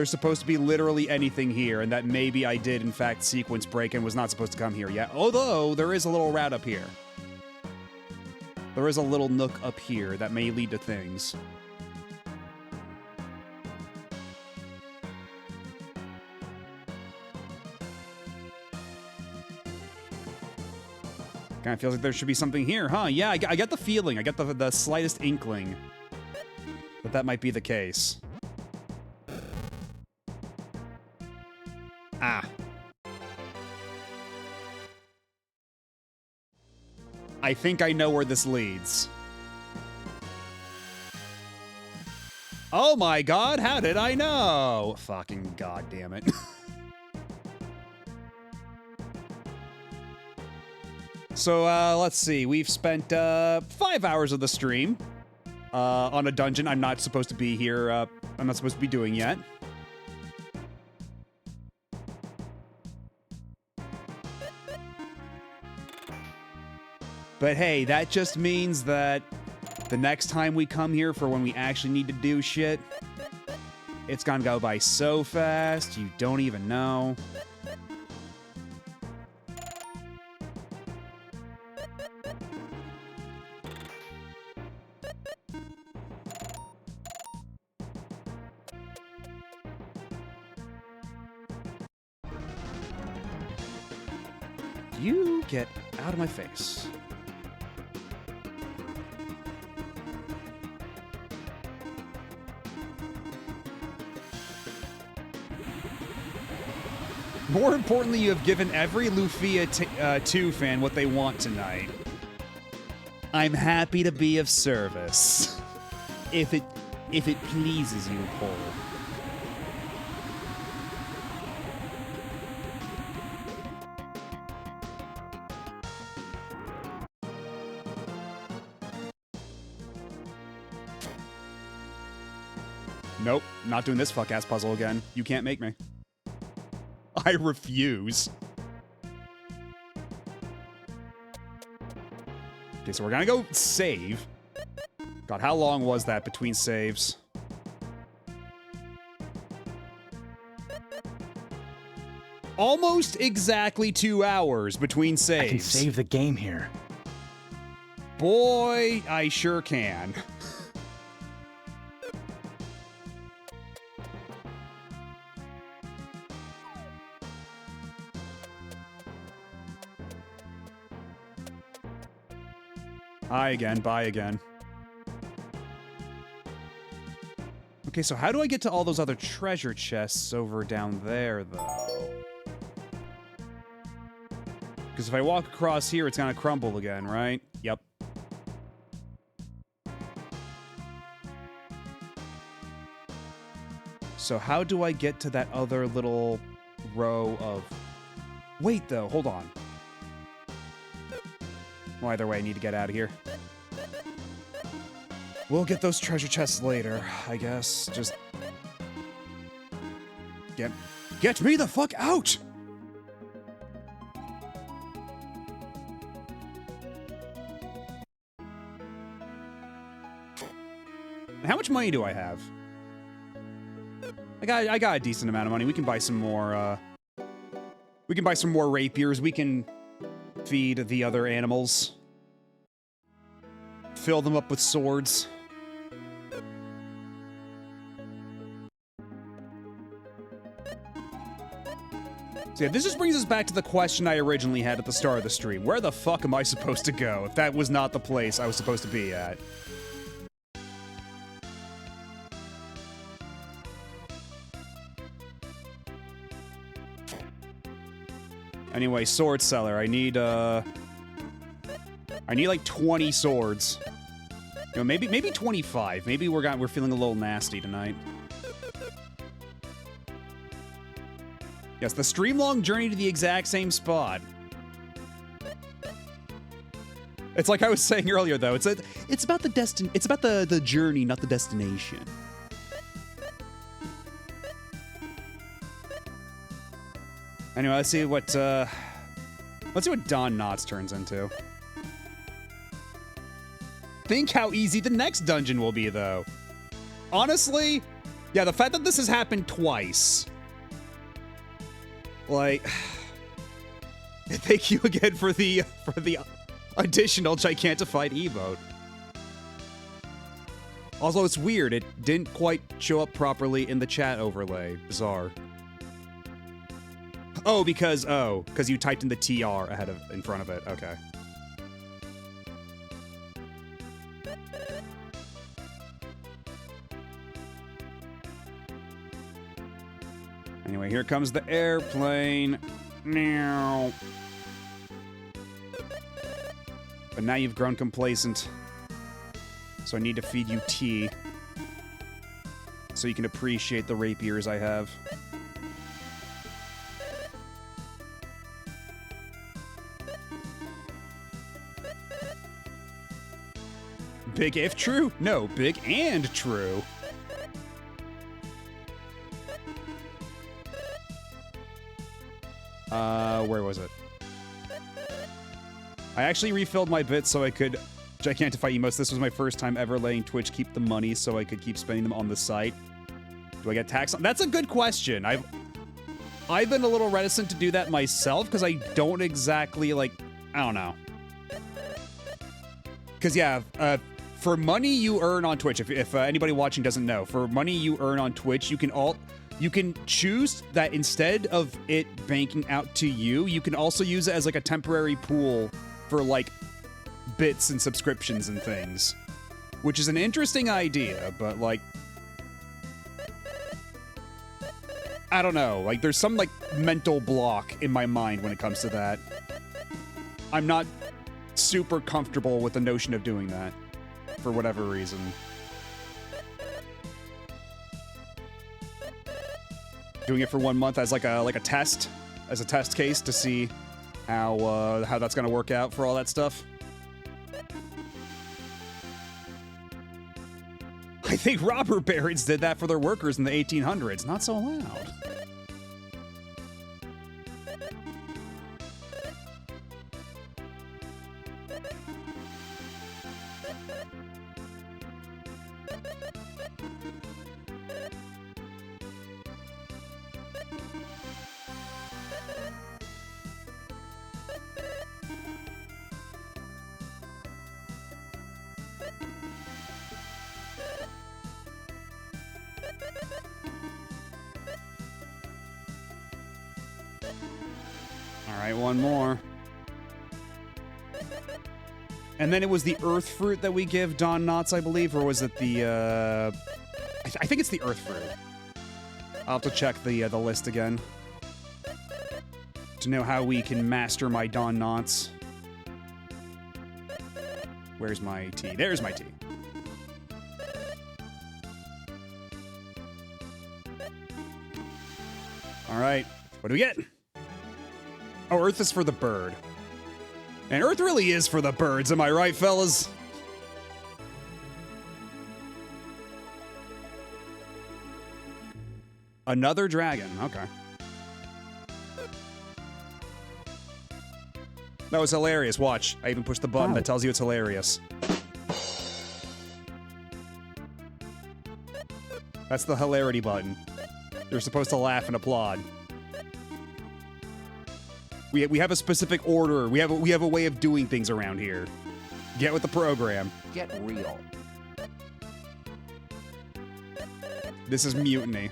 supposed to be literally anything here, and that maybe I did, in fact, sequence break and was not supposed to come here yet. Although, there is a little rat up here. There is a little nook up here that may lead to things. Kind of feels like there should be something here, huh? Yeah, I get the feeling. I get the slightest inkling that might be the case. Ah. I think I know where this leads. Oh my god, how did I know? Fucking god damn it. So, let's see. We've spent 5 hours of the stream on a dungeon I'm not supposed to be here. I'm not supposed to be doing yet. But hey, that just means that the next time we come here for when we actually need to do shit, it's gonna go by so fast, you don't even know. You get out of my face. More importantly, you have given every Lufia 2 fan what they want tonight. I'm happy to be of service. If it pleases you, Paul. Nope, not doing this fuck-ass puzzle again. You can't make me. I refuse. Okay, so we're gonna go save. God, how long was that between saves? Almost exactly 2 hours between saves. I can save the game here. Boy, I sure can. Hi again, bye again. Okay, so how do I get to all those other treasure chests over down there, though? Because if I walk across here, it's gonna crumble again, right? Yep. So how do I get to that other little row of... Wait, though, hold on. Well, either way, I need to get out of here. We'll get those treasure chests later, I guess. Just... Get me the fuck out! How much money do I have? I got a decent amount of money. We can buy some more, we can buy some more rapiers. We can feed the other animals. Fill them up with swords. So yeah, this just brings us back to the question I originally had at the start of the stream. Where the fuck am I supposed to go if that was not the place I was supposed to be at? Anyway, sword seller, I need like 20 swords. You know, maybe 25. Maybe we're feeling a little nasty tonight. Yes, the stream-long journey to the exact same spot. It's like I was saying earlier, though. It's about the journey, not the destination. Anyway, let's see what Don Knotts turns into. Think how easy the next dungeon will be, though. Honestly, yeah, the fact that this has happened twice. Like, thank you again for the additional gigantified emote. Also, it's weird. It didn't quite show up properly in the chat overlay. Bizarre. Oh, because you typed in the TR in front of it. Okay. Anyway, here comes the airplane. Meow. But now you've grown complacent. So I need to feed you tea. So you can appreciate the rapiers I have. Big if true? No, big and true. Where was it? I actually refilled my bits so I could Gigantify emotes. This was my first time ever letting Twitch keep the money so I could keep spending them on the site. Do I get taxed on? That's a good question. I've been a little reticent to do that myself because I don't exactly like, I don't know. Because yeah, for money you earn on Twitch, if anybody watching doesn't know, for money you earn on Twitch, you can choose that instead of it banking out to you, you can also use it as like a temporary pool for like bits and subscriptions and things, which is an interesting idea, but like, I don't know, like there's some like mental block in my mind when it comes to that. I'm not super comfortable with the notion of doing that for whatever reason. Doing it for 1 month as like a test, as a test case to see how that's gonna work out for all that stuff. I think robber barons did that for their workers in the 1800s. Not so loud. One more. And then it was the earth fruit that we give Don Knotts, I believe, or was it the, I think it's the earth fruit. I'll have to check the list again to know how we can master my Don Knotts. Where's my tea? There's my tea. All right, what do we get? Oh, Earth is for the bird. And Earth really is for the birds, am I right, fellas? Another dragon, okay. That was hilarious, watch. I even pushed the button that tells you it's hilarious. That's the hilarity button. You're supposed to laugh and applaud. We have a specific order. We have a way of doing things around here. Get with the program. Get real. This is mutiny.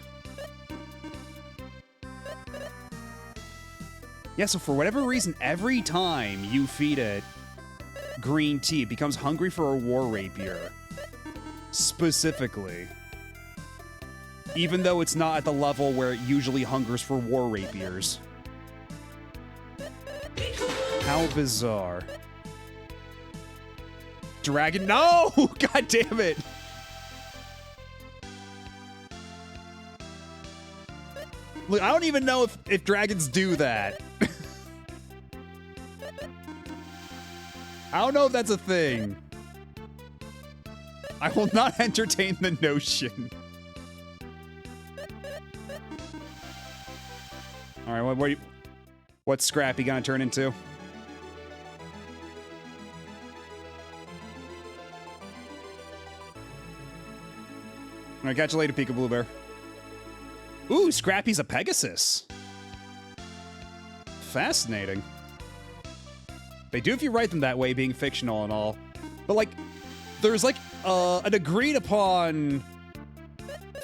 Yeah, so for whatever reason, every time you feed it green tea, it becomes hungry for a war rapier. Specifically. Even though it's not at the level where it usually hungers for war rapiers. How bizarre. Dragon, no! God damn it! Look, I don't even know if dragons do that. I don't know if that's a thing. I will not entertain the notion. All right, what's Scrappy gonna turn into? All right, catch you later, Peekaboo Bear. Ooh, Scrappy's a Pegasus. Fascinating. They do if you write them that way, being fictional and all. But, like, there's, like, an agreed upon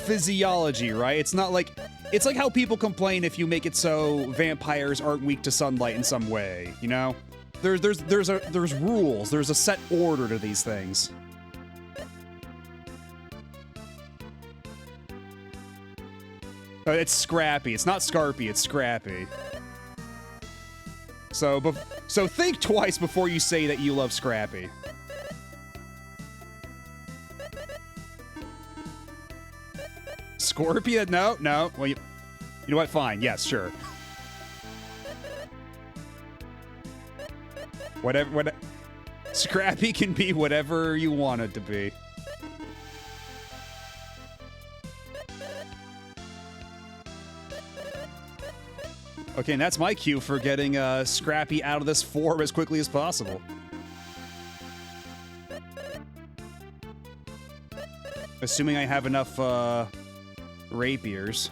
physiology, right? It's not like... It's like how people complain if you make it so vampires aren't weak to sunlight in some way, you know? There's rules. There's a set order to these things. It's Scrappy. It's not Scarpy, it's Scrappy. So think twice before you say that you love Scrappy. Scorpion? No. Well, you know what? Fine. Yes, sure. Whatever. Scrappy can be whatever you want it to be. Okay, and that's my cue for getting Scrappy out of this form as quickly as possible. Assuming I have enough rapiers.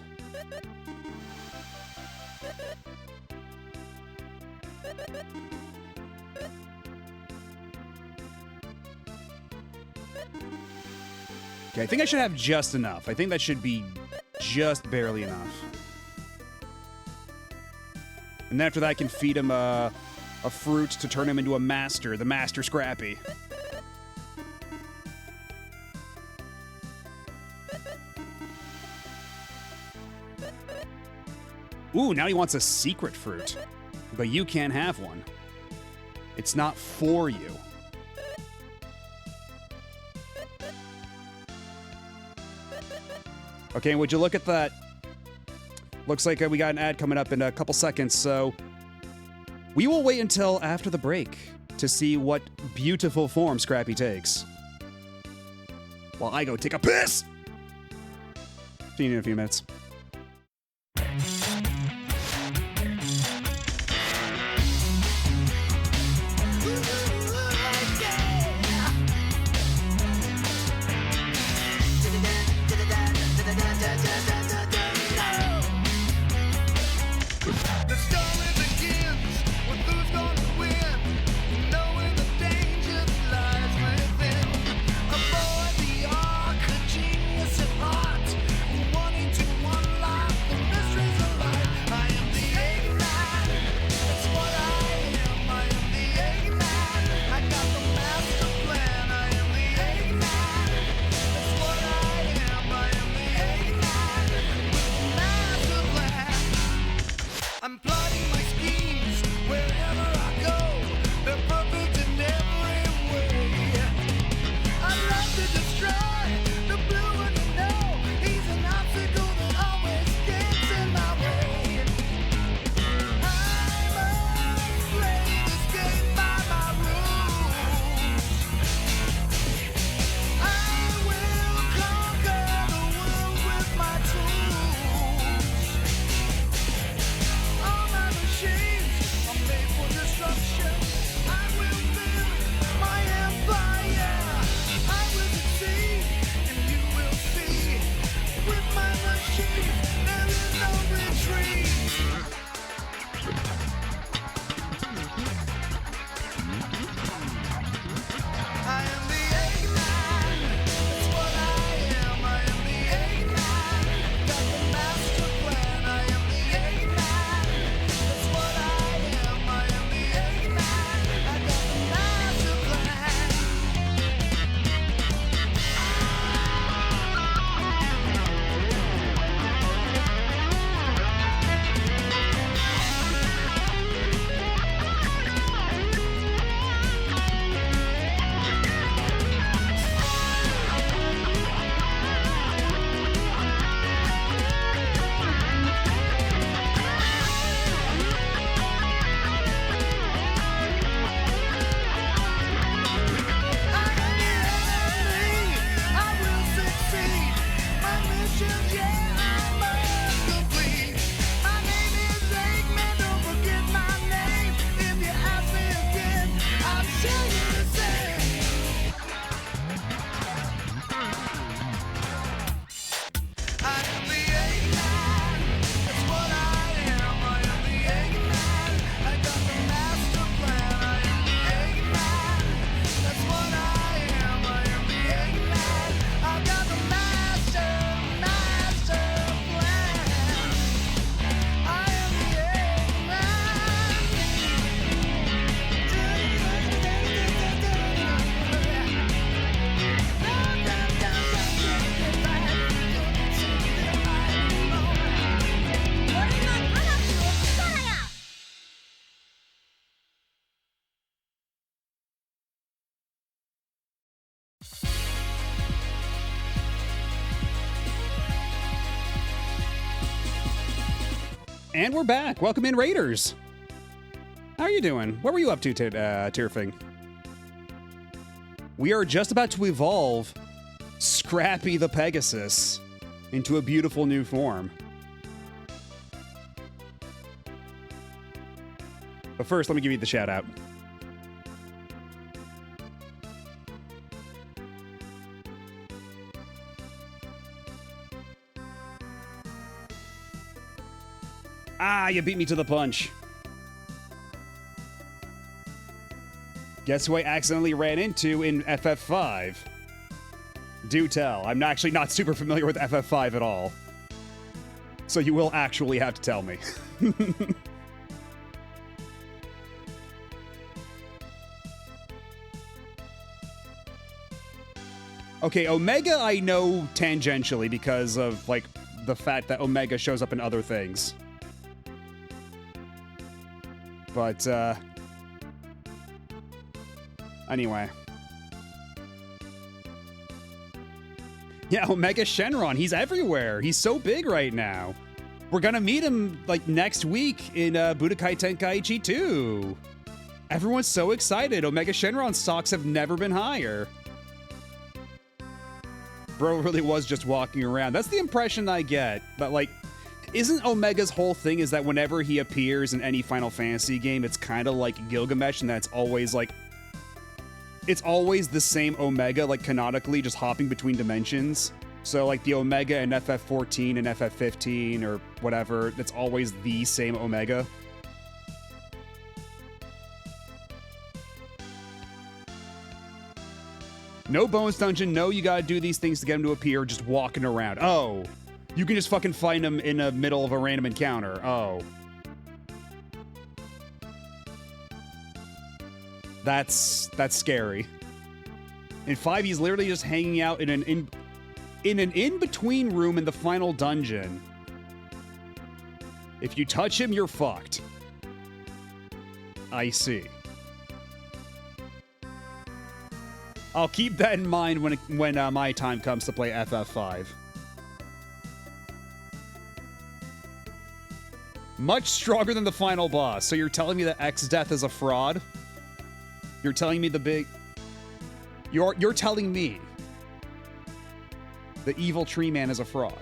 Okay, I think I should have just enough. I think that should be just barely enough. And then after that, I can feed him a fruit to turn him into a master, the Master Scrappy. Ooh, now he wants a secret fruit. But you can't have one. It's not for you. Okay, would you look at that? Looks like we got an ad coming up in a couple seconds, so we will wait until after the break to see what beautiful form Scrappy takes. While I go take a piss! See you in a few minutes. The story begins with who's gonna win, knowing the danger that lies within. Avoid the arc, a genius at heart, wanting to unlock the mysteries of life. I am the Eggman, that's what I am. I am the Eggman, I got the master plan. I am the Eggman, that's what I am. I am the Eggman with the master plan. I'm plotting my schemes wherever I go. They're perfect in every way. I love to destroy the blue and the no. He's an obstacle that always gets in my way. I'm afraid to skate by my rules. I will conquer the world with my tools. All my machines are made for destruction. I will build my empire. I will succeed, and you will see. With my machines, there is no retreat. I am the Eggman. That's what I am. I am the Eggman. Got the master plan. I am the Eggman. That's what I am. I am the Eggman. I got the master plan. I will succeed. My mission, yeah, I'm complete. My name is Eggman. Don't forget my name. If you ask me again, I'll tell you the same. I am the Eggman. That's what I am. I am the Eggman. I got the master plan. I am the Eggman. That's what I am. I am the Eggman. I got the master plan. I am the Eggman. And we're back. Welcome in, Raiders. How are you doing? What were you up to, Tierfing? We are just about to evolve Scrappy the Pegasus into a beautiful new form. But first, let me give you the shout out. you beat me to the punch. Guess who I accidentally ran into in FF5? Do tell. I'm actually not super familiar with FF5 at all. So you will actually have to tell me. Okay, Omega I know tangentially because of, like, the fact that Omega shows up in other things. But, anyway. Yeah, Omega Shenron, he's everywhere. He's so big right now. We're gonna meet him, like, next week in Budokai Tenkaichi 2. Everyone's so excited. Omega Shenron's stocks have never been higher. Bro really was just walking around. That's the impression I get. But, like, isn't Omega's whole thing is that whenever he appears in any Final Fantasy game, it's kind of like Gilgamesh, and that's always, like, it's always the same Omega, like, canonically, just hopping between dimensions. So, like, the Omega in FF14 and FF15 or whatever, it's always the same Omega. No bonus dungeon, no you gotta do these things to get him to appear, just walking around. Oh, you can just fucking find him in the middle of a random encounter. Oh. That's scary. In 5, he's literally just hanging out in an in-between room in the final dungeon. If you touch him, you're fucked. I see. I'll keep that in mind when my time comes to play FF5. Much stronger than the final boss. So you're telling me that X-Death is a fraud? You're telling me the big... You're telling me the evil tree man is a fraud.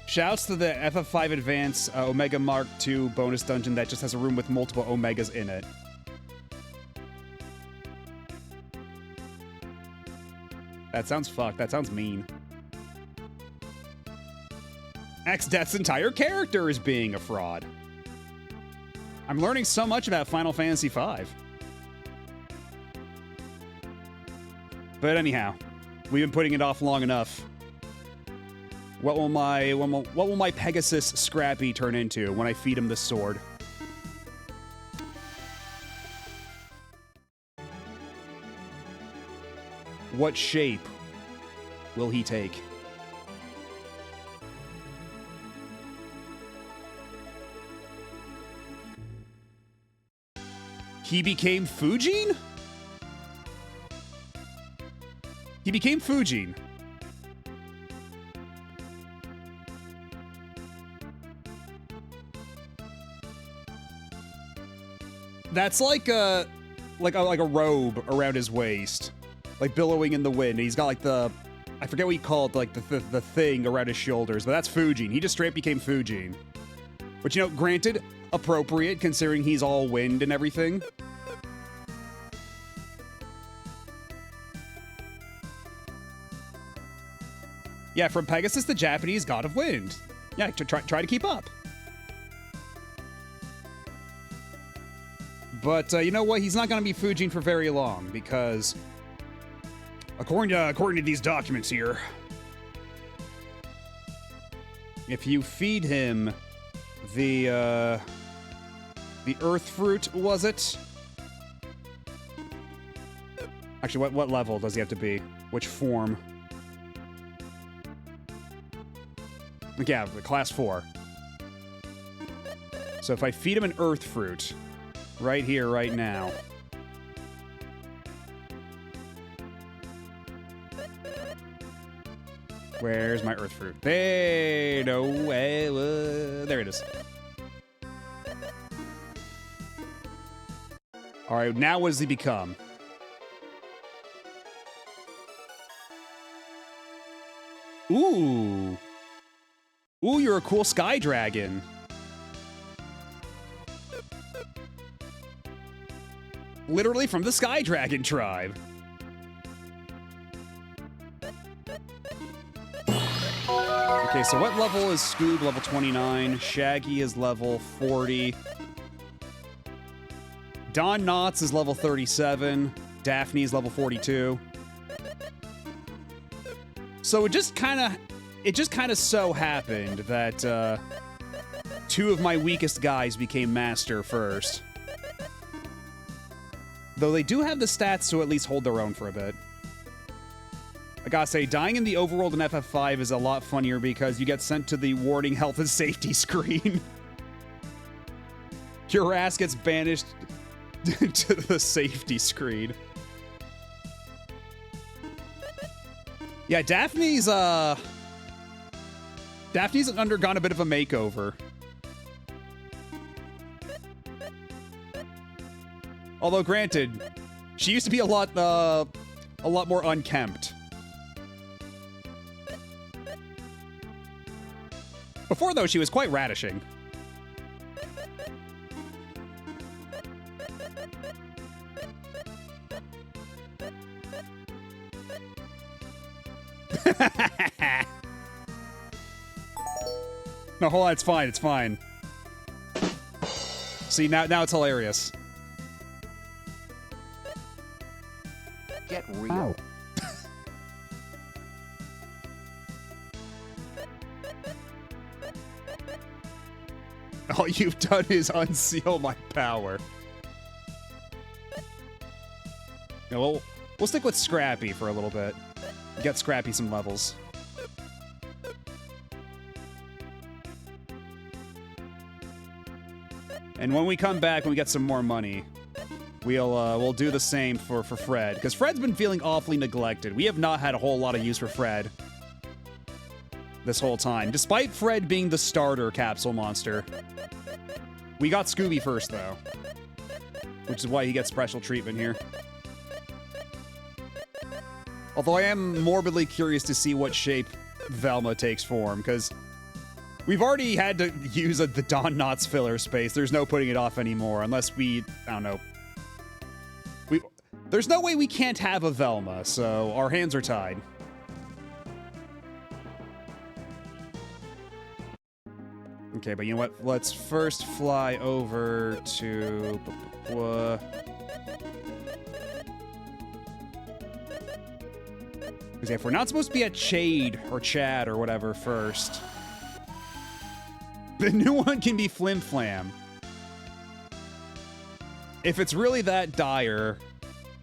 Shouts to the FF5 Advance Omega Mark II bonus dungeon that just has a room with multiple Omegas in it. That sounds fucked. That sounds mean. X-Death's entire character is being a fraud. I'm learning so much about Final Fantasy V. But anyhow, we've been putting it off long enough. What will my Pegasus Scrappy turn into when I feed him the sword? What shape will he take? He became Fujin? He became Fujin. That's like a robe around his waist. Like billowing in the wind. He's got like the, I forget what he called, like the thing around his shoulders, but that's Fujin. He just straight became Fujin. Which, you know, granted, appropriate considering he's all wind and everything. Yeah, from Pegasus, the Japanese god of wind. Yeah, try to keep up. But you know what? He's not going to be Fujin for very long because... According to these documents here, if you feed him the earth fruit, was it? Actually, what level does he have to be? Which form? Yeah, class 4. So if I feed him an earth fruit, right here, right now. Where's my earth fruit? There, no way. There it is. All right, now what does he become? Ooh. Ooh, you're a cool sky dragon. Literally from the Sky Dragon tribe. Okay, so what level is Scoob? Level 29. Shaggy is level 40. Don Knotts is level 37. Daphne's level 42. So it just kind of so happened that two of my weakest guys became master first. Though they do have the stats to at least hold their own for a bit. I gotta say, dying in the overworld in FF5 is a lot funnier because you get sent to the warning health and safety screen. Your ass gets banished to the safety screen. Yeah, Daphne's undergone a bit of a makeover. Although, granted, she used to be a lot more unkempt. Before, though, she was quite radishing. No, hold on, it's fine, it's fine. See, now it's hilarious. Get real. All you've done is unseal my power. No, we'll stick with Scrappy for a little bit. Get Scrappy some levels. And when we come back, when we get some more money, we'll do the same for Fred, because Fred's been feeling awfully neglected. We have not had a whole lot of use for Fred this whole time, despite Fred being the starter capsule monster. We got Scooby first, though, which is why he gets special treatment here. Although I am morbidly curious to see what shape Velma takes form, because we've already had to use the Don Knotts filler space. There's no putting it off anymore, unless we, I don't know. There's no way we can't have a Velma, so our hands are tied. Okay, but you know what? Let's first fly over to... Because if we're not supposed to be at Chade or Chad or whatever first, the new one can be Flim Flam. If it's really that dire,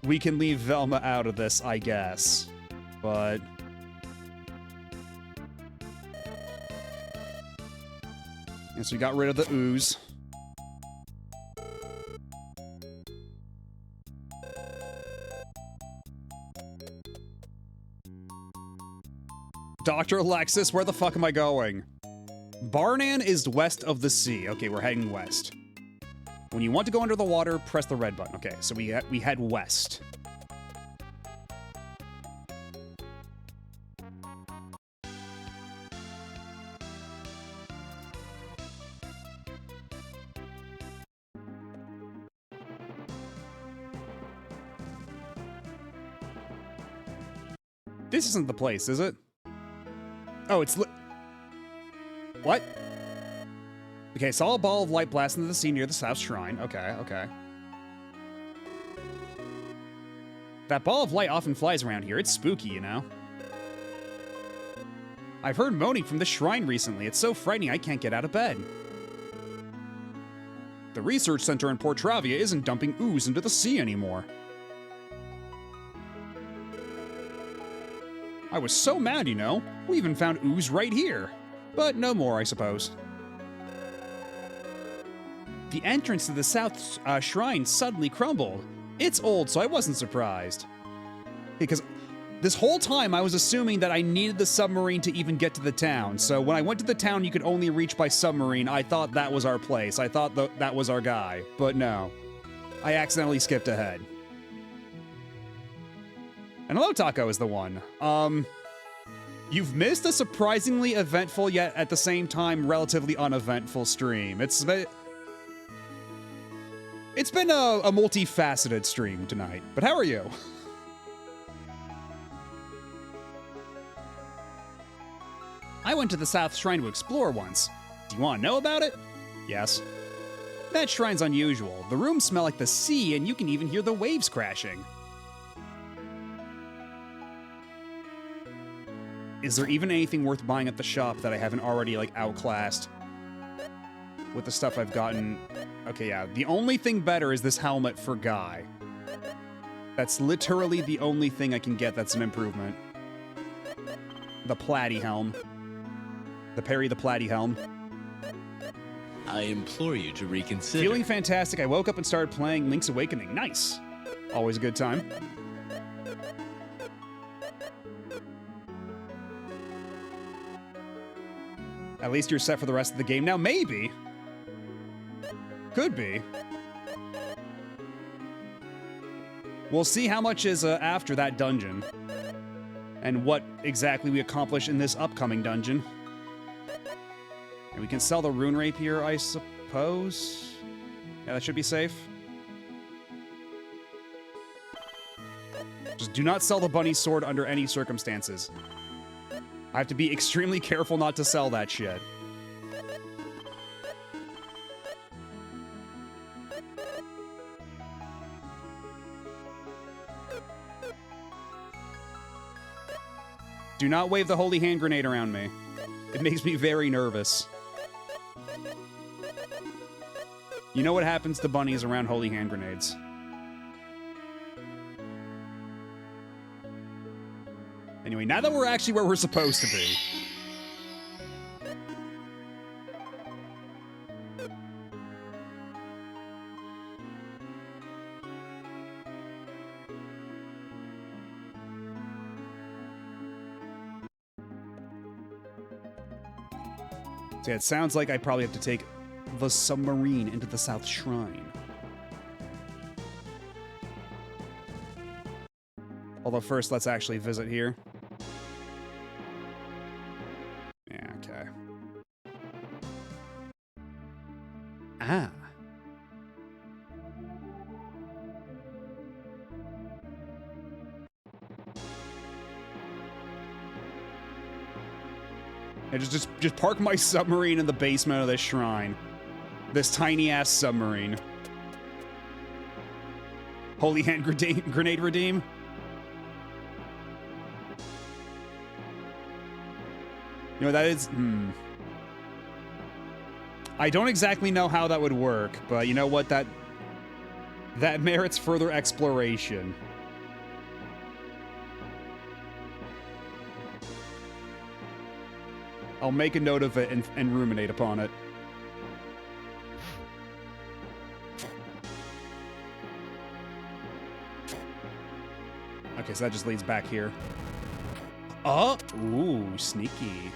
we can leave Velma out of this, I guess. But... so we got rid of the ooze. Dr. Alexis, where the fuck am I going? Barnan is west of the sea. Okay, we're heading west. When you want to go under the water, press the red button. Okay, so we head west. This isn't the place, is it? Oh, it's what? Okay, saw a ball of light blast into the sea near the South Shrine. Okay, okay. That ball of light often flies around here. It's spooky, you know? I've heard moaning from the shrine recently. It's so frightening I can't get out of bed. The research center in Portravia isn't dumping ooze into the sea anymore. I was so mad, you know. We even found ooze right here. But no more, I suppose. The entrance to the South Shrine suddenly crumbled. It's old, so I wasn't surprised. Because this whole time I was assuming that I needed the submarine to even get to the town. So when I went to the town you could only reach by submarine, I thought that was our place. I thought that was our guy. But no. I accidentally skipped ahead. And hello, Taco is the one. You've missed a surprisingly eventful yet at the same time relatively uneventful stream. It's been a multifaceted stream tonight. But how are you? I went to the South Shrine to explore once. Do you want to know about it? Yes. That shrine's unusual. The rooms smell like the sea, and you can even hear the waves crashing. Is there even anything worth buying at the shop that I haven't already, like, outclassed with the stuff I've gotten? Okay, yeah. The only thing better is this helmet for Guy. That's literally the only thing I can get that's an improvement. The Platy helm. The Perry the Platy helm. I implore you to reconsider. Feeling fantastic, I woke up and started playing Link's Awakening. Nice. Always a good time. At least you're set for the rest of the game now. Maybe. Could be. We'll see how much is after that dungeon. And what exactly we accomplish in this upcoming dungeon. And we can sell the Rune Rapier, I suppose? Yeah, that should be safe. Just do not sell the bunny sword under any circumstances. I have to be extremely careful not to sell that shit. Do not wave the holy hand grenade around me. It makes me very nervous. You know what happens to bunnies around holy hand grenades. Anyway, now that we're actually where we're supposed to be. So yeah, it sounds like I probably have to take the submarine into the South Shrine. Although first, let's actually visit here. Yeah, okay. Ah. I just park my submarine in the basement of this shrine. This tiny-ass submarine. Holy hand grenade redeem? You know, that is... I don't exactly know how that would work, but you know what? That merits further exploration. I'll make a note of it and ruminate upon it. Okay, so that just leads back here. Oh! Ooh, sneaky.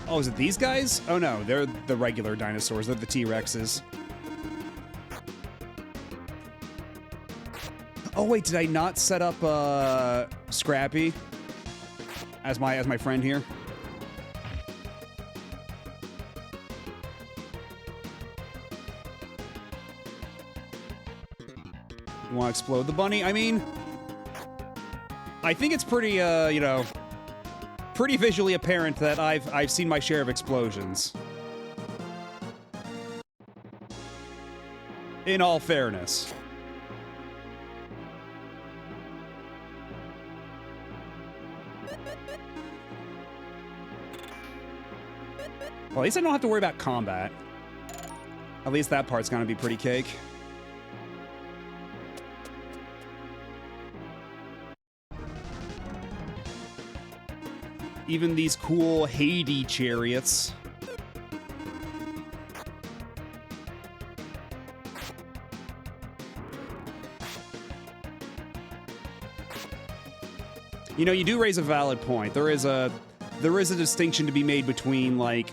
Oh, is it these guys? Oh no, they're the regular dinosaurs. They're the T-Rexes. Oh wait, did I not set up Scrappy as my friend here? You want to explode the bunny? I mean, I think it's pretty you know, pretty visually apparent that I've seen my share of explosions. In all fairness. Well, at least I don't have to worry about combat. At least that part's gonna be pretty cake. Even these cool Hades chariots. You know, you do raise a valid point. There is a distinction to be made between, like,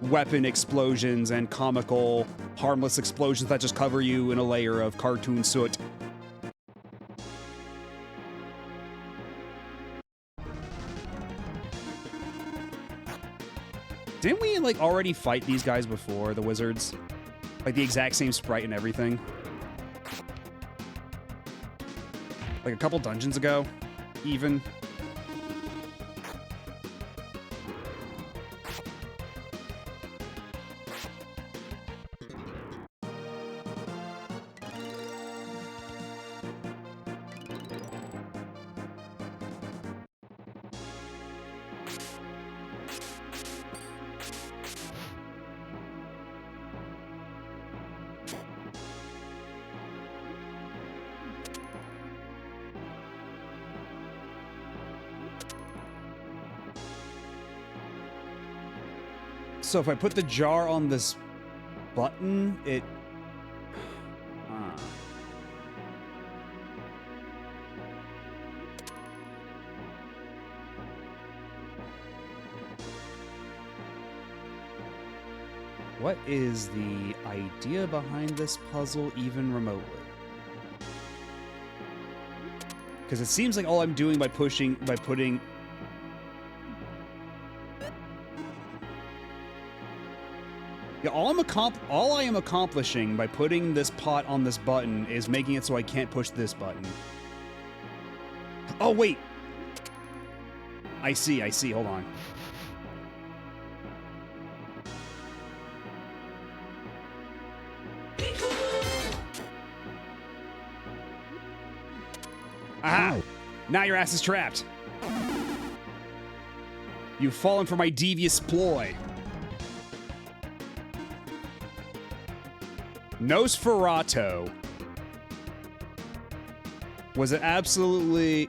weapon explosions and comical, harmless explosions that just cover you in a layer of cartoon soot. like already fight these guys before, the wizards? Like the exact same sprite and everything? Like a couple dungeons ago, even. So if I put the jar on this button, it... What is the idea behind this puzzle even remotely? Because it seems like all I'm doing by putting... Yeah, all I am accomplishing by putting this pot on this button is making it so I can't push this button. Oh, wait! I see, hold on. Aha! Now your ass is trapped. You've fallen for my devious ploy. Nosferatu was it absolutely...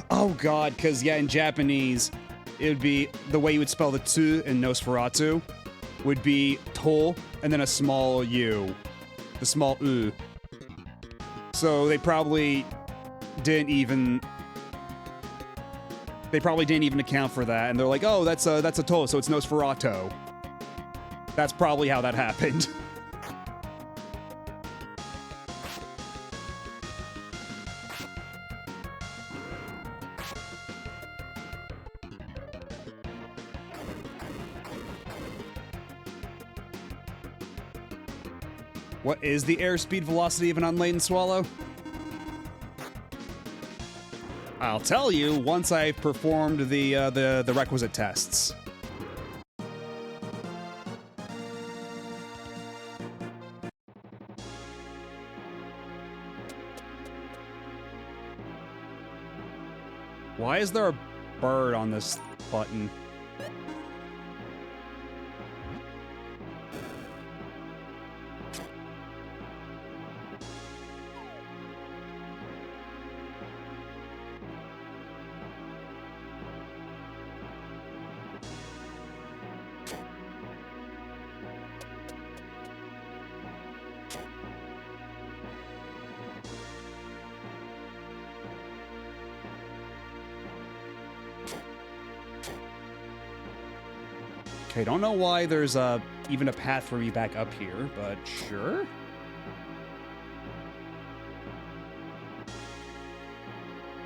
Oh god, because yeah, in Japanese, it would be the way you would spell the tu in Nosferatu would be to and then a small u, the small u. So they probably didn't even account for that, and they're like, oh, that's a to, so it's Nosferatu. That's probably how that happened. What is the airspeed velocity of an unladen swallow? I'll tell you once I've performed the requisite tests. Why is there a bird on this button? Okay, don't know why there's even a path for me back up here, but sure.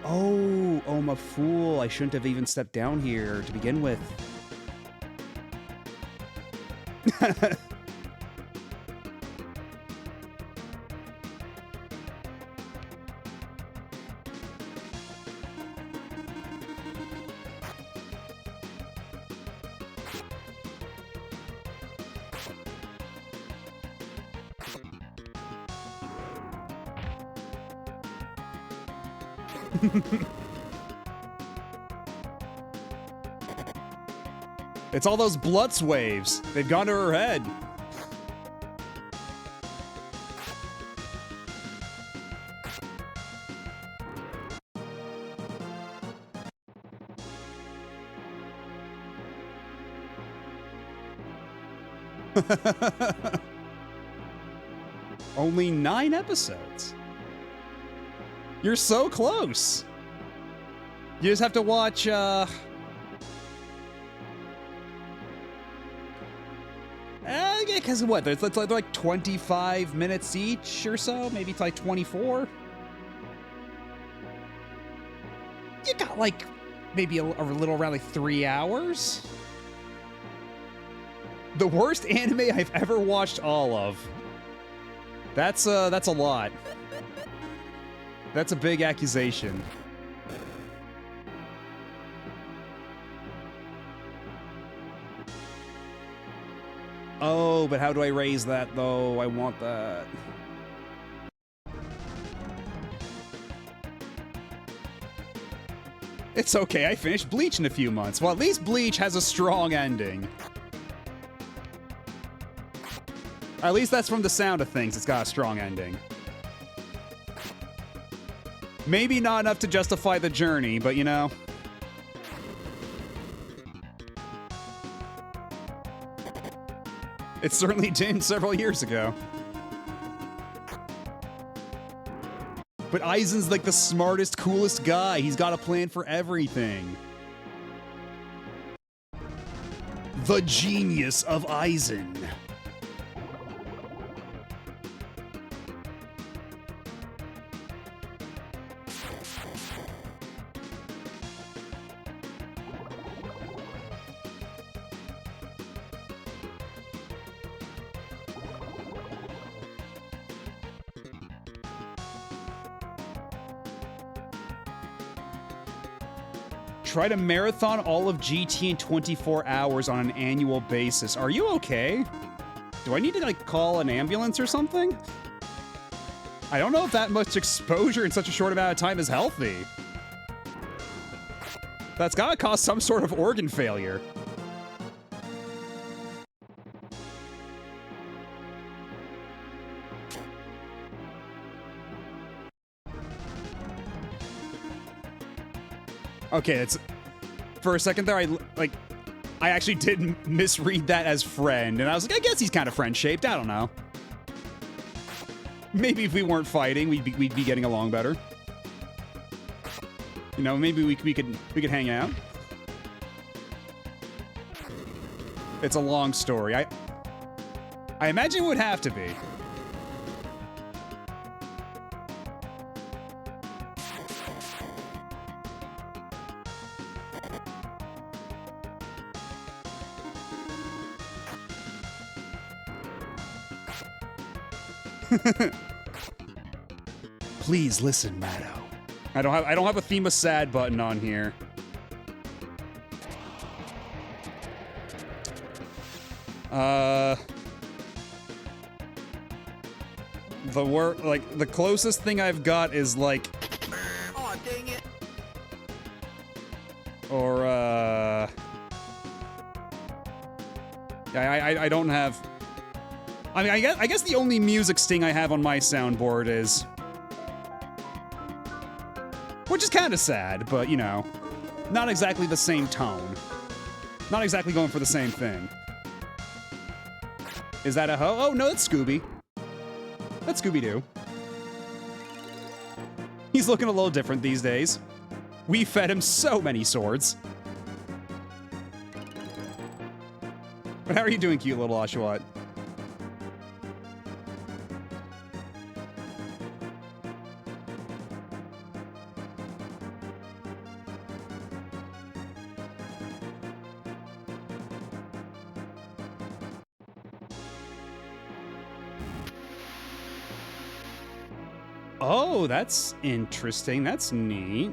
Oh, I'm a fool. I shouldn't have even stepped down here to begin with. It's all those Blutz waves. They've gone to her head. Only 9 episodes. You're so close. You just have to watch, because what? They're like 25 minutes each or so? Maybe it's like 24? You got like maybe a little around like 3 hours? The worst anime I've ever watched all of. That's a lot. That's a big accusation. Oh, but how do I raise that, though? I want that. It's okay, I finished Bleach in a few months. Well, at least Bleach has a strong ending. At least that's from the sound of things, it's got a strong ending. Maybe not enough to justify the journey, but you know. It certainly did several years ago. But Aizen's like the smartest, coolest guy. He's got a plan for everything. The genius of Aizen. Try to marathon all of GT in 24 hours on an annual basis. Are you okay? Do I need to, like, call an ambulance or something? I don't know if that much exposure in such a short amount of time is healthy. That's gotta cause some sort of organ failure. Okay, it's for a second there. I actually did misread that as friend, and I was like, I guess he's kind of friend-shaped. I don't know. Maybe if we weren't fighting, we'd be getting along better. You know, maybe we could hang out. It's a long story. I imagine it would have to be. Please listen, Maddo. I don't have a theme of sad button on here. The closest thing I've got is like, Oh, dang it. or I don't have. I mean, I guess the only music sting I have on my soundboard is, which is kind of sad, but you know, not exactly the same tone. Not exactly going for the same thing. Is that a ho? Oh no, that's Scooby. That's Scooby-Doo. He's looking a little different these days. We fed him so many swords. But how are you doing, cute little Oshawott? Oh, that's interesting. That's neat.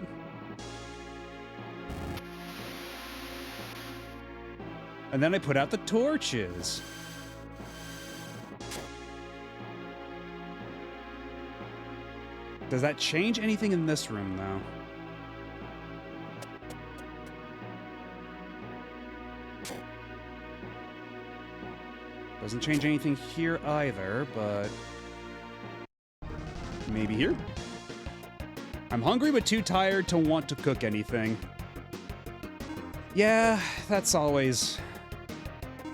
And then I put out the torches. Does that change anything in this room, though? Doesn't change anything here either, but... maybe here? I'm hungry but too tired to want to cook anything. Yeah, that's always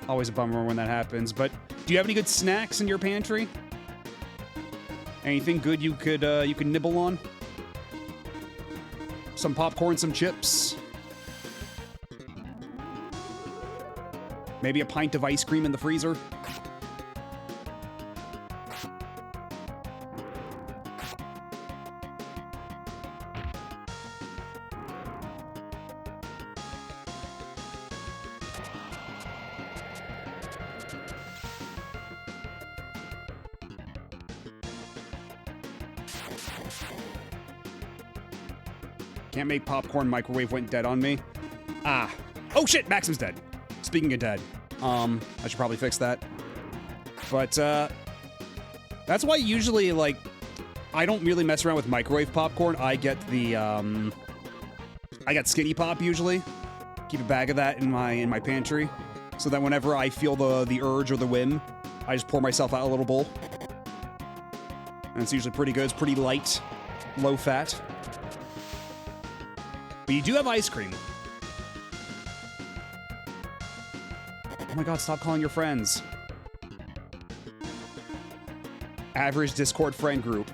a bummer when that happens, but do you have any good snacks in your pantry? Anything good you could nibble on? Some popcorn, some chips? Maybe a pint of ice cream in the freezer? Can't make popcorn. Microwave went dead on me. Ah. Oh shit, Maxim's dead. Speaking of dead. I should probably fix that. But, that's why usually, like, I don't really mess around with microwave popcorn. I get the, I got Skinny Pop usually. Keep a bag of that in my pantry. So that whenever I feel the urge or the whim, I just pour myself out a little bowl. And it's usually pretty good. It's pretty light, low fat. But you do have ice cream. Oh my god, stop calling your friends. Average Discord friend group.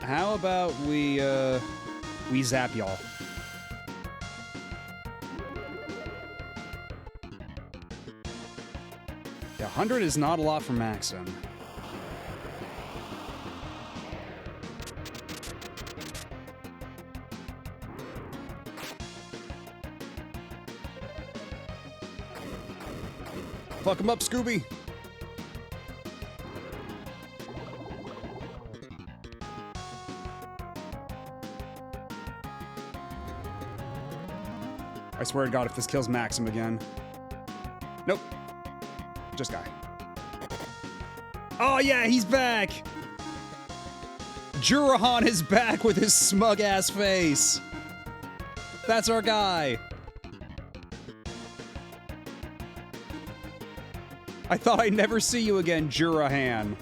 How about we zap y'all? Yeah, 100 is not a lot for Maxim. Fuck him up, Scooby! I swear to God, if this kills Maxim again. Nope. Just guy. Oh yeah, he's back! Jurahan is back with his smug-ass face! That's our guy! I thought I'd never see you again, Jurahan.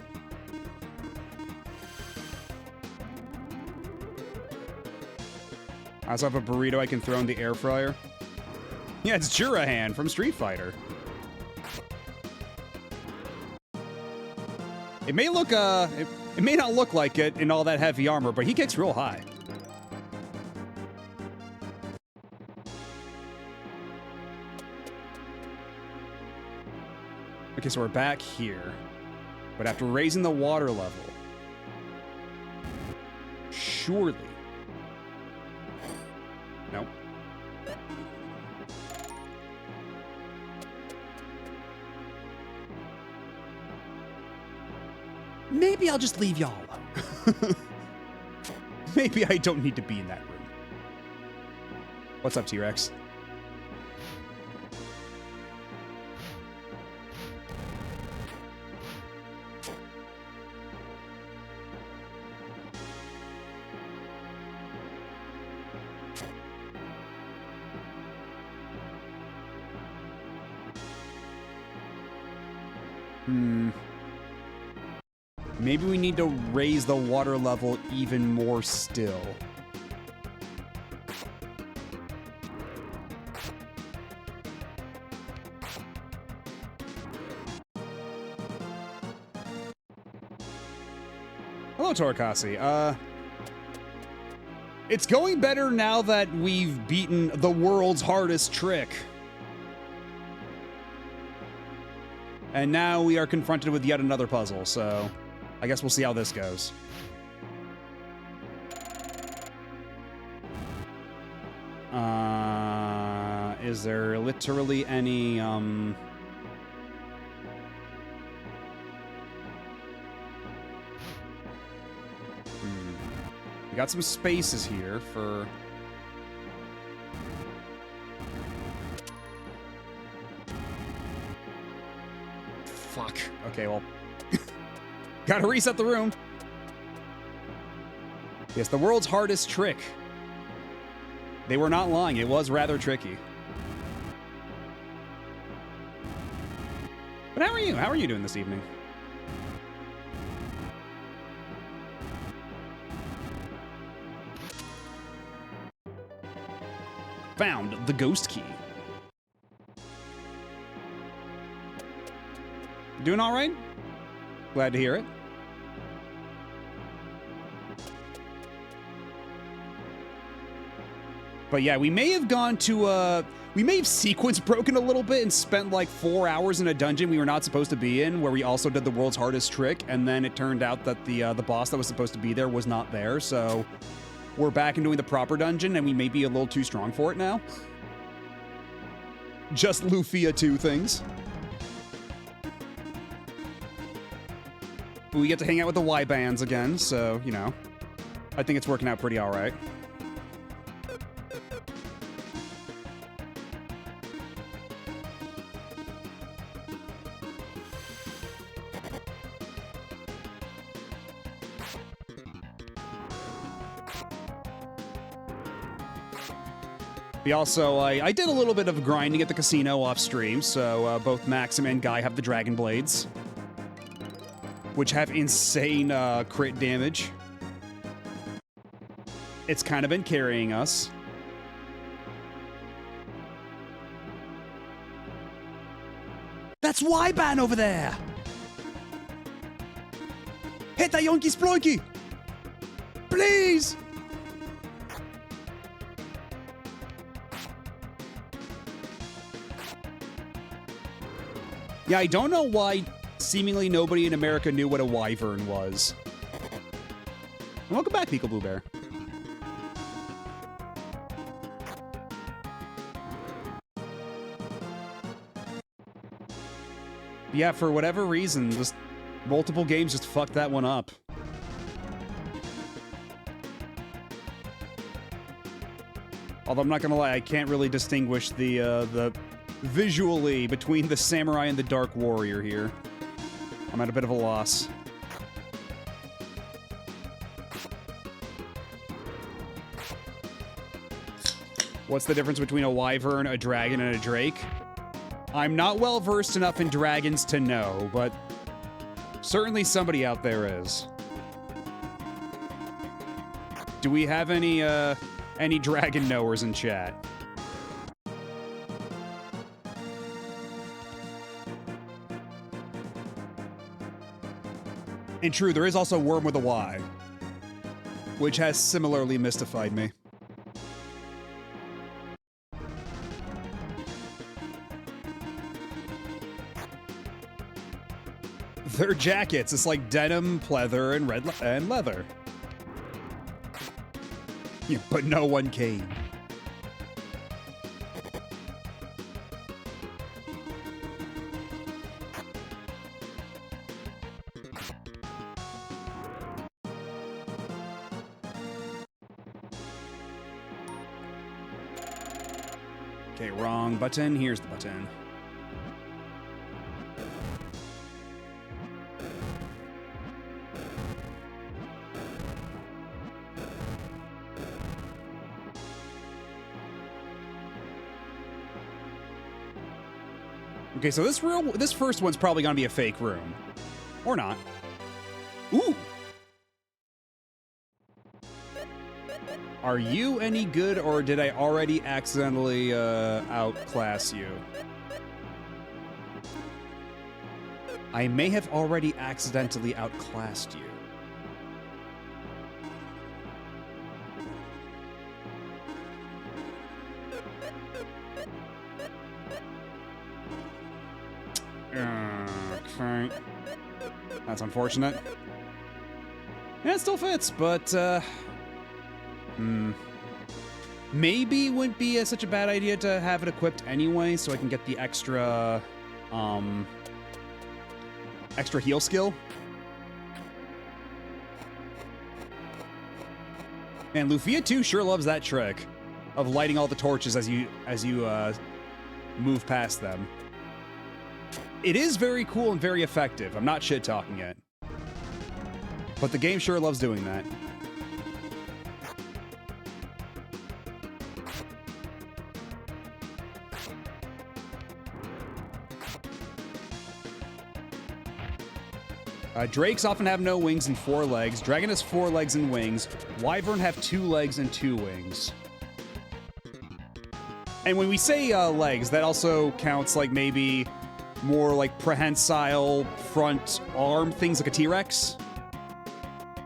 I also have a burrito I can throw in the air fryer. Yeah, it's Jurahan from Street Fighter. It may look, it may not look like it in all that heavy armor, but he kicks real high. Okay, so we're back here. But after raising the water level, surely. Nope. Maybe I'll just leave y'all alone. Maybe I don't need to be in that room. What's up, T-Rex? Maybe we need to raise the water level even more still. Hello, Torkasi. It's going better now that we've beaten the world's hardest trick. And now we are confronted with yet another puzzle, so I guess we'll see how this goes. Is there literally any, We got some spaces here for... Fuck. Okay, well... Gotta reset the room. Yes, the world's hardest trick. They were not lying. It was rather tricky. But how are you? How are you doing this evening? Found the ghost key. Doing all right? Glad to hear it. But yeah, we may have gone to, we may have sequence broken a little bit and spent like 4 hours in a dungeon we were not supposed to be in, where we also did the world's hardest trick, and then it turned out that the boss that was supposed to be there was not there, so we're back in doing the proper dungeon, and we may be a little too strong for it now. Just Lufia II things. We get to hang out with the Y bands again, so, you know, I think it's working out pretty all right. We also, I did a little bit of grinding at the casino off stream, so both Maxim and Guy have the Dragon Blades, which have insane crit damage. It's kind of been carrying us. That's Y-Ban over there! Hit that yonky sploinky! Please! Yeah, I don't know why seemingly nobody in America knew what a wyvern was. Welcome back, Pico Blue Bear. Yeah, for whatever reason, just multiple games just fucked that one up. Although I'm not gonna lie, I can't really distinguish the visually between the samurai and the dark warrior here. I'm at a bit of a loss. What's the difference between a wyvern, a dragon, and a drake? I'm not well versed enough in dragons to know, but certainly somebody out there is. Do we have any dragon knowers in chat? And true, there is also Worm with a Y, which has similarly mystified me. They're jackets. It's like denim, pleather, and and leather. Yeah, but no one came. Okay, wrong button. Here's the button. Okay, so this first one's probably gonna be a fake room. Or not. Ooh! Are you any good, or did I already accidentally outclass you? I may have already accidentally outclassed you. Okay. That's unfortunate. Yeah, it still fits, but, maybe wouldn't be such a bad idea to have it equipped anyway, so I can get the extra, extra heal skill. And Lufia II sure loves that trick of lighting all the torches as you move past them. It is very cool and very effective. I'm not shit-talking it. But the game sure loves doing that. Drakes often have no wings and 4 legs. Dragon has 4 legs and wings. Wyvern have 2 legs and 2 wings. And when we say legs, that also counts like maybe more like prehensile front arm things like a T-Rex.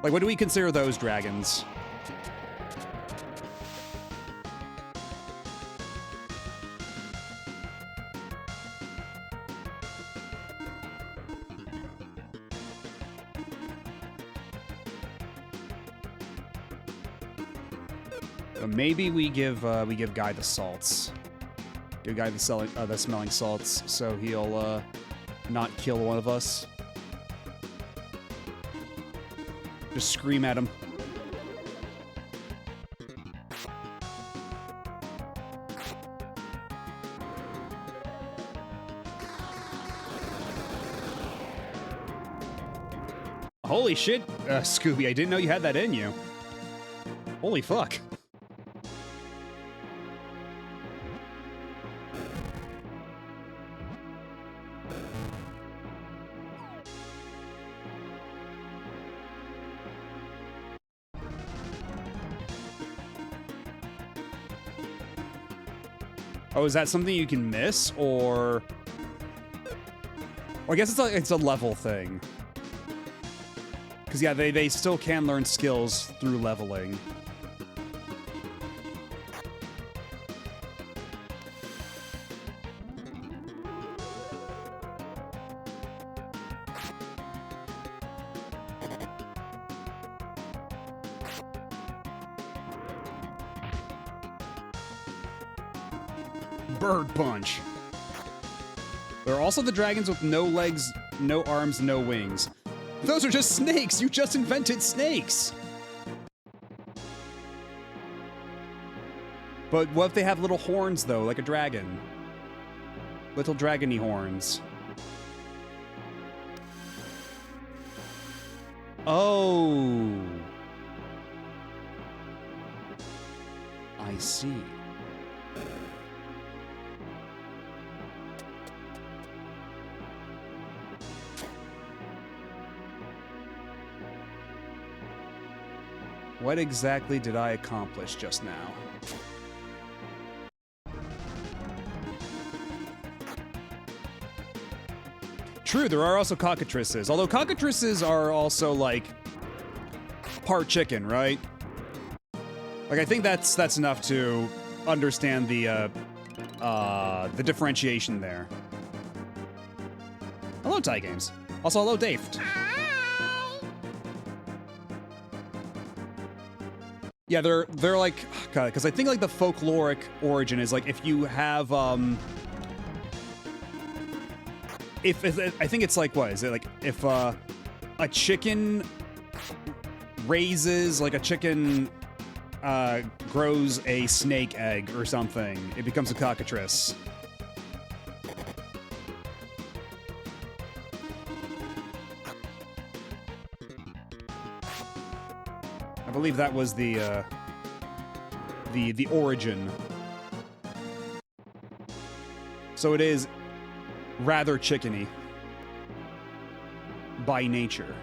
Like, what do we consider those dragons? Maybe we give Guy the salts. Give Guy the smelling salts, so he'll not kill one of us. Just scream at him. Holy shit, Scooby, I didn't know you had that in you. Holy fuck. Oh, is that something you can miss, or I guess it's a level thing. Because, yeah, they still can learn skills through leveling. Bird punch. There are also the dragons with no legs, no arms, no wings. Those are just snakes! You just invented snakes! But what if they have little horns, though, like a dragon? Little dragony horns. Oh. I see. What exactly did I accomplish just now? True, there are also cockatrices. Although cockatrices are also, like, part chicken, right? Like, I think that's enough to understand the differentiation there. Hello, Ty Games. Also, hello, Dave. Yeah, they're like, because I think like the folkloric origin is like if you have if I think it's like, what is it, like if a chicken raises, like a chicken grows a snake egg or something, it becomes a cockatrice. I believe that was the origin. So it is rather chickeny by nature.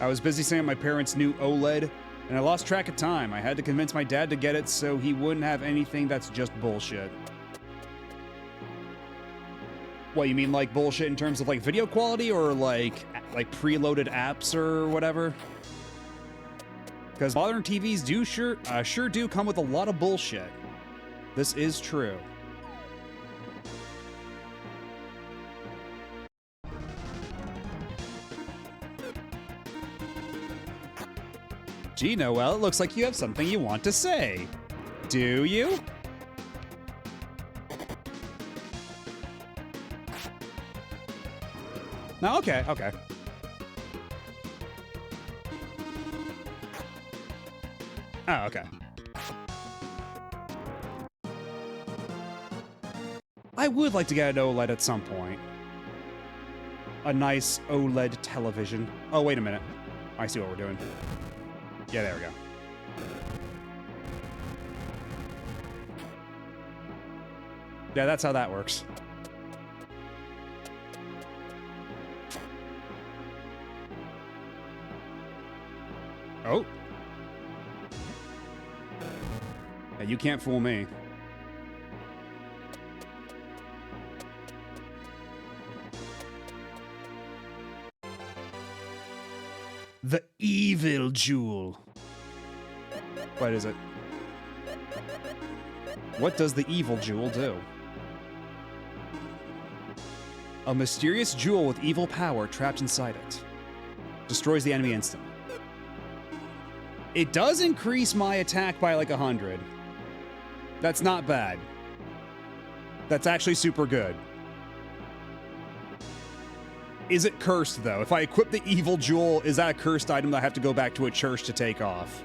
I was busy setting up my parents' new OLED, and I lost track of time. I had to convince my dad to get it so he wouldn't have anything that's just bullshit. What, you mean like bullshit in terms of like video quality, or like preloaded apps or whatever? Because modern TVs do sure do come with a lot of bullshit. This is true. Gee, Noel, it looks like you have something you want to say. Do you? No, okay. Oh, okay. I would like to get an OLED at some point. A nice OLED television. Oh, wait a minute. I see what we're doing. Yeah, there we go. Yeah, that's how that works. Oh. Yeah, you can't fool me. The evil jewel. What is it? What does the evil jewel do? A mysterious jewel with evil power trapped inside it. Destroys the enemy instantly. It does increase my attack by like 100. That's not bad. That's actually super good. Is it cursed, though? If I equip the evil jewel, is that a cursed item that I have to go back to a church to take off?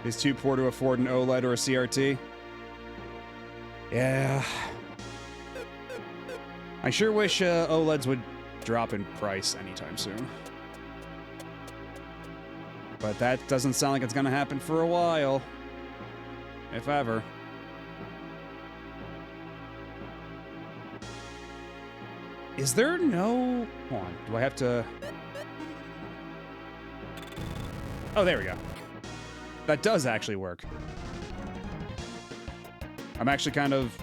Is too poor to afford an OLED or a CRT? Yeah. I sure wish OLEDs would drop in price anytime soon. But that doesn't sound like it's gonna happen for a while. If ever. Is there no... Hold on. Do I have to... Oh, there we go. That does actually work. I'm actually kind of...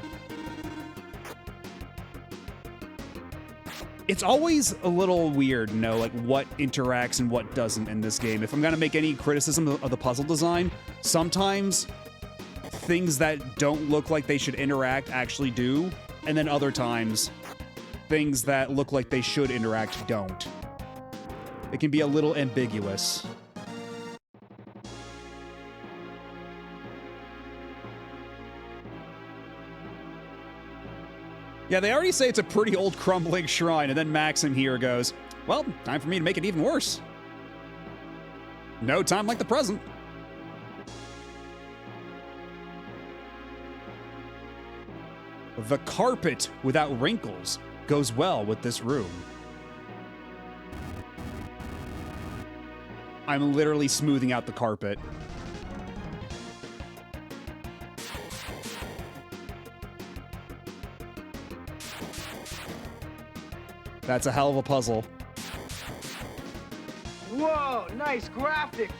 It's always a little weird to know, like, what interacts and what doesn't in this game. If I'm gonna make any criticism of the puzzle design, sometimes things that don't look like they should interact actually do, and then other times, things that look like they should interact don't. It can be a little ambiguous. Yeah, they already say it's a pretty old crumbling shrine, and then Maxim here goes, well, time for me to make it even worse. No time like the present. The carpet without wrinkles goes well with this room. I'm literally smoothing out the carpet. That's a hell of a puzzle. Whoa, nice graphics!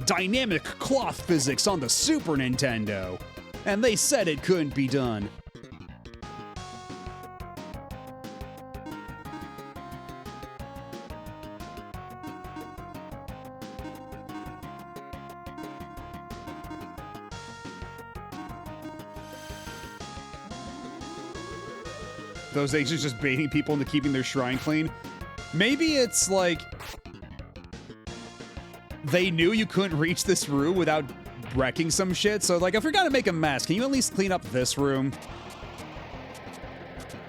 Dynamic cloth physics on the Super Nintendo. And they said it couldn't be done. Those things are just baiting people into keeping their shrine clean. Maybe it's like they knew you couldn't reach this room without wrecking some shit. So, like, if you're gonna make a mess, can you at least clean up this room?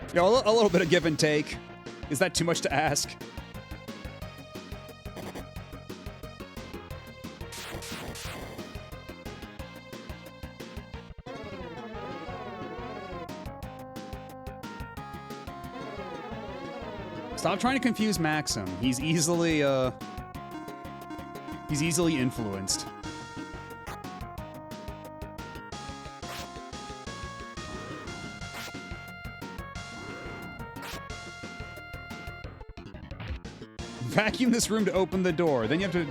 You know, a little bit of give and take. Is that too much to ask? Stop trying to confuse Maxim. He's easily influenced. Vacuum this room to open the door. Then you have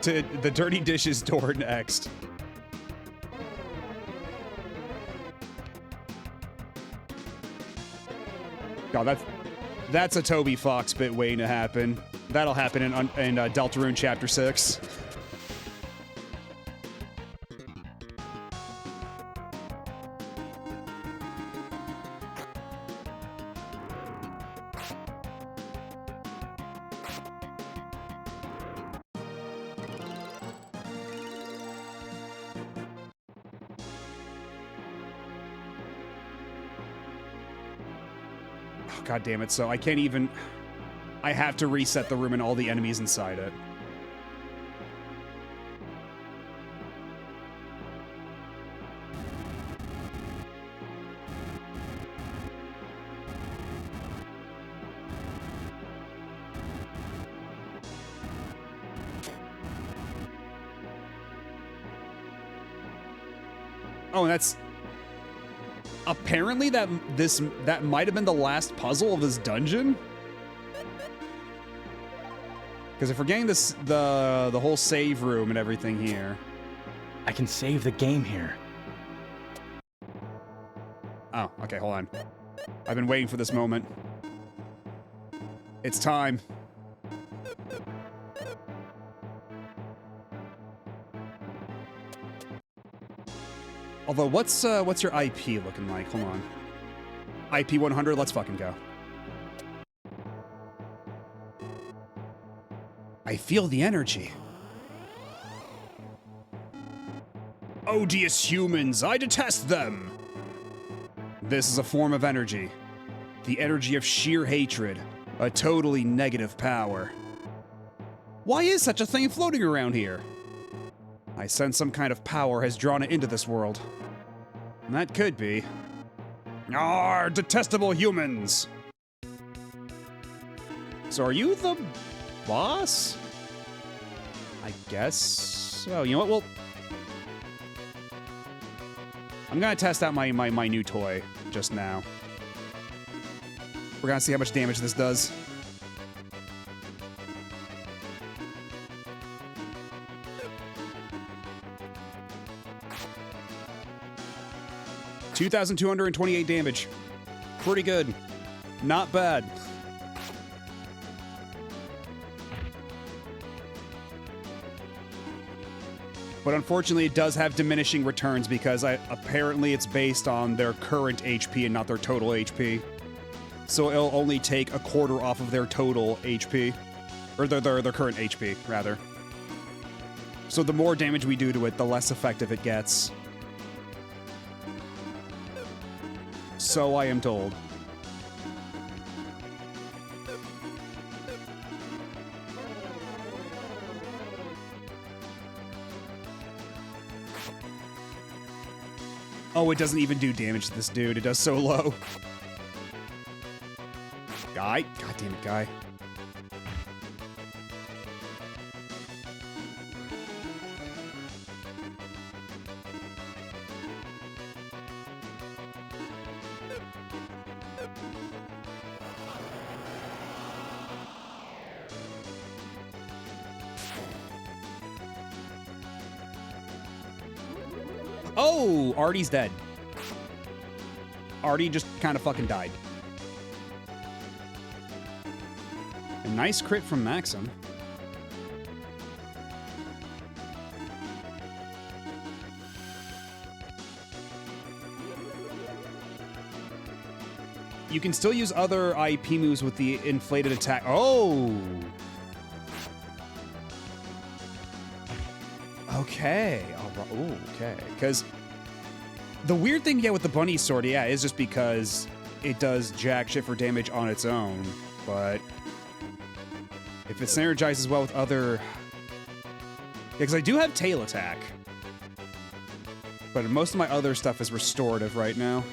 to the dirty dishes door next. God, that's a Toby Fox bit waiting to happen. That'll happen in Deltarune Chapter 6. God damn it, so I can't even... I have to reset the room and all the enemies inside it. Oh, and that's... Apparently that might have been the last puzzle of this dungeon. Because if we're getting this the whole save room and everything here, I can save the game here. Oh, okay, hold on. I've been waiting for this moment. It's time. Although, what's your IP looking like? Hold on. IP 100, let's fucking go. I feel the energy. Odious humans, I detest them! This is a form of energy. The energy of sheer hatred. A totally negative power. Why is such a thing floating around here? I sense some kind of power has drawn it into this world. And that could be... Arr, detestable humans! So are you the boss? I guess... Oh, you know what? Well... I'm gonna test out my new toy just now. We're gonna see how much damage this does. $2,228 damage. Pretty good. Not bad. But unfortunately, it does have diminishing returns because apparently it's based on their current HP and not their total HP. So it'll only take a quarter off of their total HP. Or their current HP, rather. So the more damage we do to it, the less effective it gets. So I am told. Oh, it doesn't even do damage to this dude. It does so low. Guy? God damn it, guy. Oh, Artie's dead. Artie just kind of fucking died. A nice crit from Maxim. You can still use other IP moves with the inflated attack. Oh! Okay. Oh, okay. Because the weird thing, yeah, with the bunny sword, yeah, is just because it does jack shit for damage on its own. But if it synergizes well with other... Yeah, because I do have tail attack. But most of my other stuff is restorative right now.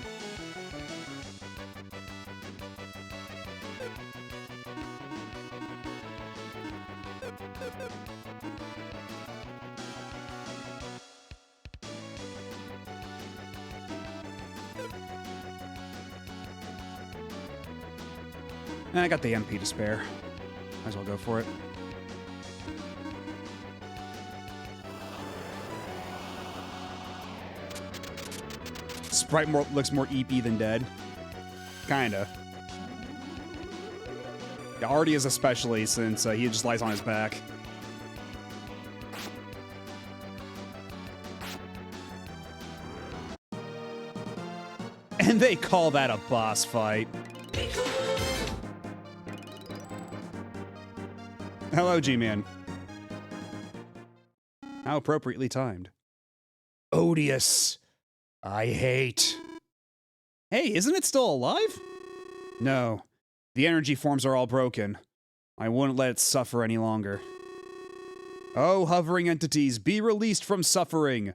I got the MP to spare. Might as well go for it. Sprite looks more EP than dead. Kinda. Yeah, Artie is especially, since he just lies on his back. And they call that a boss fight. Hello, G-Man. How appropriately timed. Odious. I hate. Hey, isn't it still alive? No. The energy forms are all broken. I wouldn't let it suffer any longer. Oh, hovering entities, be released from suffering.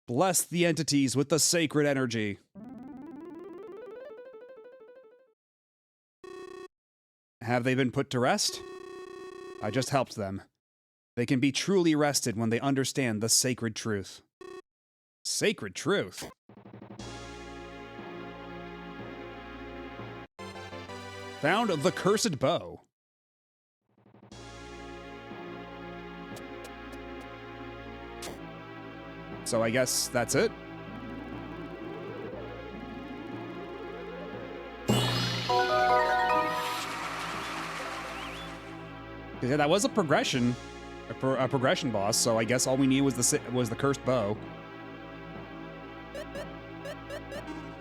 Bless the entities with the sacred energy. Have they been put to rest? I just helped them. They can be truly rested when they understand the sacred truth. Sacred truth? Found the cursed bow. So I guess that's it? Yeah, that was a progression, a progression boss. So I guess all we needed was the cursed bow.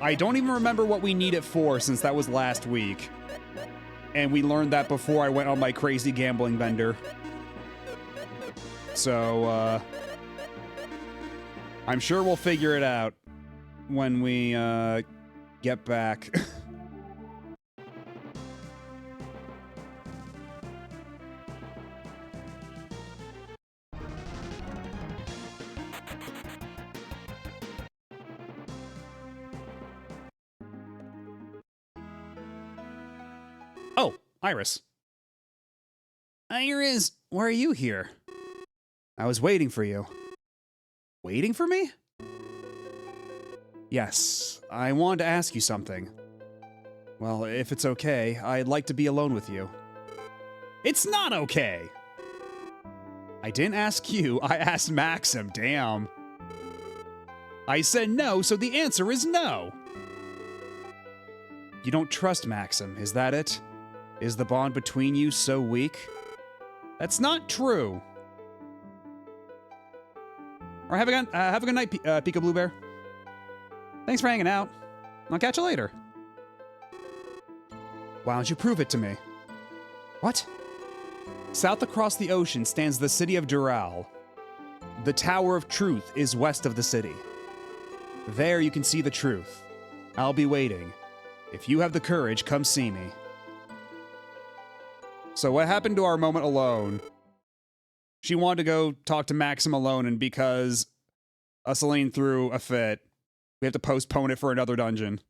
I don't even remember what we need it for, since that was last week, and we learned that before I went on my crazy gambling bender. So, I'm sure we'll figure it out when we, get back. Oh, Iris. Iris, why are you here? I was waiting for you. Waiting for me? Yes, I wanted to ask you something. Well, if it's okay, I'd like to be alone with you. It's not okay! I didn't ask you, I asked Maxim, damn. I said no, so the answer is no. You don't trust Maxim, is that it? Is the bond between you so weak? That's not true. Or have a good night, Pika Blue Bear. Thanks for hanging out. I'll catch you later. Why don't you prove it to me? What? South across the ocean stands the city of Dural. The Tower of Truth is west of the city. There you can see the truth. I'll be waiting. If you have the courage, come see me. So what happened to our moment alone? She wanted to go talk to Maxim alone, and because Celine threw a fit, we have to postpone it for another dungeon.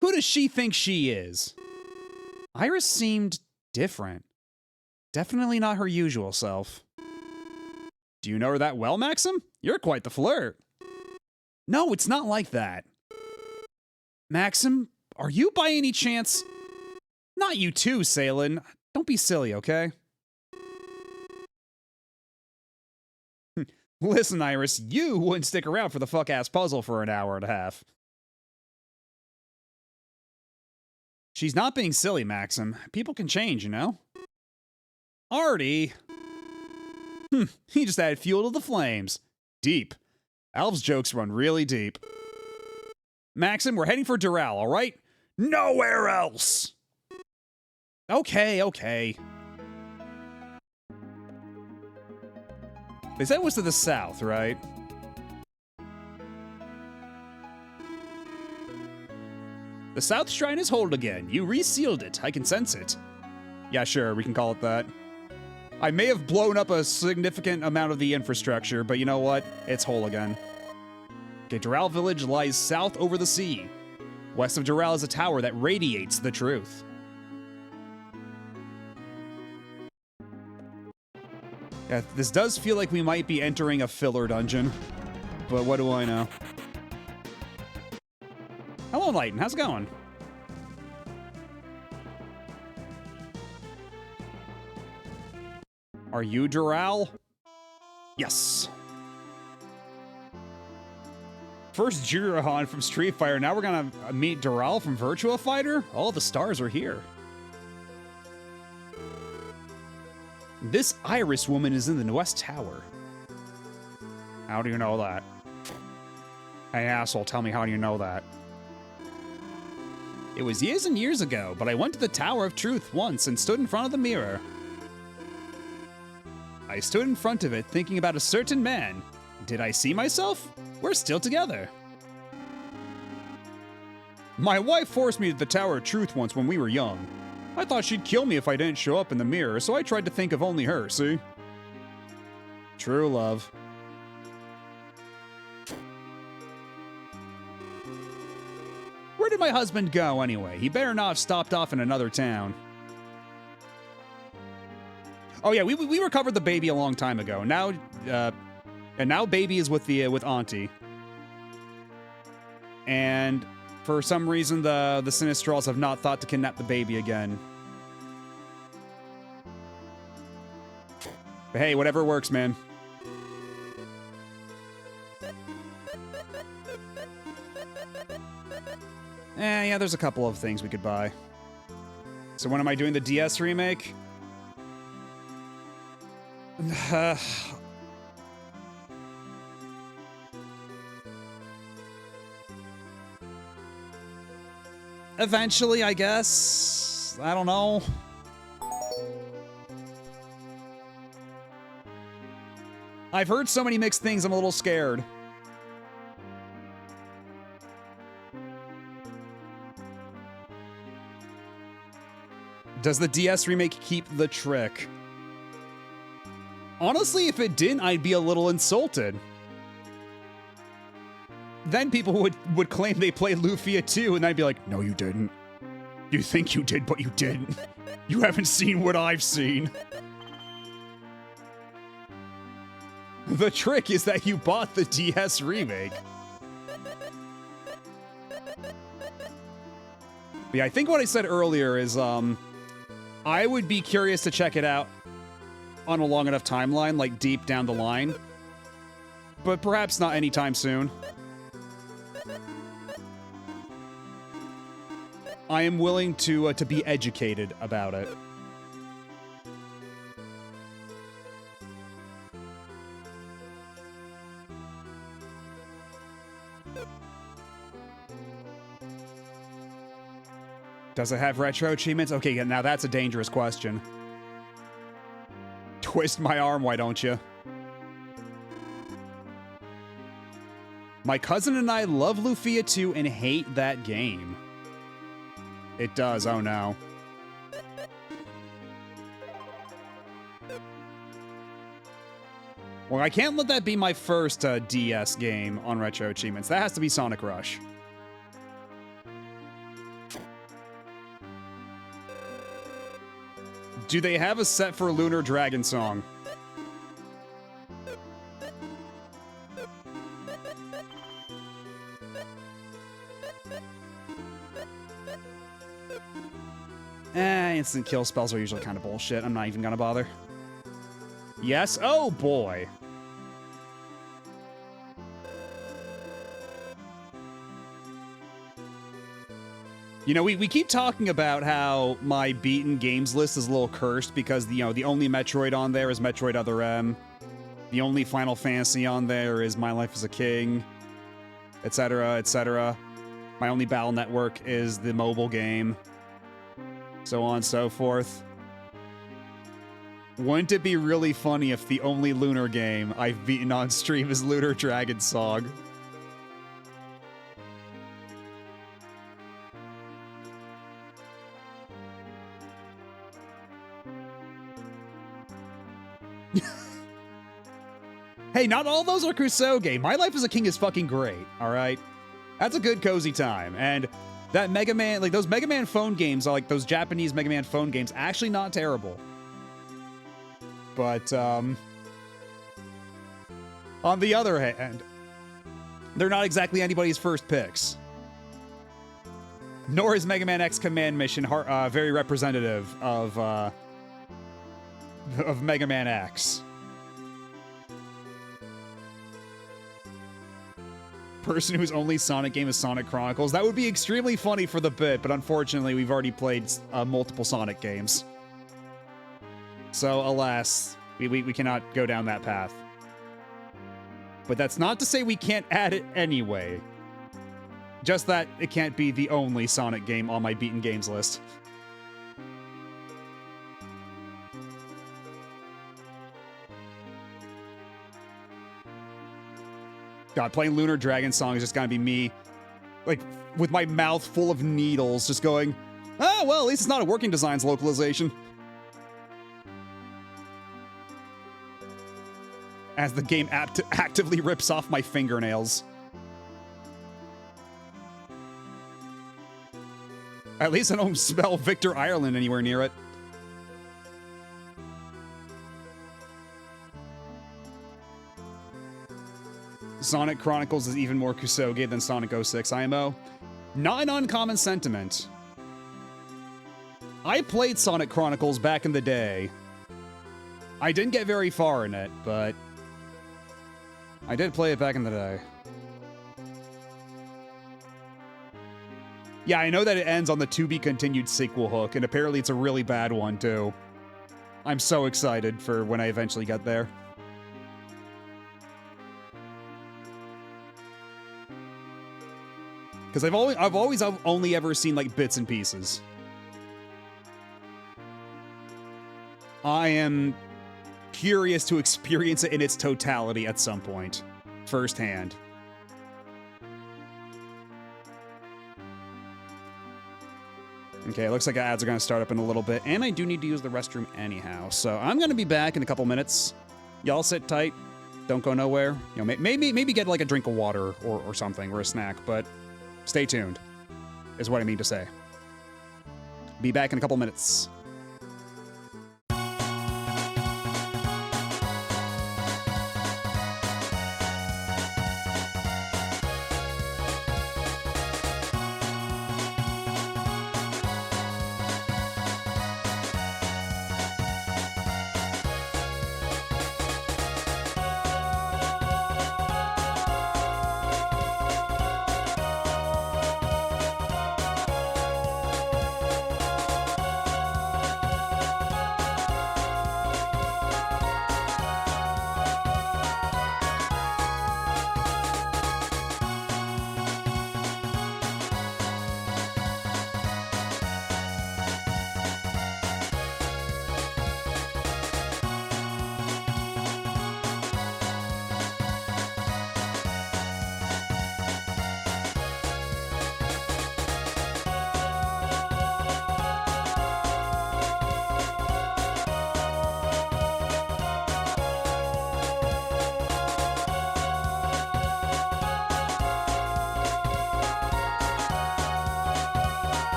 Who does she think she is? Iris seemed different. Definitely not her usual self. Do you know her that well, Maxim? You're quite the flirt. No, it's not like that. Maxim, are you by any chance... Not you too, Salin. Don't be silly, okay? Listen, Iris, you wouldn't stick around for the fuck-ass puzzle for an hour and a half. She's not being silly, Maxim. People can change, you know? Artie! He just added fuel to the flames. Deep. Alv's jokes run really deep. Maxim, we're heading for Dural, alright? Nowhere else! Okay. They said it was to the south, right? The South Shrine is whole again. You resealed it. I can sense it. Yeah, sure, we can call it that. I may have blown up a significant amount of the infrastructure, but you know what? It's whole again. Okay, Dural Village lies south over the sea. West of Dural is a tower that radiates the truth. Yeah, this does feel like we might be entering a filler dungeon, but what do I know? Hello, Lighten. How's it going? Are you Dural? Yes. First Jirohan from Street Fighter. Now we're gonna meet Dural from Virtua Fighter? All the stars are here. This Iris woman is in the West Tower. How do you know that? Hey, asshole, tell me how do you know that? It was years and years ago, but I went to the Tower of Truth once and stood in front of the mirror. I stood in front of it thinking about a certain man. Did I see myself? We're still together. My wife forced me to the Tower of Truth once when we were young. I thought she'd kill me if I didn't show up in the mirror, so I tried to think of only her, see? True love. Where did my husband go, anyway? He better not have stopped off in another town. Oh yeah, we recovered the baby a long time ago. Now, and now baby is with Auntie. And for some reason, the Sinistrals have not thought to kidnap the baby again. But hey, whatever works, man. Yeah, there's a couple of things we could buy. So when am I doing the DS remake? Eventually, I guess. I don't know. I've heard so many mixed things, I'm a little scared. Does the DS remake keep the trick? Honestly, if it didn't, I'd be a little insulted. Then people would claim they played Lufia II, and I'd be like, no, you didn't. You think you did, but you didn't. You haven't seen what I've seen. The trick is that you bought the DS remake. But yeah, I think what I said earlier is, I would be curious to check it out on a long enough timeline, like deep down the line. But perhaps not anytime soon. I am willing to be educated about it. Does it have retro achievements? Okay, now that's a dangerous question. Twist my arm, why don't you? My cousin and I love Lufia 2 and hate that game. It does, oh no. Well, I can't let that be my first DS game on Retro Achievements. That has to be Sonic Rush. Do they have a set for Lunar Dragon Song? Instant kill spells are usually kind of bullshit. I'm not even gonna bother. Yes? Oh boy. You know, we keep talking about how my beaten games list is a little cursed because, you know, the only Metroid on there is Metroid Other M. The only Final Fantasy on there is My Life as a King, etc., etc. My only Battle Network is the mobile game. So on and so forth. Wouldn't it be really funny if the only Lunar game I've beaten on stream is Lunar Dragon Song? Hey, not all those are Kusoge. My Life as a King is fucking great, alright? That's a good cozy time, and that Mega Man, like those Mega Man phone games, like those Japanese Mega Man phone games, actually not terrible. But, on the other hand, they're not exactly anybody's first picks. Nor is Mega Man X Command Mission very representative of Mega Man X. Person whose only Sonic game is Sonic Chronicles. That would be extremely funny for the bit, but unfortunately we've already played multiple Sonic games. So alas, we cannot go down that path. But that's not to say we can't add it anyway. Just that it can't be the only Sonic game on my beaten games list. God, playing Lunar Dragon Song is just gonna be me, like, with my mouth full of needles, just going, ah, well, at least it's not a Working Designs localization. As the game actively rips off my fingernails. At least I don't smell Victor Ireland anywhere near it. Sonic Chronicles is even more Kusoge than Sonic 06 IMO. Not an uncommon sentiment. I played Sonic Chronicles back in the day. I didn't get very far in it, but I did play it back in the day. Yeah, I know that it ends on the to-be-continued sequel hook, and apparently it's a really bad one, too. I'm so excited for when I eventually get there. Because I've always only ever seen, like, bits and pieces. I am curious to experience it in its totality at some point, firsthand. Okay, it looks like ads are going to start up in a little bit, and I do need to use the restroom anyhow, so I'm going to be back in a couple minutes. Y'all sit tight. Don't go nowhere. You know, maybe get like a drink of water or something, or a snack, but stay tuned, is what I mean to say. Be back in a couple minutes.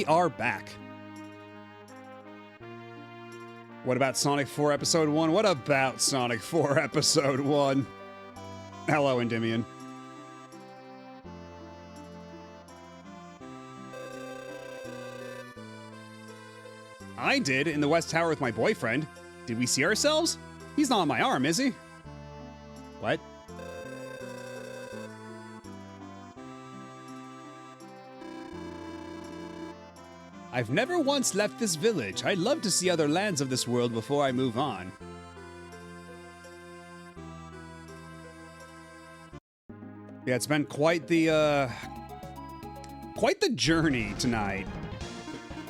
we are back. What about Sonic 4 Episode 1? What about Sonic 4 Episode 1? Hello, Endymion. I did in the West Tower with my boyfriend. Did we see ourselves? He's not on my arm, is he? What? I've never once left this village. I'd love to see other lands of this world before I move on. Yeah, it's been quite the journey tonight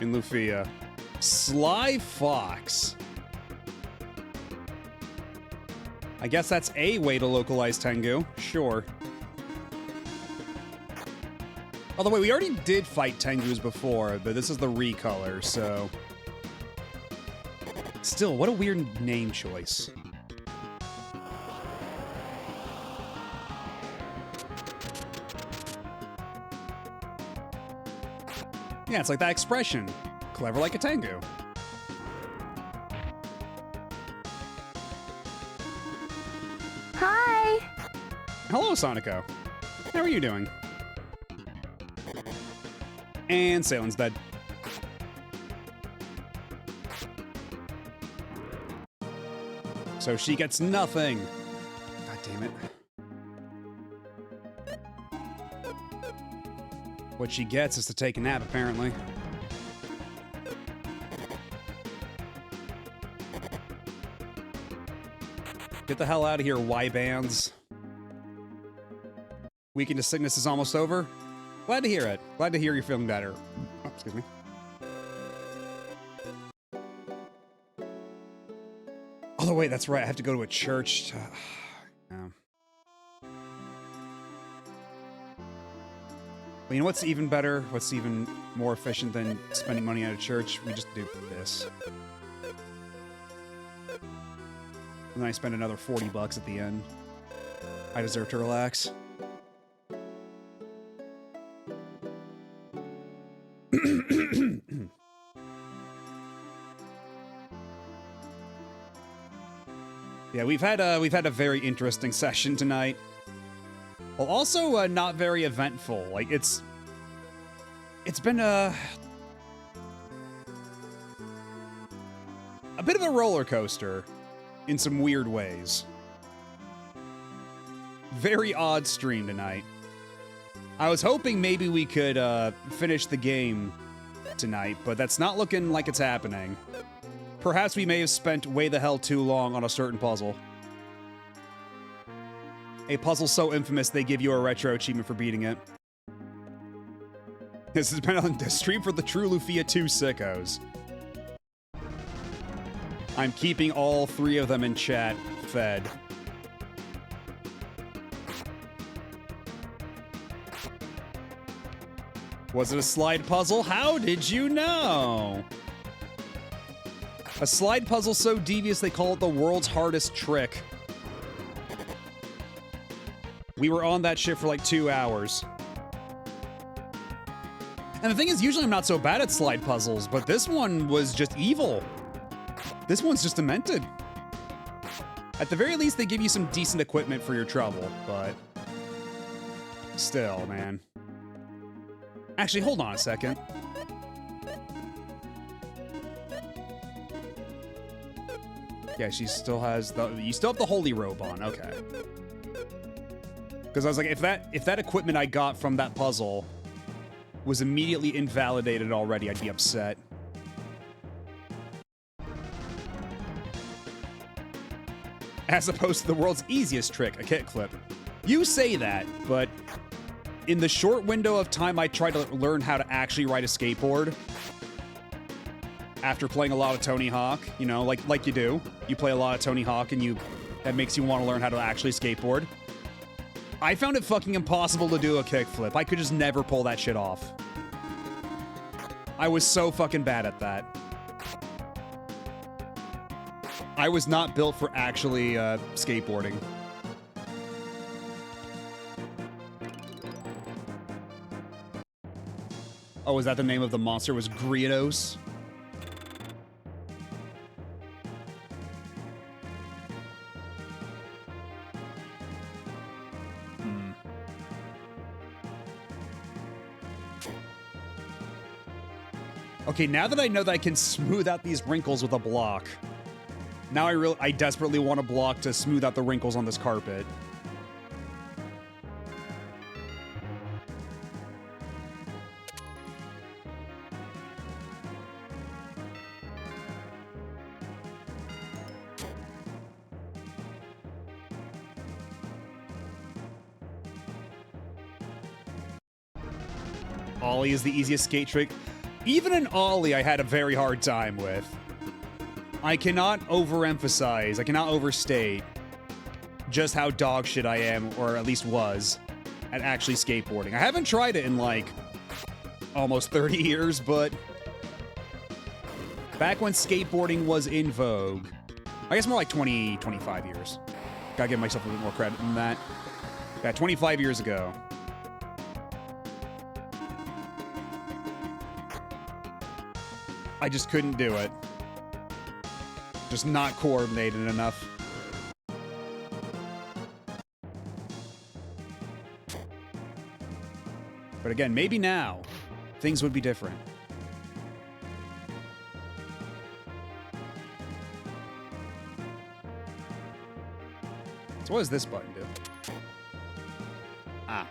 in Lufia. Sly Fox. I guess that's a way to localize Tengu. Sure. By the way, we already did fight Tengus before, but this is the recolor, so... Still, what a weird name choice. Yeah, it's like that expression. Clever like a Tengu. Hi! Hello, Sonico. How are you doing? And Salen's dead. So she gets nothing. God damn it. What she gets is to take a nap, apparently. Get the hell out of here, Y-bands. Weekend of Sickness is almost over. Glad to hear it. Glad to hear you're feeling better. Oh, excuse me. Oh, wait, that's right. I have to go to a church. Yeah. Well, you know what's even better? What's even more efficient than spending money at a church? We just do this. And then I spend another 40 bucks at the end. I deserve to relax. Yeah, we've had a very interesting session tonight. Well, also not very eventful. Like it's been a bit of a roller coaster in some weird ways. Very odd stream tonight. I was hoping maybe we could finish the game tonight, but that's not looking like it's happening. Perhaps we may have spent way the hell too long on a certain puzzle. A puzzle so infamous they give you a retro achievement for beating it. This has been on the stream for the true Lufia II sickos. I'm keeping all three of them in chat fed. Was it a slide puzzle? How did you know? A slide puzzle so devious they call it the world's hardest trick. We were on that shit for like 2 hours. And the thing is, usually I'm not so bad at slide puzzles, but this one was just evil. This one's just demented. At the very least, they give you some decent equipment for your trouble, but... Still, man. Actually, hold on a second. Yeah, she still has the... You still have the holy robe on, okay. Because I was like, if that equipment I got from that puzzle was immediately invalidated already, I'd be upset. As opposed to the world's easiest trick, a kickflip. You say that, but in the short window of time I tried to learn how to actually ride a skateboard, after playing a lot of Tony Hawk, you know, like you do. You play a lot of Tony Hawk and that makes you want to learn how to actually skateboard. I found it fucking impossible to do a kickflip. I could just never pull that shit off. I was so fucking bad at that. I was not built for actually skateboarding. Oh, is that the name of the monster? Was Grienos? Okay, now that I know that I can smooth out these wrinkles with a block, now I desperately want a block to smooth out the wrinkles on this carpet. Ollie is the easiest skate trick. Even an Ollie I had a very hard time with. I cannot overemphasize, I cannot overstate just how dog shit I am, or at least was, at actually skateboarding. I haven't tried it in like almost 30 years, but back when skateboarding was in vogue, I guess more like 20, 25 years. Gotta give myself a bit more credit than that. Yeah, 25 years ago. I just couldn't do it. Just not coordinated enough. But again, maybe now, things would be different. So what does this button do? Ah.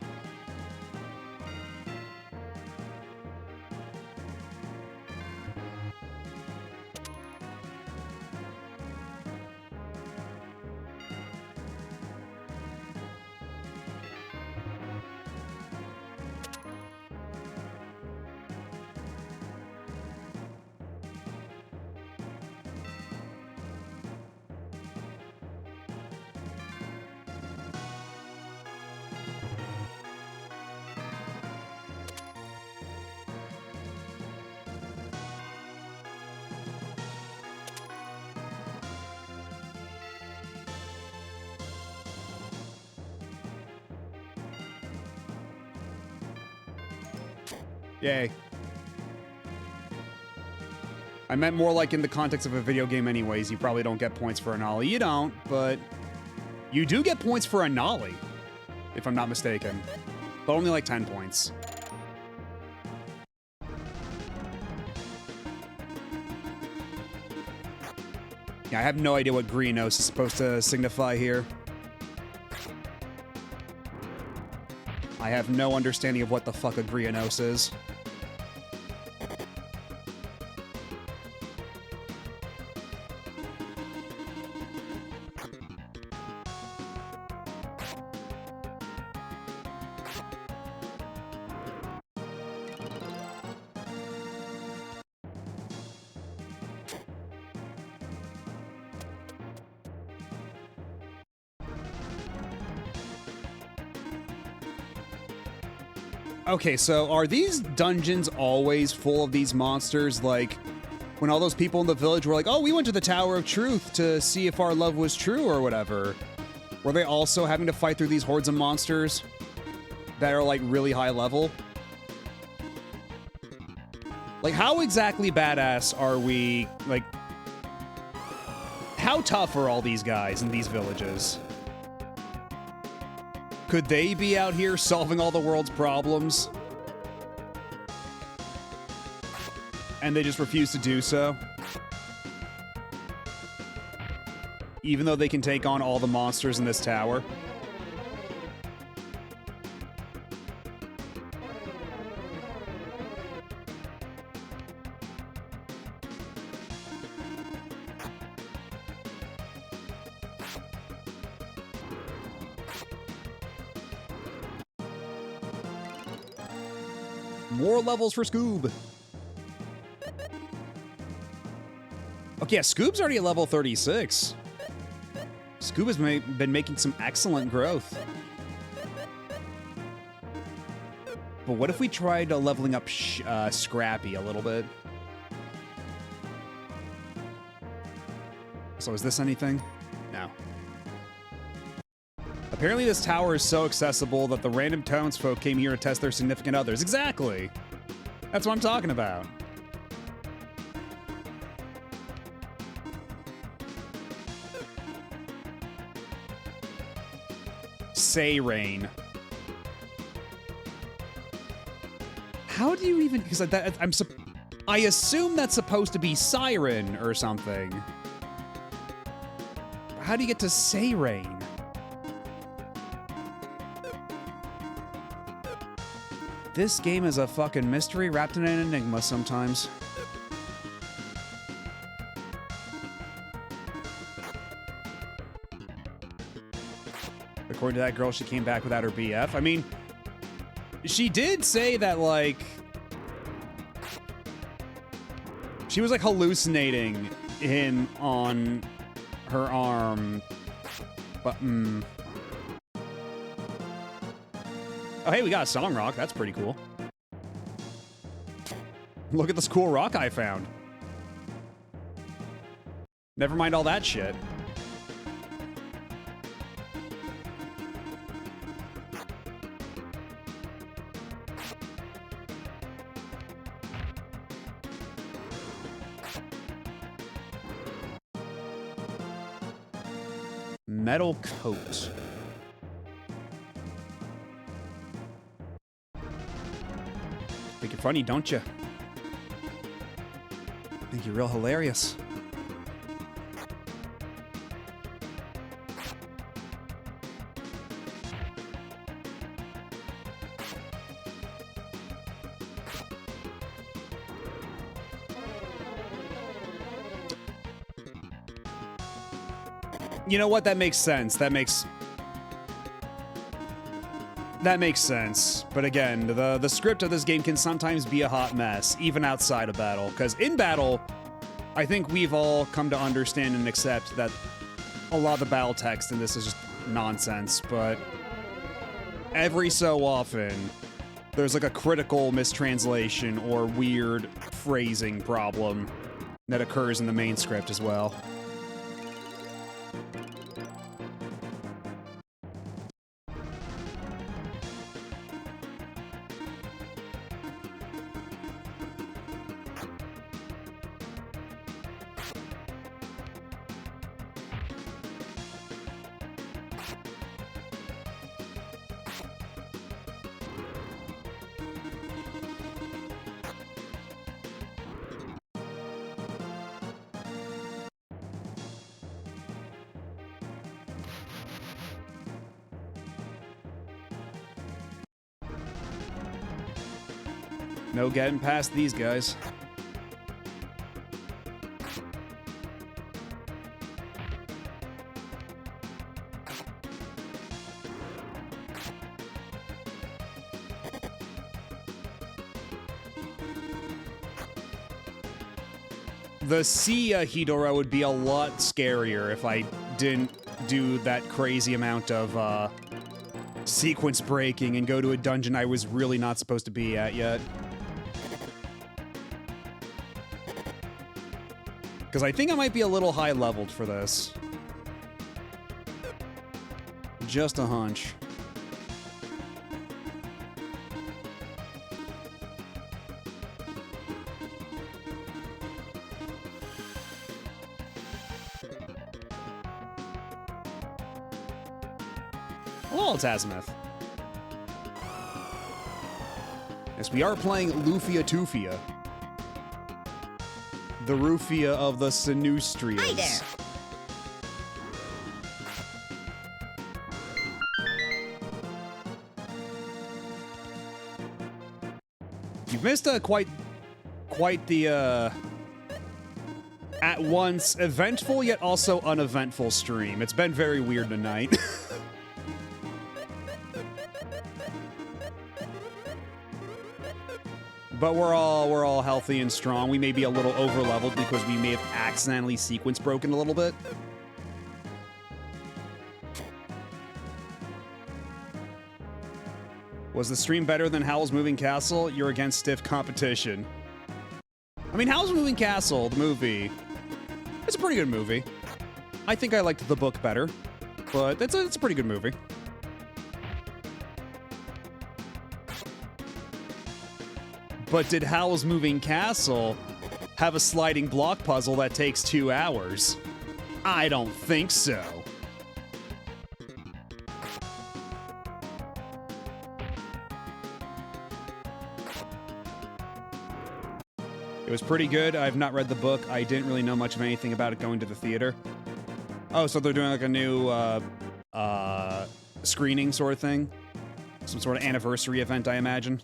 Yay. I meant more like in the context of a video game anyways. You probably don't get points for a nollie. You don't, but you do get points for a nollie, if I'm not mistaken. But only like 10 points. Yeah, I have no idea what Greenos is supposed to signify here. I have no understanding of what the fuck a Greenos is. Okay, so are these dungeons always full of these monsters? Like, when all those people in the village were like, oh, we went to the Tower of Truth to see if our love was true or whatever. Were they also having to fight through these hordes of monsters that are, like, really high level? Like, how exactly badass are we? Like, how tough are all these guys in these villages? Could they be out here solving all the world's problems? And they just refuse to do so? Even though they can take on all the monsters in this tower? More levels for Scoob. Okay, yeah, Scoob's already at level 36. Scoob has been making some excellent growth. But what if we tried leveling up Scrappy a little bit? So is this anything? No. Apparently this tower is so accessible that the random townsfolk came here to test their significant others. Exactly! That's what I'm talking about. Say-Rain. How do you even... Because I assume that's supposed to be Siren or something. How do you get to Say-Rain? This game is a fucking mystery wrapped in an enigma sometimes. According to that girl, she came back without her BF. I mean, she did say that, like... She was, like, hallucinating him on her arm. But, Oh, hey, we got a song rock. That's pretty cool. Look at this cool rock I found. Never mind all that shit. Metal coat. Think you're funny, don't you? Think you're real hilarious. You know what? That makes sense. That makes sense. But again, the script of this game can sometimes be a hot mess, even outside of battle. Because in battle, I think we've all come to understand and accept that a lot of the battle text in this is just nonsense. But every so often, there's like a critical mistranslation or weird phrasing problem that occurs in the main script as well. No getting past these guys. The Sia Hidora would be a lot scarier if I didn't do that crazy amount of sequence breaking and go to a dungeon I was really not supposed to be at yet. Because I think I might be a little high-leveled for this. Just a hunch. Hello, it's Azimuth. Yes, we are playing Lufia II. The Rufia of the Sinustrias. Hi there. You've missed a quite the at once eventful yet also uneventful stream. It's been very weird tonight. But we're all healthy and strong. We may be a little over-leveled because we may have accidentally sequence broken a little bit. Was the stream better than Howl's Moving Castle? You're against stiff competition. I mean, Howl's Moving Castle, the movie, it's a pretty good movie. I think I liked the book better, but it's a pretty good movie. But did Howl's Moving Castle have a sliding block puzzle that takes 2 hours? I don't think so. It was pretty good. I've not read the book. I didn't really know much of anything about it going to the theater. Oh, so they're doing like a new screening sort of thing? Some sort of anniversary event, I imagine.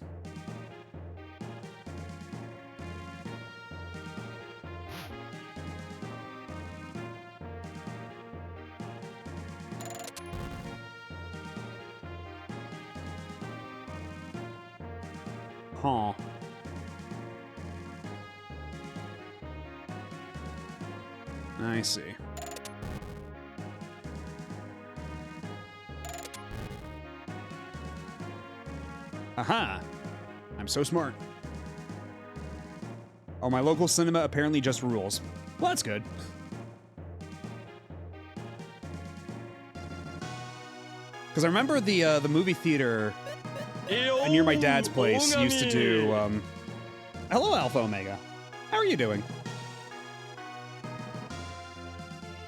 Huh. I see. Aha! I'm so smart. Oh, my local cinema apparently just rules. Well, that's good. Because I remember the movie theater near my dad's place used to do, Hello, Alpha Omega. How are you doing?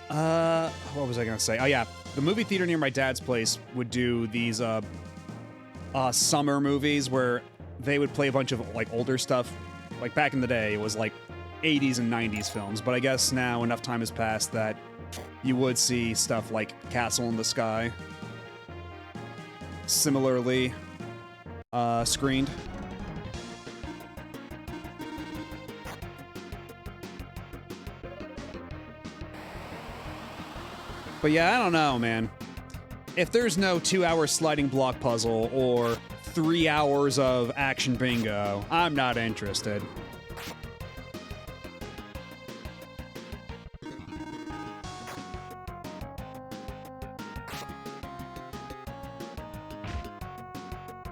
What was I gonna say? Oh, yeah. The movie theater near my dad's place would do these, summer movies where they would play a bunch of, like, older stuff. Like, back in the day, it was, like, 80s and 90s films. But I guess now enough time has passed that you would see stuff like Castle in the Sky similarly screened. But yeah, I don't know, man. If there's no 2-hour sliding block puzzle or 3 hours of action bingo, I'm not interested.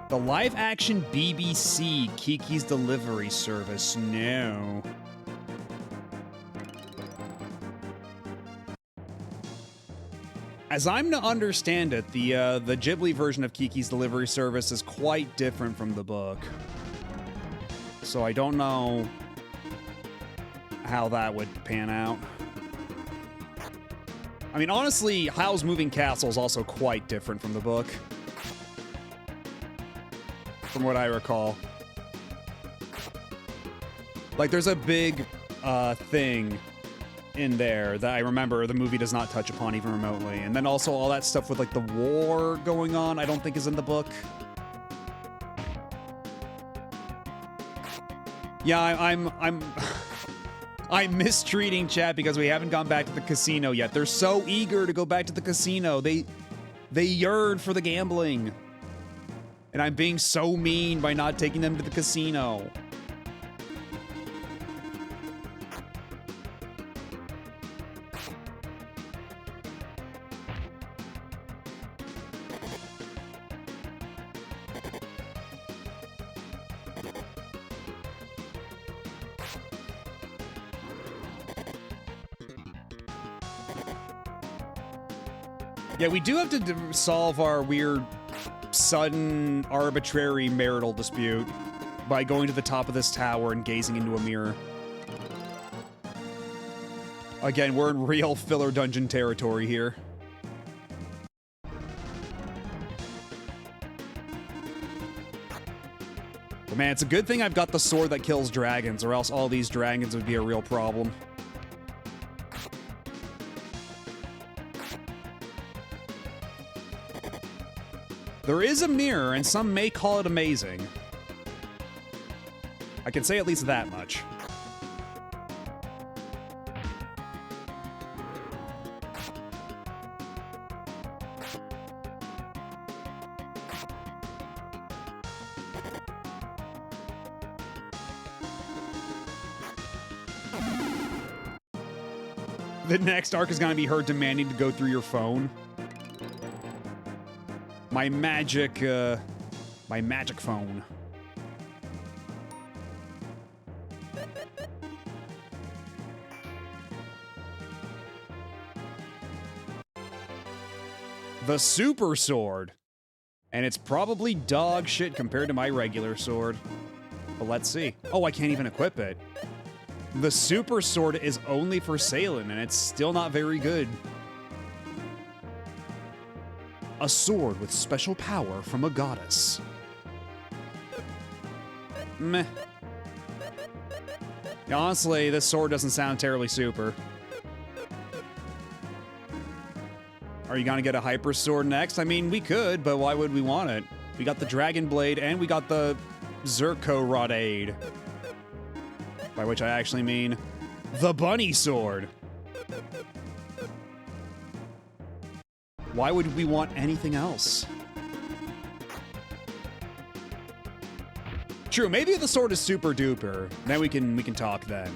The live-action BBC Kiki's Delivery Service, no. As I'm to understand it, the Ghibli version of Kiki's Delivery Service is quite different from the book. So I don't know how that would pan out. I mean, honestly, Howl's Moving Castle is also quite different from the book. From what I recall. Like, there's a big thing in there that I remember the movie does not touch upon even remotely. And then also all that stuff with, like, the war going on, I don't think is in the book. Yeah, I'm mistreating chat because we haven't gone back to the casino yet. They're so eager to go back to the casino. They yearn for the gambling. And I'm being so mean by not taking them to the casino. Yeah, we do have to solve our weird, sudden, arbitrary marital dispute by going to the top of this tower and gazing into a mirror. Again, we're in real filler dungeon territory here. But man, it's a good thing I've got the sword that kills dragons, or else all these dragons would be a real problem. There is a mirror, and some may call it amazing. I can say at least that much. The next arc is going to be her demanding to go through your phone. My magic phone. The super sword. And it's probably dog shit compared to my regular sword. But let's see. Oh, I can't even equip it. The super sword is only for sailing, and it's still not very good. A sword with special power from a goddess. Meh. Yeah, honestly, this sword doesn't sound terribly super. Are you gonna get a hyper sword next? I mean, we could, but why would we want it? We got the Dragon Blade, and we got the Zerko Rodade. By which I actually mean the Bunny Sword. Why would we want anything else? True, maybe if the sword is super duper, then we can talk then.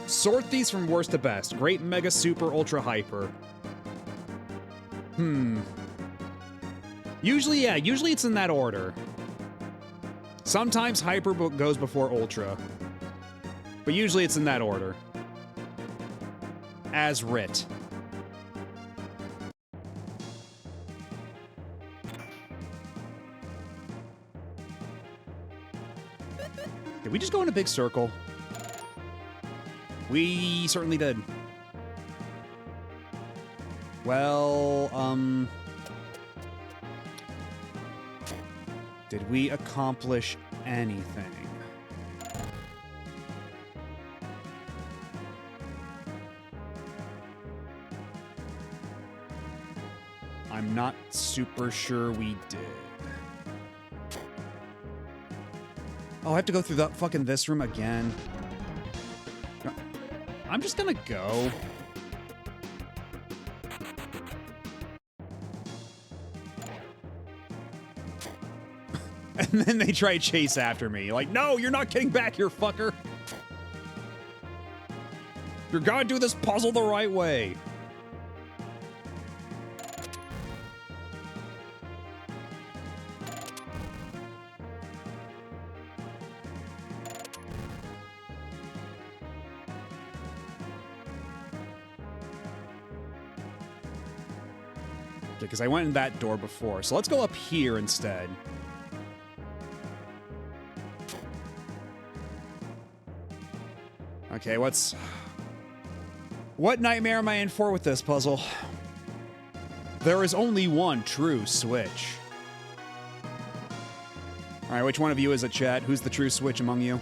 Sort these from worst to best. Great, mega, super, ultra, hyper. Usually it's in that order. Sometimes hyper goes before ultra. But usually it's in that order. As writ. Did we just go in a big circle? We certainly did. Well, did we accomplish anything? I'm not super sure we did. Oh, I have to go through that fucking this room again. I'm just gonna go. And then they try to chase after me. Like, no, you're not getting back here, fucker. You're gonna do this puzzle the right way. Because I went in that door before. So let's go up here instead. Okay, what nightmare am I in for with this puzzle? There is only one true switch. Alright, which one of you is it, chat? Who's the true switch among you?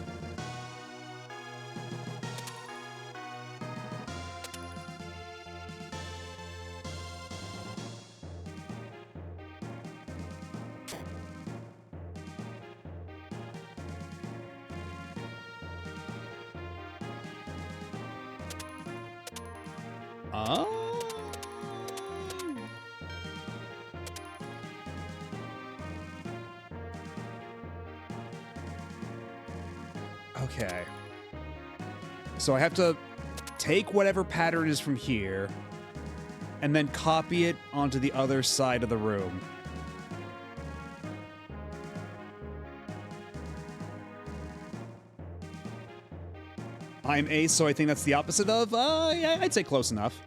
Okay. So I have to take whatever pattern is from here and then copy it onto the other side of the room. I'm ace, so I think that's the opposite of, yeah, I'd say close enough.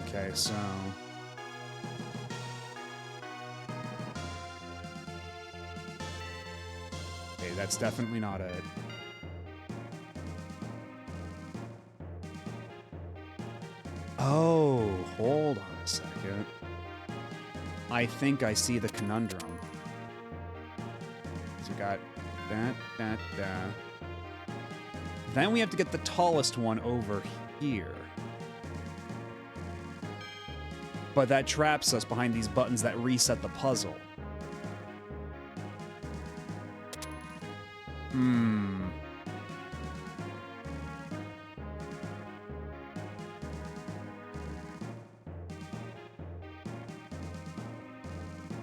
Okay, so... Okay, that's definitely not it. Oh, hold on a second. I think I see the conundrum. So we got that. Then we have to get the tallest one over here. But that traps us behind these buttons that reset the puzzle.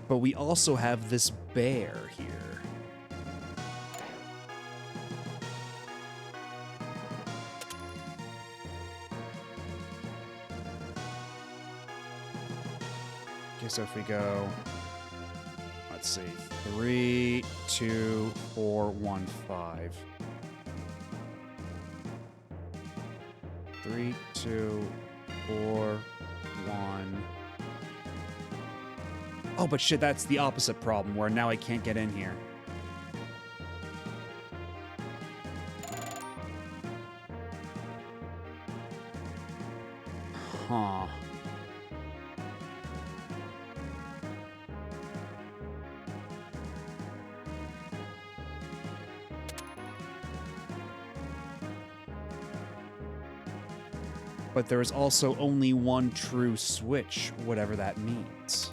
But we also have this bear here. Okay, so if we go, let's see, 3, 2, 4, 1, 5. 3, 2, 4, 1. Oh, but shit, that's the opposite problem, where now I can't get in here. Huh. But there is also only one true switch, whatever that means.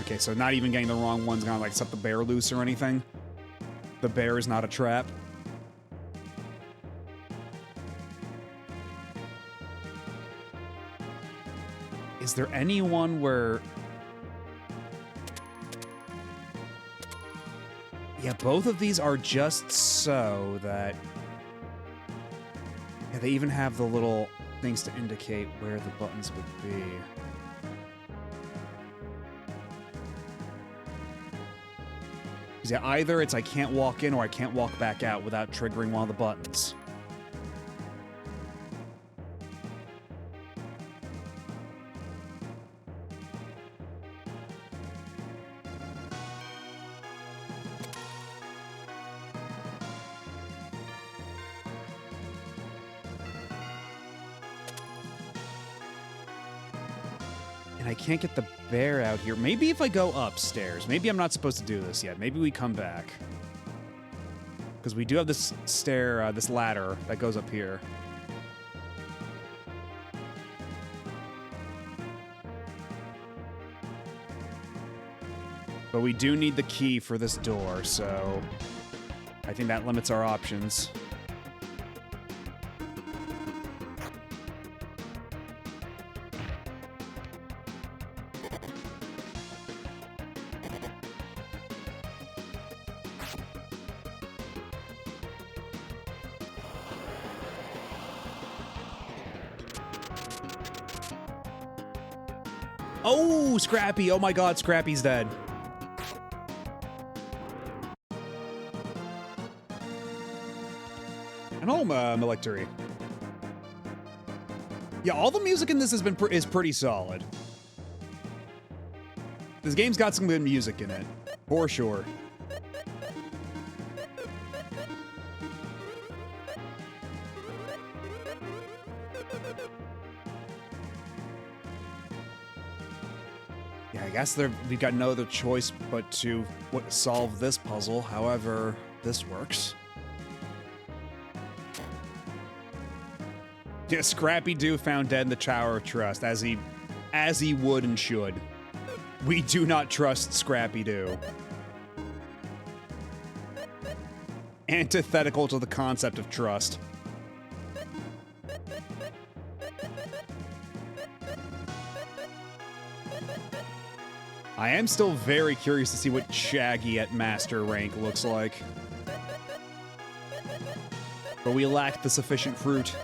Okay, so not even getting the wrong one's gonna like set the bear loose or anything. The bear is not a trap. Is there anyone where... Yeah, both of these are just so that... Yeah, they even have the little things to indicate where the buttons would be. Yeah, either it's I can't walk in or I can't walk back out without triggering one of the buttons. And I can't get the bear out here. Maybe if I go upstairs. Maybe I'm not supposed to do this yet. Maybe we come back. Because we do have this stair, this ladder that goes up here. But we do need the key for this door, so I think that limits our options. Oh, Scrappy! Oh my god, Scrappy's dead. And home, military. Yeah, all the music in this has been is pretty solid. This game's got some good music in it, for sure. Yeah, I guess we've got no other choice but to solve this puzzle, however this works. Yeah, Scrappy-Doo found dead in the Tower of Trust, as he would and should. We do not trust Scrappy-Doo. Antithetical to the concept of trust. I am still very curious to see what Shaggy at Master rank looks like. But we lack the sufficient fruit.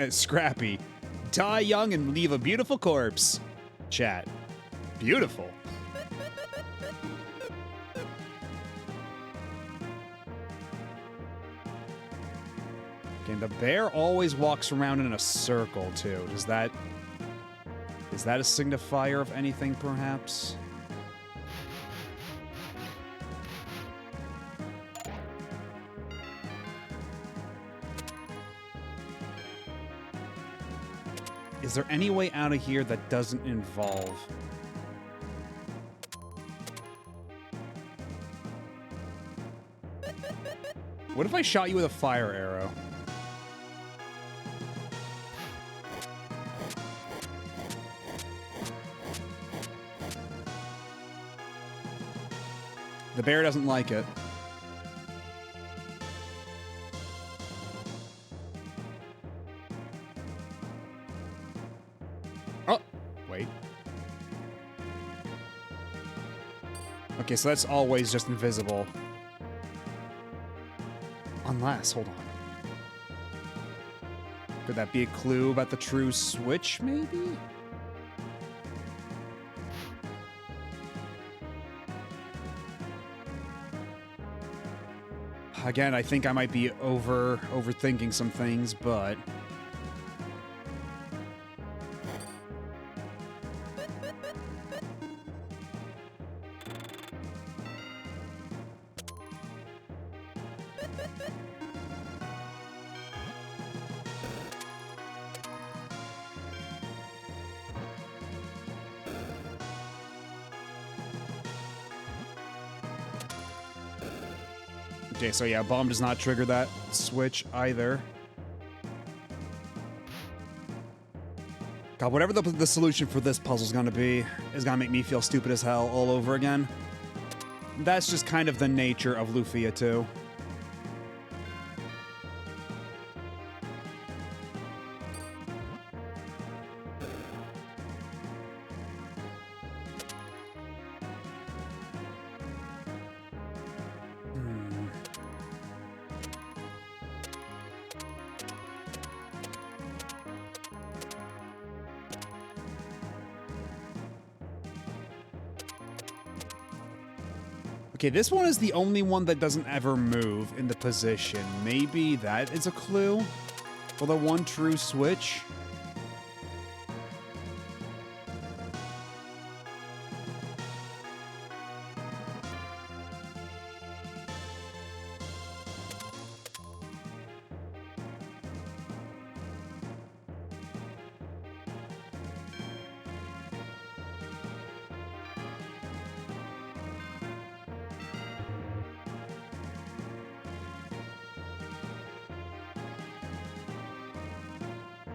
Scrappy. Die young and leave a beautiful corpse. Chat. Beautiful. Okay, the bear always walks around in a circle, too. Is that a signifier of anything, perhaps? Is there any way out of here that doesn't involve... What if I shot you with a fire arrow? The bear doesn't like it. Oh, wait. Okay, so that's always just invisible. Unless, hold on. Could that be a clue about the true switch, maybe? Again, I think I might be overthinking some things, but... Okay, so yeah, bomb does not trigger that switch either. God, whatever the solution for this puzzle is gonna be, is gonna make me feel stupid as hell all over again. That's just kind of the nature of Lufia II. Okay, this one is the only one that doesn't ever move in the position. Maybe that is a clue for the one true switch.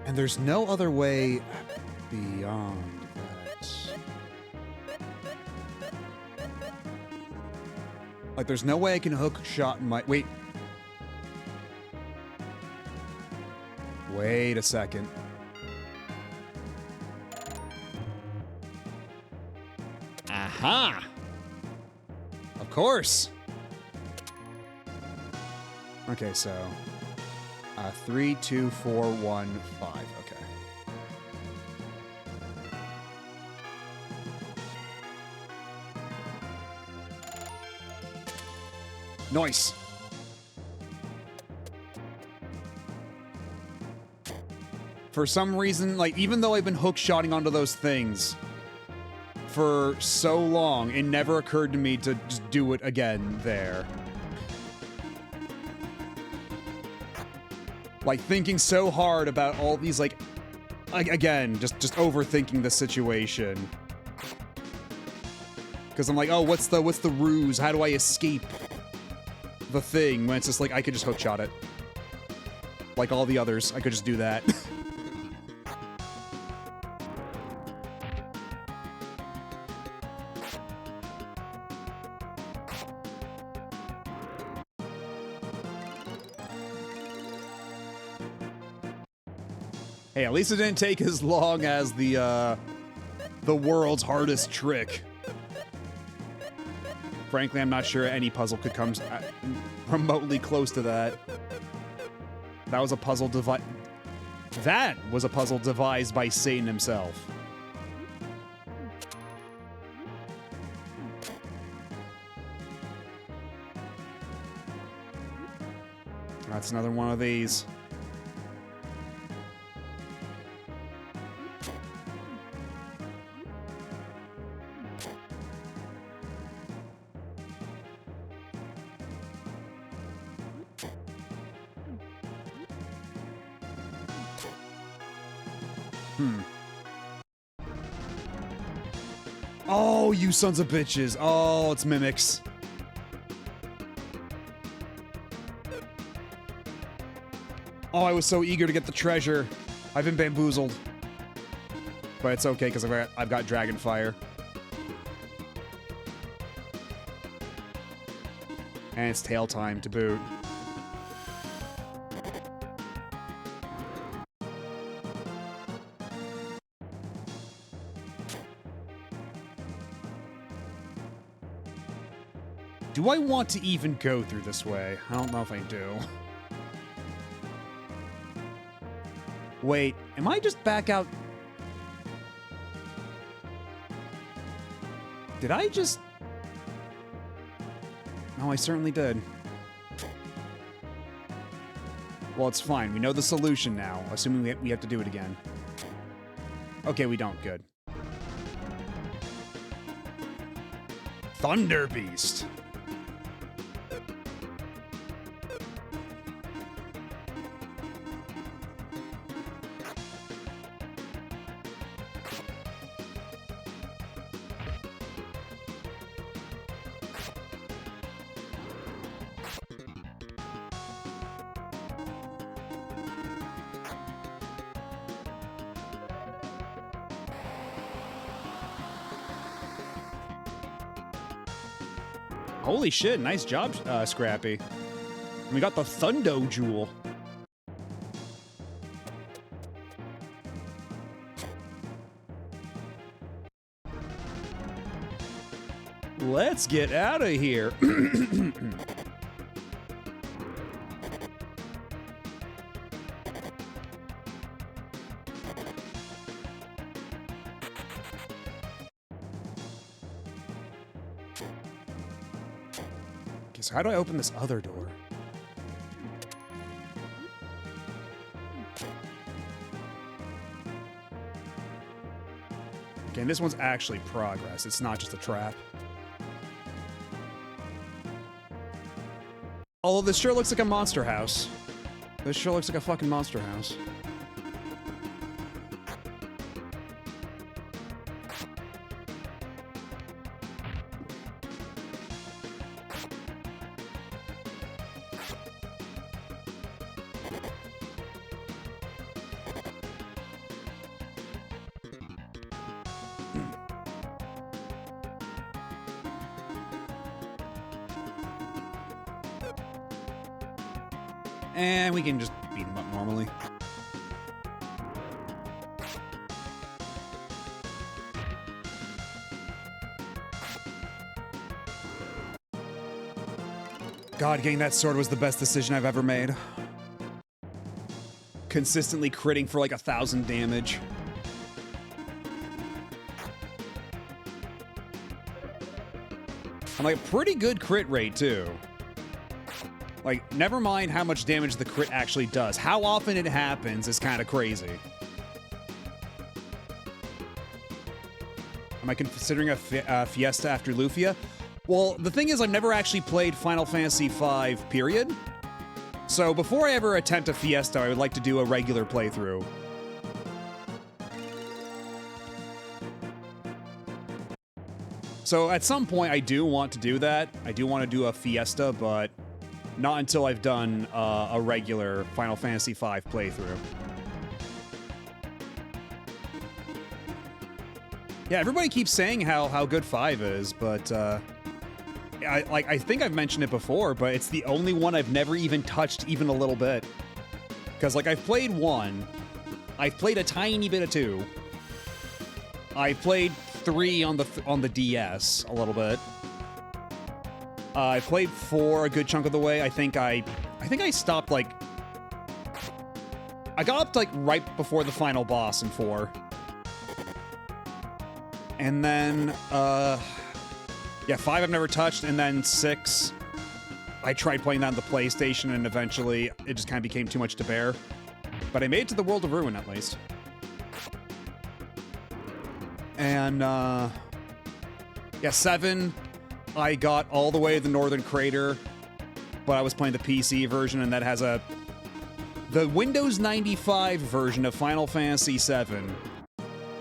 And there's no other way beyond that. Like, there's no way I can hook shot my... Wait. Wait a second. Aha! Of course! Okay, so... 3, 2, 4, 1, 5. Okay. Nice. For some reason, like, even though I've been hook-shotting onto those things for so long, it never occurred to me to just do it again there. Like, thinking so hard about all these, like, again, just overthinking the situation. Because I'm like, oh, what's the ruse? How do I escape the thing? When it's just like, I could just hookshot it. Like all the others, I could just do that. Hey, at least it didn't take as long as the world's hardest trick. Frankly, I'm not sure any puzzle could come remotely close to that. That was a puzzle That was a puzzle devised by Satan himself. That's another one of these. Oh, you sons of bitches. Oh, it's mimics. Oh, I was so eager to get the treasure. I've been bamboozled. But it's okay, because I've got Dragon Fire. And it's tail time to boot. Do I want to even go through this way? I don't know if I do. Wait, am I just back out? Did I just... No, I certainly did. Well, it's fine. We know the solution now, assuming we have to do it again. Okay, we don't. Good. Thunder Beast. Holy shit, nice job, Scrappy. We got the Thundo Jewel. Let's get out of here. So how do I open this other door? Okay, and this one's actually progress. It's not just a trap. Although this sure looks like a monster house. This sure looks like a fucking monster house. And we can just beat him up normally. God, getting that sword was the best decision I've ever made. Consistently critting for like 1,000 damage. And like a pretty good crit rate too. Like, never mind how much damage the crit actually does. How often it happens is kind of crazy. Am I considering a Fiesta after Lufia? Well, the thing is, I've never actually played Final Fantasy V, period. So before I ever attempt a Fiesta, I would like to do a regular playthrough. So at some point, I do want to do that. I do want to do a Fiesta, but not until I've done a regular Final Fantasy V playthrough. Yeah, everybody keeps saying how good 5 is, but I think I've mentioned it before, but it's the only one I've never even touched even a little bit. Because like I've played 1, I've played a tiny bit of 2, I played 3 on the DS a little bit. I played 4 a good chunk of the way. I think I stopped like... I got up to like right before the final boss in 4. And then, yeah, 5 I've never touched, and then 6, I tried playing that on the PlayStation, and eventually it just kind of became too much to bear. But I made it to the World of Ruin, at least. And, yeah, 7... I got all the way to the Northern Crater, but I was playing the PC version, and that has the Windows 95 version of Final Fantasy VII.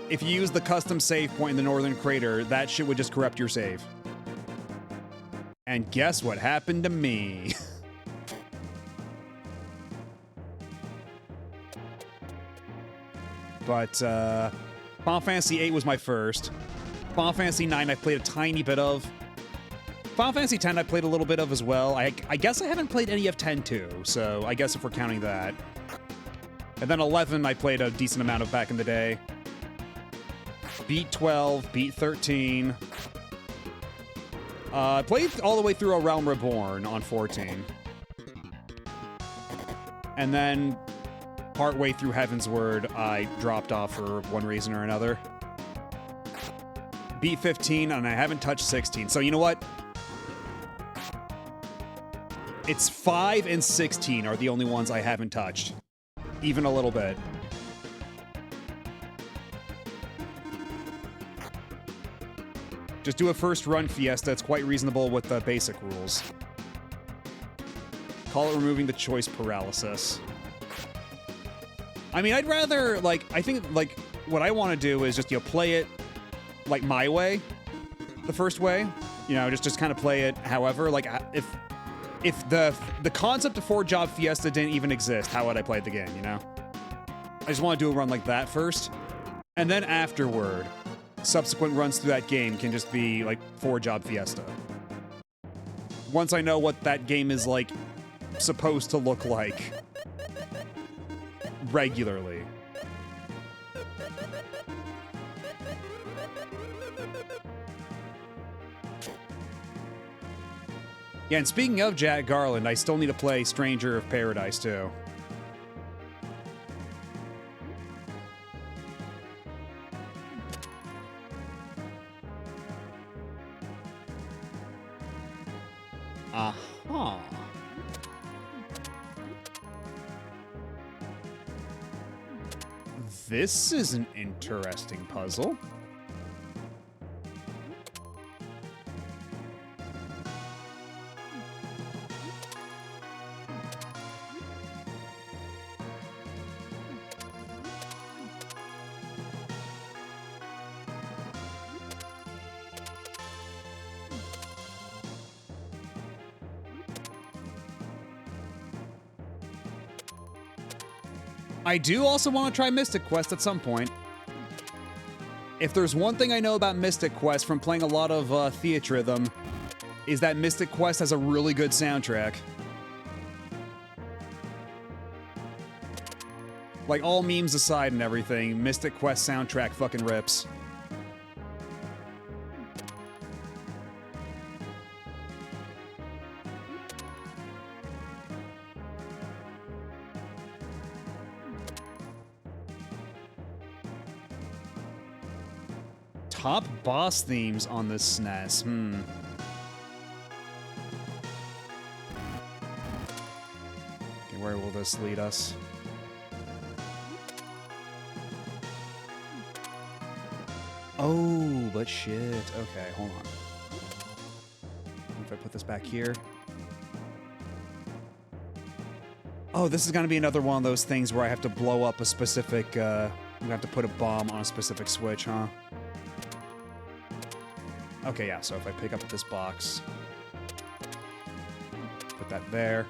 If you use the custom save point in the Northern Crater, that shit would just corrupt your save. And guess what happened to me? But, Final Fantasy VIII was my first. Final Fantasy IX I played a tiny bit of. Final Fantasy X I played a little bit of as well. I guess I haven't played any of 10 too, so I guess if we're counting that. And then 11 I played a decent amount of back in the day. Beat 12, beat 13. Played all the way through A Realm Reborn on 14. And then partway through Heaven's Word, I dropped off for one reason or another. Beat 15, and I haven't touched 16. So you know what? It's 5 and 16 are the only ones I haven't touched. Even a little bit. Just do a first run Fiesta. It's quite reasonable with the basic rules. Call it removing the choice paralysis. I mean, I'd rather, like, I think, like, what I want to do is just, you know, play it, like, my way. The first way. You know, just kind of play it however. Like, if the concept of 4-job Fiesta didn't even exist, how would I play the game, you know? I just want to do a run like that first. And then afterward, subsequent runs through that game can just be, like, 4-job Fiesta. Once I know what that game is, like, supposed to look like regularly. Yeah, and speaking of Jack Garland, I still need to play Stranger of Paradise, too. Uh-huh. This is an interesting puzzle. I do also want to try Mystic Quest at some point. If there's one thing I know about Mystic Quest from playing a lot of Theatrhythm, is that Mystic Quest has a really good soundtrack. Like, all memes aside and everything, Mystic Quest soundtrack fucking rips. Top boss themes on this SNES. Okay, where will this lead us? Oh, but shit. Okay, hold on. If I put this back here. Oh, this is gonna be another one of those things where I have to blow up a specific, we have to put a bomb on a specific switch, huh? Okay, yeah, so if I pick up this box, put that there.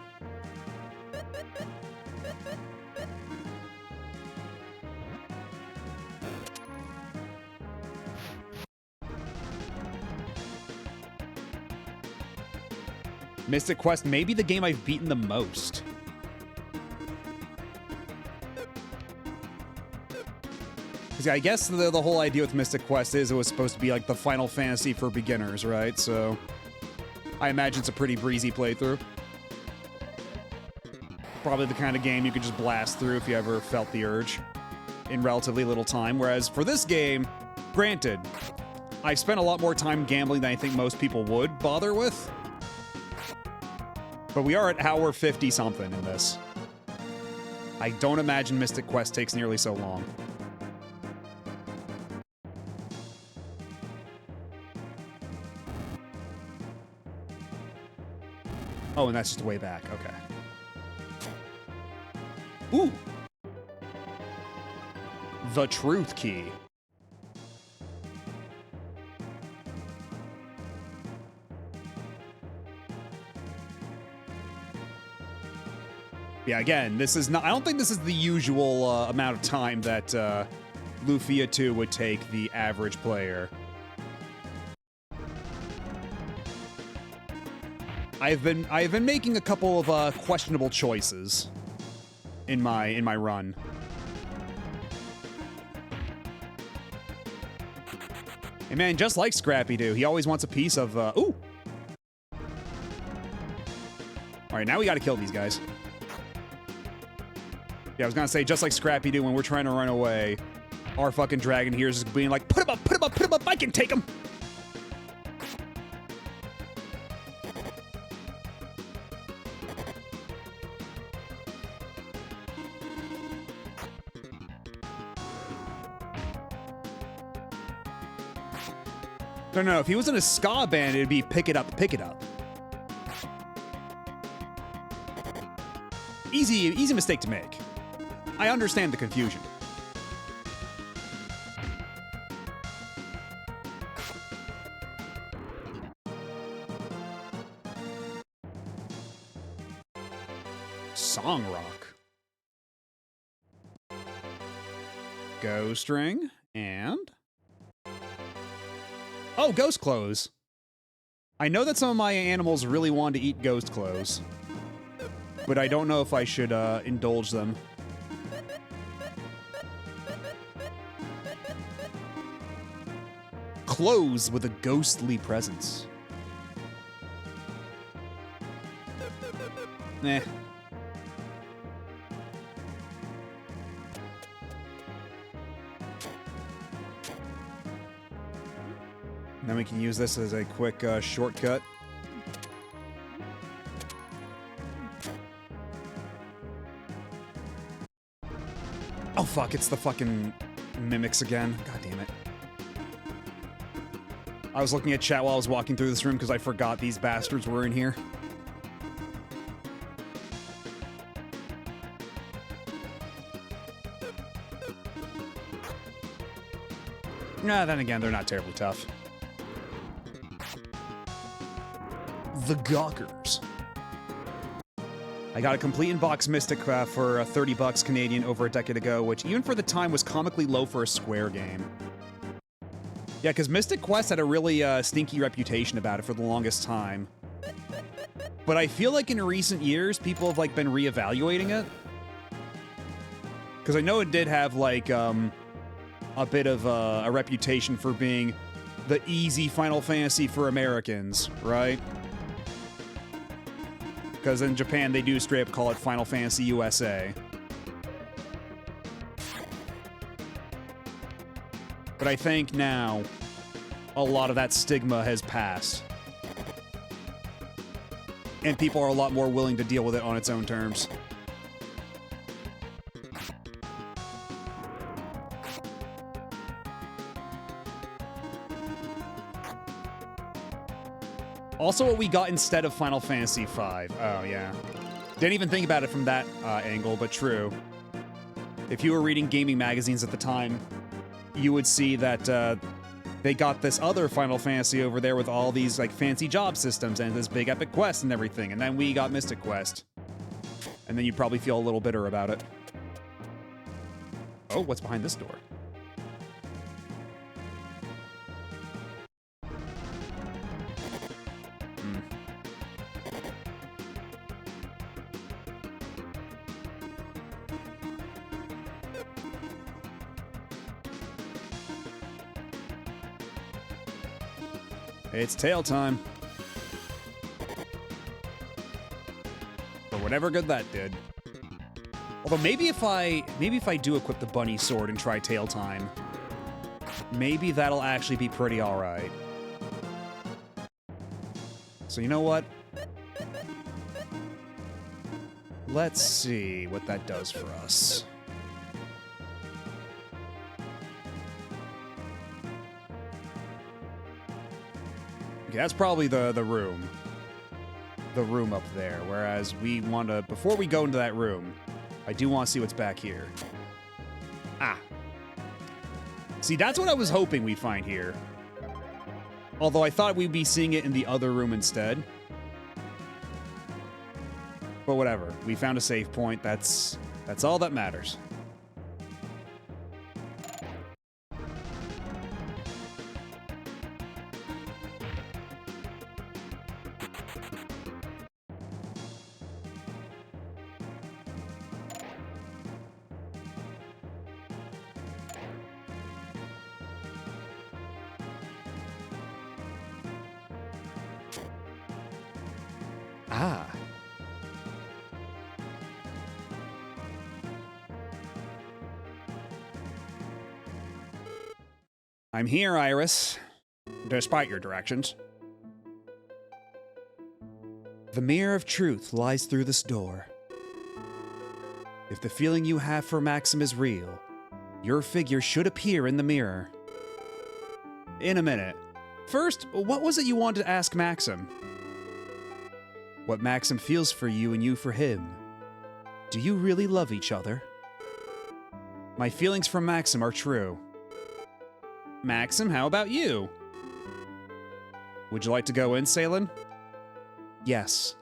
Mystic Quest may be the game I've beaten the most. I guess the whole idea with Mystic Quest is it was supposed to be like the Final Fantasy for beginners, right? So I imagine it's a pretty breezy playthrough. Probably the kind of game you could just blast through if you ever felt the urge in relatively little time. Whereas for this game, granted, I spent a lot more time gambling than I think most people would bother with. But we are at hour 50-something in this. I don't imagine Mystic Quest takes nearly so long. Oh, and that's just way back. Okay. Ooh! The Truth Key. Yeah, again, this is not... I don't think this is the usual amount of time that Lufia II would take the average player. I've been making a couple of questionable choices in my run. Hey man, just like Scrappy-Doo, he always wants a piece of ooh. All right, now we got to kill these guys. Yeah, I was gonna say, just like Scrappy Doo when we're trying to run away, our fucking dragon here is just being like, put him up, put him up, put him up, I can take him! No, if he was in a ska band, it'd be pick it up, pick it up. Easy mistake to make. I understand the confusion. Song rock. Ghost ring and... Oh, ghost clothes. I know that some of my animals really want to eat ghost clothes, but I don't know if I should indulge them. Clothes with a ghostly presence. Eh. Then we can use this as a quick shortcut. Oh fuck, it's the fucking mimics again. God damn it. I was looking at chat while I was walking through this room because I forgot these bastards were in here. Nah, then again, they're not terribly tough. The Gawkers. I got a complete in-box Mystic for 30 bucks Canadian over a decade ago, which even for the time was comically low for a Square game. Yeah, because Mystic Quest had a really stinky reputation about it for the longest time. But I feel like in recent years, people have like been reevaluating it. Because I know it did have like a bit of a reputation for being the easy Final Fantasy for Americans, right? Because in Japan, they do straight up call it Final Fantasy USA. But I think now, a lot of that stigma has passed. And people are a lot more willing to deal with it on its own terms. Also what we got instead of Final Fantasy V. Oh, yeah. Didn't even think about it from that angle, but true. If you were reading gaming magazines at the time, you would see that they got this other Final Fantasy over there with all these like fancy job systems and this big epic quest and everything, and then we got Mystic Quest. And then you'd probably feel a little bitter about it. Oh, what's behind this door? It's tail time. For whatever good that did. Although maybe if I do equip the bunny sword and try tail time, maybe that'll actually be pretty alright. So you know what? Let's see what that does for us. Okay, that's probably the room. The room up there. Whereas we want to, before we go into that room, I do want to see what's back here. Ah. See, that's what I was hoping we'd find here. Although I thought we'd be seeing it in the other room instead. But whatever. We found a save point. That's all that matters. I'm here, Iris, despite your directions. The mirror of truth lies through this door. If the feeling you have for Maxim is real, your figure should appear in the mirror. In a minute. First, what was it you wanted to ask Maxim? What Maxim feels for you and you for him. Do you really love each other? My feelings for Maxim are true. Maxim, how about you? Would you like to go in, Salen? Yes.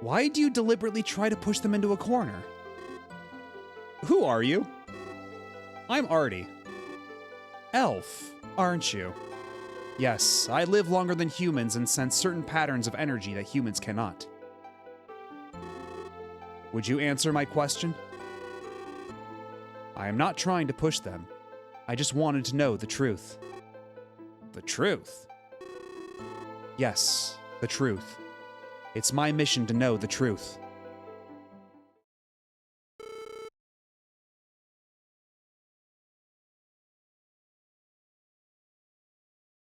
Why do you deliberately try to push them into a corner? Who are you? I'm Artie. Elf, aren't you? Yes, I live longer than humans and sense certain patterns of energy that humans cannot. Would you answer my question? I am not trying to push them. I just wanted to know the truth. The truth? Yes, the truth. It's my mission to know the truth.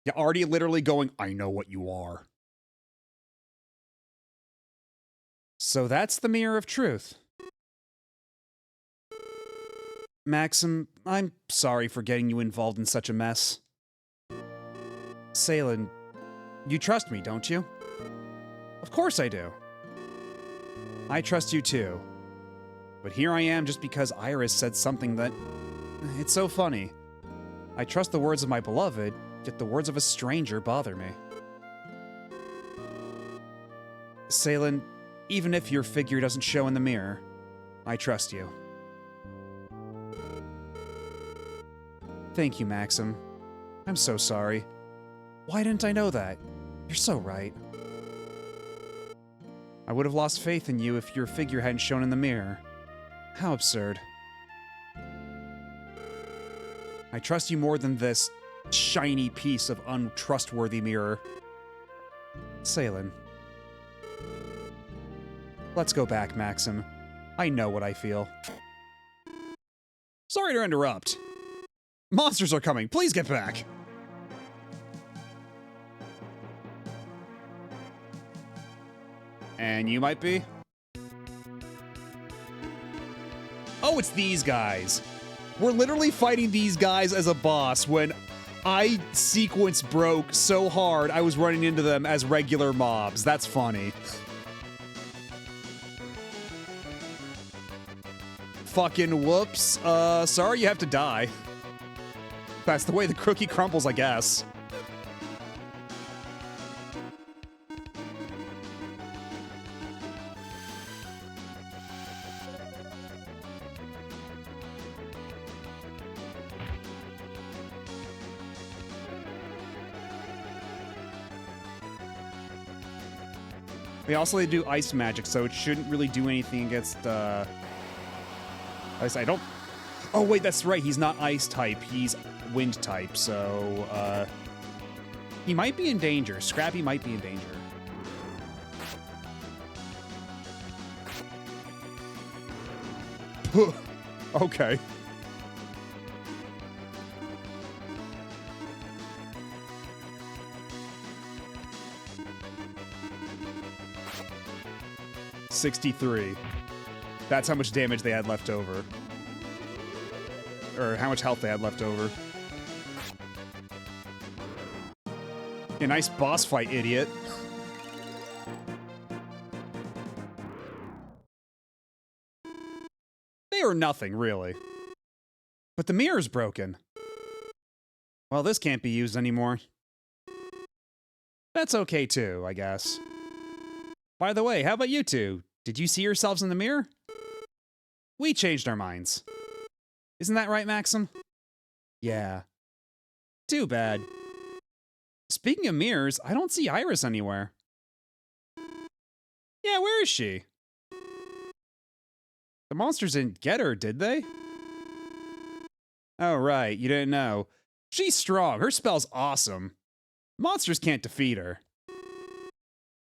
Yeah, Artie literally going, I know what you are. So that's the mirror of truth. Maxim, I'm sorry for getting you involved in such a mess. Salen, you trust me, don't you? Of course I do. I trust you too. But here I am just because Iris said something that... It's so funny. I trust the words of my beloved, yet the words of a stranger bother me. Salen, even if your figure doesn't show in the mirror, I trust you. Thank you, Maxim. I'm so sorry. Why didn't I know that? You're so right. I would have lost faith in you if your figure hadn't shown in the mirror. How absurd. I trust you more than this shiny piece of untrustworthy mirror. Salen. Let's go back, Maxim. I know what I feel. Sorry to interrupt. Monsters are coming. Please get back. And you might be? Oh, it's these guys. We're literally fighting these guys as a boss when I sequence broke so hard I was running into them as regular mobs. That's funny. Fucking whoops. Sorry you have to die. That's the way the cookie crumbles, I guess. They do ice magic, so it shouldn't really do anything against, ice. I don't... Oh, wait, that's right. He's not ice type. He's wind type, so, he might be in danger. Scrappy might be in danger. Okay. $63. That's how much damage they had left over. Or how much health they had left over. A nice boss fight, idiot. They are nothing, really. But the mirror's broken. Well, this can't be used anymore. That's okay, too, I guess. By the way, how about you two? Did you see yourselves in the mirror? We changed our minds. Isn't that right, Maxim? Yeah. Too bad. Speaking of mirrors, I don't see Iris anywhere. Yeah, where is she? The monsters didn't get her, did they? Oh, right, you didn't know. She's strong. Her spell's awesome. Monsters can't defeat her.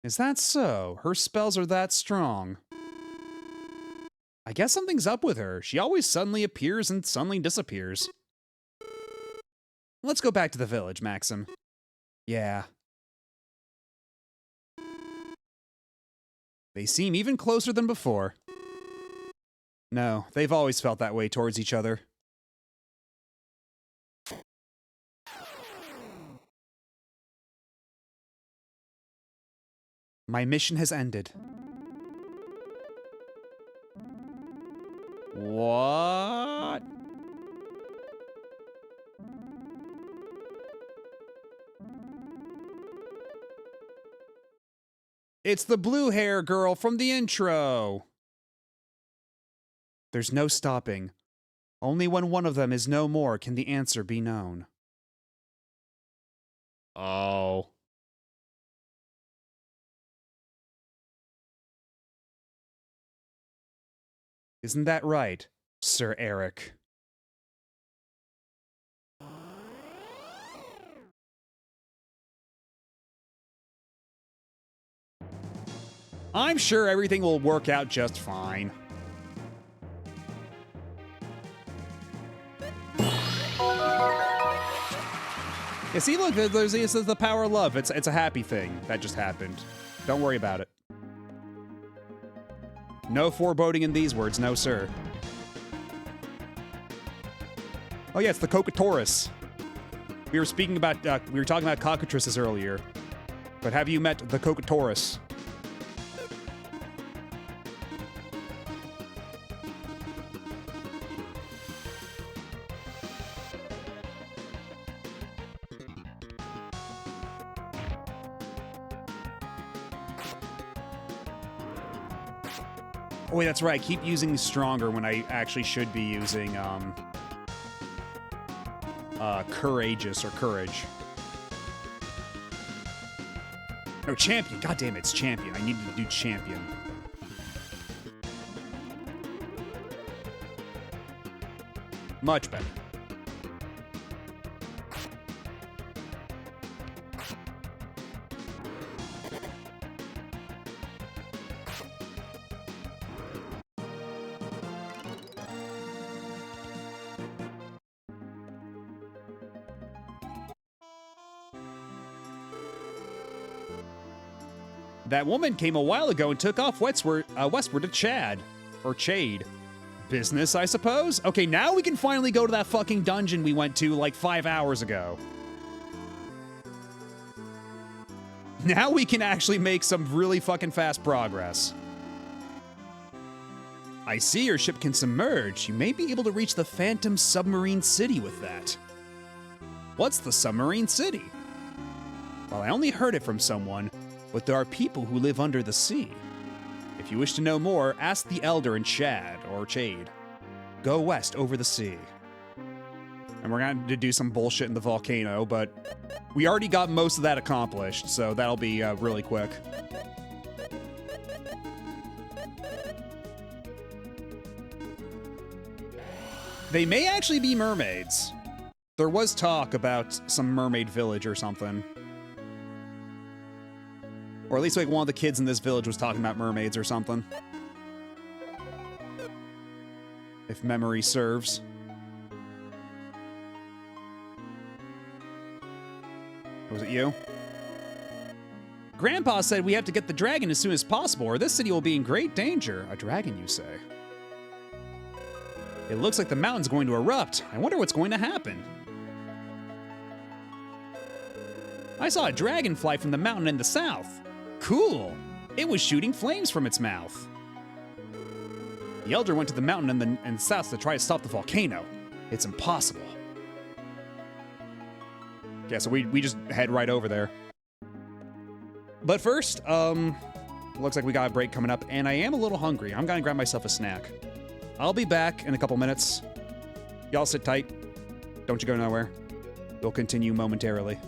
Is that so? Her spells are that strong. I guess something's up with her. She always suddenly appears and suddenly disappears. Let's go back to the village, Maxim. Yeah. They seem even closer than before. No, they've always felt that way towards each other. My mission has ended. What? It's the blue hair girl from the intro. There's no stopping. Only when one of them is no more can the answer be known. Oh. Isn't that right, Sir Eric? I'm sure everything will work out just fine. Yeah, see, look, there's the power of love. It's a happy thing that just happened. Don't worry about it. No foreboding in these words, no sir. Oh yeah, it's the Cocotaurus. We were talking about cockatrices earlier. But have you met the Cocotaurus? Oh wait, that's right. I keep using stronger when I actually should be using courageous or courage. No, champion. God damn it, it's champion. I needed to do champion. Much better. That woman came a while ago and took off westward to Chad. Or Chade. Business, I suppose? Okay, now we can finally go to that fucking dungeon we went to like 5 hours ago. Now we can actually make some really fucking fast progress. I see your ship can submerge. You may be able to reach the Phantom Submarine City with that. What's the Submarine City? Well, I only heard it from someone, but there are people who live under the sea. If you wish to know more, ask the Elder in Chad, or Chade. Go west over the sea. And we're going to do some bullshit in the volcano, but we already got most of that accomplished, so that'll be really quick. They may actually be mermaids. There was talk about some mermaid village or something. Or at least like one of the kids in this village was talking about mermaids or something. If memory serves. Was it you? Grandpa said we have to get the dragon as soon as possible or this city will be in great danger. A dragon, you say? It looks like the mountain's going to erupt. I wonder what's going to happen. I saw a dragon fly from the mountain in the south. Cool! It was shooting flames from its mouth. The Elder went to the mountain in the south to try to stop the volcano. It's impossible. Yeah, so we just head right over there. But first, looks like we got a break coming up, and I am a little hungry. I'm gonna grab myself a snack. I'll be back in a couple minutes. Y'all sit tight. Don't you go nowhere. We'll continue momentarily.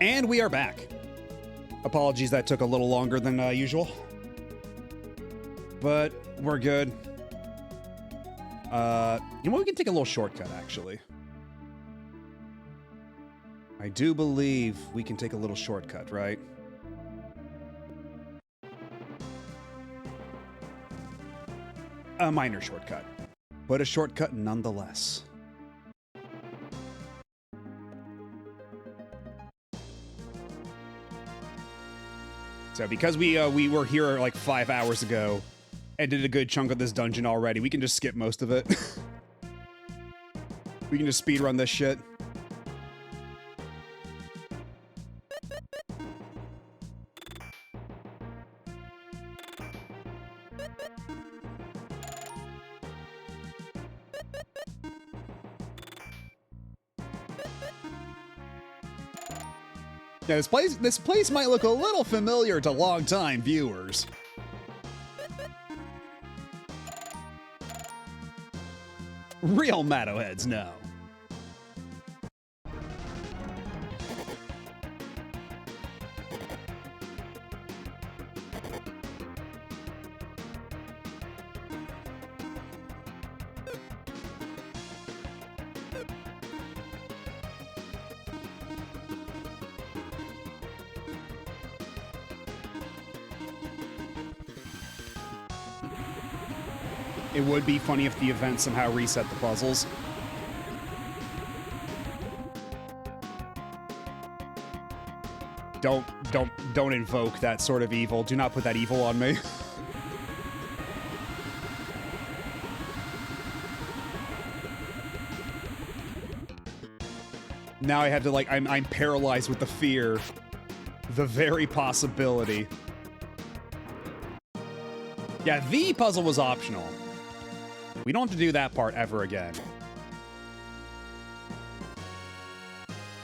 And we are back. Apologies that took a little longer than usual. But we're good. You know what? We can take a little shortcut, actually. I do believe we can take a little shortcut, right? A minor shortcut, but a shortcut nonetheless. So because we were here like 5 hours ago and did a good chunk of this dungeon already, we can just skip most of it. We can just speedrun this shit. Yeah, this place might look a little familiar to longtime viewers. Real Mattoheads know. It would be funny if the event somehow reset the puzzles. Don't invoke that sort of evil. Do not put that evil on me. Now I have to, like, I'm paralyzed with the fear. The very possibility. Yeah, the puzzle was optional. We don't have to do that part ever again.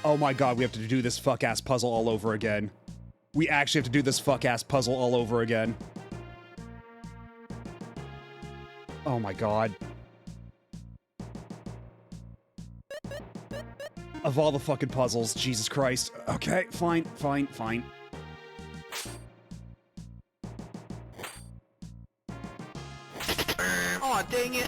Oh my god, we have to do this fuck-ass puzzle all over again. We actually have to do this fuck-ass puzzle all over again. Oh my god. Of all the fucking puzzles, Jesus Christ. Okay, fine, fine, fine. Aw, dang it.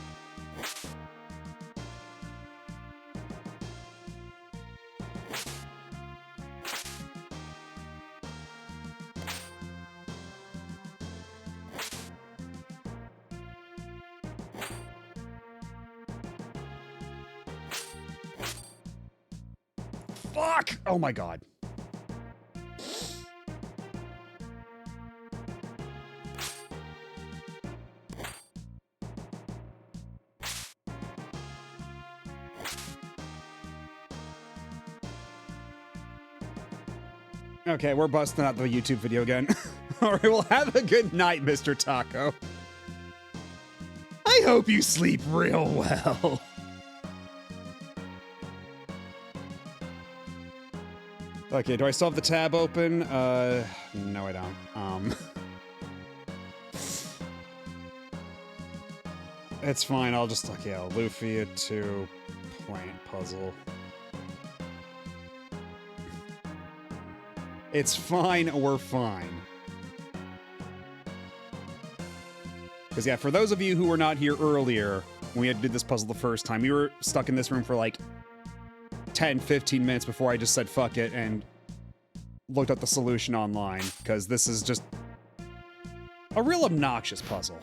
Fuck! Oh my god. Okay, we're busting out the YouTube video again. Alright, well, have a good night, Mr. Taco. I hope you sleep real well. Okay, do I still have the tab open? No, I don't. It's fine, I'll just, okay, Lufia II plant puzzle. It's fine, we're fine. Because, yeah, for those of you who were not here earlier, when we had to do this puzzle the first time, we were stuck in this room for, like, 10, 15 minutes before I just said fuck it and looked up the solution online, because this is just a real obnoxious puzzle.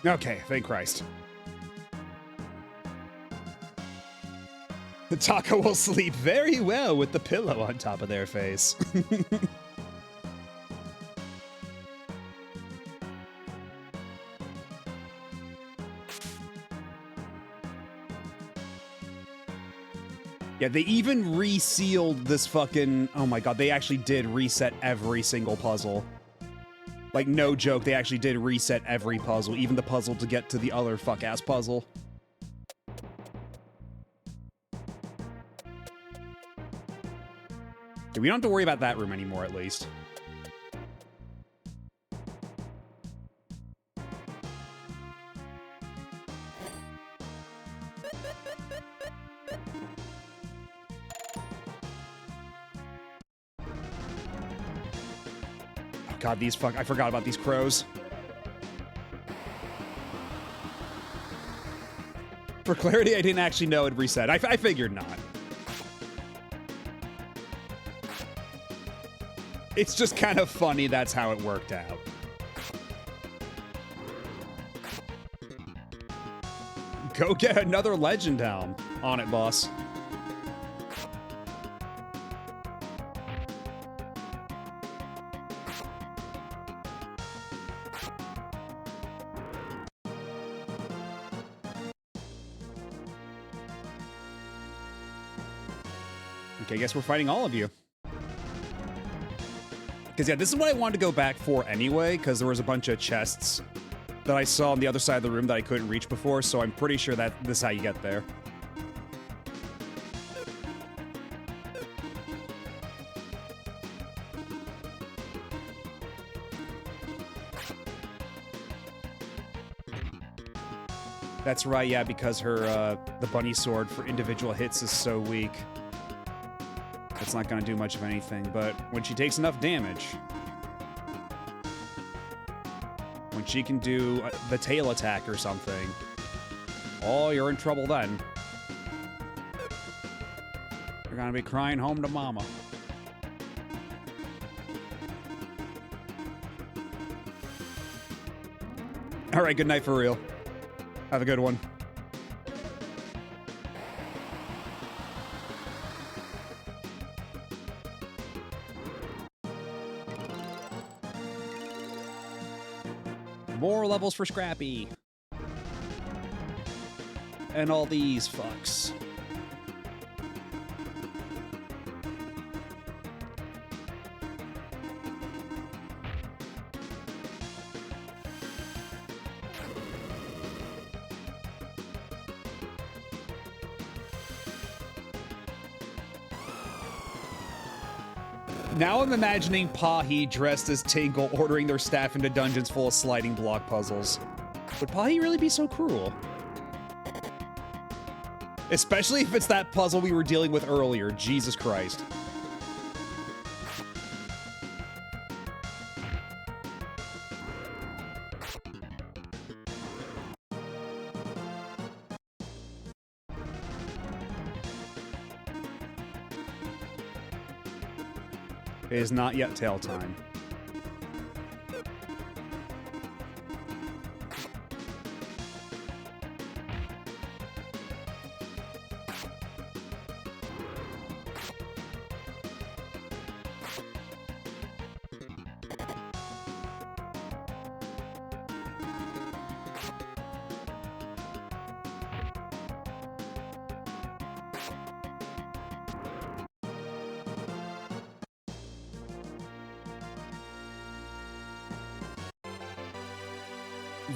Okay, thank Christ. The taco will sleep very well with the pillow on top of their face. Yeah, they even resealed this fucking... Oh my god, they actually did reset every single puzzle. Like, no joke, they actually did reset every puzzle, even the puzzle to get to the other fuck-ass puzzle. We don't have to worry about that room anymore, at least. God, these fuck... I forgot about these crows. For clarity, I didn't actually know it reset. I figured not. It's just kind of funny that's how it worked out. Go get another legend helm. On it, boss. Okay, I guess we're fighting all of you. Because, yeah, this is what I wanted to go back for anyway, because there was a bunch of chests that I saw on the other side of the room that I couldn't reach before, so I'm pretty sure that this is how you get there. That's right, yeah, because her, the bunny sword for individual hits is so weak. It's not going to do much of anything, but when she takes enough damage, when she can do the tail attack or something, oh, you're in trouble then. You're going to be crying home to mama. All right, good night for real. Have a good one. More levels for Scrappy. And all these fucks. Now I'm imagining Pahi dressed as Tinkle ordering their staff into dungeons full of sliding block puzzles. Would Pahi really be so cruel? Especially if it's that puzzle we were dealing with earlier. Jesus Christ. It is not yet tail time.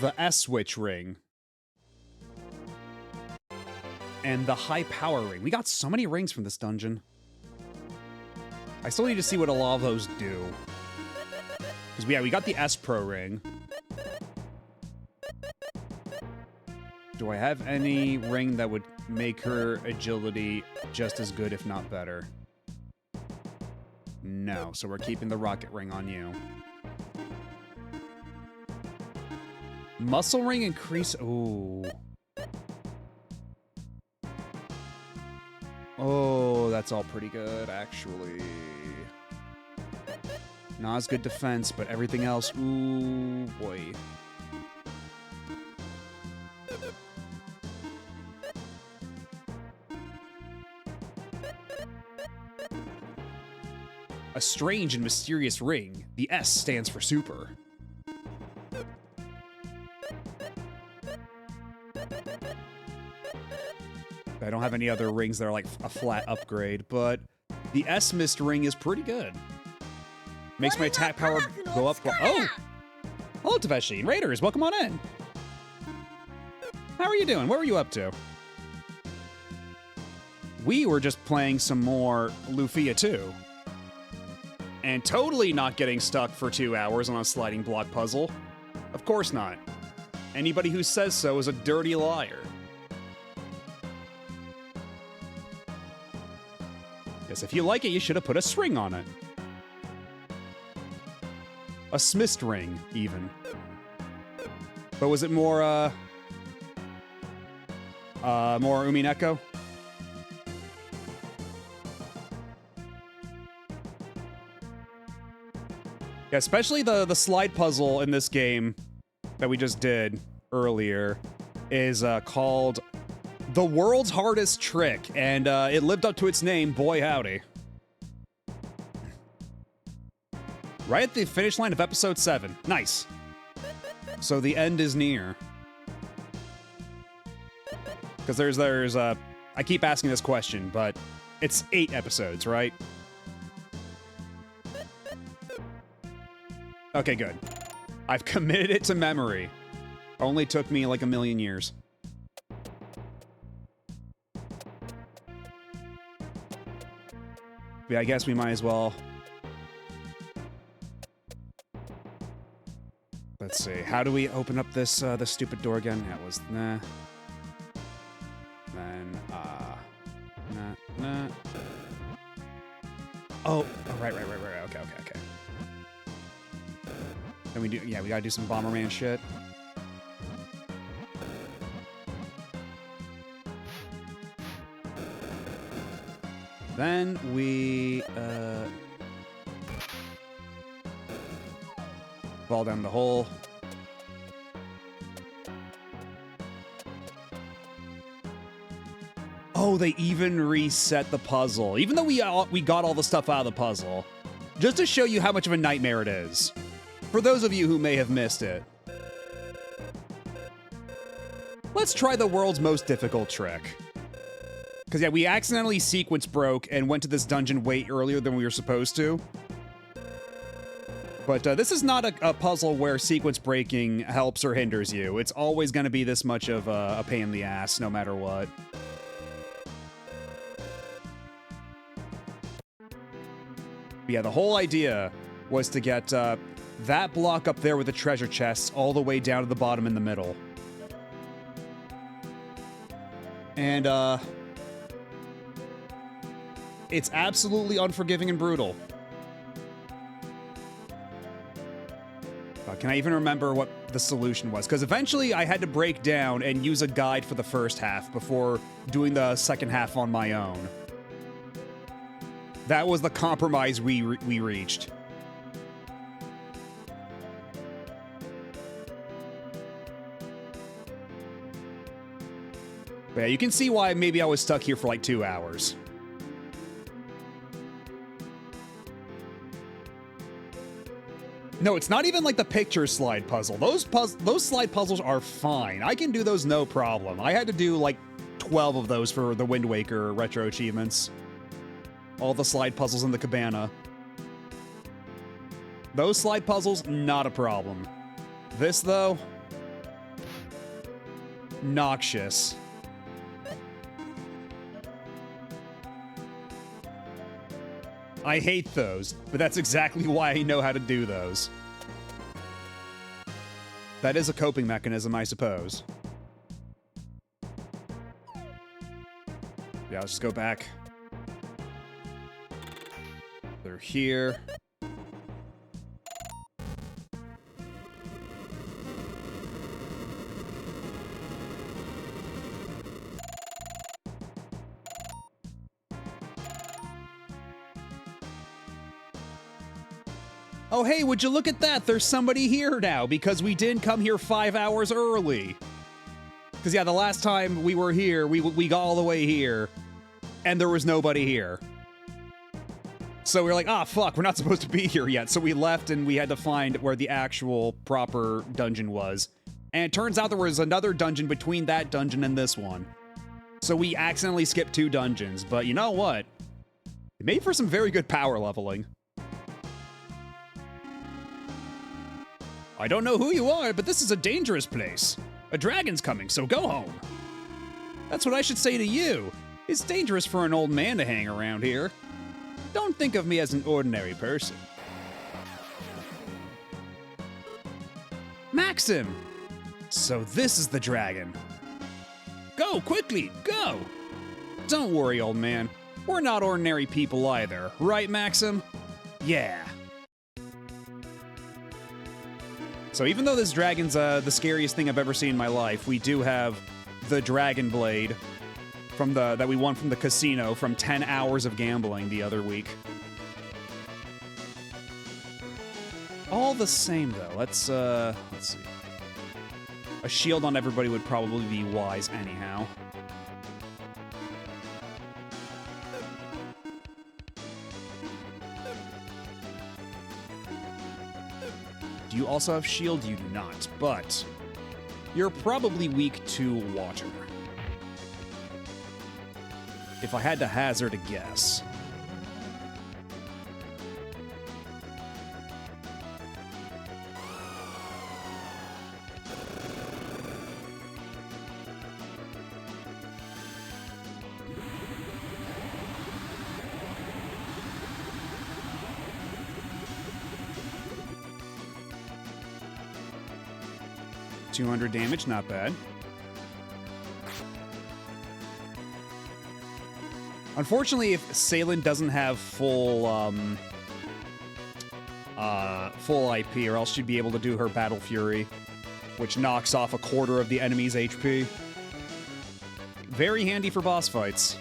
The S-Switch ring. And the high power ring. We got so many rings from this dungeon. I still need to see what all of those do. Because, yeah, we got the S-Pro ring. Do I have any ring that would make her agility just as good, if not better? No, so we're keeping the rocket ring on you. Muscle ring increase. Ooh. Oh, that's all pretty good, actually. Not as good defense, but everything else. Ooh, boy. A strange and mysterious ring. The S stands for super. I don't have any other rings that are like a flat upgrade, but the S Mist ring is pretty good. Makes my attack power go up. Oh! Hello, Taveshi and Raiders. Welcome on in. How are you doing? What were you up to? We were just playing some more Lufia II. And totally not getting stuck for 2 hours on a sliding block puzzle. Of course not. Anybody who says so is a dirty liar. Yes, if you like it, you should have put a string on it. A smist ring, even. But was it more Umineko? Yeah, especially the slide puzzle in this game that we just did earlier is called The World's Hardest Trick, and it lived up to its name, boy howdy. Right at the finish line of episode 7. Nice. So the end is near. Because there's I keep asking this question, but it's 8 episodes, right? Okay, good. I've committed it to memory. Only took me like a million years. Yeah, I guess we might as well. Let's see. How do we open up this this stupid door again? That was nah. Then nah. Oh, right. Okay. Then we gotta do some Bomberman shit. Then we fall down the hole. Oh, they even reset the puzzle. Even though we got all the stuff out of the puzzle. Just to show you how much of a nightmare it is. For those of you who may have missed it. Let's try the world's most difficult trick. Because, yeah, we accidentally sequence broke and went to this dungeon way earlier than we were supposed to. But this is not a puzzle where sequence breaking helps or hinders you. It's always going to be this much of a pain in the ass, no matter what. But yeah, the whole idea was to get that block up there with the treasure chests all the way down to the bottom in the middle. And, it's absolutely unforgiving and brutal. Can I even remember what the solution was? Because eventually I had to break down and use a guide for the first half before doing the second half on my own. That was the compromise we reached. But yeah, you can see why maybe I was stuck here for like 2 hours. No, it's not even like the picture slide puzzle. Those slide puzzles are fine. I can do those no problem. I had to do like 12 of those for the Wind Waker retro achievements. All the slide puzzles in the cabana. Those slide puzzles, not a problem. This, though, noxious. I hate those, but that's exactly why I know how to do those. That is a coping mechanism, I suppose. Yeah, let's just go back. They're here. Oh, hey, would you look at that? There's somebody here now because we didn't come here 5 hours early. Because, yeah, the last time we were here, we got all the way here, and there was nobody here. So we were like, ah, fuck, we're not supposed to be here yet. So we left and we had to find where the actual proper dungeon was. And it turns out there was another dungeon between that dungeon and this one. So we accidentally skipped 2 dungeons, but you know what? It made for some very good power leveling. I don't know who you are, but this is a dangerous place. A dragon's coming, so go home. That's what I should say to you. It's dangerous for an old man to hang around here. Don't think of me as an ordinary person. Maxim! So this is the dragon. Go, quickly, go! Don't worry, old man. We're not ordinary people either, right, Maxim? Yeah. So even though this dragon's the scariest thing I've ever seen in my life, we do have the dragon blade that we won from the casino from 10 hours of gambling the other week. All the same, though. Let's see. A shield on everybody would probably be wise anyhow. Do you also have shield? You do not, but you're probably weak to water. If I had to hazard a guess. $200 damage, not bad. Unfortunately, if Salen doesn't have full IP, or else she'd be able to do her Battle Fury, which knocks off a quarter of the enemy's HP. Very handy for boss fights.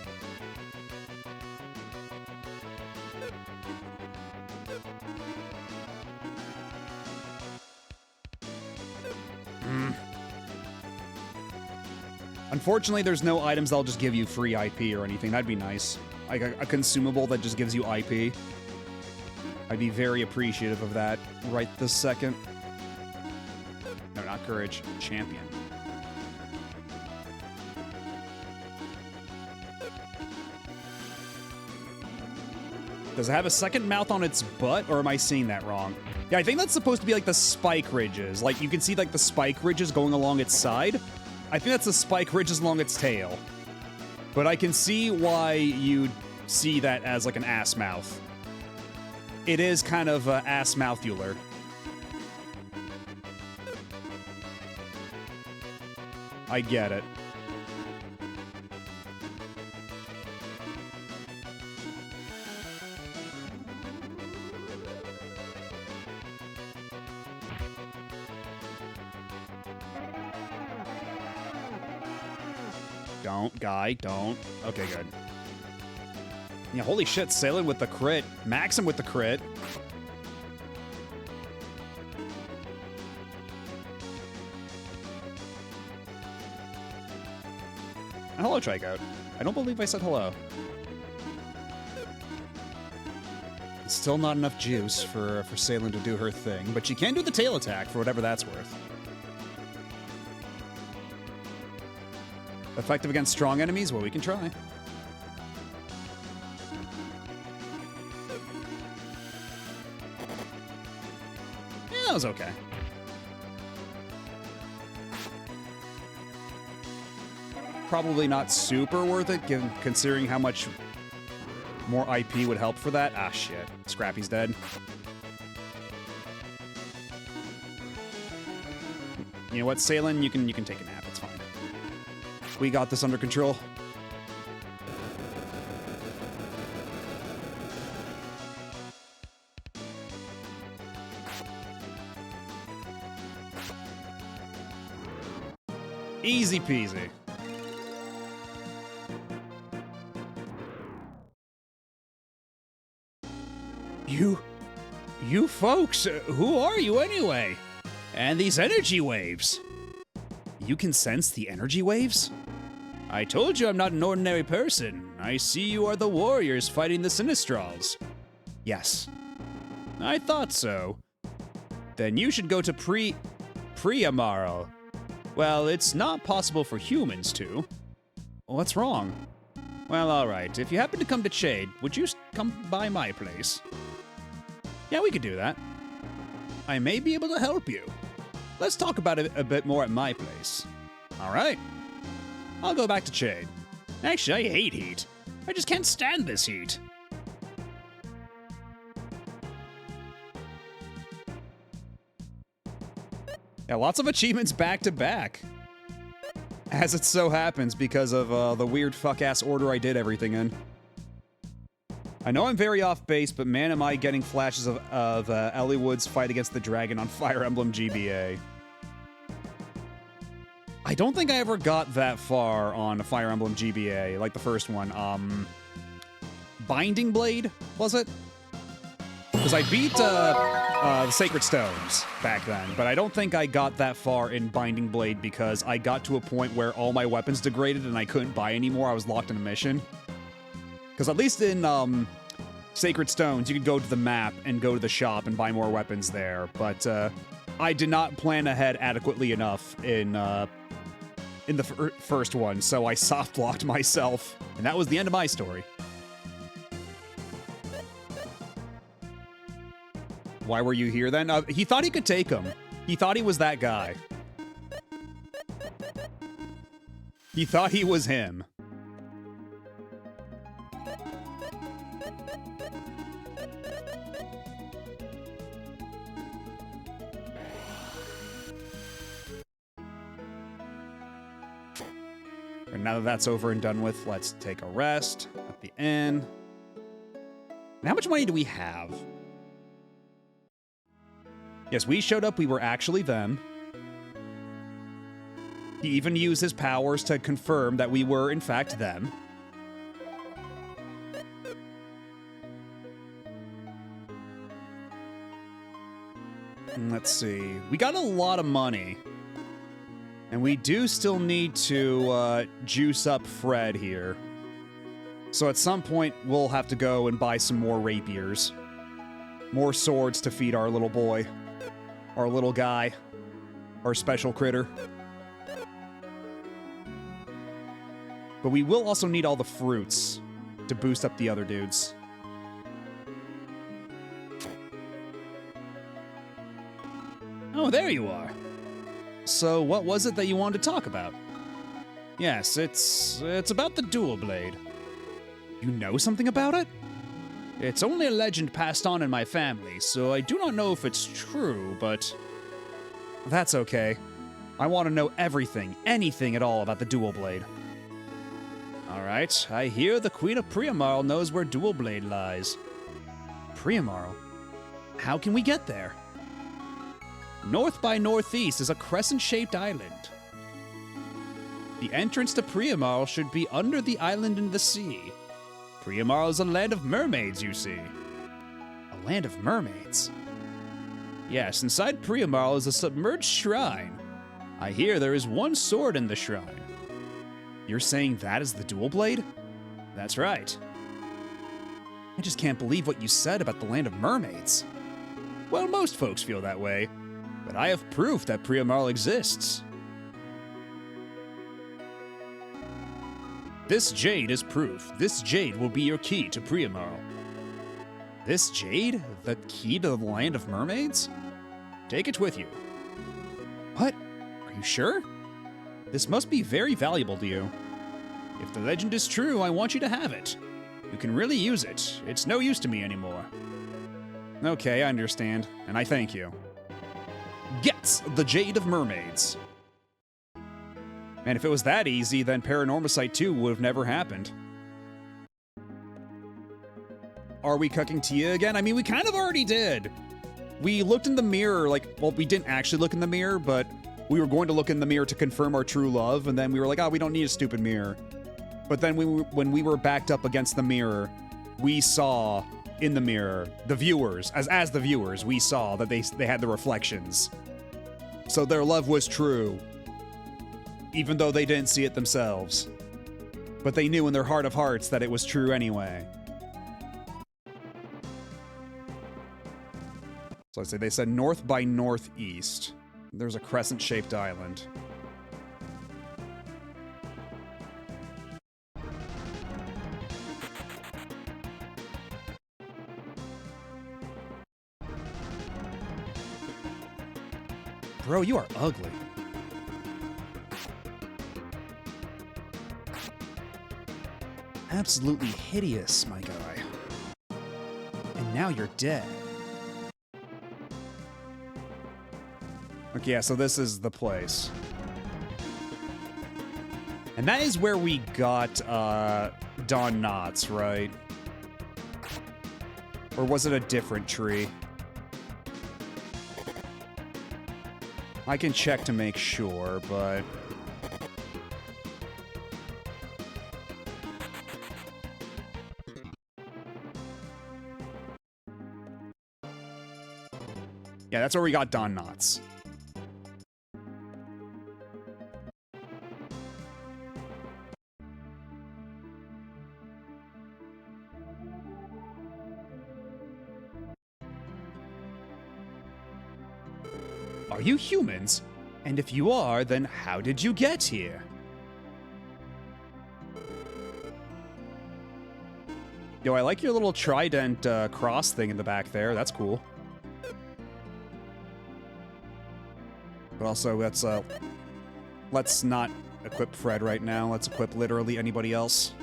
Unfortunately, there's no items that'll just give you free IP or anything. That'd be nice. Like a consumable that just gives you IP. I'd be very appreciative of that right this second. No, not courage. Champion. Does it have a second mouth on its butt, or am I seeing that wrong? Yeah, I think that's supposed to be like the spike ridges. Like, you can see like the spike ridges going along its side. I think that's the spike ridges along its tail. But I can see why you'd see that as like an ass mouth. It is kind of ass mouthular. I get it. Don't, guy, don't. Okay, good. Yeah, holy shit, Salen with the crit. Maxim with the crit. And hello, Tricoat. I don't believe I said hello. Still not enough juice for Salen to do her thing, but she can do the tail attack for whatever that's worth. Effective against strong enemies? Well, we can try. Yeah, that was okay. Probably not super worth it, considering how much more IP would help for that. Ah, shit. Scrappy's dead. You know what, Salen? You can take a nap. It's fine. We got this under control. Easy peasy. You folks, who are you anyway? And these energy waves? You can sense the energy waves? I told you I'm not an ordinary person. I see you are the warriors fighting the Sinistrals. Yes. I thought so. Then you should go to Priamarl. Well, it's not possible for humans to. What's wrong? Well, alright. If you happen to come to Chade, would you come by my place? Yeah, we could do that. I may be able to help you. Let's talk about it a bit more at my place. Alright. I'll go back to Chade. Actually, I hate heat. I just can't stand this heat. Yeah, lots of achievements back to back. As it so happens, because of the weird fuck-ass order I did everything in. I know I'm very off base, but man, am I getting flashes of Elliewood's fight against the dragon on Fire Emblem GBA. I don't think I ever got that far on Fire Emblem GBA, like the first one. Binding Blade, was it? Because I beat the Sacred Stones back then, but I don't think I got that far in Binding Blade because I got to a point where all my weapons degraded and I couldn't buy anymore. I was locked in a mission. Because at least in Sacred Stones, you could go to the map and go to the shop and buy more weapons there. But I did not plan ahead adequately enough in the first one, so I soft-locked myself. And that was the end of my story. Why were you here then? He thought he could take him. He thought he was that guy. He thought he was him. And now that that's over and done with, let's take a rest at the inn. And how much money do we have? Yes, we showed up, we were actually them. He even used his powers to confirm that we were, in fact, them. Let's see. We got a lot of money. And we do still need to juice up Fred here. So at some point, we'll have to go and buy some more rapiers. More swords to feed our little boy. Our little guy. Our special critter. But we will also need all the fruits to boost up the other dudes. Oh, there you are. So what was it that you wanted to talk about? Yes, it's about the dual blade. You know something about it? It's only a legend passed on in my family, so I do not know if it's true, but that's okay. I want to know everything, anything at all about the dual blade. Alright, I hear the Queen of Priamarl knows where dual blade lies. Priamarl? How can we get there? North by northeast is a crescent-shaped island. The entrance to Priamarl should be under the island in the sea. Priamarl is a land of mermaids, you see. A land of mermaids? Yes, inside Priamarl is a submerged shrine. I hear there is one sword in the shrine. You're saying that is the dual blade? That's right. I just can't believe what you said about the land of mermaids. Well, most folks feel that way. But I have proof that Priamarl exists. This jade is proof. This jade will be your key to Priamarl. This jade? The key to the land of mermaids? Take it with you. What? Are you sure? This must be very valuable to you. If the legend is true, I want you to have it. You can really use it. It's no use to me anymore. Okay, I understand, and I thank you. Gets the Jade of Mermaids. And if it was that easy, then Paranormosite 2 would have never happened. Are we cooking Tia again? I mean, we kind of already did. We looked in the mirror, like, well, we didn't actually look in the mirror, but we were going to look in the mirror to confirm our true love, and then we were like, oh, we don't need a stupid mirror. But then when we were backed up against the mirror, we saw in the mirror, the viewers, as the viewers, we saw that they had the reflections. So their love was true, even though they didn't see it themselves. But they knew in their heart of hearts that it was true anyway. So I say they said north by northeast. There's a crescent-shaped island. Bro, you are ugly. Absolutely hideous, my guy. And now you're dead. Okay, yeah, so this is the place. And that is where we got, Don Knotts, right? Or was it a different tree? I can check to make sure, but... yeah, that's where we got Don Knotts. Are you humans? And if you are, then how did you get here? Yo, I like your little trident cross thing in the back there. That's cool. But also, let's not equip Fred right now. Let's equip literally anybody else.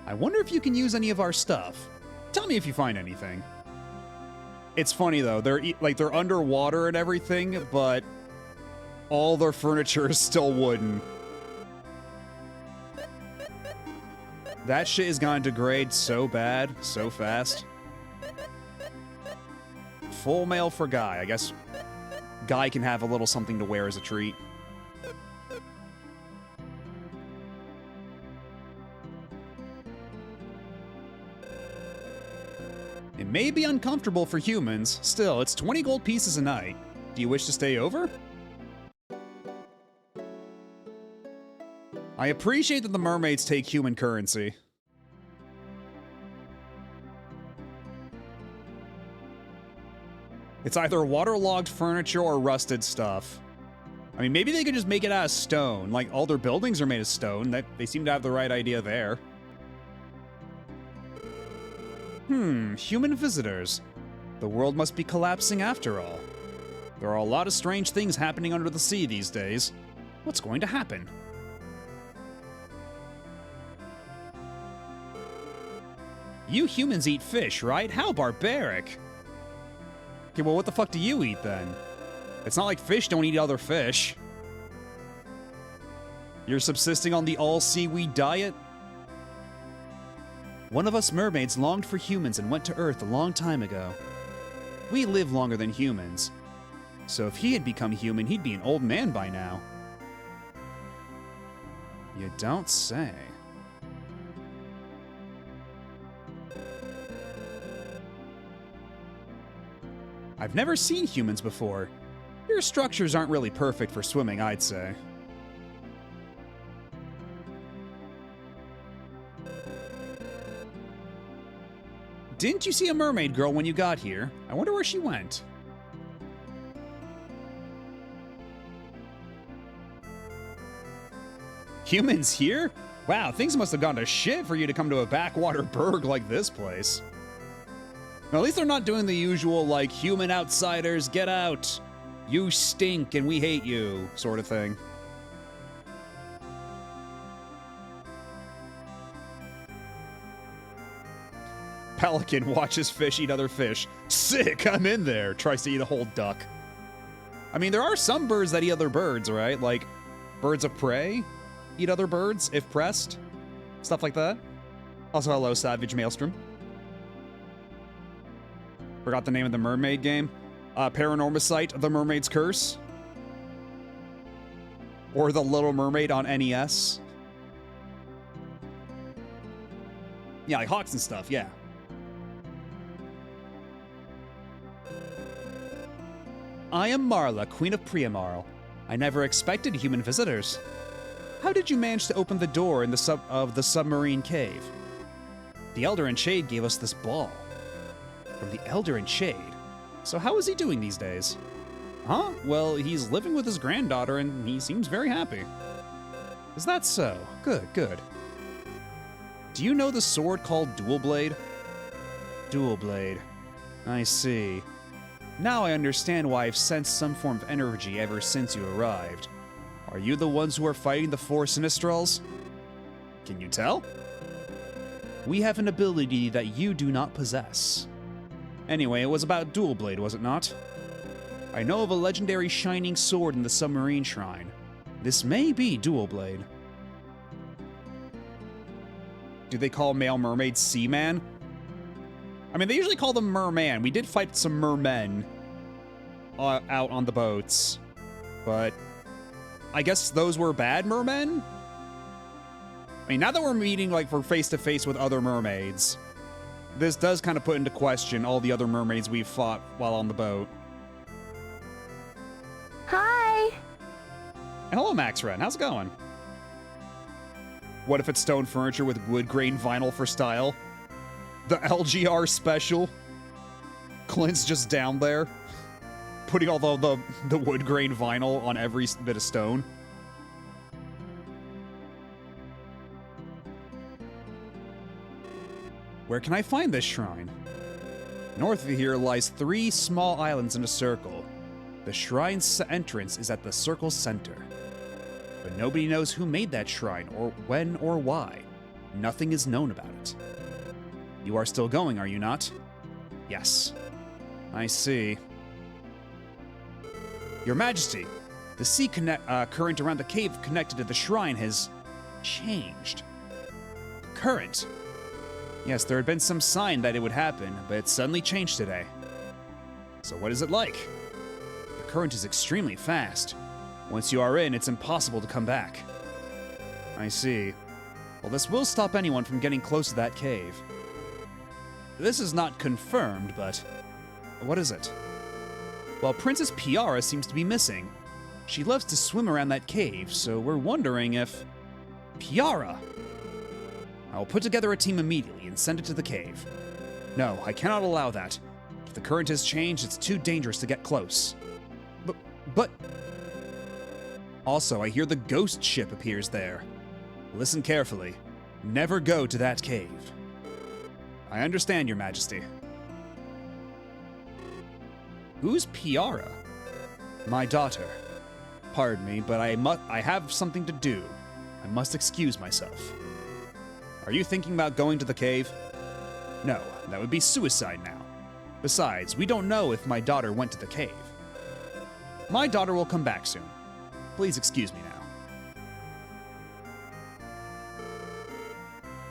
I wonder if you can use any of our stuff. Tell me if you find anything. It's funny though, they're underwater and everything, but all their furniture is still wooden. That shit is gonna degrade so bad, so fast. Full mail for Guy. I guess Guy can have a little something to wear as a treat. It may be uncomfortable for humans. Still, it's 20 gold pieces a night. Do you wish to stay over? I appreciate that the mermaids take human currency. It's either waterlogged furniture or rusted stuff. I mean, maybe they could just make it out of stone. Like, all their buildings are made of stone. They seem to have the right idea there. Human visitors. The world must be collapsing after all. There are a lot of strange things happening under the sea these days. What's going to happen? You humans eat fish, right? How barbaric! Okay, well, what the fuck do you eat, then? It's not like fish don't eat other fish. You're subsisting on the all-seaweed diet? One of us mermaids longed for humans and went to Earth a long time ago. We live longer than humans. So if he had become human, he'd be an old man by now. You don't say. I've never seen humans before. Your structures aren't really perfect for swimming, I'd say. Didn't you see a mermaid girl when you got here? I wonder where she went. Humans here? Wow, things must have gone to shit for you to come to a backwater burg like this place. At least they're not doing the usual, like, human outsiders, get out. You stink and we hate you, sort of thing. Pelican watches fish eat other fish. Sick, I'm in there. Tries to eat a whole duck. I mean, there are some birds that eat other birds, right? Like, birds of prey eat other birds if pressed. Stuff like that. Also, hello, Savage Maelstrom. Forgot the name of the mermaid game. Paranormicite, The Mermaid's Curse. Or The Little Mermaid on NES. Yeah, like hawks and stuff, yeah. I am Marla, Queen of Priamarl. I never expected human visitors. How did you manage to open the door in the submarine cave? The Elder in Shade gave us this ball. From the Elder in Shade? So how is he doing these days? Huh? Well, he's living with his granddaughter and he seems very happy. Is that so? Good, good. Do you know the sword called Dual Blade? Dual Blade. I see. Now I understand why I've sensed some form of energy ever since you arrived. Are you the ones who are fighting the four Sinistrals? Can you tell? We have an ability that you do not possess. Anyway, it was about Dual Blade, was it not? I know of a legendary shining sword in the submarine shrine. This may be Dual Blade. Do they call male mermaids Seaman? I mean, they usually call them Merman. We did fight some mermen out on the boats, but I guess those were bad mermen? I mean, now that we're meeting, like, we're face-to-face with other mermaids, this does kind of put into question all the other mermaids we've fought while on the boat. Hi. Hello, Max Ren. How's it going? What if it's stone furniture with wood grain vinyl for style? The LGR special? Clint's just down there, putting all the wood grain vinyl on every bit of stone. Where can I find this shrine? North of here lies 3 small islands in a circle. The shrine's entrance is at the circle's center. But nobody knows who made that shrine, or when, or why. Nothing is known about it. You are still going, are you not? Yes. I see. Your Majesty, the sea current around the cave connected to the shrine has changed. Current? Yes, there had been some sign that it would happen, but it suddenly changed today. So what is it like? The current is extremely fast. Once you are in, it's impossible to come back. I see. Well, this will stop anyone from getting close to that cave. This is not confirmed, but what is it? Well, Princess Piara seems to be missing. She loves to swim around that cave, so we're wondering if... Piara! I will put together a team immediately and send it to the cave. No, I cannot allow that. If the current has changed, it's too dangerous to get close. But... Also, I hear the ghost ship appears there. Listen carefully. Never go to that cave. I understand, Your Majesty. Who's Piara? My daughter. Pardon me, but I have something to do. I must excuse myself. Are you thinking about going to the cave? No, that would be suicide now. Besides, we don't know if my daughter went to the cave. My daughter will come back soon. Please excuse me now.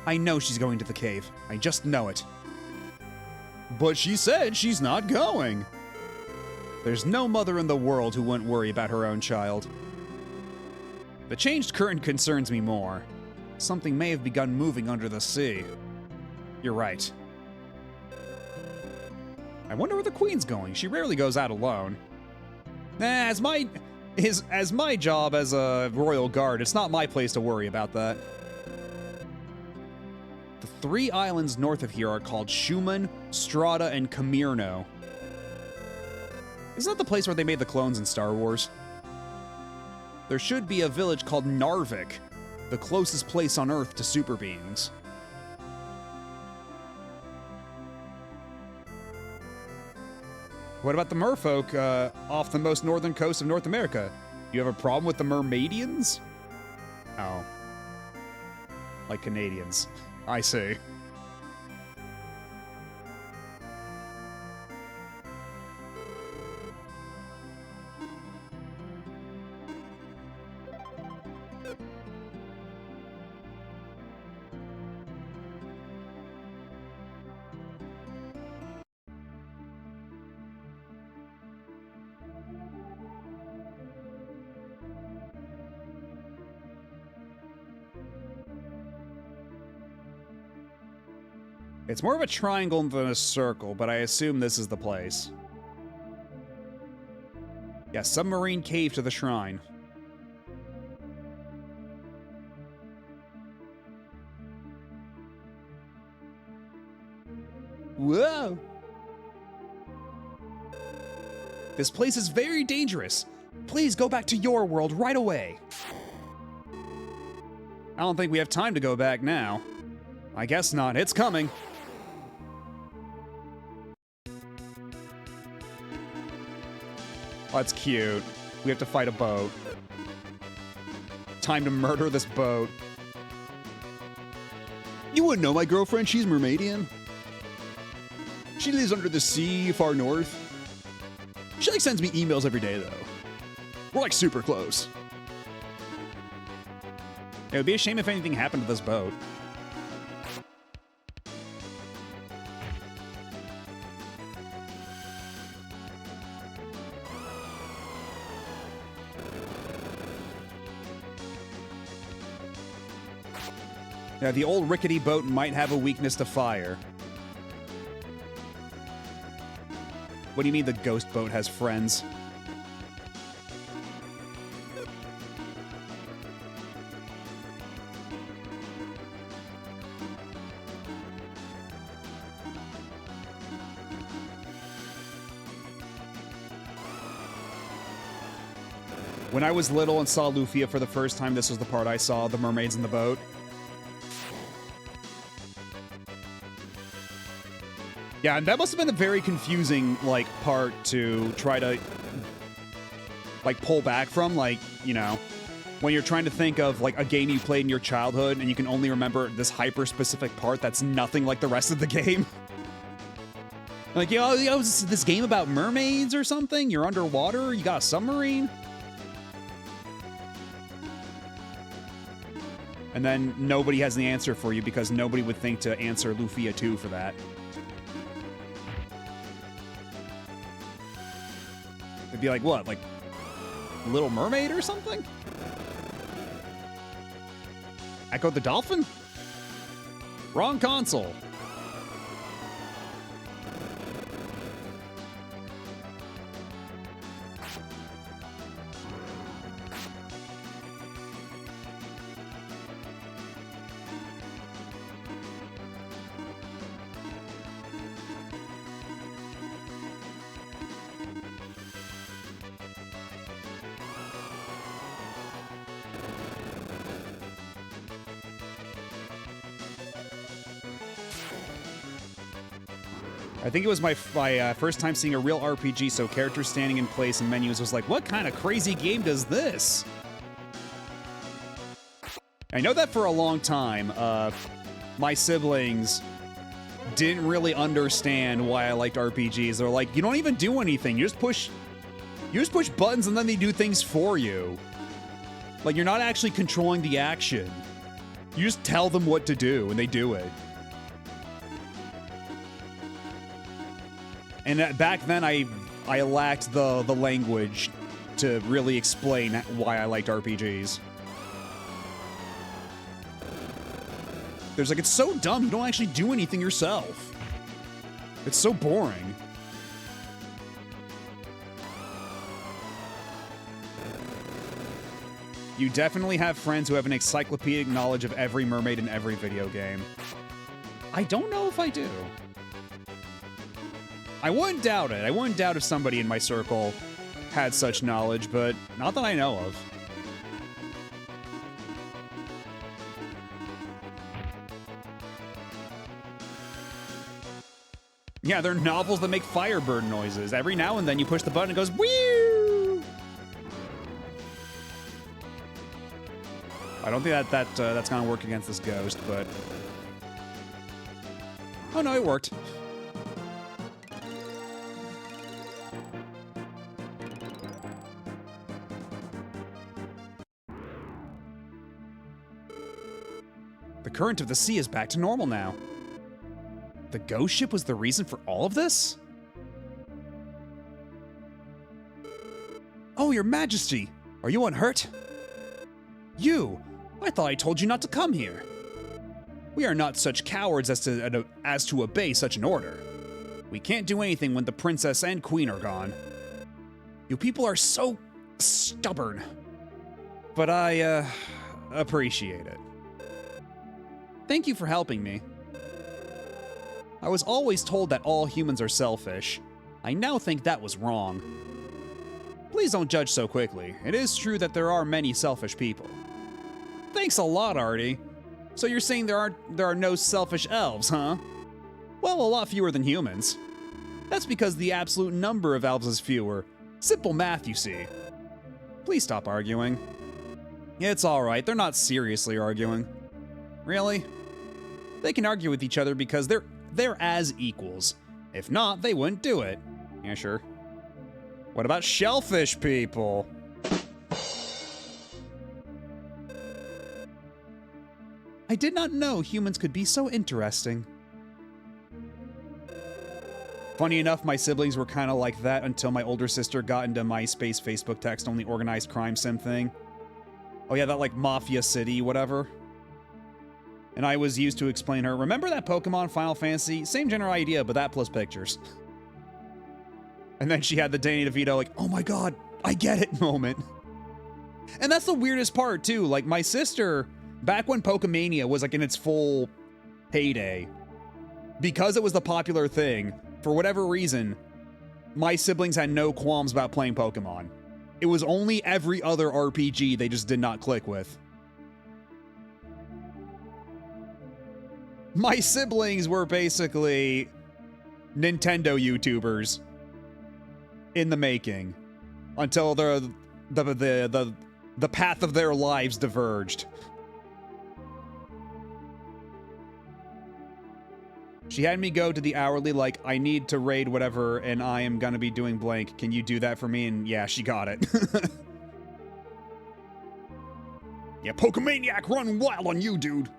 I know she's going to the cave. I just know it. But she said she's not going. There's no mother in the world who wouldn't worry about her own child. The changed current concerns me more. Something may have begun moving under the sea. You're right. I wonder where the Queen's going. She rarely goes out alone. As my job as a royal guard, it's not my place to worry about that. The 3 islands north of here are called Schumann, Strata, and Camirno. Isn't that the place where they made the clones in Star Wars? There should be a village called Narvik, the closest place on Earth to super beings. What about the merfolk off the most northern coast of North America? You have a problem with the Mermaidians? Oh. Like Canadians. I see. It's more of a triangle than a circle, but I assume this is the place. Yeah, submarine cave to the shrine. Whoa! This place is very dangerous. Please go back to your world right away. I don't think we have time to go back now. I guess not. It's coming. Oh, that's cute. We have to fight a boat. Time to murder this boat. You wouldn't know my girlfriend. She's Mermaidian. She lives under the sea, far north. She like sends me emails every day, though. We're like super close. It would be a shame if anything happened to this boat. Now, the old rickety boat might have a weakness to fire. What do you mean the ghost boat has friends? When I was little and saw Lufia for the first time, this was the part I saw, the mermaids in the boat. Yeah, and that must have been a very confusing, like, part to try to, like, pull back from, like, you know, when you're trying to think of, like, a game you played in your childhood and you can only remember this hyper-specific part that's nothing like the rest of the game. Like, yo, is this game about mermaids or something? You're underwater? You got a submarine? And then nobody has the answer for you because nobody would think to answer Lufia II for that. It'd be like, what, like Little Mermaid or something? Echo the Dolphin? Wrong console. I think it was my first time seeing a real RPG, so characters standing in place and menus was like, what kind of crazy game does this? I know that for a long time, my siblings didn't really understand why I liked RPGs. They're like, you don't even do anything. You just push buttons and then they do things for you. Like, you're not actually controlling the action. You just tell them what to do and they do it. And back then, I lacked the language to really explain why I liked RPGs. There's like, it's so dumb, you don't actually do anything yourself. It's so boring. You definitely have friends who have an encyclopedic knowledge of every mermaid in every video game. I don't know if I do. I wouldn't doubt it. I wouldn't doubt if somebody in my circle had such knowledge, but not that I know of. Yeah, they're novels that make Firebird noises. Every now and then you push the button and it goes, whew! I don't think that's gonna work against this ghost, but... Oh no, it worked. The current of the sea is back to normal now. The ghost ship was the reason for all of this? Oh, your majesty! Are you unhurt? You! I thought I told you not to come here. We are not such cowards as to obey such an order. We can't do anything when the princess and queen are gone. You people are so stubborn. But I, appreciate it. Thank you for helping me. I was always told that all humans are selfish. I now think that was wrong. Please don't judge so quickly. It is true that there are many selfish people. Thanks a lot, Artie. So you're saying there are no selfish elves, huh? Well, a lot fewer than humans. That's because the absolute number of elves is fewer. Simple math, you see. Please stop arguing. It's alright, they're not seriously arguing. Really? They can argue with each other because they're as equals. If not, they wouldn't do it. Yeah, sure. What about shellfish people? I did not know humans could be so interesting. Funny enough, my siblings were kind of like that until my older sister got into MySpace, Facebook text-only organized crime sim thing. Oh yeah, that like Mafia City, whatever. And I was used to explain her, remember that Pokemon Final Fantasy? Same general idea, but that plus pictures. And then she had the Danny DeVito like, oh my god, I get it moment. And that's the weirdest part too, like my sister, back when Pokemania was like in its full heyday, because it was the popular thing, for whatever reason, my siblings had no qualms about playing Pokemon. It was only every other RPG they just did not click with. My siblings were basically Nintendo YouTubers in the making until the path of their lives diverged. She had me go to the hourly like, I need to raid whatever and I am gonna be doing blank. Can you do that for me? And yeah, she got it. Yeah, Pokemaniac running wild on you, dude.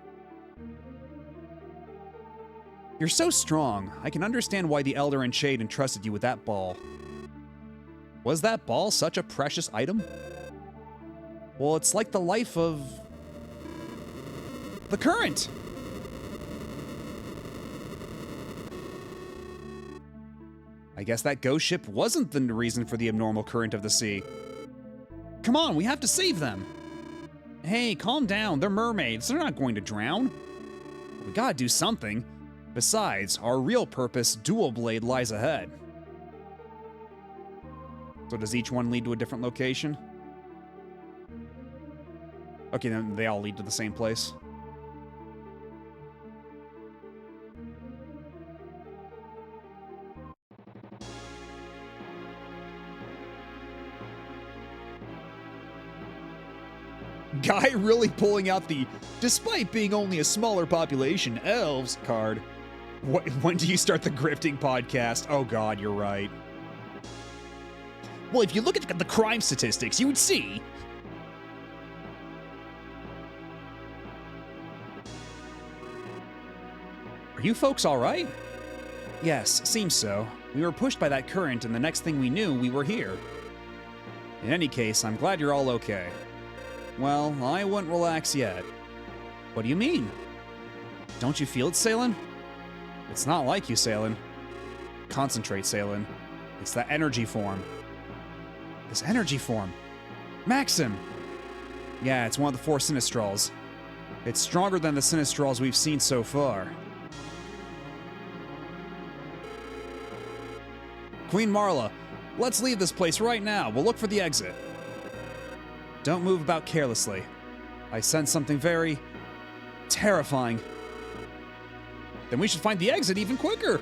You're so strong. I can understand why the Elder and Shade entrusted you with that ball. Was that ball such a precious item? Well, it's like the life of the current. I guess that ghost ship wasn't the reason for the abnormal current of the sea. Come on, we have to save them. Hey, calm down. They're mermaids. They're not going to drown. We gotta do something. Besides, our real purpose, Dual Blade, lies ahead. So does each one lead to a different location? Okay, then they all lead to the same place. Guy really pulling out the, despite being only a smaller population, elves card. When do you start the grifting podcast? Oh god, you're right. Well, if you look at the crime statistics, you would see. Are you folks alright? Yes, seems so. We were pushed by that current, and the next thing we knew, we were here. In any case, I'm glad you're all okay. Well, I wouldn't relax yet. What do you mean? Don't you feel it, Salen? It's not like you, Salen. Concentrate, Salen. It's that energy form. This energy form. Maxim! Yeah, it's one of the 4 Sinistrals. It's stronger than the Sinistrals we've seen so far. Queen Marla, let's leave this place right now. We'll look for the exit. Don't move about carelessly. I sense something very terrifying. Then we should find the exit even quicker.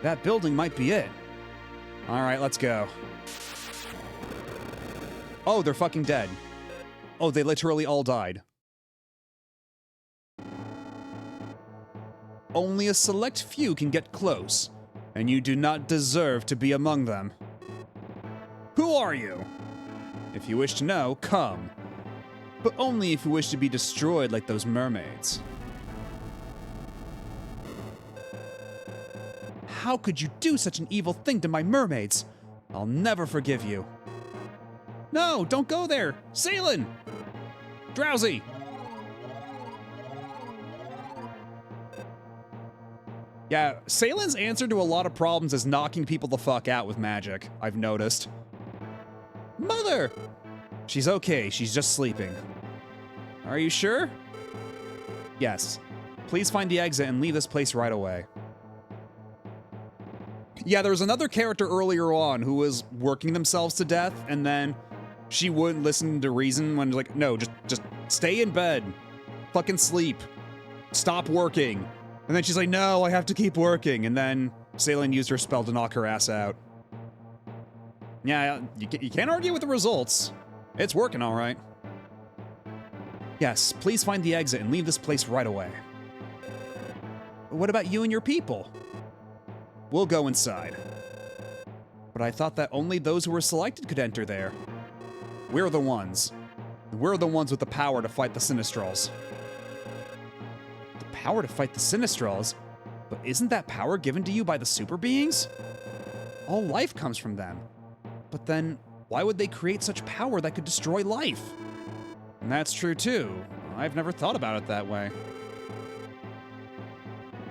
That building might be it. All right, let's go. Oh, they're fucking dead. Oh, they literally all died. Only a select few can get close, and you do not deserve to be among them. Who are you? If you wish to know, come. But only if you wish to be destroyed like those mermaids. How could you do such an evil thing to my mermaids? I'll never forgive you. No, don't go there! Salen! Drowsy! Yeah, Salen's answer to a lot of problems is knocking people the fuck out with magic, I've noticed. Mother! She's okay, she's just sleeping. Are you sure? Yes. Please find the exit and leave this place right away. Yeah, there was another character earlier on who was working themselves to death, and then she wouldn't listen to reason when like, no, just stay in bed. Fucking sleep. Stop working. And then she's like, no, I have to keep working. And then Salen used her spell to knock her ass out. Yeah, you can't argue with the results. It's working all right. Yes, please find the exit and leave this place right away. What about you and your people? We'll go inside. But I thought that only those who were selected could enter there. We're the ones. We're the ones with the power to fight the Sinistrals. The power to fight the Sinistrals? But isn't that power given to you by the super beings? All life comes from them. But then, why would they create such power that could destroy life? And that's true too. I've never thought about it that way.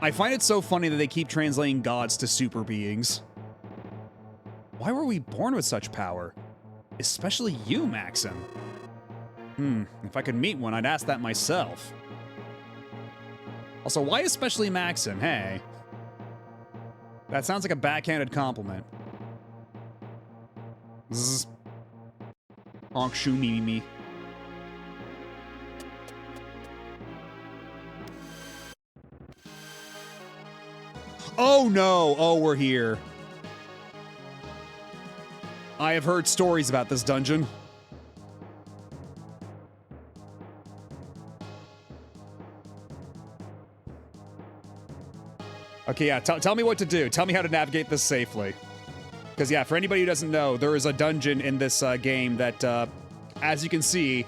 I find it so funny that they keep translating gods to super beings. Why were we born with such power? Especially you, Maxim. If I could meet one, I'd ask that myself. Also, why especially Maxim? Hey. That sounds like a backhanded compliment. Zzz. Honk shoo me me. Oh no! Oh, we're here. I have heard stories about this dungeon. Okay, yeah, tell me what to do. Tell me how to navigate this safely. Because, yeah, for anybody who doesn't know, there is a dungeon in this game that, as you can see,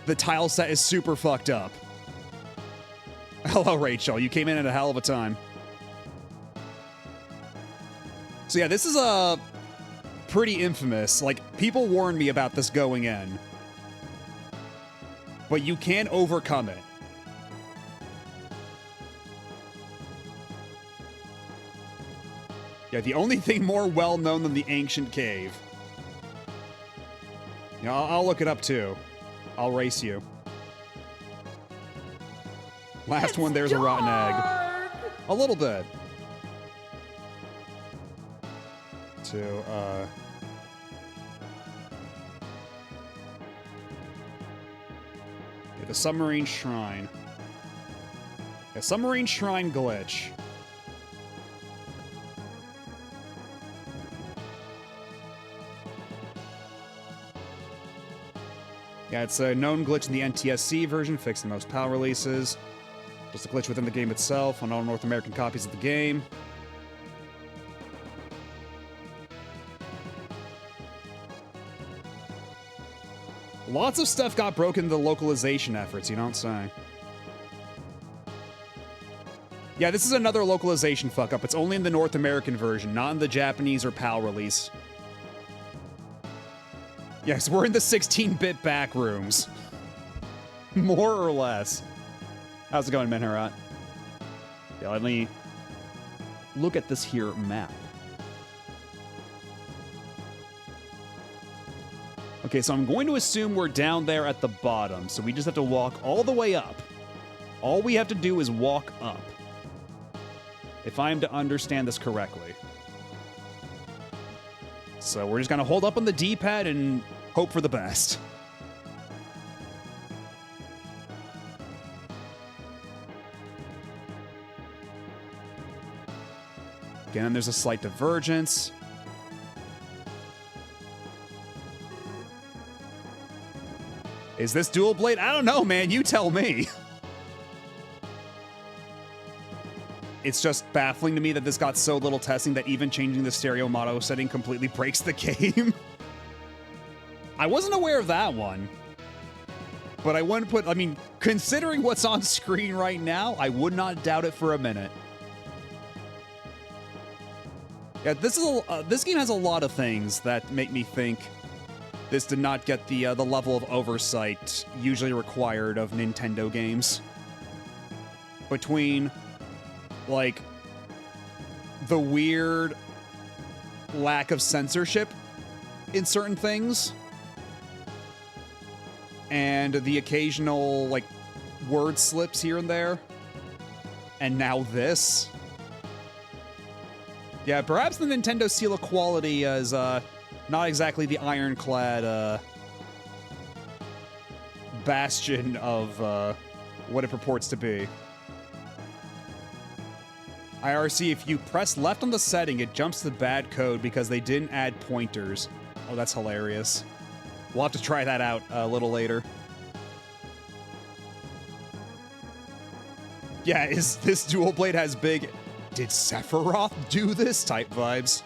the tile set is super fucked up. Hello, Rachel. You came in at a hell of a time. So, yeah, this is pretty infamous. Like, people warned me about this going in. But you can overcome it. Yeah, the only thing more well-known than the ancient cave. Yeah, I'll look it up too. I'll race you. Last one, there's a rotten egg. A little bit. To, yeah, the submarine shrine. A submarine shrine glitch. Yeah, it's a known glitch in the NTSC version, fixed in most PAL releases. Just a glitch within the game itself on all North American copies of the game. Lots of stuff got broken in the localization efforts, you don't say. Yeah, this is another localization fuck-up. It's only in the North American version, not in the Japanese or PAL release. Yes, we're in the 16-bit back rooms. More or less. How's it going, Menharat? Yeah, let me look at this here map. Okay, so I'm going to assume we're down there at the bottom, so we just have to walk all the way up. All we have to do is walk up. If I am to understand this correctly. So we're just gonna hold up on the D-pad and hope for the best. Again, there's a slight divergence. Is this dual blade? I don't know, man. You tell me. It's just baffling to me that this got so little testing that even changing the stereo mono setting completely breaks the game. I wasn't aware of that one. But I wouldn't put, I mean, considering what's on screen right now, I would not doubt it for a minute. Yeah, this game has a lot of things that make me think this did not get the level of oversight usually required of Nintendo games. Between, like, the weird lack of censorship in certain things, and the occasional, like, word slips here and there, and now this. Yeah, perhaps the Nintendo seal of quality is not exactly the ironclad bastion of what it purports to be. IRC, if you press left on the setting, it jumps to the bad code because they didn't add pointers. Oh, that's hilarious. We'll have to try that out a little later. Yeah, is this dual blade has big... Did Sephiroth do this type vibes?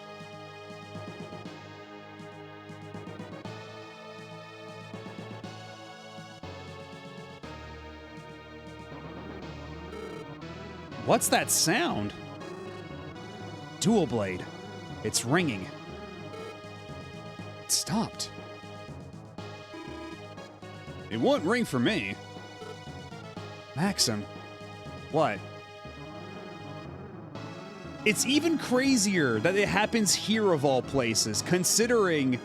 What's that sound? Dual blade. It's ringing. It stopped. It won't ring for me. Maxim. What? It's even crazier that it happens here of all places, considering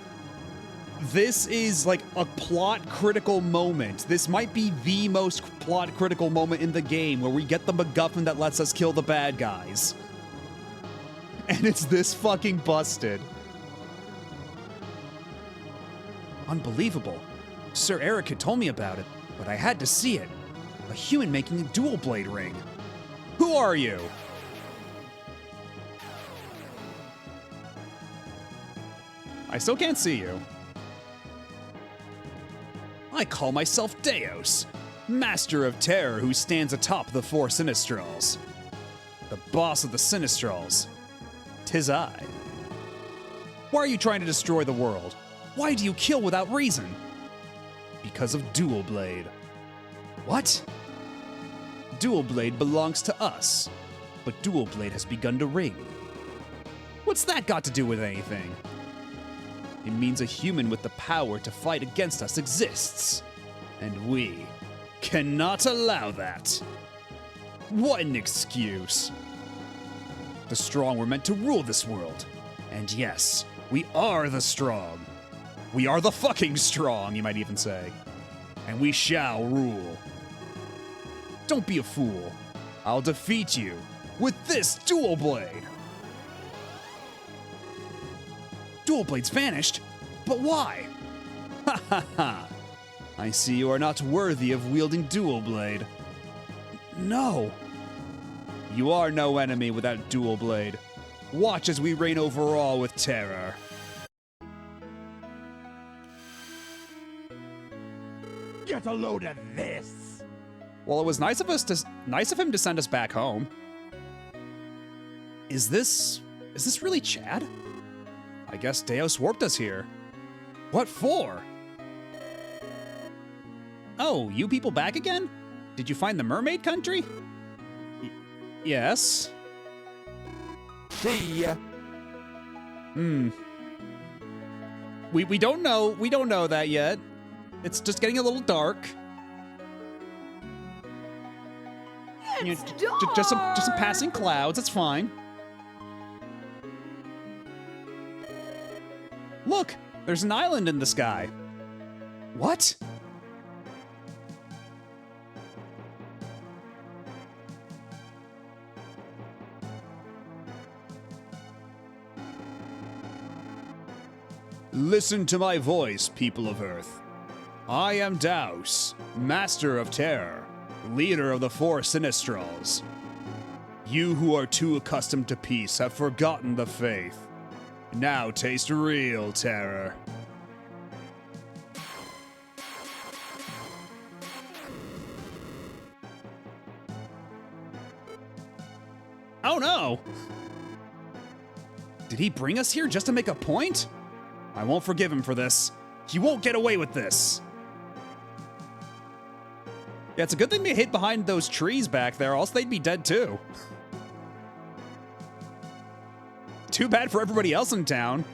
this is like a plot critical moment. This might be the most plot critical moment in the game where we get the MacGuffin that lets us kill the bad guys. And it's this fucking busted. Unbelievable. Sir Eric had told me about it, but I had to see it. A human making a dual blade ring. Who are you? I still can't see you. I call myself Deus, master of terror who stands atop the four Sinistrals. The boss of the Sinistrals. 'Tis I. Why are you trying to destroy the world? Why do you kill without reason? Because of Dual Blade. What? Dual Blade belongs to us, but Dual Blade has begun to ring. What's that got to do with anything? It means a human with the power to fight against us exists, and we cannot allow that. What an excuse. The strong were meant to rule this world, and yes, we are the strong. We are the fucking strong, you might even say, and we shall rule. Don't be a fool. I'll defeat you with this Dual Blade. Dual Blade's vanished? But why? Ha ha ha. I see you are not worthy of wielding Dual Blade. No. You are no enemy without Dual Blade. Watch as we reign over all with terror. Get a load of this! Well, it was nice of him to send us back home. Is this really Chad? I guess Deus warped us here. What for? Oh, you people back again? Did you find the mermaid country? Yes. See ya. We don't know that yet. It's just getting a little dark. It's Just some passing clouds, it's fine. Look, there's an island in the sky. What? Listen to my voice, people of Earth. I am Daus, master of terror, leader of the four Sinistrals. You who are too accustomed to peace have forgotten the faith. Now taste real terror. Oh no! Did he bring us here just to make a point? I won't forgive him for this. He won't get away with this. Yeah, it's a good thing they hid behind those trees back there, else they'd be dead too. Too bad for everybody else in town.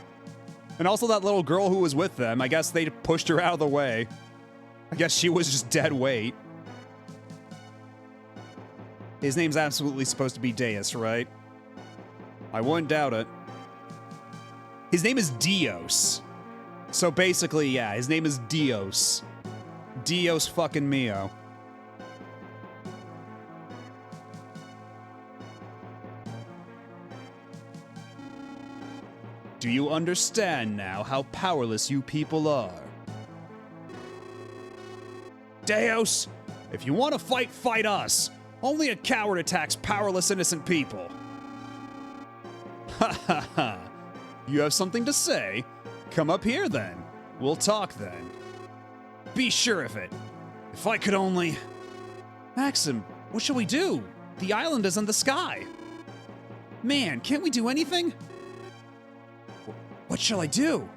And also that little girl who was with them. I guess they pushed her out of the way. I guess she was just dead weight. His name's absolutely supposed to be Deus, right? I wouldn't doubt it. His name is Dios. So basically, yeah, his name is Dios. Dios fucking mio. Do you understand now how powerless you people are? Deus, if you want to fight, fight us. Only a coward attacks powerless innocent people. Ha ha ha. You have something to say? Come up here then. We'll talk then. Be sure of it. If I could only... Maxim, what shall we do? The island is in the sky. Man, can't we do anything? What shall I do?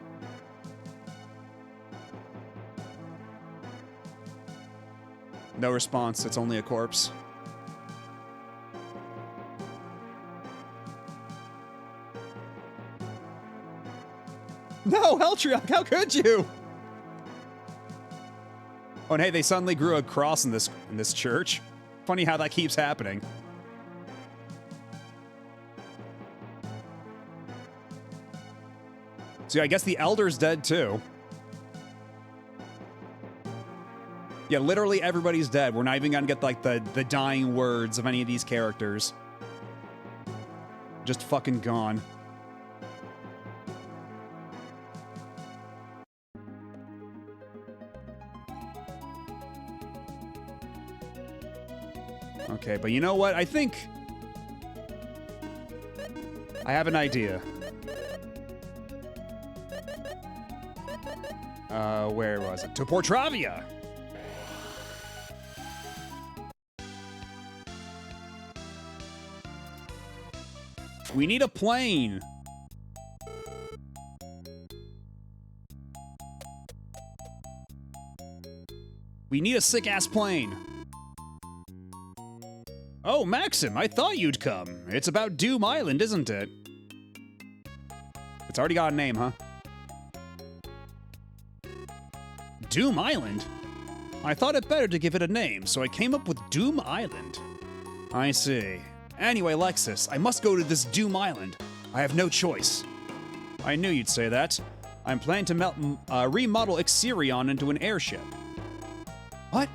No response, it's only a corpse. No, Heltriok, how could you? Oh, and hey, they suddenly grew a cross in this church. Funny how that keeps happening. So yeah, I guess the Elder's dead too. Yeah, literally everybody's dead. We're not even gonna get like the dying words of any of these characters. Just fucking gone. Okay, but you know what? I think I have an idea. Where was it? To Portravia! We need a plane. We need a sick-ass plane. Oh, Maxim, I thought you'd come. It's about Doom Island, isn't it? It's already got a name, huh? Doom Island? I thought it better to give it a name, so I came up with Doom Island. I see. Anyway, Lexus, I must go to this Doom Island. I have no choice. I knew you'd say that. I'm planning to remodel Ixerion into an airship. What?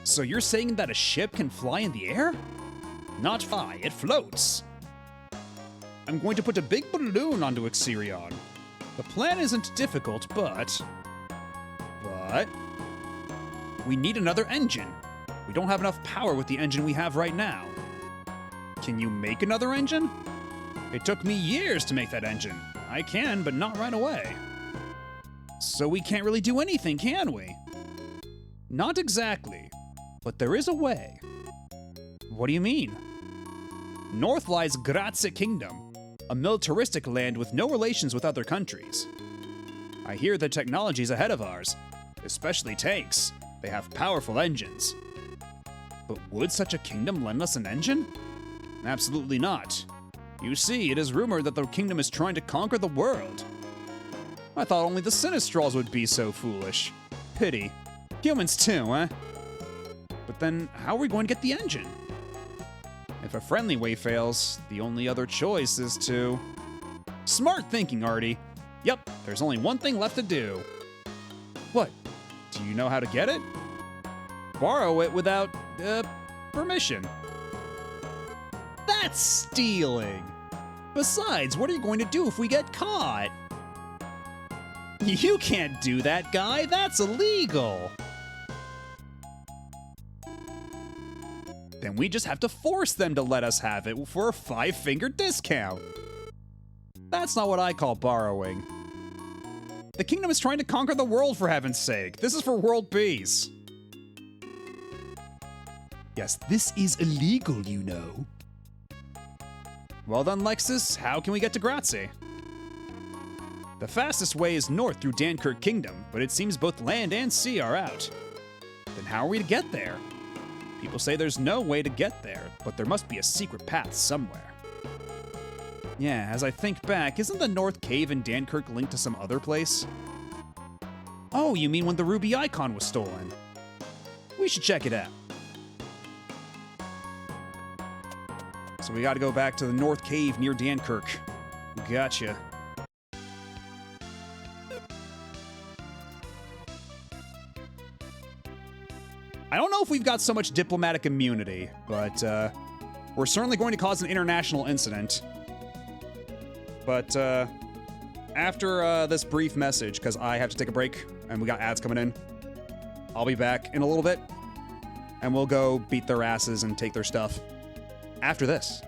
So you're saying that a ship can fly in the air? Not fly, it floats. I'm going to put a big balloon onto Ixerion. The plan isn't difficult, but we need another engine. We don't have enough power with the engine we have right now. Can you make another engine? It took me years to make that engine. I can, but not right away. So we can't really do anything, can we? Not exactly, but there is a way. What do you mean? North lies Grazie Kingdom, a militaristic land with no relations with other countries. I hear the technology's ahead of ours, especially tanks. They have powerful engines. But would such a kingdom lend us an engine? Absolutely not. You see, it is rumored that the kingdom is trying to conquer the world. I thought only the Sinistrals would be so foolish. Pity. Humans too, eh? But then, how are we going to get the engine? If a friendly way fails, the only other choice is to... Smart thinking, Artie. Yep, there's only one thing left to do. What? Do you know how to get it? Borrow it without, permission. That's stealing! Besides, what are you going to do if we get caught? You can't do that, guy. That's illegal. Then we just have to force them to let us have it for a 5-finger discount. That's not what I call borrowing. The kingdom is trying to conquer the world, for heaven's sake. This is for world peace. Yes, this is illegal, you know. Well then, Lexus, how can we get to Grazie? The fastest way is north through Dankirk Kingdom, but it seems both land and sea are out. Then how are we to get there? People say there's no way to get there, but there must be a secret path somewhere. Yeah, as I think back, isn't the North Cave in Dankirk linked to some other place? Oh, you mean when the ruby icon was stolen? We should check it out. So we gotta go back to the North Cave near Dankirk. Gotcha. I don't know if we've got so much diplomatic immunity, but we're certainly going to cause an international incident. But after this brief message, because I have to take a break and we got ads coming in, I'll be back in a little bit and we'll go beat their asses and take their stuff after this.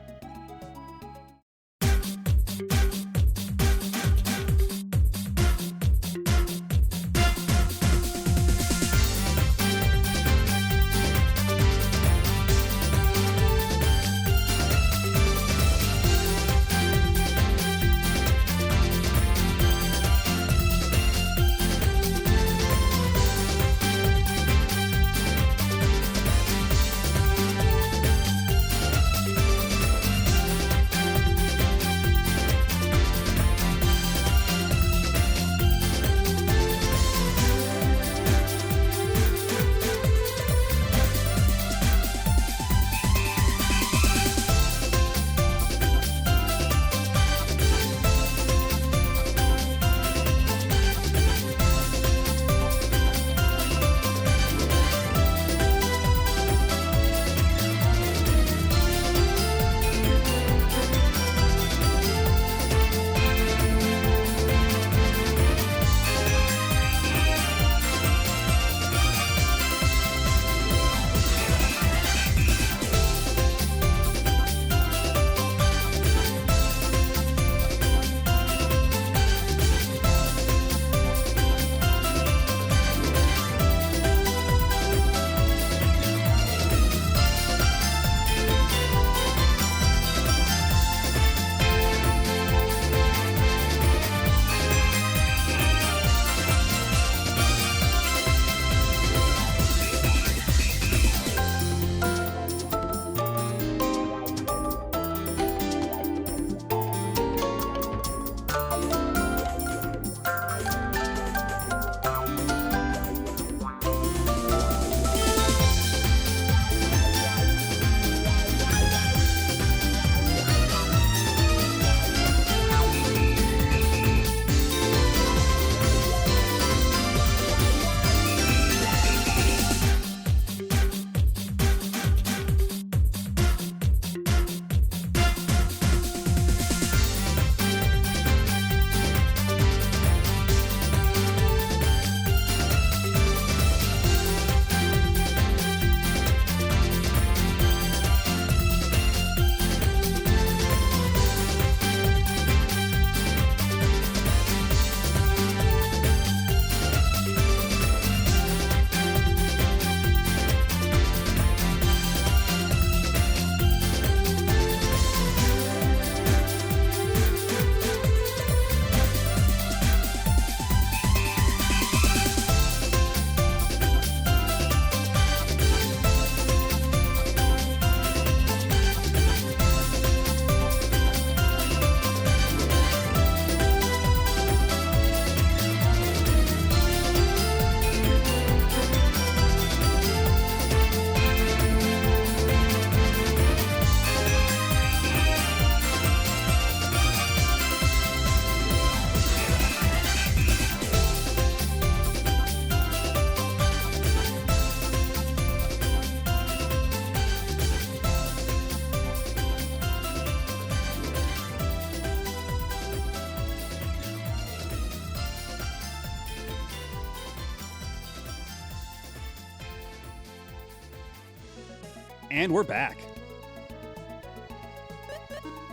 And we're back.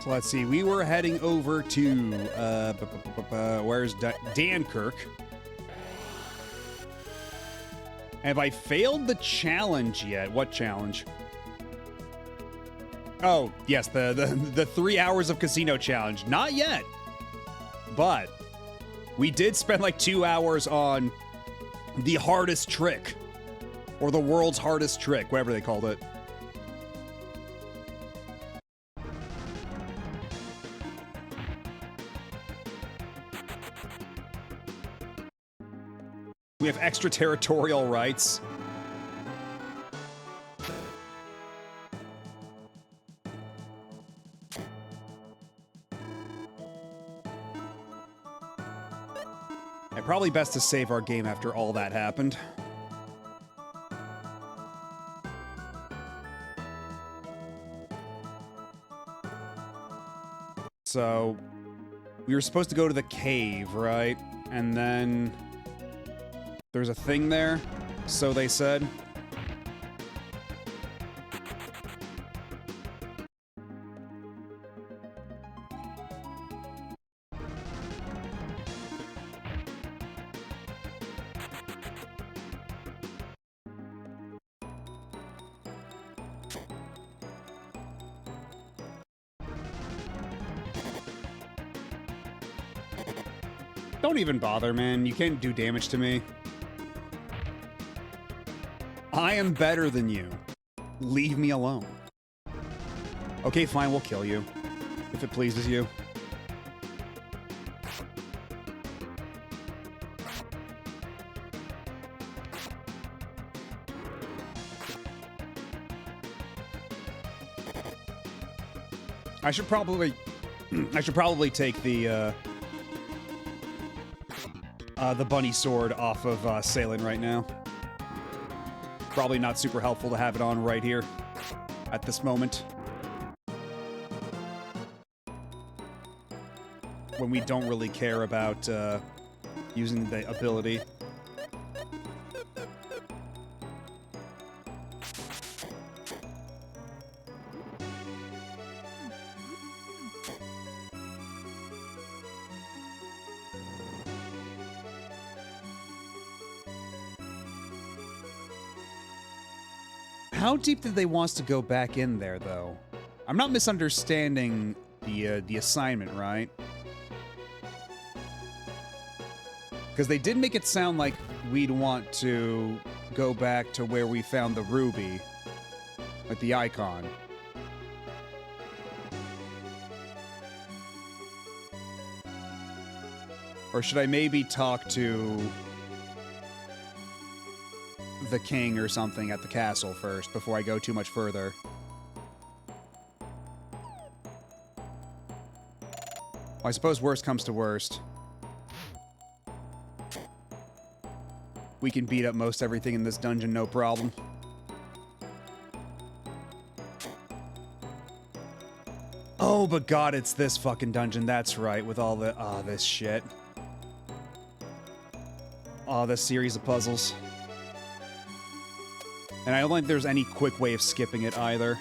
So let's see. We were heading over to where's Dankirk? Have I failed the challenge yet? What challenge? Oh, yes, the 3 hours of casino challenge. Not yet. But we did spend like 2 hours on the hardest trick. Or the world's hardest trick, whatever they called it. We have extraterritorial rights. And probably best to save our game after all that happened. So, We were supposed to go to the cave, right? And then there's a thing there, so they said. Don't even bother, man. You can't do damage to me. I am better than you. Leave me alone. Okay, fine, we'll kill you. If it pleases you. I should probably take the bunny sword off of Salen right now. Probably not super helpful to have it on right here at this moment. When we don't really care about using the ability. How deep did they want us to go back in there, though? I'm not misunderstanding the assignment, right? Because they did make it sound like we'd want to go back to where we found the ruby, like the icon. Or should I maybe talk to the king or something at the castle first before I go too much further? Well, I suppose worst comes to worst. We can beat up most everything in this dungeon, no problem. Oh, but God, it's this fucking dungeon. That's right, with all the, this shit. This series of puzzles. And I don't think there's any quick way of skipping it either.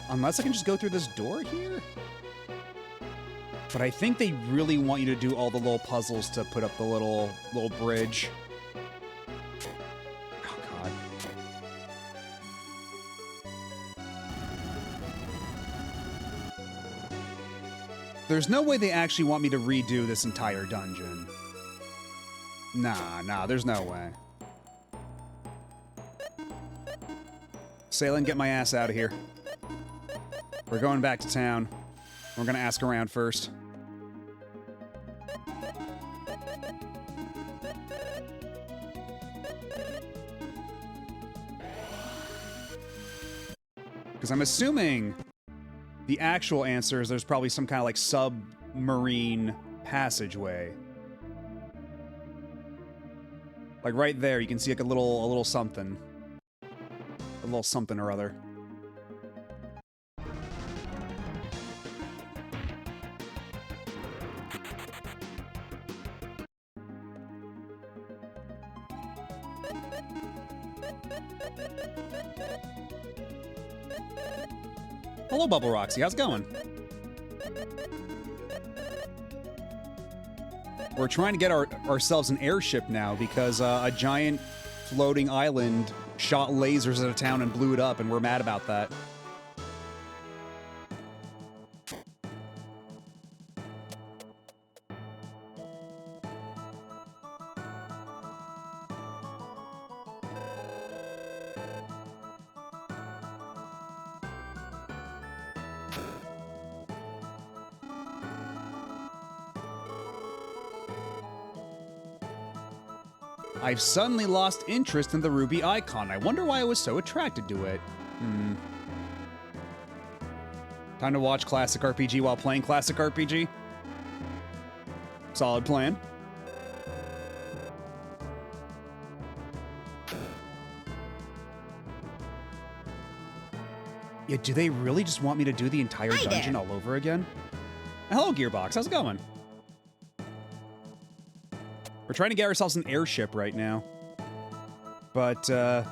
Unless I can just go through this door here? But I think they really want you to do all the little puzzles to put up the little bridge. Oh, God. There's no way they actually want me to redo this entire dungeon. Nah, there's no way. Salen, get my ass out of here. We're going back to town. We're gonna ask around first. Because I'm assuming the actual answer is there's probably some kind of like submarine passageway. Like right there, you can see like a little something. A little something or other. Hello, Bubble Roxy. How's it going? We're trying to get ourselves an airship now because a giant floating island shot lasers at a town and blew it up, and we're mad about that. I've suddenly lost interest in the ruby icon. I wonder why I was so attracted to it. Time to watch classic RPG while playing classic RPG? solid plan. Yeah, do they really just want me to do the entire dungeon all over again? Hello, Gearbox. How's it going? We're trying to get ourselves an airship right now. But, I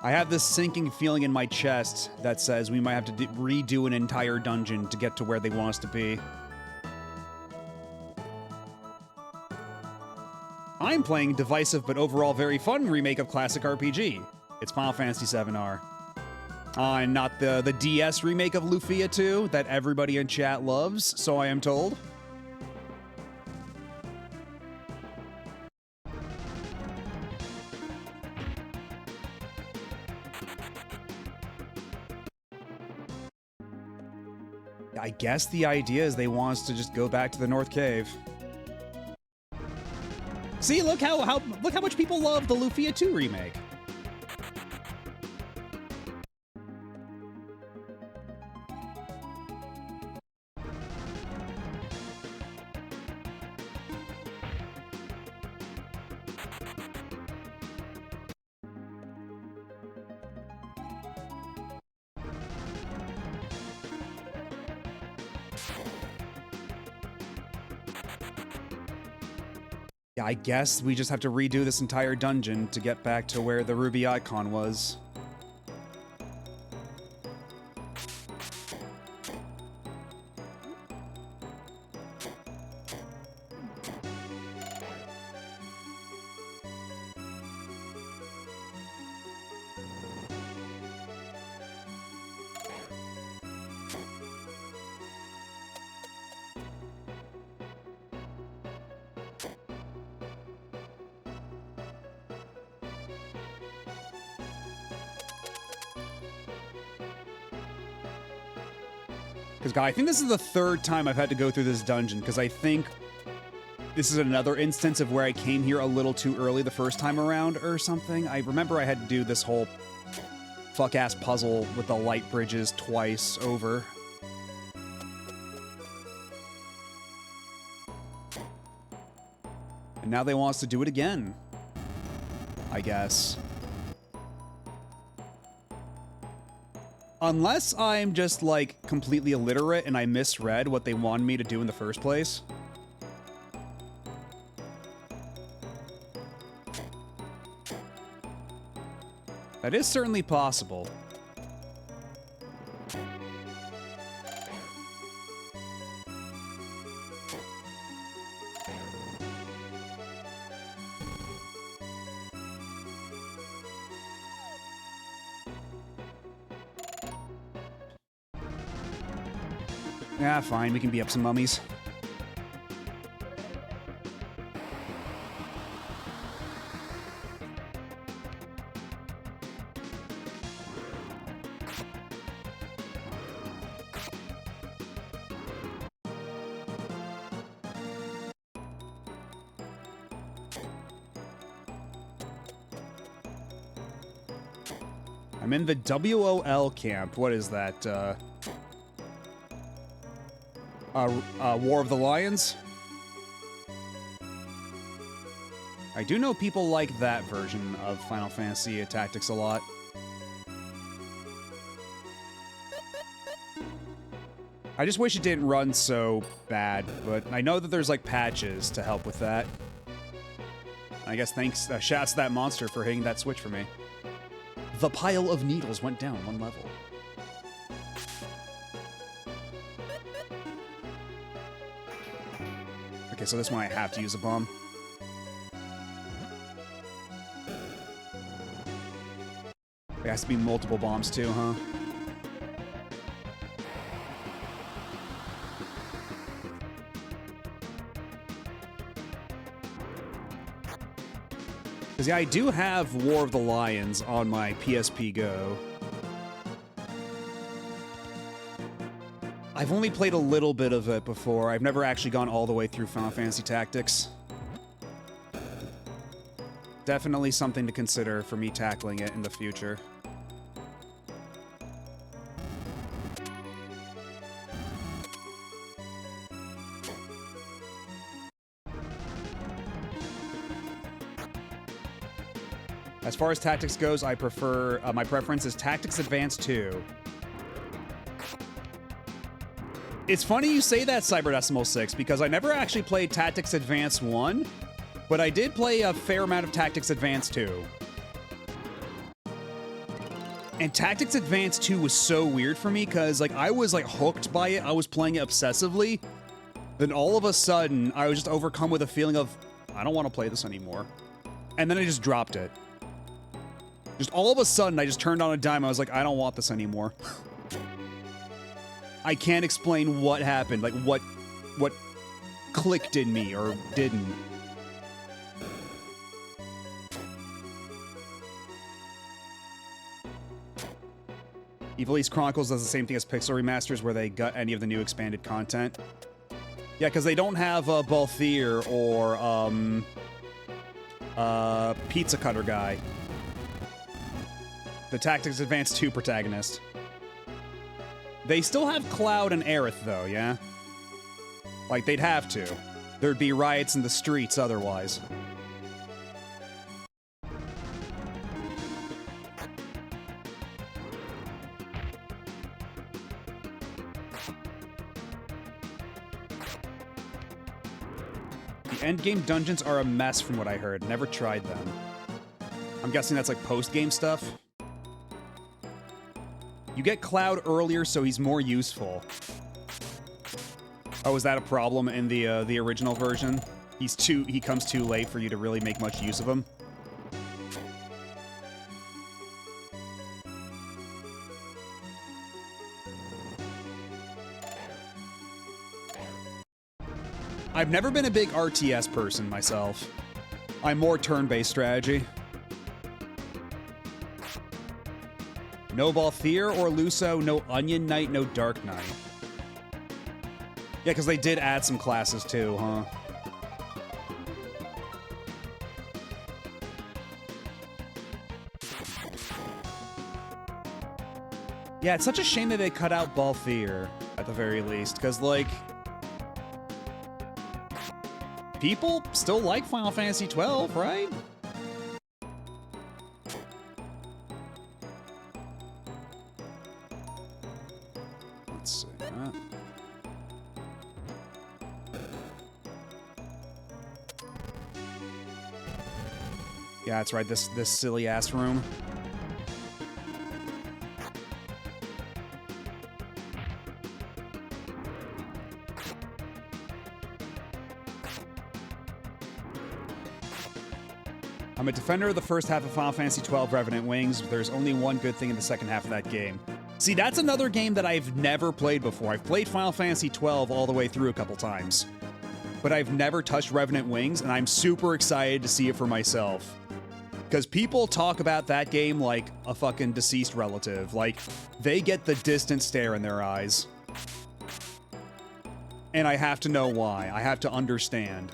have this sinking feeling in my chest that says we might have to redo an entire dungeon to get to where they want us to be. I'm playing divisive but overall very fun remake of classic RPG. It's Final Fantasy VII-R. And not the DS remake of Lufia II that everybody in chat loves, so I am told. I guess the idea is they want us to just go back to the North Cave. See, look how much people love the Lufia II remake. Yeah, I guess we just have to redo this entire dungeon to get back to where the Ruby icon was. Because, I think this is the third time I've had to go through this dungeon, because I think this is another instance of where I came here a little too early the first time around or something. I remember I had to do this whole fuck-ass puzzle with the light bridges twice over. And now they want us to do it again, I guess. Unless I'm just, like, completely illiterate and I misread what they wanted me to do in the first place. That is certainly possible. Yeah, fine, we can be up some mummies. I'm in the WOL camp. What is that, War of the Lions? I do know people like that version of Final Fantasy Tactics a lot. I just wish it didn't run so bad, but I know that there's, like, patches to help with that. I guess thanks, shouts to that monster for hitting that switch for me. The pile of needles went down one level. Okay, so this one I have to use a bomb. There has to be multiple bombs too, huh? Because, yeah, I do have War of the Lions on my PSP Go. I've only played a little bit of it before. I've never actually gone all the way through Final Fantasy Tactics. Definitely something to consider for me tackling it in the future. As far as tactics goes, I prefer... my preference is Tactics Advance 2. It's funny you say that, Cyberdecimal6, because I never actually played Tactics Advance 1, but I did play a fair amount of Tactics Advance 2. And Tactics Advance 2 was so weird for me, because, like, I was, like, hooked by it. I was playing it obsessively. Then all of a sudden, I was just overcome with a feeling of, I don't want to play this anymore. And then I just dropped it. Just all of a sudden, I just turned on a dime. I was like, I don't want this anymore. I can't explain what happened, like what clicked in me or didn't. Evil East Chronicles does the same thing as Pixel Remasters, where they gut any of the new expanded content. Yeah, because they don't have Balthier or Pizza Cutter guy. The Tactics Advance 2 protagonist. They still have Cloud and Aerith, though, yeah? Like, they'd have to. There'd be riots in the streets otherwise. The endgame dungeons are a mess from what I heard. Never tried them. I'm guessing that's like post-game stuff? You get Cloud earlier, so he's more useful. Oh, is that a problem in the original version? He comes too late for you to really make much use of him? I've never been a big RTS person myself. I'm more turn-based strategy. No Balthier or Luso, no Onion Knight, no Dark Knight. Yeah, because they did add some classes too, huh? Yeah, it's such a shame that they cut out Balthier, at the very least, because, like... people still like Final Fantasy XII, right? Let's see that. Yeah, that's right, this silly-ass room. I'm a defender of the first half of Final Fantasy XII Revenant Wings. There's only one good thing in the second half of that game. See, that's another game that I've never played before. I've played Final Fantasy XII all the way through a couple times. But I've never touched Revenant Wings, and I'm super excited to see it for myself. Because people talk about that game like a fucking deceased relative. Like, they get the distant stare in their eyes. And I have to know why. I have to understand.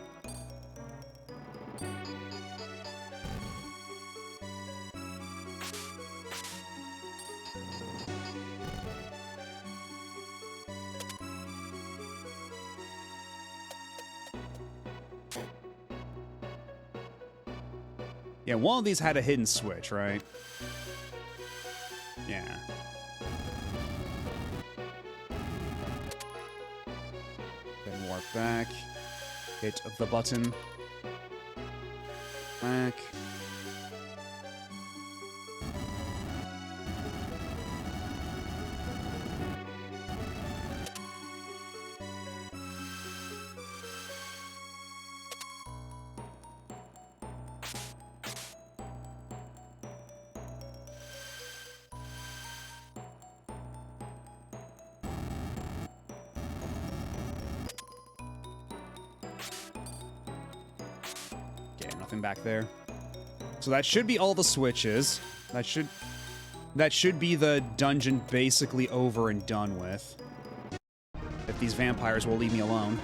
Yeah, one of these had a hidden switch, right? Yeah. Then warp back. Hit the button. Back. Back there. So that should be all the switches. That should be the dungeon basically over and done with. If these vampires will leave me alone.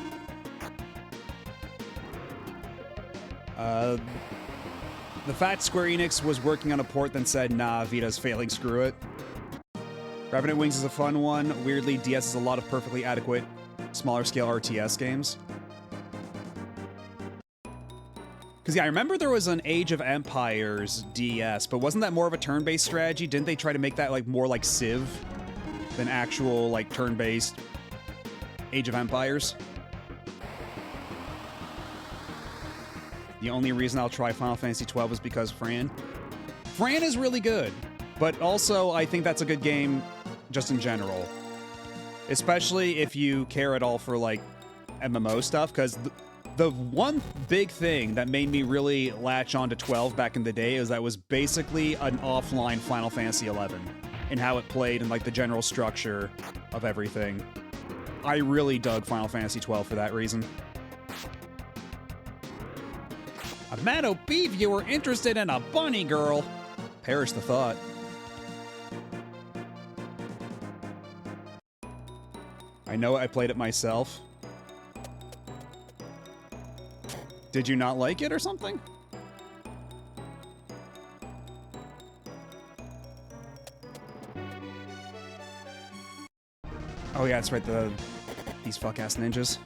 The fact Square Enix was working on a port then said, nah, Vita's failing, screw it. Revenant Wings is a fun one. Weirdly, DS has a lot of perfectly adequate smaller scale RTS games. Because, yeah, I remember there was an Age of Empires DS, but wasn't that more of a turn-based strategy? Didn't they try to make that, like, more like Civ than actual, like, turn-based Age of Empires? The only reason I'll try Final Fantasy XII is because Fran. Fran is really good, but also I think that's a good game just in general. Especially if you care at all for, like, MMO stuff, because the one big thing that made me really latch on to 12 back in the day is that it was basically an offline Final Fantasy XI and how it played and, like, the general structure of everything. I really dug Final Fantasy XII for that reason. A Mad B viewer interested in a bunny girl. Perish the thought. I know I played it myself. Did you not like it or something? Oh yeah, that's right, these fuck-ass ninjas.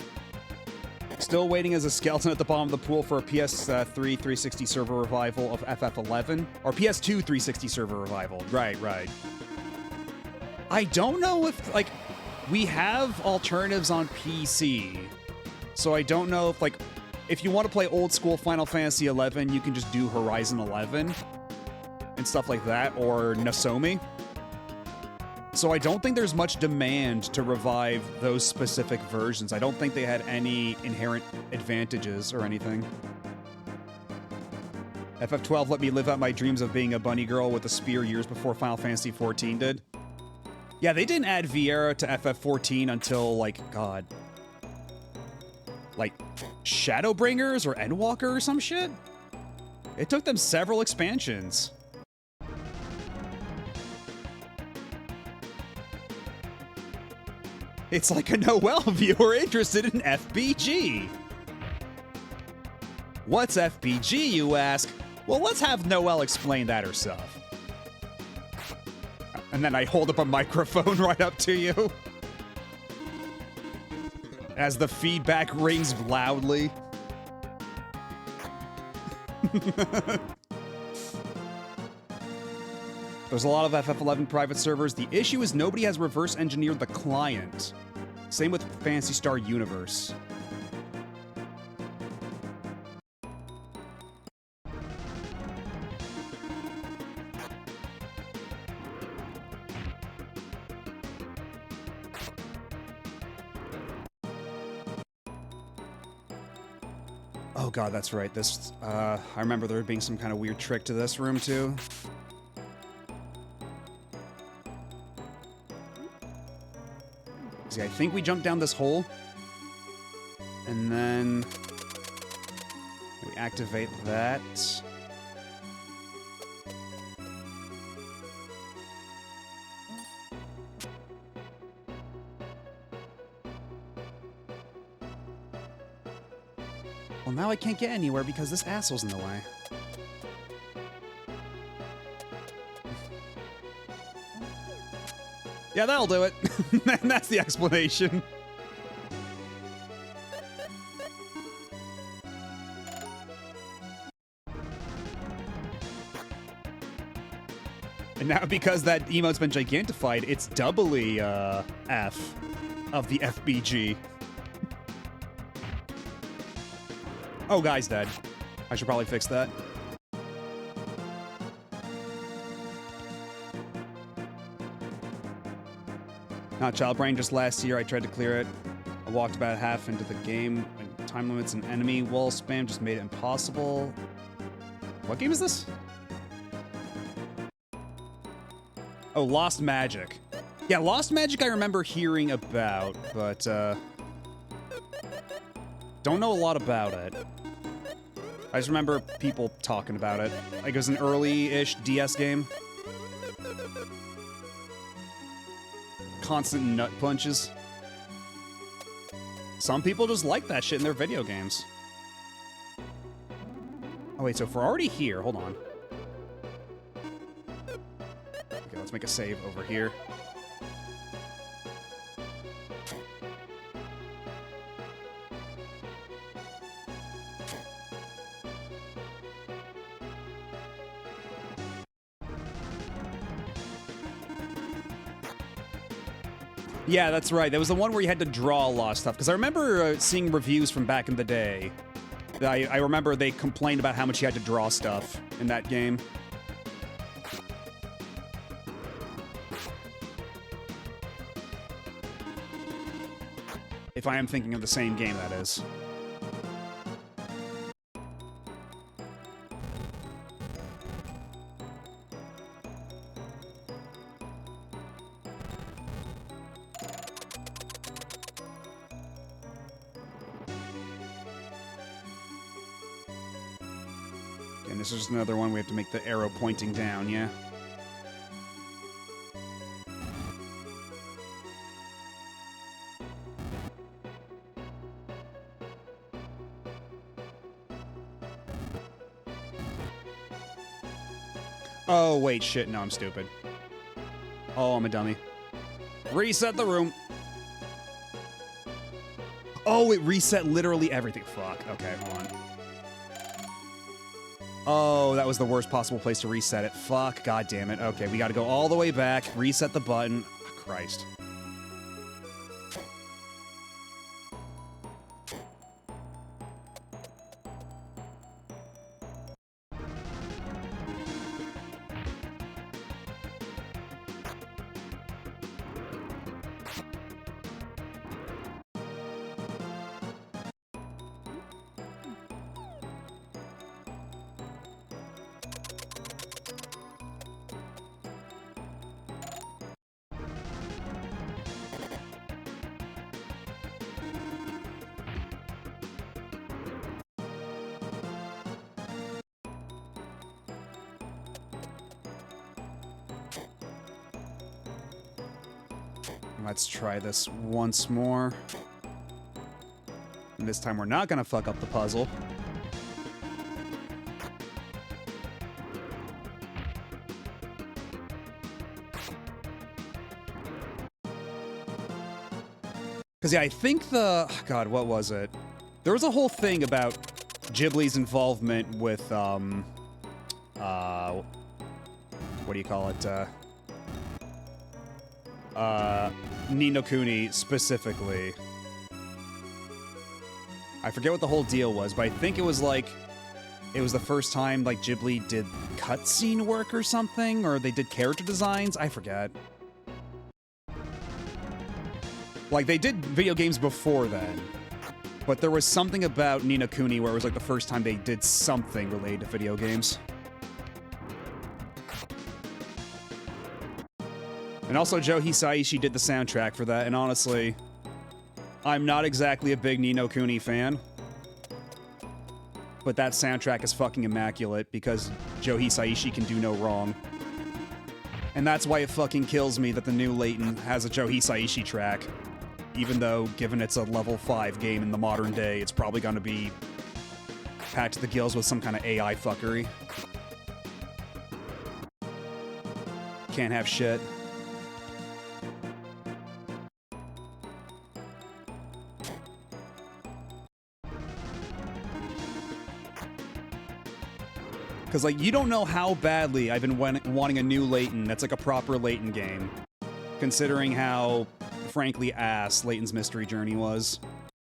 Still waiting as a skeleton at the bottom of the pool for a PS3 360 server revival of FF11. Or PS2 360 server revival. Right. I don't know if, like, we have alternatives on PC. So I don't know if, like, if you want to play old school Final Fantasy 11, you can just do Horizon 11 and stuff like that, or Nasomi. So I don't think there's much demand to revive those specific versions. I don't think they had any inherent advantages or anything. FF12 let me live out my dreams of being a bunny girl with a spear years before Final Fantasy XIV did. Yeah, they didn't add Viera to FF14 until, like, God. Like, Shadowbringers or Endwalker or some shit? It took them several expansions. It's like a Noel viewer interested in FBG. What's FBG, you ask? Well, let's have Noelle explain that herself. And then I hold up a microphone right up to you. As the feedback rings loudly. There's a lot of FF11 private servers. The issue is nobody has reverse engineered the client. Same with Phantasy Star Universe. Oh god, that's right. This, I remember there being some kind of weird trick to this room, too. See, I think we jumped down this hole. And then we activate that. Well, now I can't get anywhere because this asshole's in the way. Yeah, that'll do it. And that's the explanation. And now because that emote's been gigantified, it's doubly, F of the FBG. Oh, guy's dead. I should probably fix that. Not Child Brain, just last year I tried to clear it. I walked about half into the game, and time limits and enemy wall spam just made it impossible. What game is this? Oh, Lost Magic. Yeah, Lost Magic I remember hearing about, but, don't know a lot about it. I just remember people talking about it. Like, it was an early-ish DS game. Constant nut punches. Some people just like that shit in their video games. Oh wait, so if we're already here, hold on. Okay, let's make a save over here. Yeah, that's right. That was the one where you had to draw a lot of stuff. Because I remember seeing reviews from back in the day. I remember they complained about how much you had to draw stuff in that game. If I am thinking of the same game, that is. And this is just another one we have to make the arrow pointing down, yeah? Oh, wait, shit, no, I'm stupid. Oh, I'm a dummy. Reset the room. Oh, it reset literally everything. Fuck, okay, hold on. Oh, that was the worst possible place to reset it. Fuck, god damn it. Okay, we gotta go all the way back, reset the button. Oh, Christ. Let's try this once more. And this time we're not gonna fuck up the puzzle. Because, yeah, I think the... God, what was it? There was a whole thing about Ghibli's involvement with, what do you call it? Ni no Kuni specifically. I forget what the whole deal was, but I think it was like... It was the first time, like, Ghibli did cutscene work or something, or they did character designs? I forget. Like, they did video games before then, but there was something about Ni no Kuni where it was like the first time they did something related to video games. And also Joe Hisaishi did the soundtrack for that, and honestly, I'm not exactly a big Ni no Kuni fan, but that soundtrack is fucking immaculate because Joe Hisaishi can do no wrong. And that's why it fucking kills me that the new Layton has a Joe Hisaishi track. Even though, given it's a level 5 game in the modern day, it's probably gonna be packed to the gills with some kind of AI fuckery. Can't have shit. Because, like, you don't know how badly I've been wanting a new Layton that's like a proper Layton game. Considering how, frankly, ass Layton's Mystery Journey was.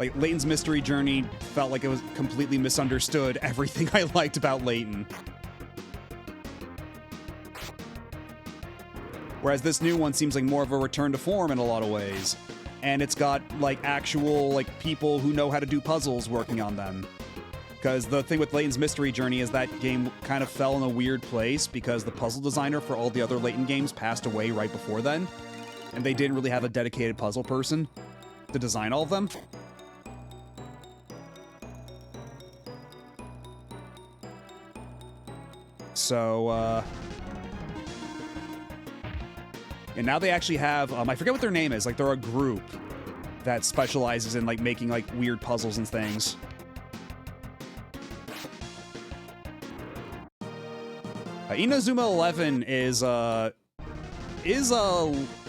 Like, Layton's Mystery Journey felt like it was completely misunderstood everything I liked about Layton. Whereas this new one seems like more of a return to form in a lot of ways. And it's got, like, actual, like, people who know how to do puzzles working on them. Because the thing with Layton's Mystery Journey is that game kind of fell in a weird place because the puzzle designer for all the other Layton games passed away right before then. And they didn't really have a dedicated puzzle person to design all of them. So, and now they actually have, I forget what their name is, like, they're a group that specializes in, like, making, like, weird puzzles and things. Inazuma 11 is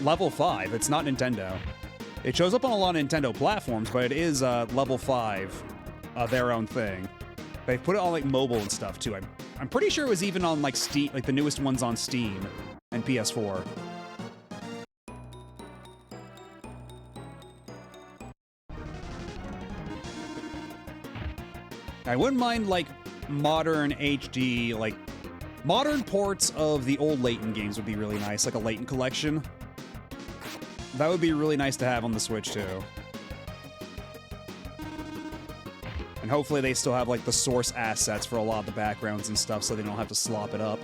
level 5. It's not Nintendo. It shows up on a lot of Nintendo platforms, but it is level 5, their own thing. They put it on like mobile and stuff too. I'm pretty sure it was even on like Steam, like the newest ones on Steam and PS4. I wouldn't mind, like, modern HD, like, modern ports of the old Layton games would be really nice, like a Layton collection. That would be really nice to have on the Switch, too. And hopefully they still have, like, the source assets for a lot of the backgrounds and stuff so they don't have to slop it up.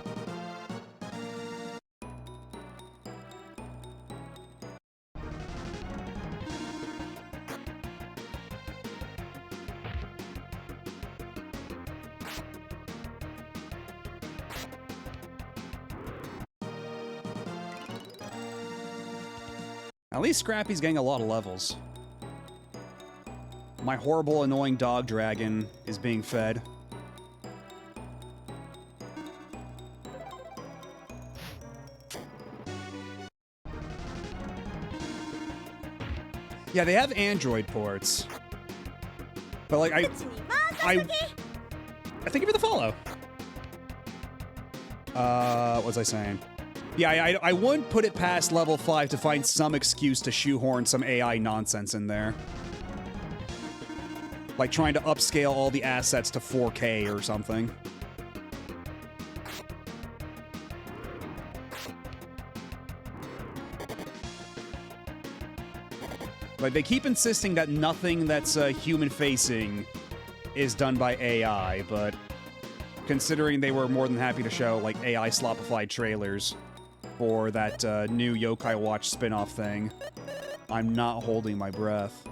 At least Scrappy's getting a lot of levels. My horrible, annoying dog dragon is being fed. Yeah, they have Android ports. But, like, I thank you for the follow. What was I saying? Yeah, I wouldn't put it past level 5 to find some excuse to shoehorn some AI nonsense in there. Like trying to upscale all the assets to 4K or something. Like, they keep insisting that nothing that's human-facing is done by AI, but considering they were more than happy to show, like, AI slopified trailers for that new Yokai Watch spin-off thing, I'm not holding my breath.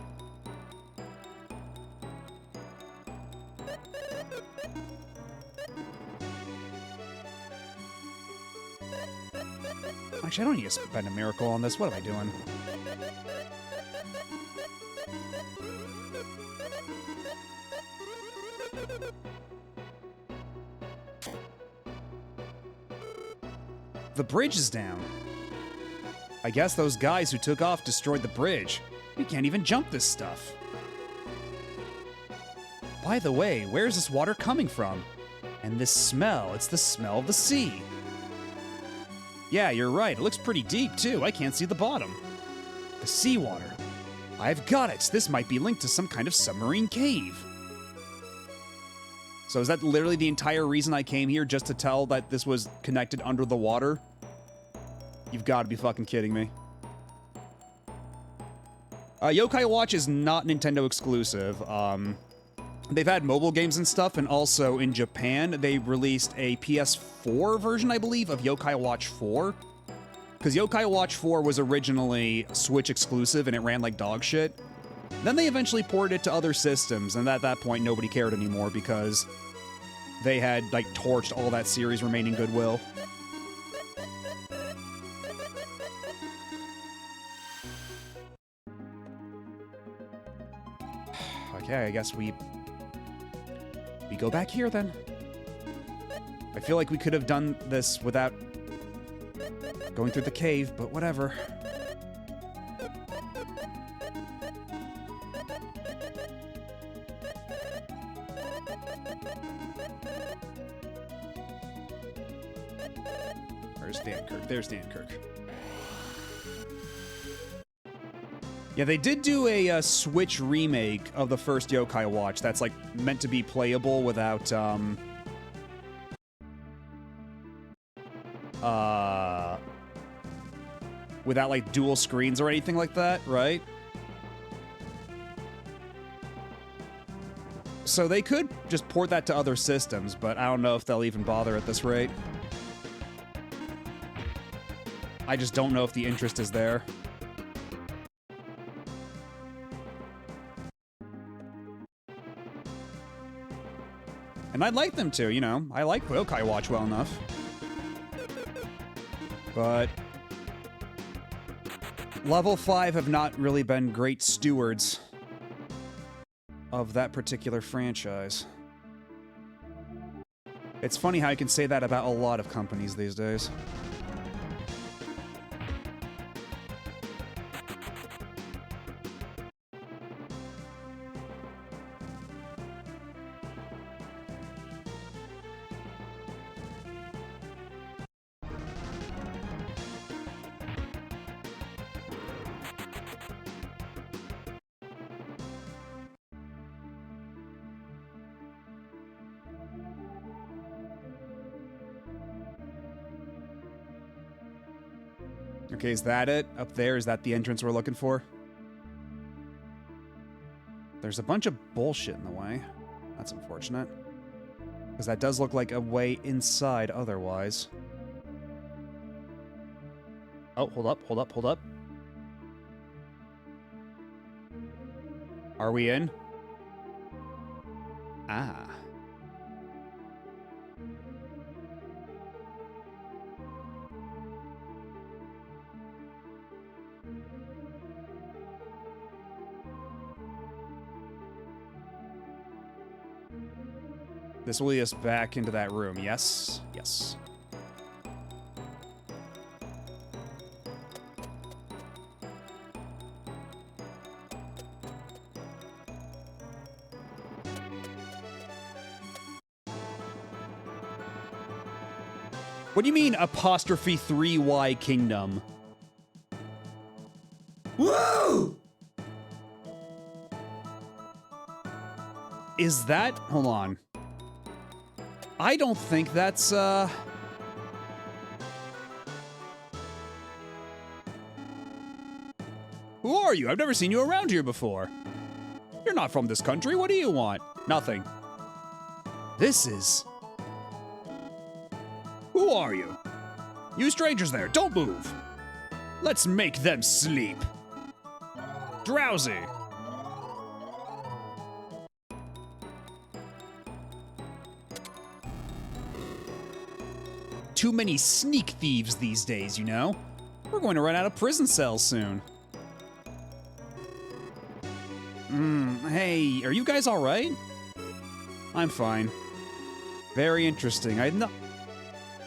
Actually, I don't need to spend a miracle on this. What am I doing? The bridge is down. I guess those guys who took off destroyed the bridge. We can't even jump this stuff. By the way, where's this water coming from? And this smell, it's the smell of the sea. Yeah, you're right. It looks pretty deep, too. I can't see the bottom. The seawater. I've got it. This might be linked to some kind of submarine cave. So is that literally the entire reason I came here, just to tell that this was connected under the water? You've got to be fucking kidding me. Yokai Watch is not Nintendo exclusive. They've had mobile games and stuff, and also in Japan, they released a PS4 version, I believe, of Yokai Watch 4. Because Yokai Watch 4 was originally Switch exclusive, and it ran like dog shit. Then they eventually ported it to other systems, and at that point, nobody cared anymore because they had, like, torched all that series' remaining goodwill. Okay, I guess we go back here, then. I feel like we could have done this without going through the cave, but whatever. Where's Dankirk? There's Dankirk. Yeah, they did do a Switch remake of the first Yokai Watch that's, like, meant to be playable without, without, like, dual screens or anything like that, right? So they could just port that to other systems, but I don't know if they'll even bother at this rate. I just don't know if the interest is there. And I'd like them to, you know. I like Yokai Watch well enough. But Level 5 have not really been great stewards of that particular franchise. It's funny how you can say that about a lot of companies these days. Okay, is that it? Up there, is that the entrance we're looking for? There's a bunch of bullshit in the way. That's unfortunate. Because that does look like a way inside otherwise. Oh, hold up, hold up, hold up. Are we in? Ah. This will lead us back into that room, yes? Yes. What do you mean, apostrophe 3Y Kingdom? Whoa! Is that... Hold on. I don't think that's, Who are you? I've never seen you around here before. You're not from this country. What do you want? Nothing. This is... Who are you? You strangers there, don't move. Let's make them sleep. Drowsy. Too many sneak thieves these days, you know? We're going to run out of prison cells soon. Hey, are you guys all right? I'm fine. Very interesting. I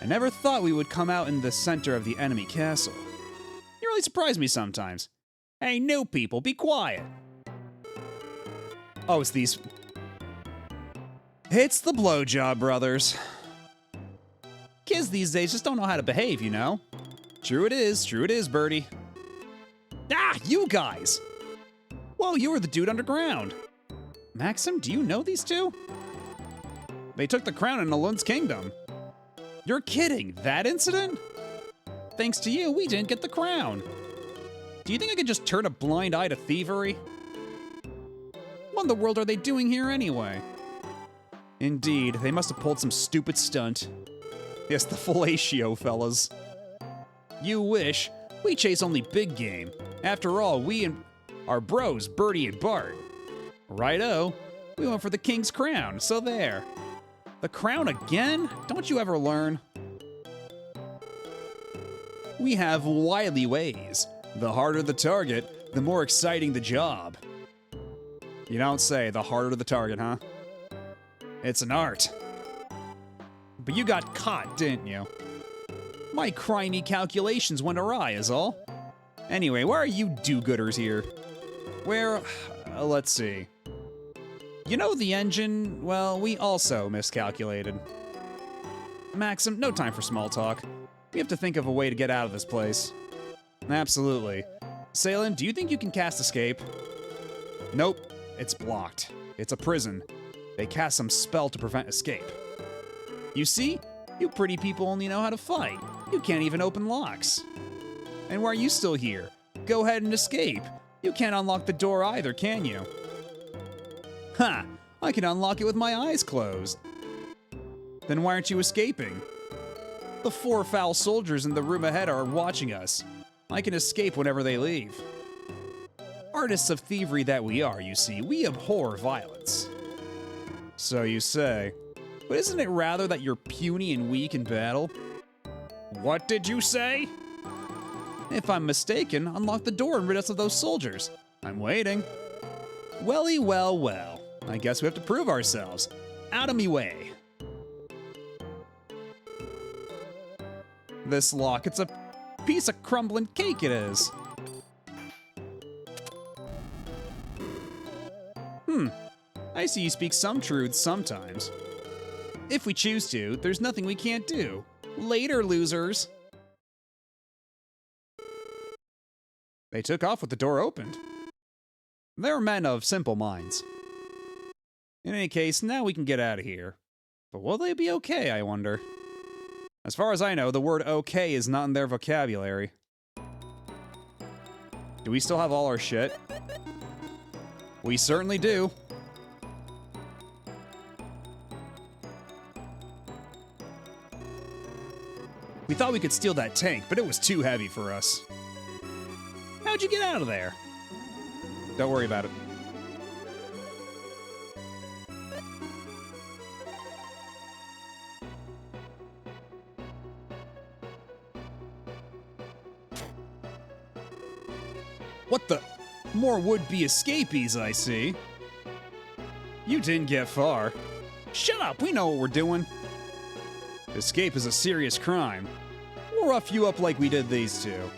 never thought we would come out in the center of the enemy castle. You really surprise me sometimes. Hey, new people, be quiet. Oh, it's these... It's the blowjob brothers. Kids these days just don't know how to behave, you know? True it is, Birdie. Ah, you guys! Whoa, you were the dude underground. Maxim, do you know these two? They took the crown in Alun's kingdom. You're kidding, that incident? Thanks to you, we didn't get the crown. Do you think I could just turn a blind eye to thievery? What in the world are they doing here anyway? Indeed, they must have pulled some stupid stunt. Yes, the fellatio, fellas. You wish. We chase only big game. After all, we and our bros, Bertie and Bart. Righto. We went for the king's crown, so there. The crown again? Don't you ever learn? We have wily ways. The harder the target, the more exciting the job. You don't say, the harder the target, huh? It's an art. But you got caught, didn't you? My crimey calculations went awry is all. Anyway, why are you do-gooders here? Where, let's see. You know the engine, well, we also miscalculated. Maxim, no time for small talk. We have to think of a way to get out of this place. Absolutely. Salen, do you think you can cast escape? Nope, it's blocked. It's a prison. They cast some spell to prevent escape. You see? You pretty people only know how to fight. You can't even open locks. And why are you still here? Go ahead and escape. You can't unlock the door either, can you? Ha! I can unlock it with my eyes closed. Then why aren't you escaping? The 4 foul soldiers in the room ahead are watching us. I can escape whenever they leave. Artists of thievery that we are, you see, we abhor violence. So you say. But isn't it rather that you're puny and weak in battle? What did you say? If I'm mistaken, unlock the door and rid us of those soldiers. I'm waiting. Welly, well, well. I guess we have to prove ourselves. Out of me way. This lock, it's a piece of crumbling cake it is. I see you speak some truths sometimes. If we choose to, there's nothing we can't do. Later, losers. They took off with the door opened. They're men of simple minds. In any case, now we can get out of here. But will they be okay, I wonder? As far as I know, the word okay is not in their vocabulary. Do we still have all our shit? We certainly do. We thought we could steal that tank, but it was too heavy for us. How'd you get out of there? Don't worry about it. What the? More would-be escapees, I see. You didn't get far. Shut up, we know what we're doing. Escape is a serious crime. We'll rough you up like we did these two.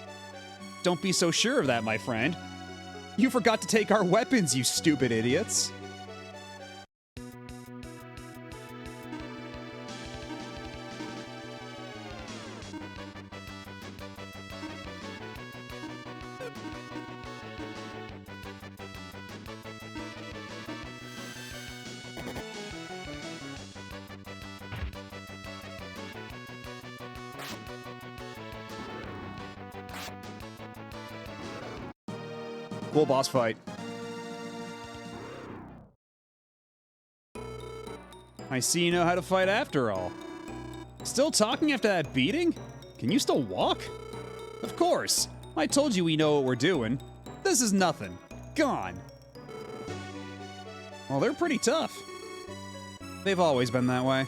Don't be so sure of that, my friend. You forgot to take our weapons, you stupid idiots. Cool boss fight. I see you know how to fight after all. Still talking after that beating? Can you still walk? Of course. I told you we know what we're doing. This is nothing. Gone. Well, they're pretty tough. They've always been that way.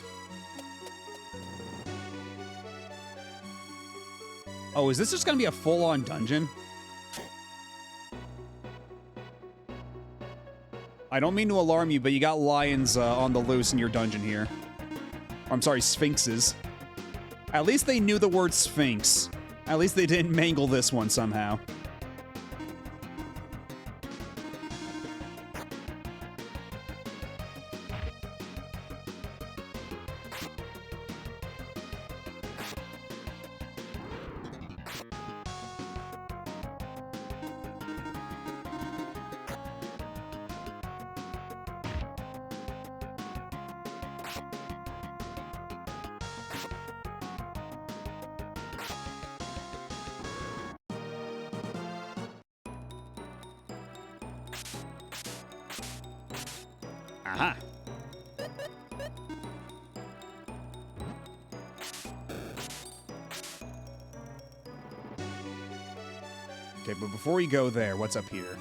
Oh, is this just gonna be a full-on dungeon? I don't mean to alarm you, but you got lions on the loose in your dungeon here. I'm sorry, sphinxes. At least they knew the word sphinx. At least they didn't mangle this one somehow. Aha. Okay, but before we go there, what's up here?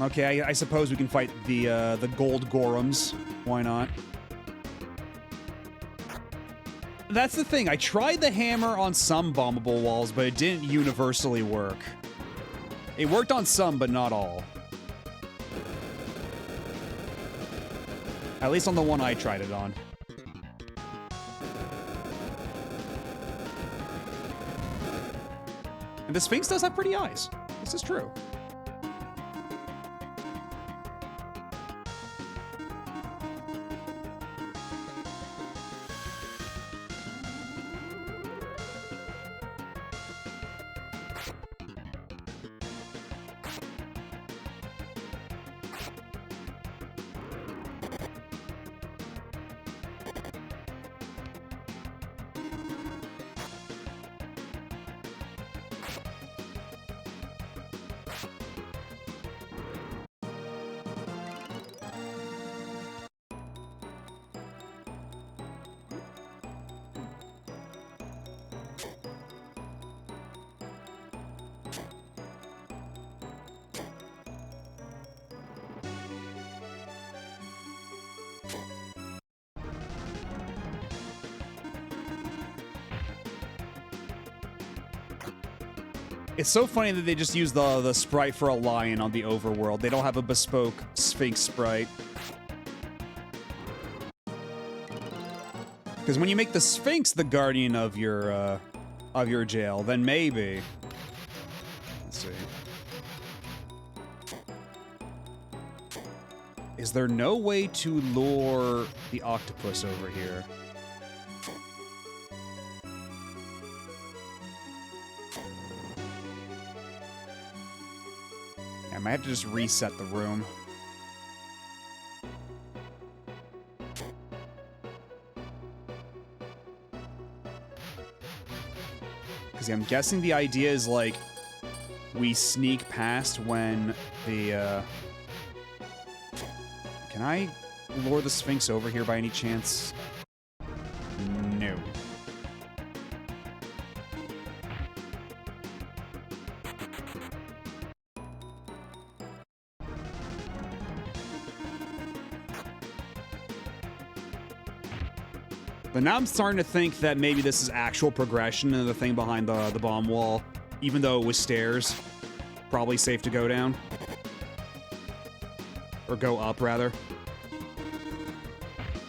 Okay, I suppose we can fight the gold Gorums. Why not? That's the thing. I tried the hammer on some bombable walls, but it didn't universally work. It worked on some, but not all. At least on the one I tried it on. And the Sphinx does have pretty eyes. This is true. It's so funny that they just use the sprite for a lion on the overworld. They don't have a bespoke Sphinx sprite. Because when you make the Sphinx the guardian of your jail, then maybe. Let's see. Is there no way to lure the octopus over here? I might have to just reset the room. Because I'm guessing the idea is, like, we sneak past when the, Can I lure the Sphinx over here by any chance? No. But now I'm starting to think that maybe this is actual progression and the thing behind the bomb wall, even though it was stairs. Probably safe to go down. Or go up, rather.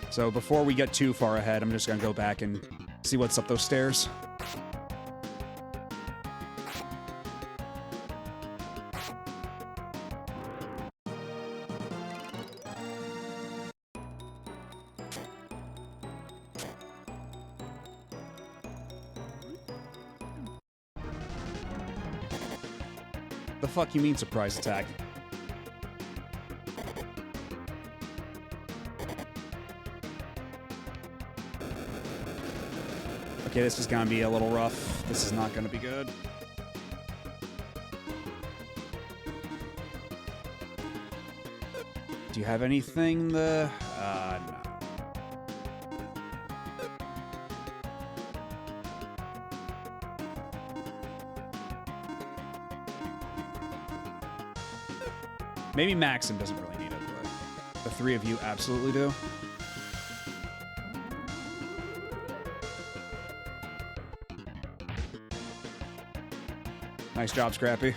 So before we get too far ahead, I'm just gonna go back and see what's up those stairs. The fuck you mean surprise attack? Okay, this is gonna be a little rough. This is not gonna be good. Do you have anything no. Maybe Maxim doesn't really need it, but the three of you absolutely do. Nice job, Scrappy.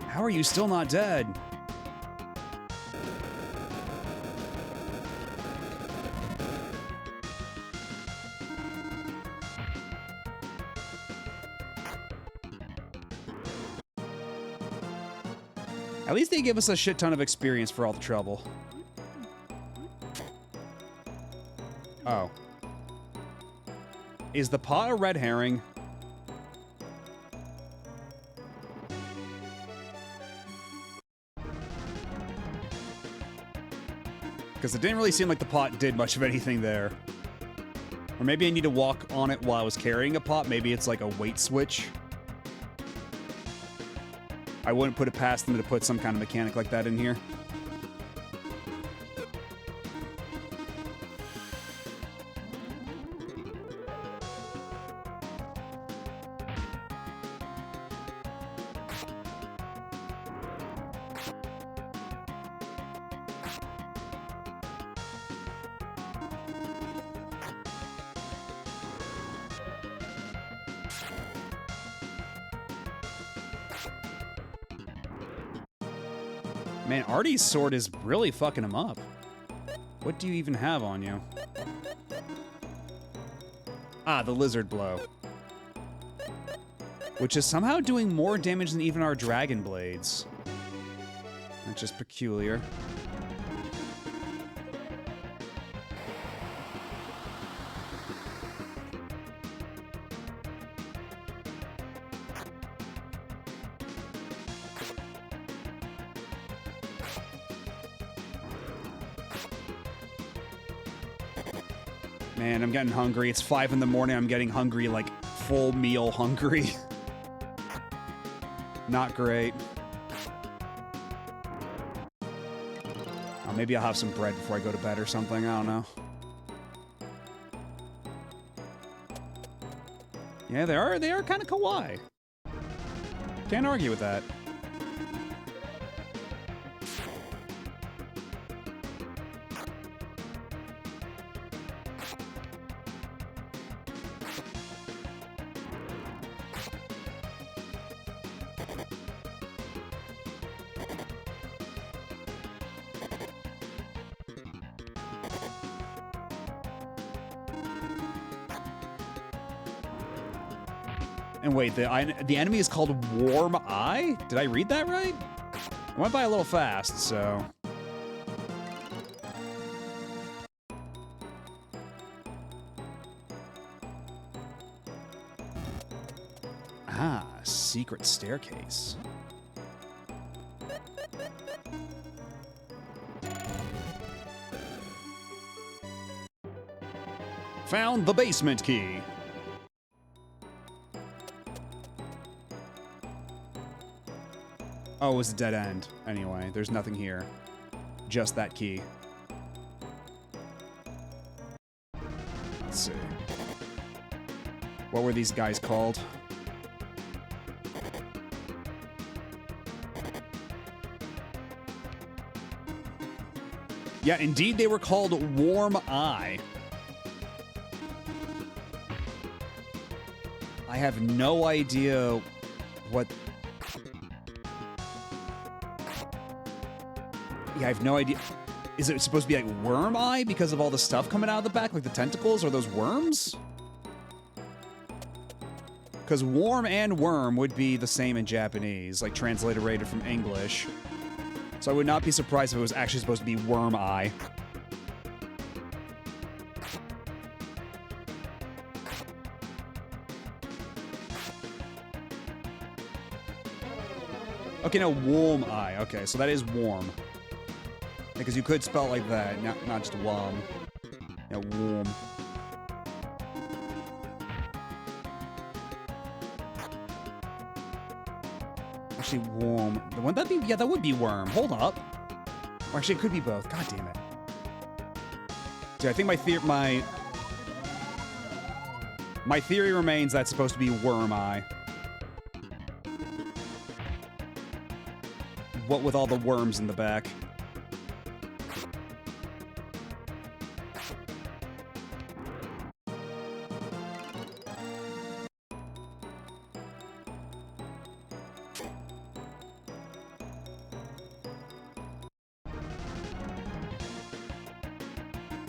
How are you still not dead? At least they give us a shit ton of experience for all the trouble. Oh. Is the pot a red herring? Because it didn't really seem like the pot did much of anything there. Or maybe I need to walk on it while I was carrying a pot. Maybe it's like a weight switch. I wouldn't put it past them to put some kind of mechanic like that in here. Man, Artie's sword is really fucking him up. What do you even have on you? Ah, the lizard blow. Which is somehow doing more damage than even our dragon blades. That's just peculiar. Man, I'm getting hungry. It's 5 in the morning. I'm getting hungry, like full meal hungry. Not great. Oh, maybe I'll have some bread before I go to bed or something. I don't know. Yeah, they are kind of kawaii. Can't argue with that. And wait, the enemy is called Warm Eye? Did I read that right? I went by a little fast, so... Ah, secret staircase. Found the basement key. Oh, it was a dead end. Anyway, there's nothing here. Just that key. Let's see. What were these guys called? Yeah, indeed, they were called Warm Eye. I have no idea what... Yeah, I have no idea. Is it supposed to be like Worm Eye because of all the stuff coming out of the back, like the tentacles? Are those worms? Because warm and worm would be the same in Japanese, like transliterated from English. So I would not be surprised if it was actually supposed to be Worm Eye. Okay, no, warm eye. Okay, so that is warm. Because you could spell it like that, not just warm. Yeah, warm. Actually, warm. Wouldn't that be? Yeah, that would be worm. Hold up. Or actually, it could be both. God damn it. Dude, I think my theory remains that's supposed to be worm eye. What with all the worms in the back?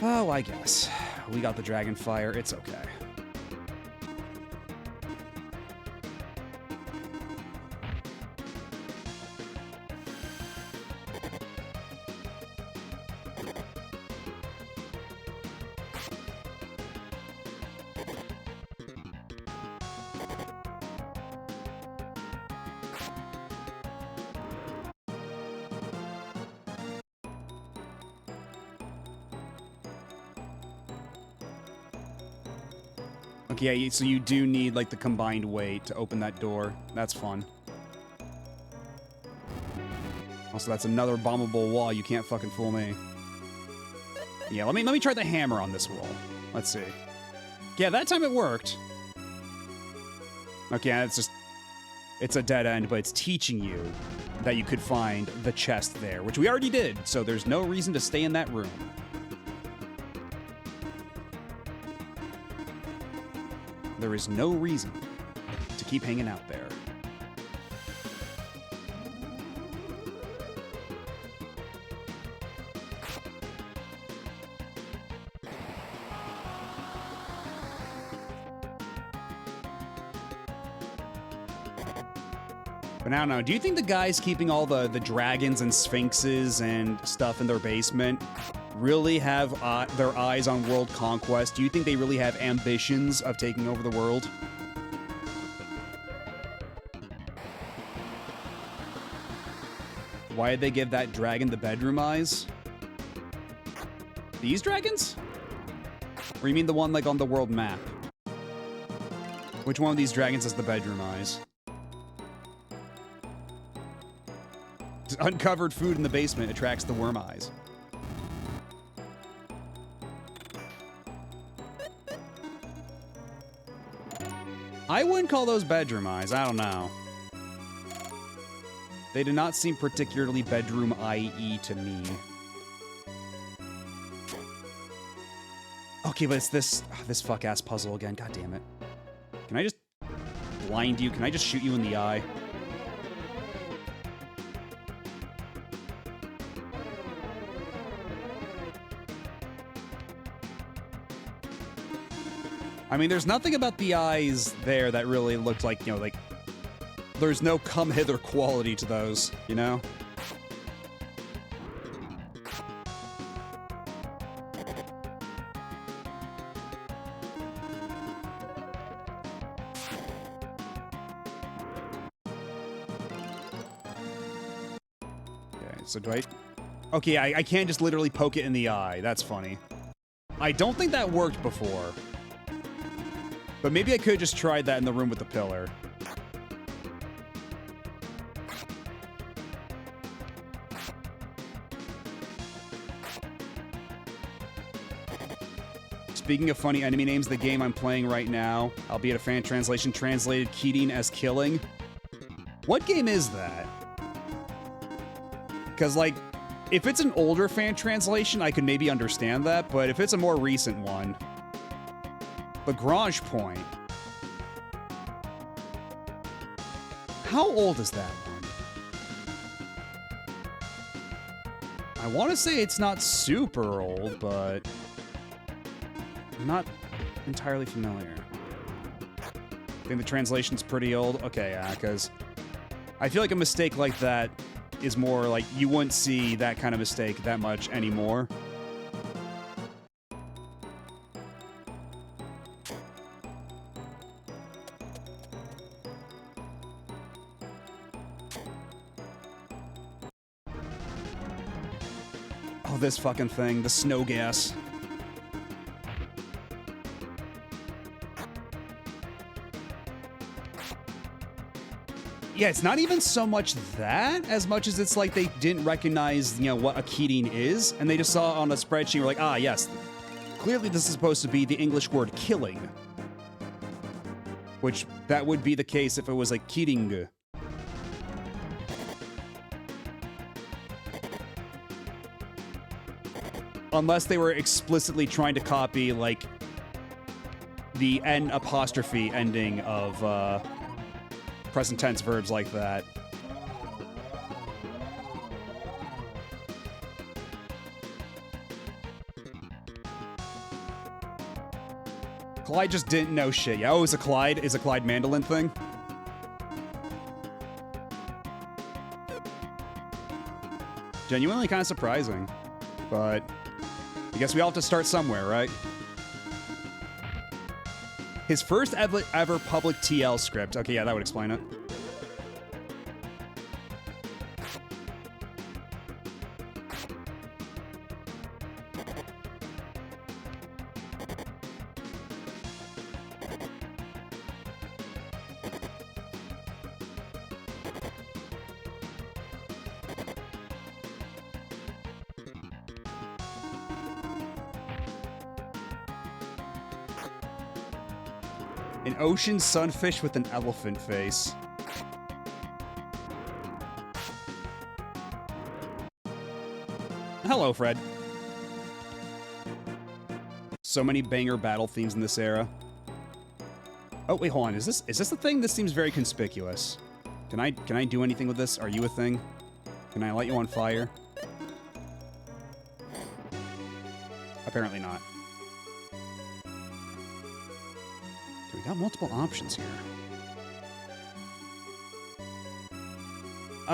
Oh, I guess. We got the dragon fire. It's okay. Okay, yeah, so you do need, like, the combined weight to open that door. That's fun. Also, that's another bombable wall. You can't fucking fool me. Yeah, let me try the hammer on this wall. Let's see. Yeah, that time it worked. Okay, it's a dead end, but it's teaching you that you could find the chest there, which we already did, so there's no reason to stay in that room. There is no reason to keep hanging out there. But I don't know, do you think the guys keeping all the dragons and sphinxes and stuff in their basement really have their eyes on world conquest? Do you think they really have ambitions of taking over the world? Why did they give that dragon the bedroom eyes? These dragons? Or you mean the one like on the world map? Which one of these dragons has the bedroom eyes? Uncovered food in the basement attracts the worm eyes. I wouldn't call those bedroom eyes. I don't know. They did not seem particularly bedroom eye-y to me. Okay, but it's this fuck-ass puzzle again. God damn it. Can I just blind you? Can I just shoot you in the eye? I mean, there's nothing about the eyes there that really looked like, you know, like, there's no come hither quality to those, you know? So do I... Okay, I can't just literally poke it in the eye. That's funny. I don't think that worked before. But maybe I could have just tried that in the room with the pillar. Speaking of funny enemy names, the game I'm playing right now, albeit a fan translation, translated Keating as killing. What game is that? Because, like, if it's an older fan translation, I could maybe understand that, but if it's a more recent one... Lagrange Point. How old is that one? I want to say it's not super old, but... I'm not entirely familiar. I think the translation's pretty old. Okay, yeah, because I feel like a mistake like that is more like you wouldn't see that kind of mistake that much anymore. Oh, this fucking thing, the snow gas. Yeah, it's not even so much that, as much as it's like they didn't recognize, you know, what a Keating is, and they just saw it on a spreadsheet and were like, ah, yes, clearly this is supposed to be the English word killing. Which, that would be the case if it was like Keating. Unless they were explicitly trying to copy, like, the N apostrophe ending of, present tense verbs like that. Clyde just didn't know shit. Yeah, oh, is a Clyde mandolin thing? Genuinely kind of surprising. But I guess we all have to start somewhere, right? His first ever public TL script. Okay, yeah, that would explain it. An ocean sunfish with an elephant face. Hello, Fred. So many banger battle themes in this era. Oh, wait, hold on. Is this the thing? This seems very conspicuous. Can I do anything with this? Are you a thing? Can I light you on fire? Apparently not. We got multiple options here.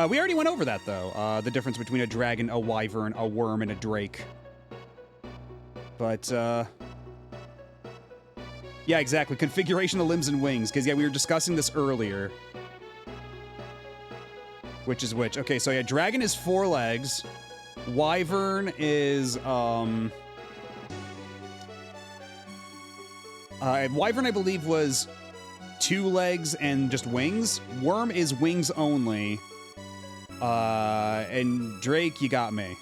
We already went over that, though. The difference between a dragon, a wyvern, a worm, and a drake. But, yeah, exactly. Configuration of limbs and wings. Because, yeah, we were discussing this earlier. Which is which? Okay, so, yeah, dragon is 4 legs. Wyvern is, Wyvern, I believe, was 2 legs and just wings. Worm is wings only. And Drake, you got me.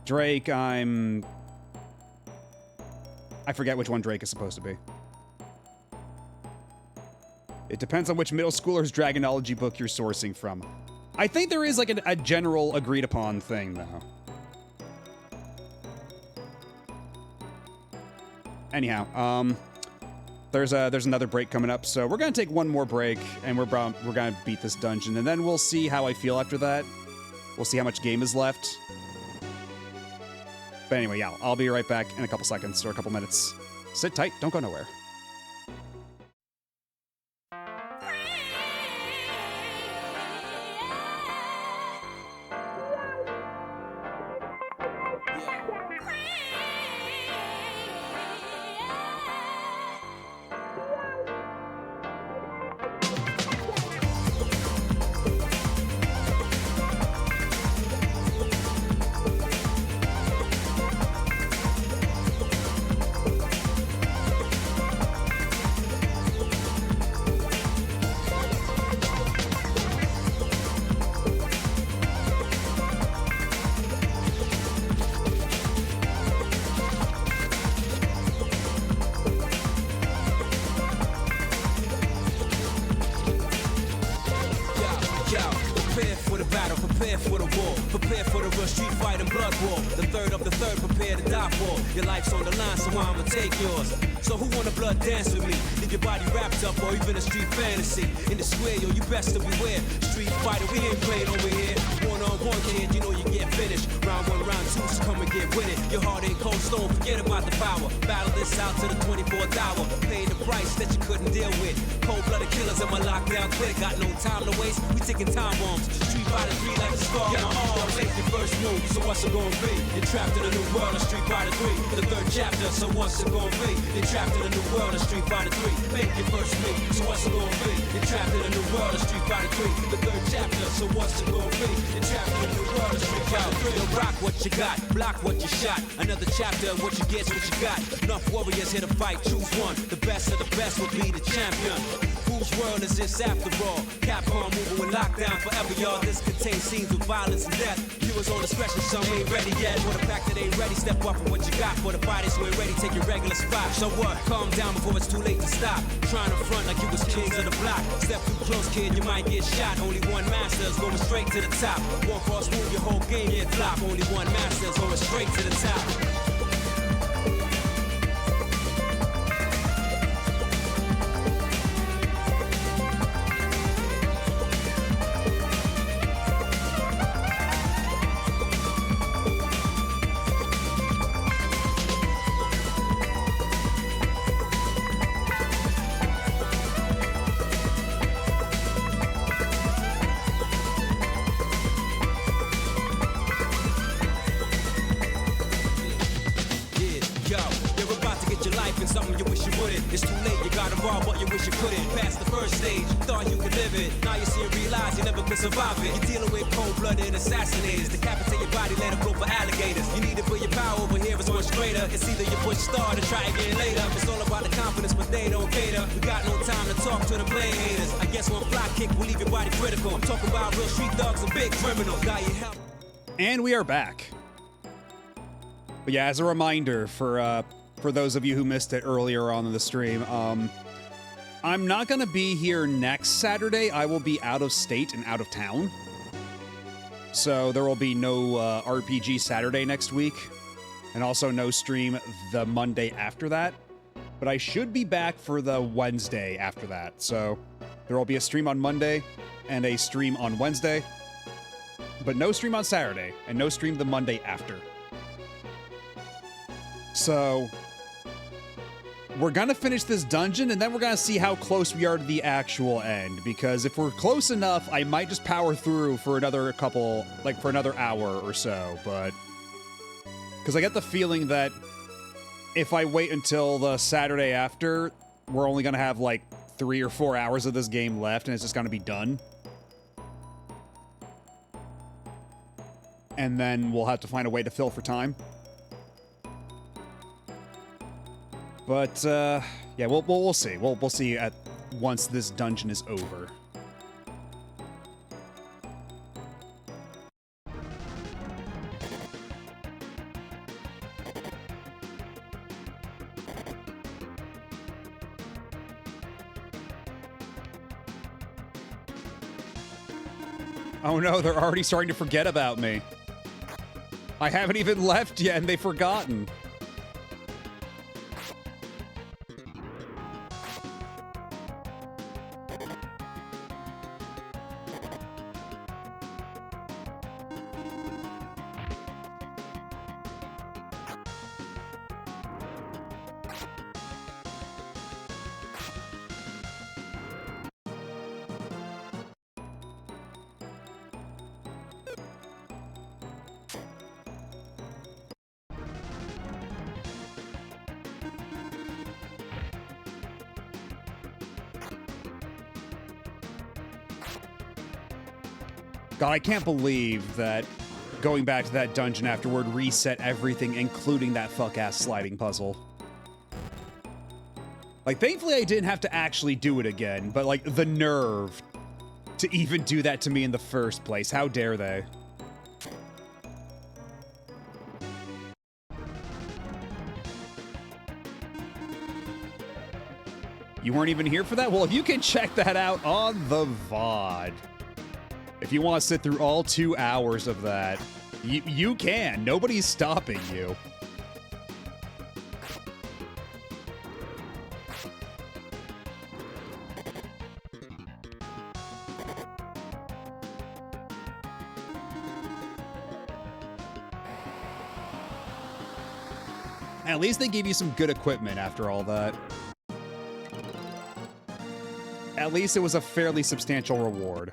Drake, I forget which one Drake is supposed to be. It depends on which middle schooler's Dragonology book you're sourcing from. I think there is, like, a general agreed-upon thing, though. Anyhow, there's another break coming up, so we're gonna take one more break, and we're gonna beat this dungeon, and then we'll see how I feel after that. We'll see how much game is left. But anyway, yeah, I'll be right back in a couple seconds or a couple minutes. Sit tight, don't go nowhere. Prepare for the war, prepare for the real street fight and blood war. The third of the third, prepare to die for. Your life's on the line, so I'ma take yours. So who wanna blood dance with me? Leave your body wrapped up or even a street fantasy. In the square, yo, you best to beware. Street fighter, we ain't playing over here. One-on-one, kid, you know you get finished. Round one, round two, so come and get with it. Your heart ain't cold stone, forget about the power. Battle this out to the 24th hour. Pay the price that you couldn't deal with. Cold-blooded killers in my lockdown clique. Got no time to waste, we taking time bombs. Street Fighter 3 like a scar on my arm. Take your first move, so what's it gonna be? You're trapped in a new world of Street Fighter 3. The third chapter, so what's it gonna be? You're trapped in a new world of Street Fighter 3. Make your first move, so what's it gonna be? You're trapped in a new world of Street Fighter 3. The third chapter, so what's it gonna be? You're trapped in a new world of Street Fighter 3. Yo, rock what you got, block what you shot. Another chapter, what you get's what you got. Enough warriors here to fight, choose one. The best of the best will be the champion. Whose world is this after all? Capcom moving with lockdown forever, y'all. This contains scenes with violence and death. Viewers on discretion, some ain't ready yet. For the fact that they ain't ready, step up for what you got. For the fighters who ain't ready, take your regular spot. So what? Calm down before it's too late to stop. Trying to front like you was kings of the block. Step too close, kid, you might get shot. Only one master is going straight to the top. One false move, your whole game get flop. Only one master is going straight to the top. Something you wish you wouldn't. It's too late, you got involved, but you wish you couldn't. Past the first stage, you thought you could live it. Now you see and realize you never could survive it. You're dealing with cold-blooded assassinators. Decapitate your body, let it grow for alligators. You need it for your power, over here it's much greater. It's either you push start or try again later. It's all about the confidence, but they don't cater. We got no time to talk to the blade haters. I guess one fly kick will leave your body critical. I'm talking about real street thugs and big criminals. Got your help. And we are back. But yeah, as a reminder for those of you who missed it earlier on in the stream, I'm not going to be here next Saturday. I will be out of state and out of town. So there will be no RPG Saturday next week, and also no stream the Monday after that. But I should be back for the Wednesday after that. So there will be a stream on Monday and a stream on Wednesday, but no stream on Saturday and no stream the Monday after. So we're gonna finish this dungeon, and then we're gonna see how close we are to the actual end, because if we're close enough, I might just power through for another couple, like for another hour or so, but because I get the feeling that if I wait until the Saturday after, we're only gonna have like 3 or 4 hours of this game left, and it's just gonna be done. And then we'll have to find a way to fill for time. But, yeah, we'll see. We'll see once this dungeon is over. Oh no, they're already starting to forget about me. I haven't even left yet, and they've forgotten. God, I can't believe that going back to that dungeon afterward reset everything, including that fuck-ass sliding puzzle. Like, thankfully I didn't have to actually do it again, but, like, the nerve to even do that to me in the first place. How dare they? You weren't even here for that? Well, you can check that out on the VOD. If you want to sit through all 2 hours of that, you can. Nobody's stopping you. At least they gave you some good equipment after all that. At least it was a fairly substantial reward.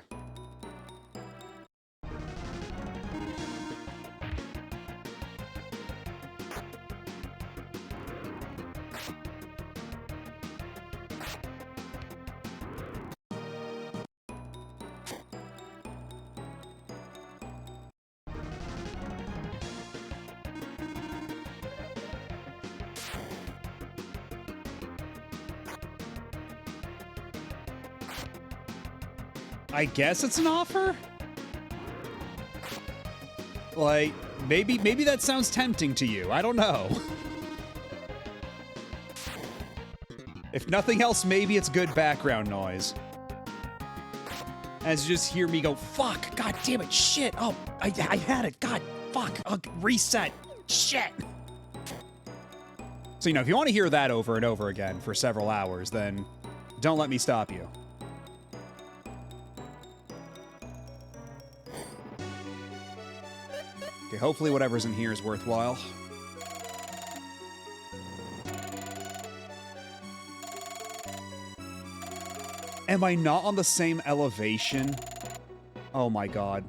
I guess it's an offer? Like, maybe that sounds tempting to you. I don't know. If nothing else, maybe it's good background noise. As you just hear me go, fuck, god damn it, shit, oh, I had it, god, fuck, reset, shit. So, you know, if you want to hear that over and over again for several hours, then don't let me stop you. Okay, hopefully whatever's in here is worthwhile. Am I not on the same elevation? Oh my god.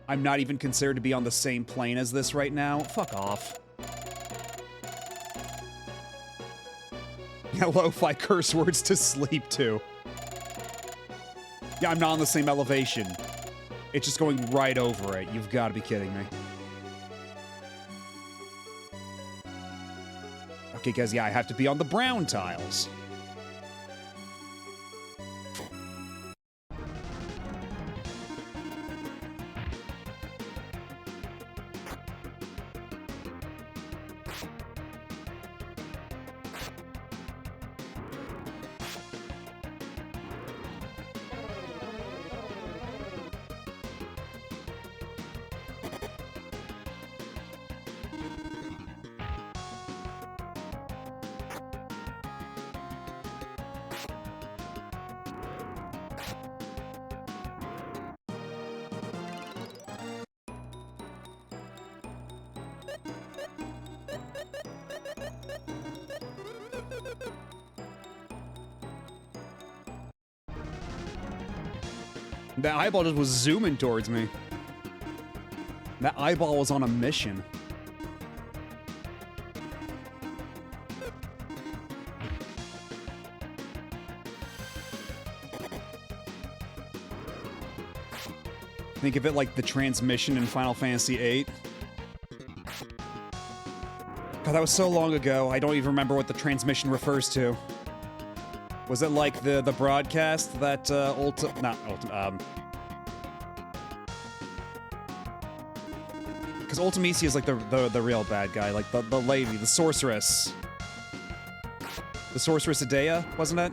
I'm not even considered to be on the same plane as this right now? Fuck off. Yeah, lo-fi curse words to sleep to. Yeah, I'm not on the same elevation. It's just going right over it. You've got to be kidding me. Okay, guys, yeah, I have to be on the brown tiles. That eyeball just was zooming towards me. That eyeball was on a mission. Think of it like the transmission in Final Fantasy VIII. God, that was so long ago, I don't even remember what the transmission refers to. Was it like the broadcast that because Ultimecia is like the real bad guy, like the lady, the sorceress. The sorceress Adea, wasn't it?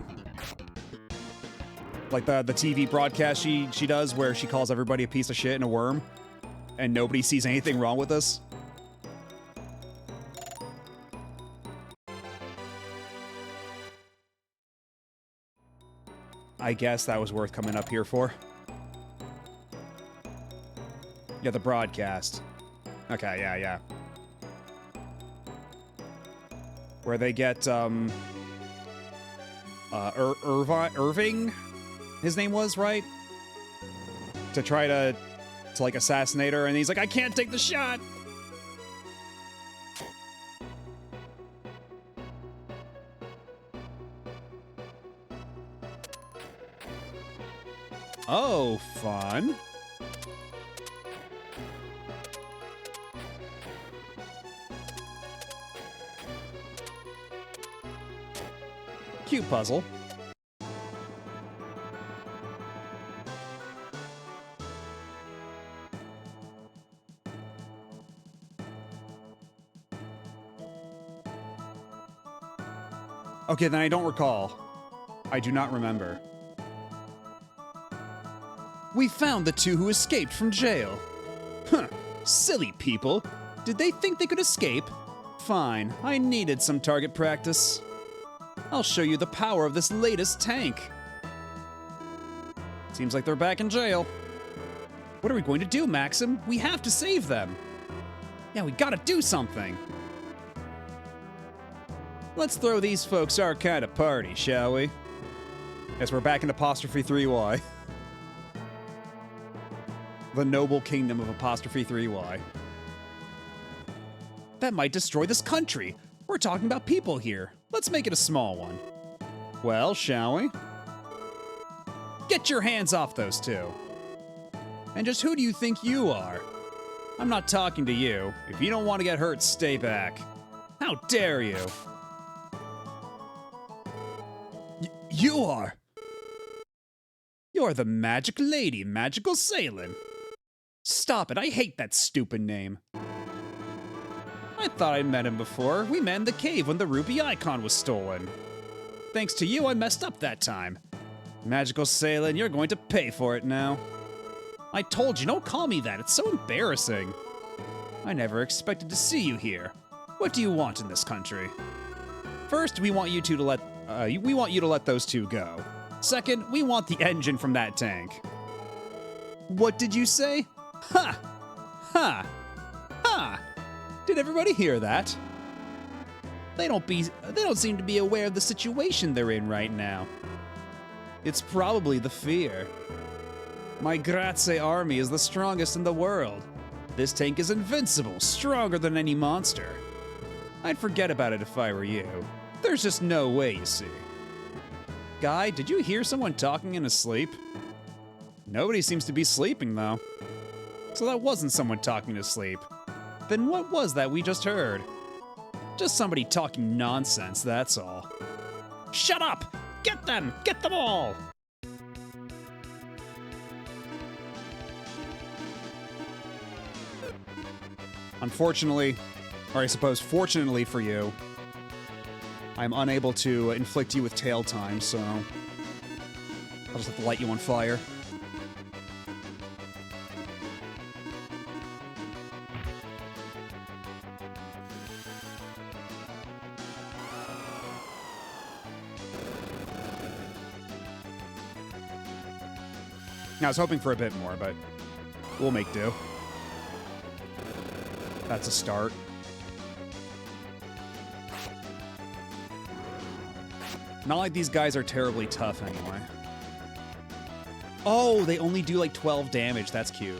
Like the TV broadcast she does where she calls everybody a piece of shit and a worm, and nobody sees anything wrong with this. I guess that was worth coming up here for. Yeah, the broadcast. Okay, yeah. Where they get, Irving? His name was, right? To try to like, assassinate her, and he's like, I can't take the shot! Oh, fun. Cute puzzle. Okay, then I don't recall. I do not remember. We found the two who escaped from jail. Huh, silly people. Did they think they could escape? Fine, I needed some target practice. I'll show you the power of this latest tank. Seems like they're back in jail. What are we going to do, Maxim? We have to save them. Yeah, we gotta do something. Let's throw these folks our kind of party, shall we? Guess we're back in apostrophe 3Y. The noble kingdom of apostrophe 3Y. That might destroy this country. We're talking about people here. Let's make it a small one. Well, shall we? Get your hands off those two. And just who do you think you are? I'm not talking to you. If you don't want to get hurt, stay back. How dare you? You are. You're the magic lady, Magical Sailing. Stop it, I hate that stupid name. I thought I'd met him before. We met in the cave when the ruby icon was stolen. Thanks to you, I messed up that time. Magical Sailing, you're going to pay for it now. I told you, don't call me that. It's so embarrassing. I never expected to see you here. What do you want in this country? First, we want you to let those two go. Second, we want the engine from that tank. What did you say? Ha! Ha! Ha! Did everybody hear that? They don't seem to be aware of the situation they're in right now. It's probably the fear. My Grazie army is the strongest in the world. This tank is invincible, stronger than any monster. I'd forget about it if I were you. There's just no way, you see. Guy, did you hear someone talking in his sleep? Nobody seems to be sleeping, though. So that wasn't someone talking to sleep. Then what was that we just heard? Just somebody talking nonsense, that's all. Shut up! Get them! Get them all! Unfortunately, or I suppose fortunately for you, I'm unable to inflict you with tail time, so I'll just have to light you on fire. I was hoping for a bit more, but we'll make do. That's a start. Not like these guys are terribly tough anyway. Oh, they only do like 12 damage. That's cute.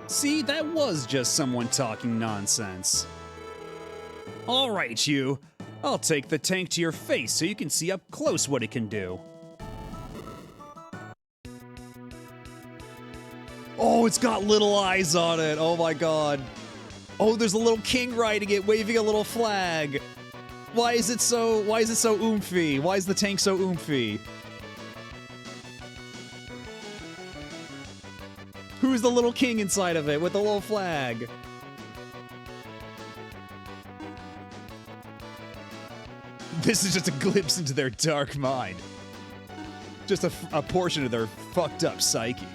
See, that was just someone talking nonsense. All right, you. I'll take the tank to your face so you can see up close what it can do. Oh, it's got little eyes on it. Oh my god. Oh, there's a little king riding it, waving a little flag. Why is it so oomphy? Why is the tank so oomphy? Who's the little king inside of it with the little flag? This is just a glimpse into their dark mind. Just a portion of their fucked up psyche.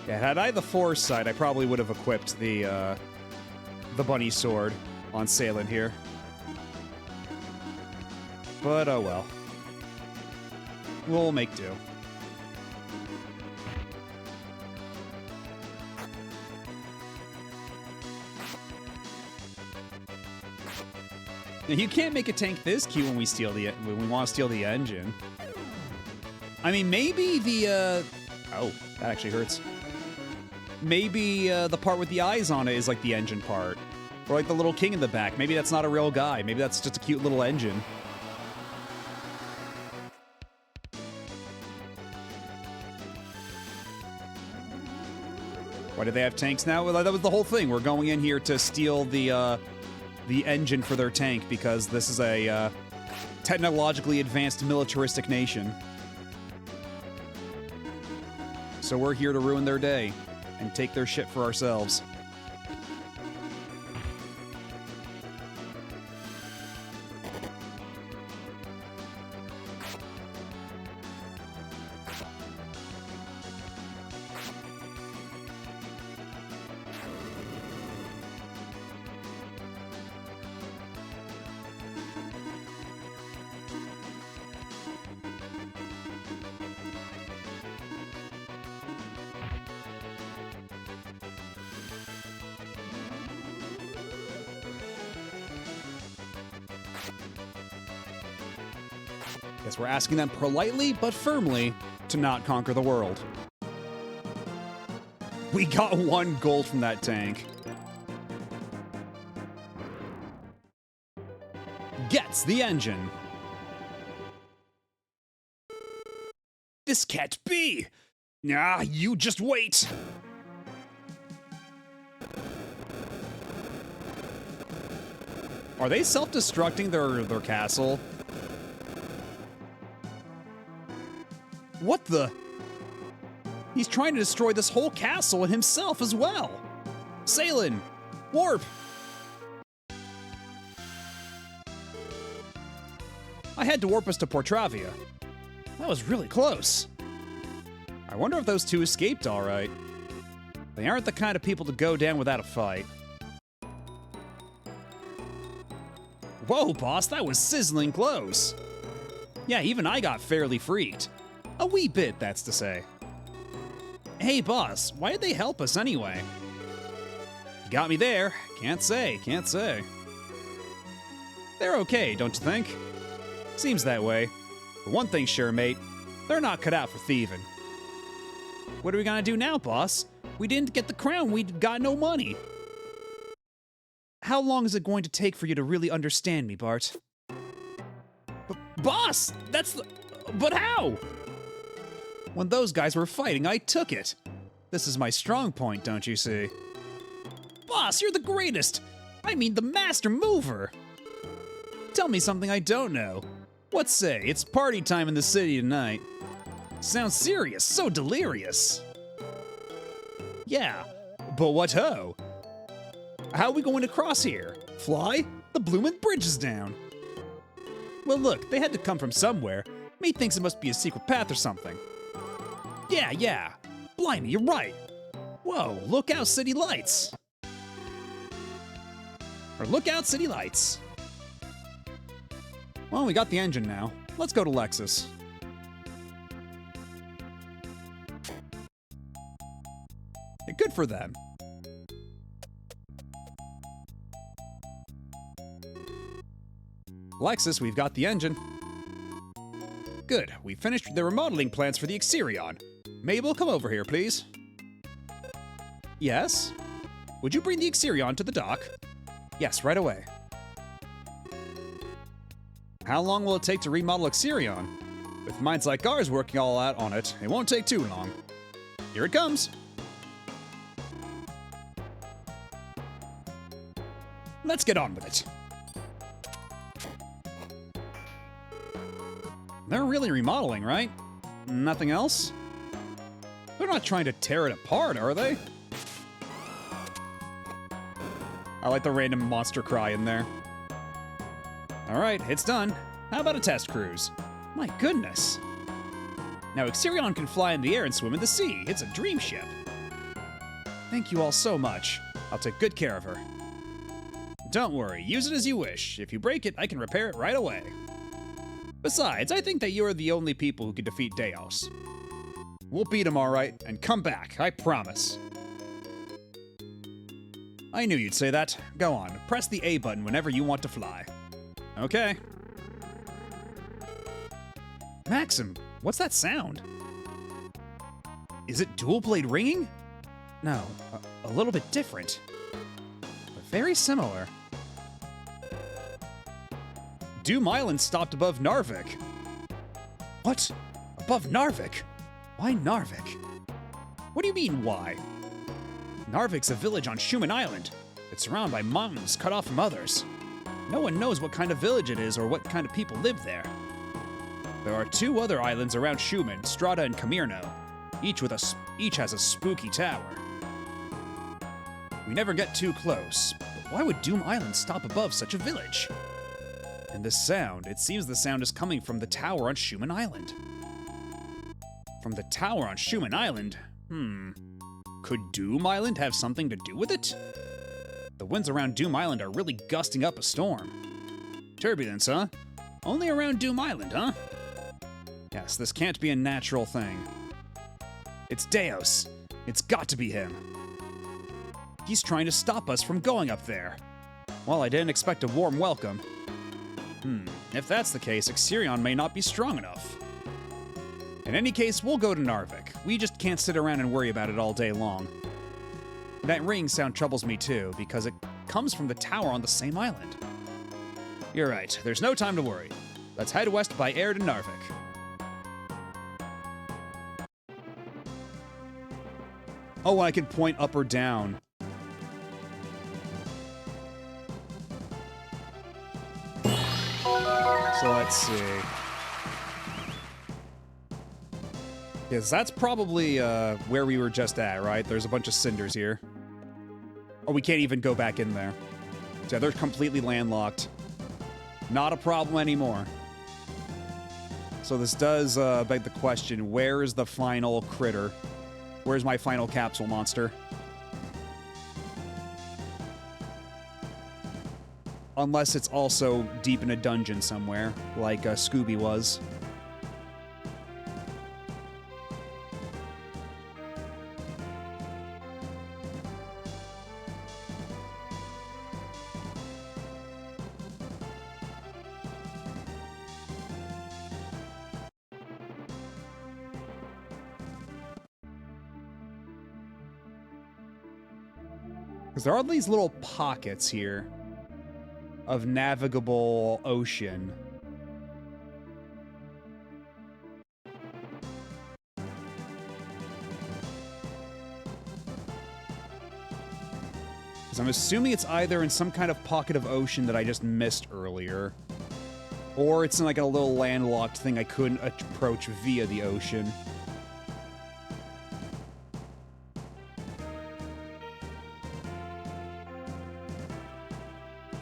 Yeah, had I the foresight, I probably would have equipped the bunny sword on Sailing here. But oh well. We'll make do. Now, you can't make a tank this cute when we want to steal the engine. I mean, maybe the oh, that actually hurts. maybe the part with the eyes on it is like the engine part. Or like the little king in the back. Maybe that's not a real guy. Maybe that's just a cute little engine. Why do they have tanks now? Well, that was the whole thing. We're going in here to steal the engine for their tank because this is a technologically advanced militaristic nation. So we're here to ruin their day and take their shit for ourselves. Guess we're asking them politely but firmly to not conquer the world. We got 1 gold from that tank. Gets the engine. This can't be. Nah, you just wait. Are they self-destructing their castle? What the? He's trying to destroy this whole castle and himself as well. Sailing! Warp! I had to warp us to Portravia. That was really close. I wonder if those two escaped all right. They aren't the kind of people to go down without a fight. Whoa, boss, that was sizzling close. Yeah, even I got fairly freaked. A wee bit, that's to say. Hey, boss, why did they help us anyway? You got me there. Can't say, can't say. They're okay, don't you think? Seems that way. But one thing's sure, mate. They're not cut out for thieving. What are we gonna do now, boss? We didn't get the crown, we got no money. How long is it going to take for you to really understand me, Bart? Boss! That's the... But how? When those guys were fighting, I took it. This is my strong point, don't you see? Boss, you're the greatest! I mean the master mover! Tell me something I don't know. What say, it's party time in the city tonight. Sounds serious, so delirious. Yeah, but what ho? How are we going to cross here? Fly? The bloomin' bridge is down. Well look, they had to come from somewhere. Me thinks it must be a secret path or something. Yeah. Blimey, you're right. Whoa, look out city lights. Or look out city lights. Well, we got the engine now. Let's go to Lexus. Hey, good for them. Lexus, we've got the engine. Good, we finished the remodeling plans for the Exerion. Mabel, come over here, please. Yes? Would you bring the Exerion to the dock? Yes, right away. How long will it take to remodel Exerion? With minds like ours working all out on it, it won't take too long. Here it comes. Let's get on with it. They're really remodeling, right? Nothing else? They're not trying to tear it apart, are they? I like the random monster cry in there. All right, it's done. How about a test cruise? My goodness. Now Exerion can fly in the air and swim in the sea. It's a dream ship. Thank you all so much. I'll take good care of her. Don't worry, use it as you wish. If you break it, I can repair it right away. Besides, I think that you are the only people who can defeat Deos. We'll beat him all right, and come back, I promise. I knew you'd say that. Go on, press the A button whenever you want to fly. Okay. Maxim, what's that sound? Is it dual blade ringing? No, a little bit different. But very similar. Doom Island stopped above Narvik. What? Above Narvik? Why Narvik? What do you mean, why? Narvik's a village on Schumann Island. It's surrounded by mountains cut off from others. No one knows what kind of village it is or what kind of people live there. There are 2 other islands around Schumann, Strata and Kamirno. Each has a spooky tower. We never get too close, but why would Doom Island stop above such a village? And this sound, it seems the sound is coming from the tower on Schumann Island. From the tower on Schumann Island? Could Doom Island have something to do with it? The winds around Doom Island are really gusting up a storm. Turbulence, huh? Only around Doom Island, huh? Yes, this can't be a natural thing. It's Deus. It's got to be him. He's trying to stop us from going up there. Well, I didn't expect a warm welcome. If that's the case, Exerion may not be strong enough. In any case, we'll go to Narvik. We just can't sit around and worry about it all day long. That ringing sound troubles me too, because it comes from the tower on the same island. You're right, there's no time to worry. Let's head west by air to Narvik. Oh, I can point up or down. So let's see. Yes, that's probably where we were just at, right? There's a bunch of cinders here. Oh, we can't even go back in there. Yeah, they're completely landlocked. Not a problem anymore. So this does beg the question, where is the final critter? Where's my final capsule monster? Unless it's also deep in a dungeon somewhere, like Scooby was. Because there are these little pockets here of navigable ocean. Because I'm assuming it's either in some kind of pocket of ocean that I just missed earlier, or it's in like a little landlocked thing I couldn't approach via the ocean.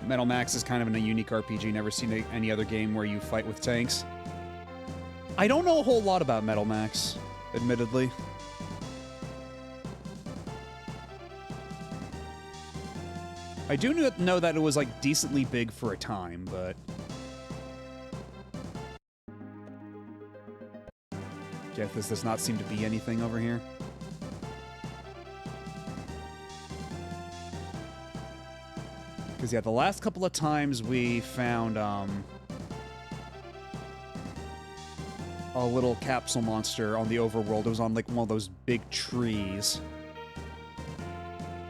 Metal Max is kind of a unique RPG. Never seen any other game where you fight with tanks. I don't know a whole lot about Metal Max, admittedly. I do know that it was, like, decently big for a time, but... Jeff, this does not seem to be anything over here. Because, yeah, the last couple of times we found, a little capsule monster on the overworld. It was on, like, one of those big trees.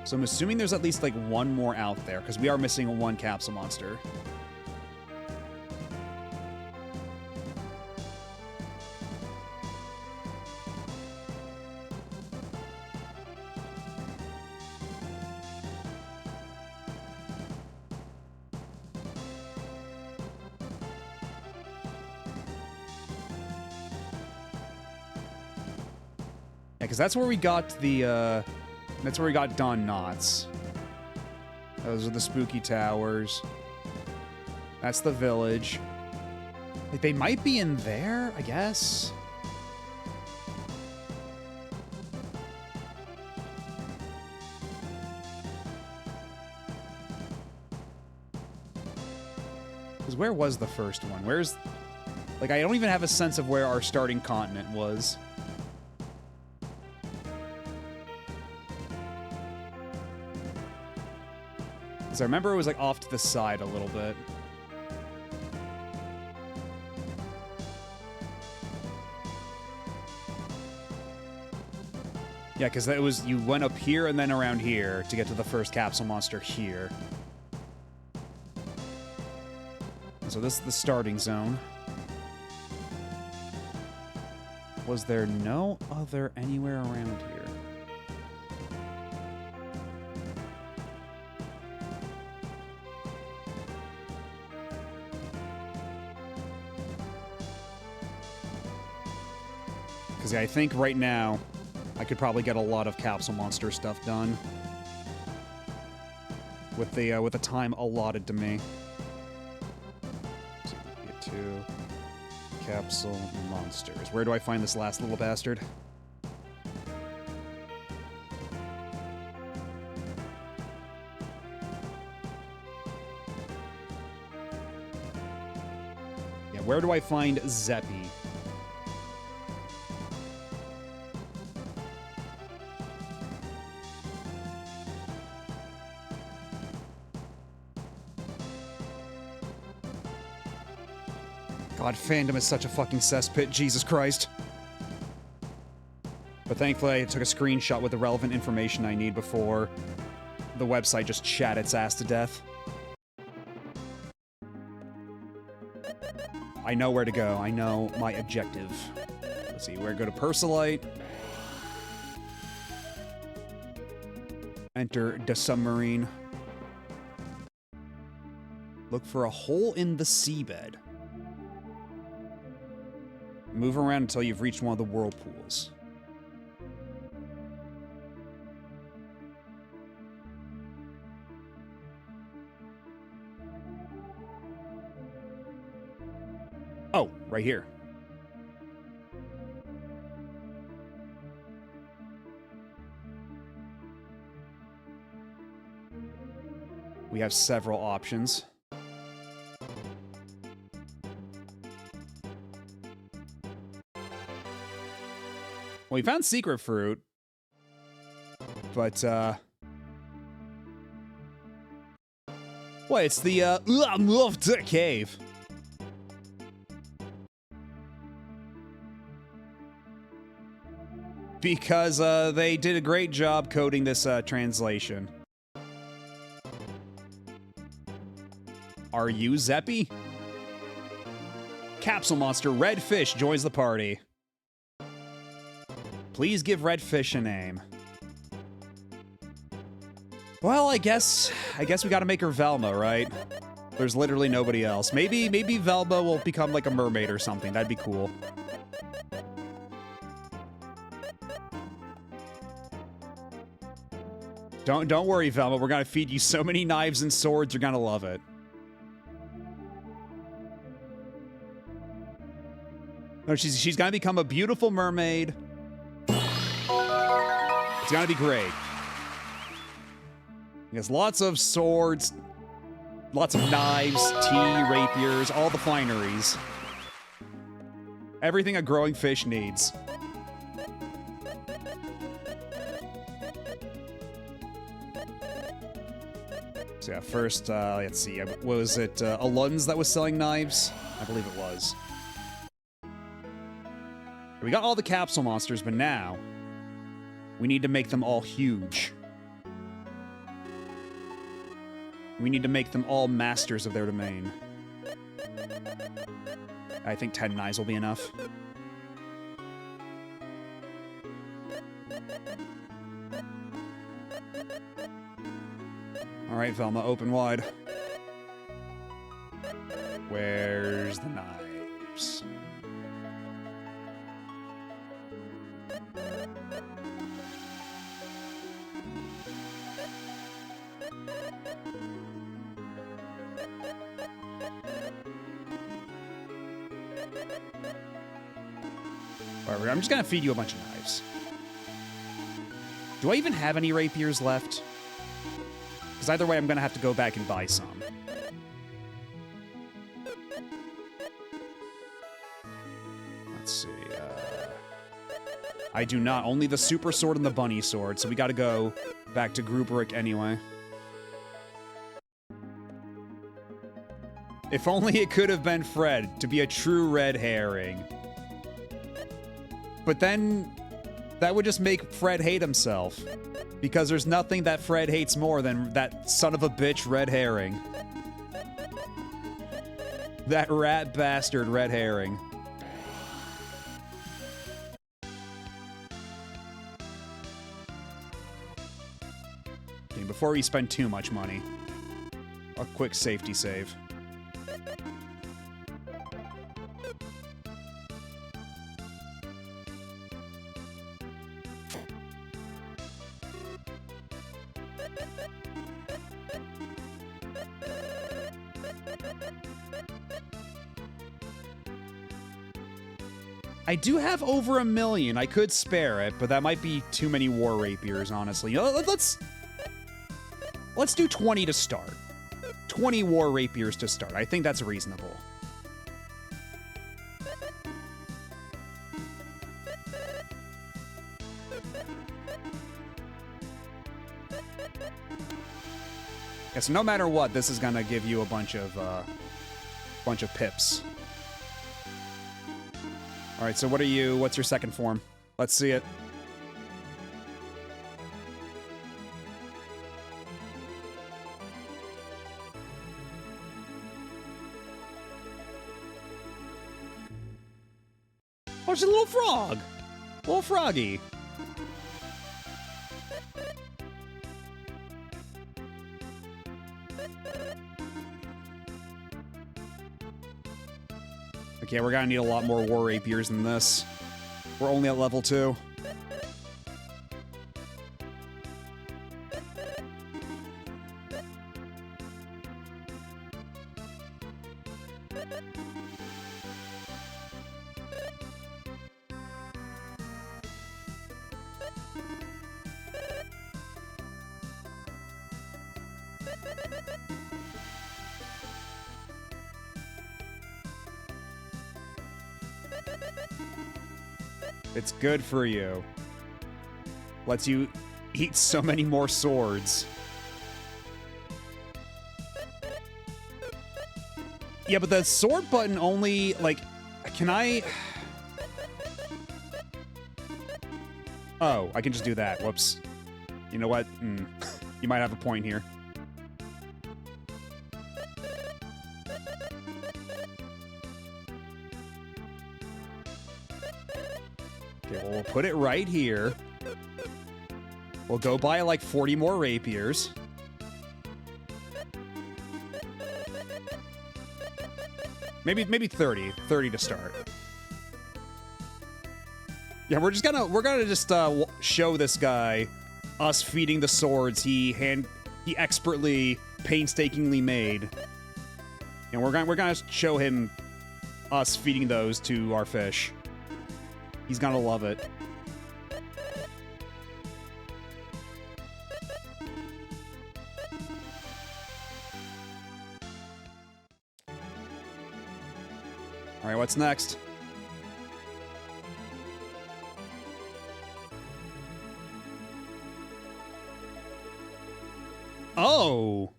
So I'm assuming there's at least, like, one more out there, because we are missing one capsule monster. Because that's where we got the, that's where we got Don Knotts. Those are the spooky towers. That's the village. Like, they might be in there, I guess. Because where was the first one? Where's... Like, I don't even have a sense of where our starting continent was. I remember it was, like, off to the side a little bit. Yeah, because that was, you went up here and then around here to get to the first capsule monster here. So this is the starting zone. Was there no other anywhere around here? Because I think right now I could probably get a lot of capsule monster stuff done with the time allotted to me. Let's see, get to capsule monsters. Where do I find this last little bastard? Yeah, where do I find Zeppy? God, fandom is such a fucking cesspit, Jesus Christ. But thankfully, I took a screenshot with the relevant information I need before the website just shat its ass to death. I know where to go. I know my objective. Let's see, where to go to Persilite. Enter the submarine. Look for a hole in the seabed. Move around until you've reached one of the whirlpools. Oh, right here. We have several options. Well, we found secret fruit, but, well, it's the, cave. Because, they did a great job coding this, translation. Are you Zeppy? Capsule monster Red Fish joins the party. Please give Red Fish a name. Well, I guess we gotta make her Velma, right? There's literally nobody else. Maybe Velma will become like a mermaid or something. That'd be cool. Don't worry, Velma. We're gonna feed you so many knives and swords, you're gonna love it. No, she's gonna become a beautiful mermaid. It's gonna be great. There's lots of swords, lots of knives, tea, rapiers, all the fineries. Everything a growing fish needs. So yeah, first, let's see, was it Alun's that was selling knives? I believe it was. We got all the capsule monsters, but now we need to make them all huge. We need to make them all masters of their domain. I think 10 knives will be enough. Alright, Velma, open wide. Where's the knives? I'm just gonna feed you a bunch of knives. Do I even have any rapiers left? Because either way, I'm gonna have to go back and buy some. Let's see, I do not. Only the super sword and the bunny sword, so we gotta go back to Gruberich anyway. If only it could have been Fred, to be a true red herring. But then, That would just make Fred hate himself. Because there's nothing that Fred hates more than that son of a bitch red herring. That rat bastard red herring. Okay, before we spend too much money, a quick safety save. I do have over 1 million. I could spare it, but that might be too many war rapiers, honestly. Let's do 20 to start. 20 war rapiers to start. I think that's reasonable. Yeah, so no matter what, this is gonna give you a bunch of pips. All right, so what's your second form? Let's see it. Oh, it's a little frog. Little froggy. Okay, we're gonna need a lot more war rapiers than this. We're only at level 2. It's good for you. Lets you eat so many more swords. Yeah, but the sword button only, like, can I... Oh, I can just do that. Whoops. You know what? You might have a point here. Okay, well, we'll put it right here. We'll go buy like 40 more rapiers. Maybe 30. 30 to start. Yeah, we're gonna just show this guy us feeding the swords he expertly, painstakingly made. And we're gonna show him us feeding those to our fish. He's gonna love it. All right, what's next? Oh!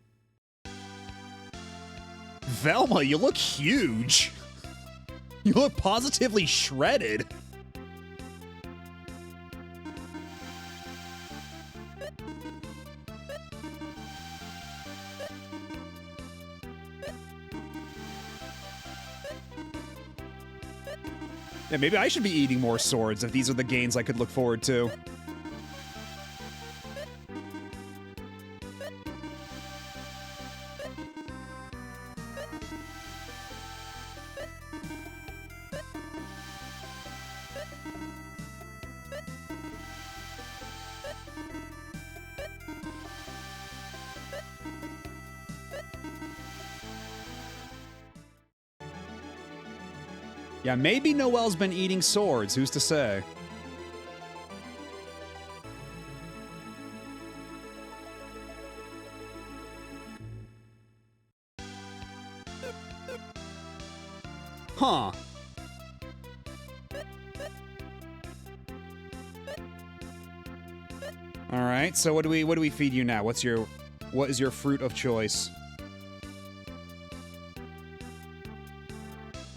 Velma, you look huge. You look positively shredded. Yeah, maybe I should be eating more swords if these are the gains I could look forward to. Yeah, maybe Noelle's been eating swords, who's to say? Huh. All right, so what do we feed you now? What is your fruit of choice?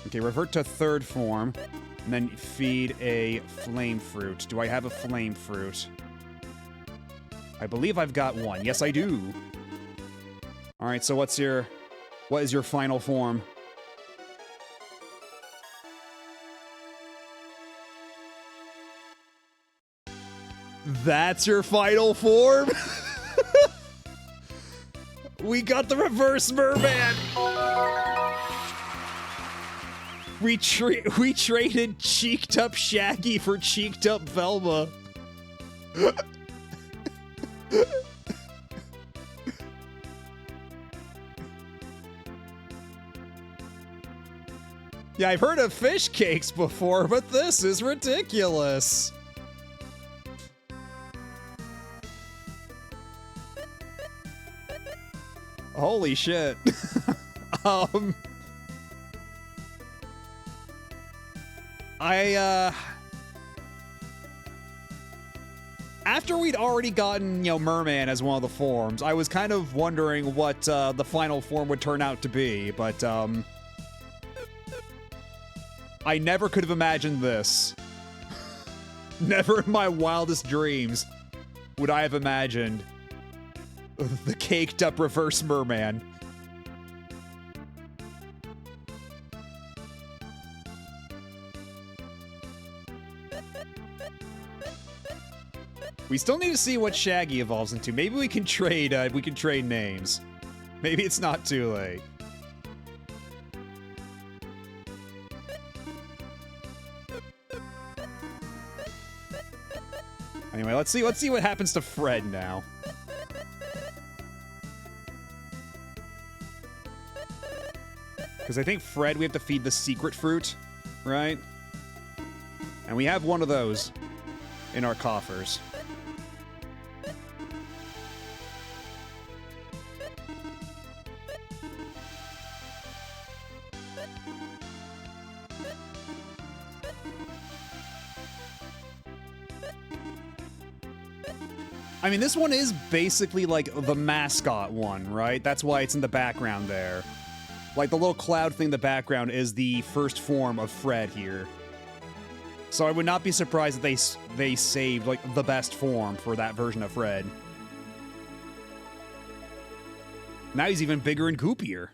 Okay, revert to third form. And then feed a flame fruit. Do I have a flame fruit? I believe I've got one. Yes, I do. All right, so what is your final form? That's your final form? We got the reverse merman! We traded cheeked up Shaggy for cheeked up Velma. Yeah, I've heard of fish cakes before, but this is ridiculous. Holy shit. After we'd already gotten, Merman as one of the forms, I was kind of wondering what the final form would turn out to be, but I never could have imagined this. Never in my wildest dreams would I have imagined the caked up reverse merman. We still need to see what Shaggy evolves into. Maybe we can trade names. Maybe it's not too late. Anyway, let's see what happens to Fred now. Because I think Fred, we have to feed the secret fruit, right? And we have one of those in our coffers. I mean, this one is basically like the mascot one, right? That's why it's in the background there. Like, the little cloud thing in the background is the first form of Fred here. So I would not be surprised if they saved, like, the best form for that version of Fred. Now he's even bigger and goopier.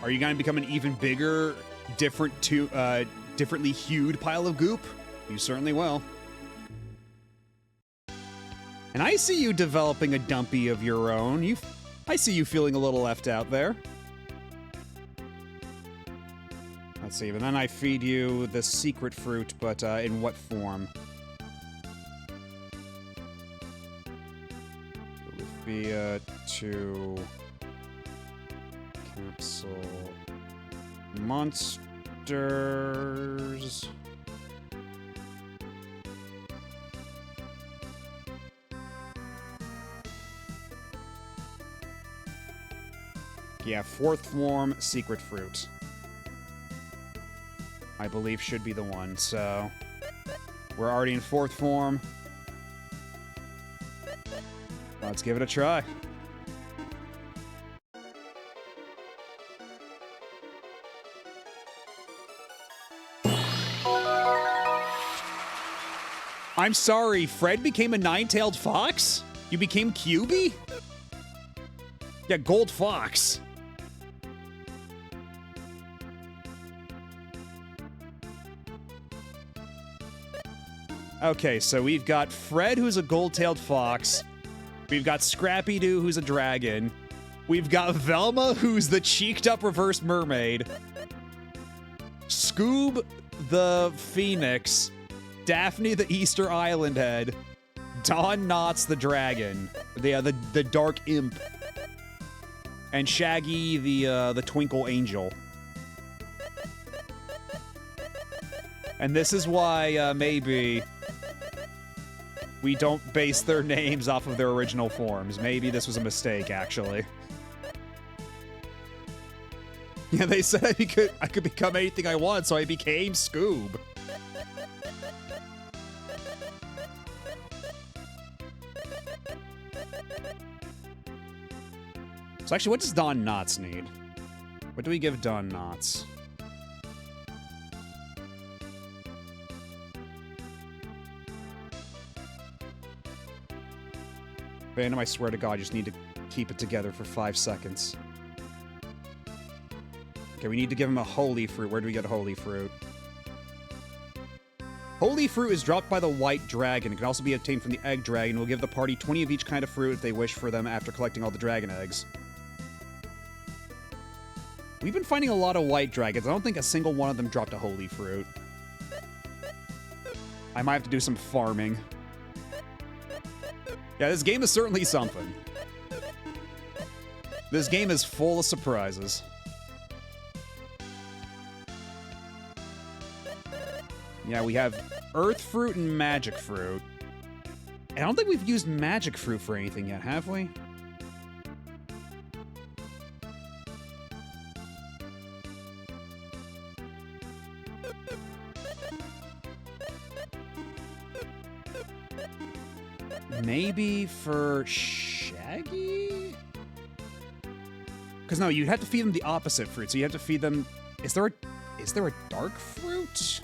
Are you going to become an even bigger, differently hued pile of goop? You certainly will. And I see you developing a dumpy of your own. I see you feeling a little left out there. Let's see, and then I feed you the secret fruit, but in what form? Lufia II capsule monsters. Yeah, fourth form, secret fruit. I believe should be the one, so we're already in fourth form. Let's give it a try. I'm sorry, Fred became a nine-tailed fox? You became QB? Yeah, gold fox. Okay, so we've got Fred, who's a gold-tailed fox. We've got Scrappy-Doo, who's a dragon. We've got Velma, who's the cheeked-up reverse mermaid. Scoob, the Phoenix, Daphne the Easter Island Head, Don Knotts the Dragon, the Dark Imp, and Shaggy the Twinkle Angel. And this is why maybe we don't base their names off of their original forms. Maybe this was a mistake, actually. Yeah, they said I could become anything I want, so I became Scoob. So actually, what does Don Knotts need? What do we give Don Knotts? Venom, I swear to God, you just need to keep it together for 5 seconds. Okay, we need to give him a holy fruit. Where do we get holy fruit? Holy fruit is dropped by the white dragon. It can also be obtained from the egg dragon. We'll give the party 20 of each kind of fruit if they wish for them after collecting all the dragon eggs. We've been finding a lot of white dragons. I don't think a single one of them dropped a holy fruit. I might have to do some farming. Yeah, this game is certainly something. This game is full of surprises. Yeah, we have Earth Fruit and Magic Fruit. I don't think we've used Magic Fruit for anything yet, have we? Maybe for Shaggy? Because no, you'd have to feed them the opposite fruit. So you have to feed them... Is there a dark fruit?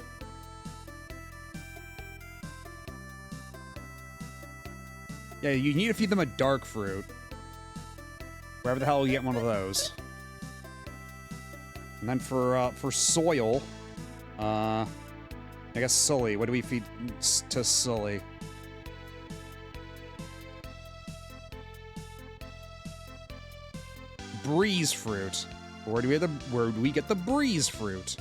Yeah, you need to feed them a dark fruit. Wherever the hell you get one of those. And then for Soil, I guess Sully. What do we feed to Sully? Breeze fruit. Where do we get the breeze fruit?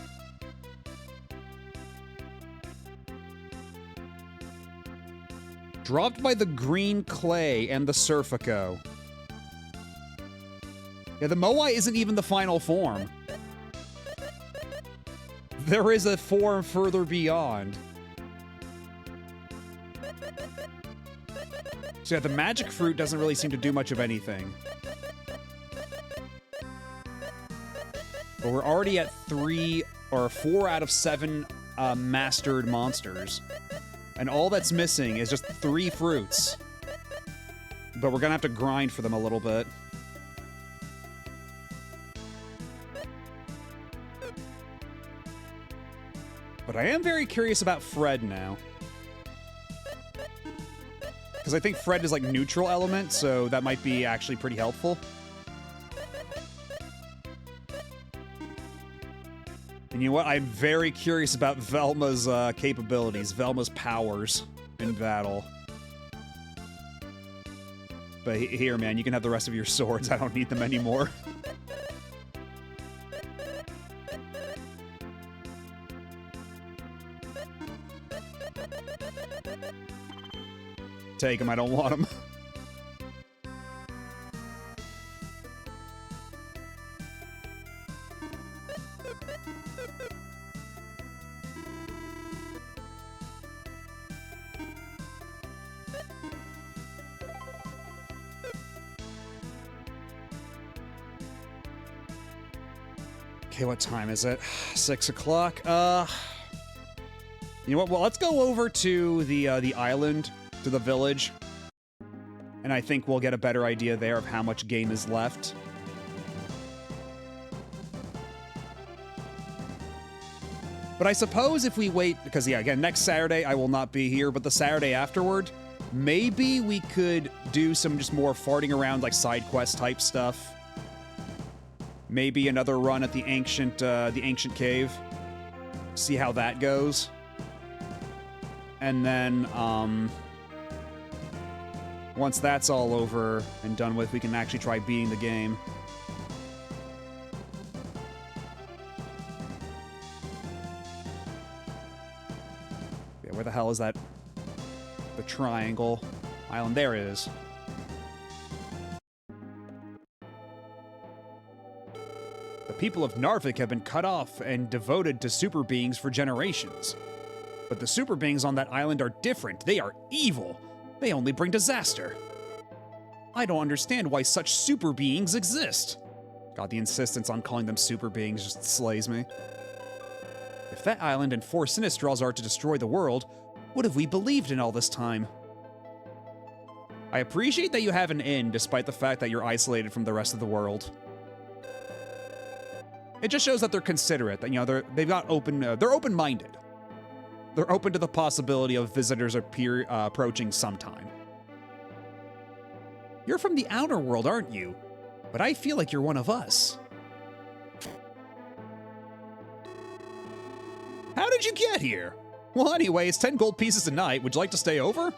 Dropped by the green clay and the Surfico. Yeah, the Moai isn't even the final form. There is a form further beyond. So yeah, the magic fruit doesn't really seem to do much of anything. But we're already at 4 out of 7 mastered monsters. And all that's missing is just 3 fruits. But we're gonna have to grind for them a little bit. But I am very curious about Fred now. Because I think Fred is like neutral element, so that might be actually pretty helpful. And you know what? I'm very curious about Velma's capabilities, Velma's powers in battle. But here, man, you can have the rest of your swords. I don't need them anymore. Take them, I don't want them. Okay, what time is it? 6 o'clock? You know what? Well, let's go over to the island, to the village. And I think we'll get a better idea there of how much game is left. But I suppose if we wait, because yeah, again, next Saturday I will not be here, but the Saturday afterward, maybe we could do some just more farting around, like side quest type stuff. Maybe another run at the ancient cave. See how that goes. And then, once that's all over and done with, we can actually try beating the game. hell is that? The triangle island. There it is. The people of Narvik have been cut off and devoted to super beings for generations. But the super beings on that island are different. They are evil. They only bring disaster. I don't understand why such super beings exist. God, the insistence on calling them super beings just slays me. If that island and 4 Sinistrals are to destroy the world, what have we believed in all this time? I appreciate that you have an inn despite the fact that you're isolated from the rest of the world. It just shows that they're considerate, that, you know, they've got they're open-minded. They're open to the possibility of visitors approaching sometime. You're from the outer world, aren't you? But I feel like you're one of us. How did you get here? Well, anyway, it's 10 gold pieces a night. Would you like to stay over?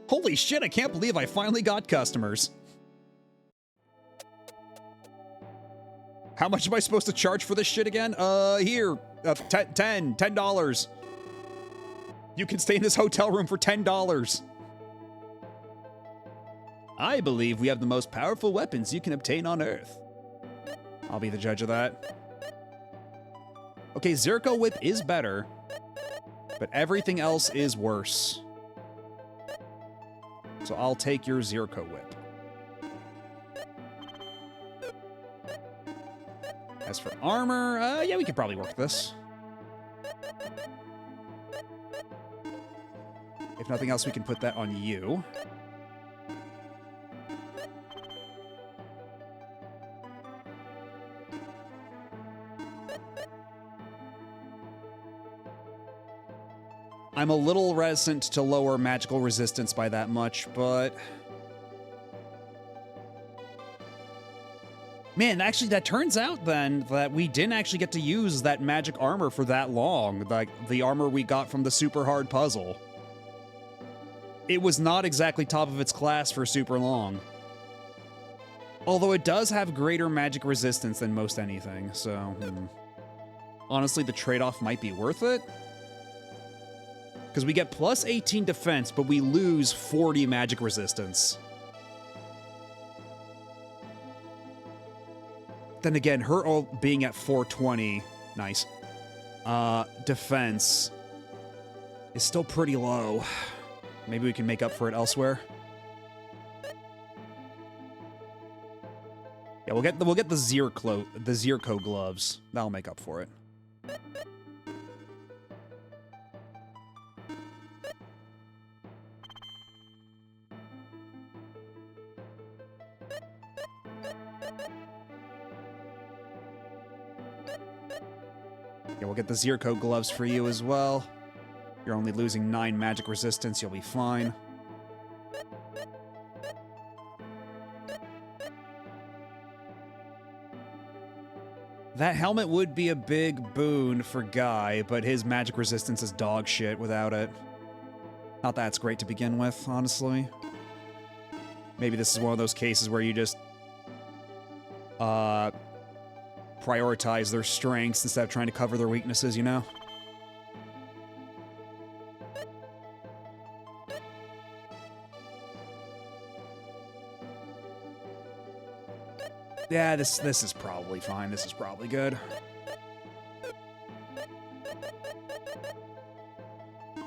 Holy shit, I can't believe I finally got customers. How much am I supposed to charge for this shit again? Here, $10. You can stay in this hotel room for $10. I believe we have the most powerful weapons you can obtain on Earth. I'll be the judge of that. Okay, Zirco Whip is better, but everything else is worse. So I'll take your Zirco Whip. As for armor, yeah, we could probably work this. If nothing else, we can put that on you. I'm a little reticent to lower magical resistance by that much, but... Man, actually, that turns out, then, that we didn't actually get to use that magic armor for that long, like the armor we got from the super hard puzzle. It was not exactly top of its class for super long. Although it does have greater magic resistance than most anything, so... Honestly, the trade-off might be worth it. Because we get plus 18 defense, but we lose 40 magic resistance. Then again, her ult being at 420, nice, defense is still pretty low. Maybe we can make up for it elsewhere. Yeah, we'll get the Zirco gloves. That'll make up for it. Yeah, we'll get the Zirco gloves for you as well. You're only losing 9 magic resistance, you'll be fine. That helmet would be a big boon for Guy, but his magic resistance is dog shit without it. Not that it's great to begin with, honestly. Maybe this is one of those cases where you just prioritize their strengths instead of trying to cover their weaknesses, you know? Yeah, this is probably fine. This is probably good.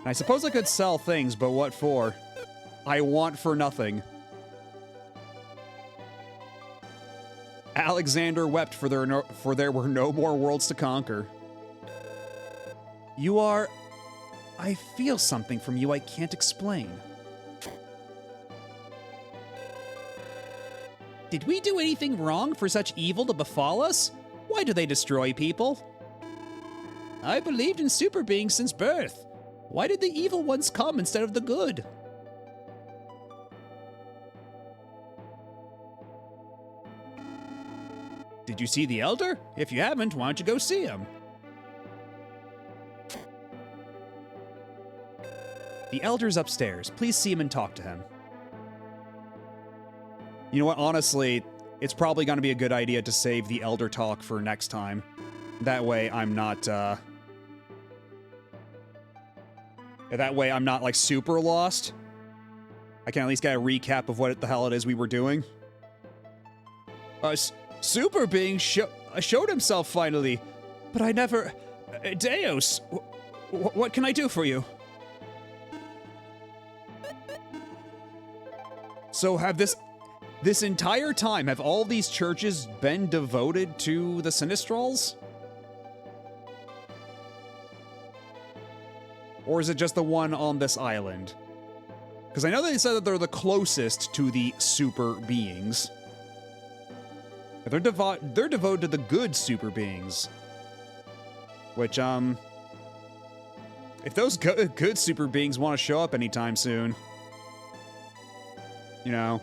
I suppose I could sell things, but what for? I want for nothing. Alexander wept for there were no more worlds to conquer. You are... I feel something from you I can't explain. Did we do anything wrong for such evil to befall us? Why do they destroy people? I believed in super beings since birth. Why did the evil ones come instead of the good? Did you see the Elder? If you haven't, why don't you go see him? The Elder's upstairs. Please see him and talk to him. You know what? Honestly, it's probably going to be a good idea to save the Elder talk for next time. That way, I'm not That way I'm not, like, super lost. I can at least get a recap of what the hell it is we were doing. Super Being showed himself finally, but I never... Deus, what can I do for you? So have this entire time, have all these churches been devoted to the Sinistrals? Or is it just the one on this island? Because I know they said that they're the closest to the super beings. They're devoted to the good super beings. Which, if those good super beings want to show up anytime soon, you know,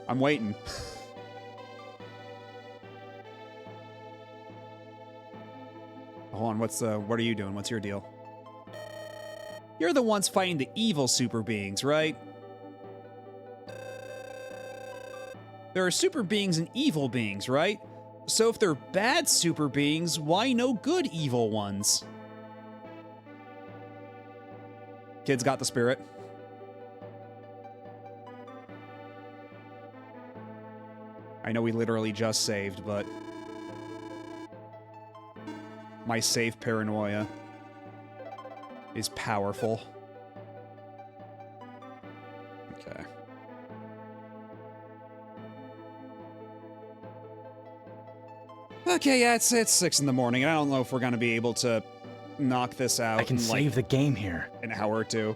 I'm waiting. Hold on, what are you doing? What's your deal? You're the ones fighting the evil super beings, right? There are super beings and evil beings, right? So if they're bad super beings, why no good evil ones? Kids got the spirit. I know we literally just saved, but my save paranoia is powerful. Okay. Okay, yeah, it's 6 in the morning. I don't know if we're gonna be able to knock this out. I can save the game here. An hour or two.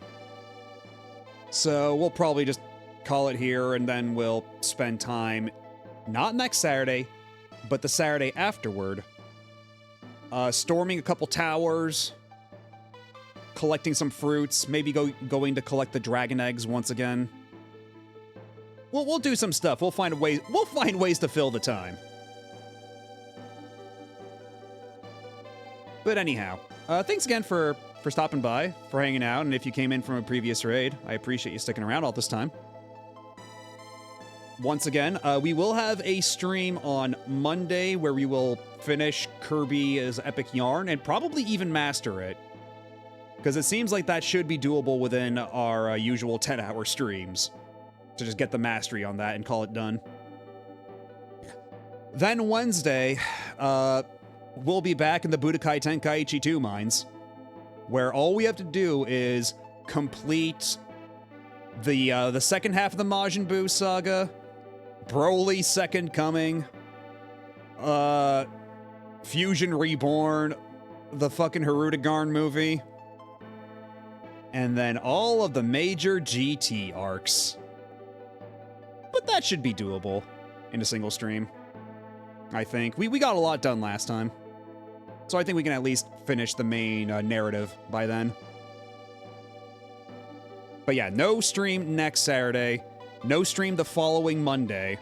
So we'll probably just call it here, and then we'll spend time, not next Saturday, but the Saturday afterward, storming a couple towers, collecting some fruits, maybe going to collect the dragon eggs once again. We'll do some stuff. We'll find ways to fill the time. But anyhow, thanks again for stopping by, for hanging out, and if you came in from a previous raid, I appreciate you sticking around all this time. Once again, we will have a stream on Monday where we will finish Kirby's Epic Yarn and probably even master it. Because it seems like that should be doable within our usual 10-hour streams. To just get the mastery on that and call it done. Then Wednesday, we'll be back in the Budokai Tenkaichi 2 mines, where all we have to do is complete the second half of the Majin Buu saga, Broly's Second Coming, Fusion Reborn, the fucking Hirudegarn movie, and then all of the major GT arcs. But that should be doable in a single stream, I think. We got a lot done last time, so I think we can at least finish the main narrative by then. But yeah, no stream next Saturday, no stream the following Monday,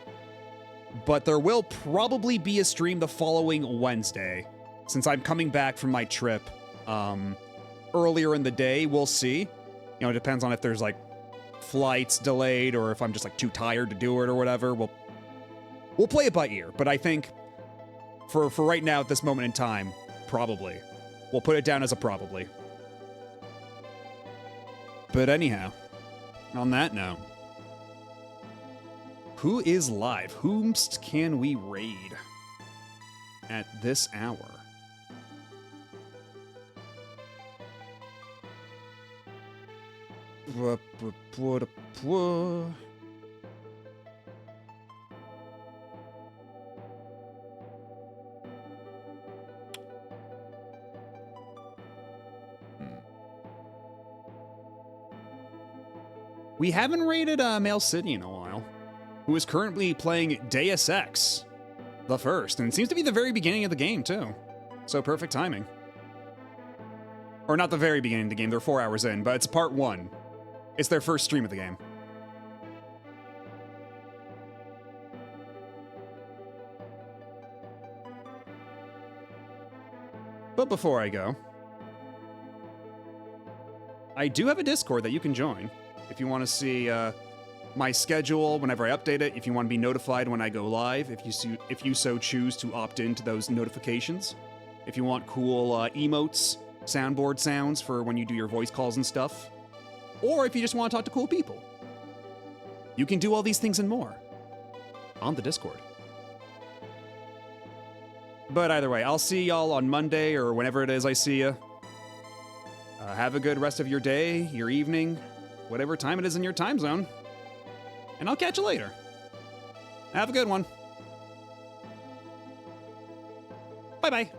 but there will probably be a stream the following Wednesday, since I'm coming back from my trip earlier in the day. We'll see. You know, it depends on if there's like flights delayed or if I'm just like too tired to do it or whatever. We'll play it by ear, but I think for right now at this moment in time, probably. We'll put it down as a probably. But anyhow, on that note, who is live? Whomst can we raid at this hour? We haven't raided Male City in a while, who is currently playing Deus Ex, the first, and it seems to be the very beginning of the game, too. So perfect timing. Or not the very beginning of the game, they're 4 hours in, but it's part 1. It's their first stream of the game. But before I go, I do have a Discord that you can join if you want to see my schedule whenever I update it, if you want to be notified when I go live, if you so choose to opt into those notifications, if you want cool emotes soundboard sounds for when you do your voice calls and stuff. Or if you just want to talk to cool people. You can do all these things and more on the Discord. But either way, I'll see y'all on Monday or whenever it is I see you. Have a good rest of your day, your evening, whatever time it is in your time zone. And I'll catch you later. Have a good one. Bye-bye.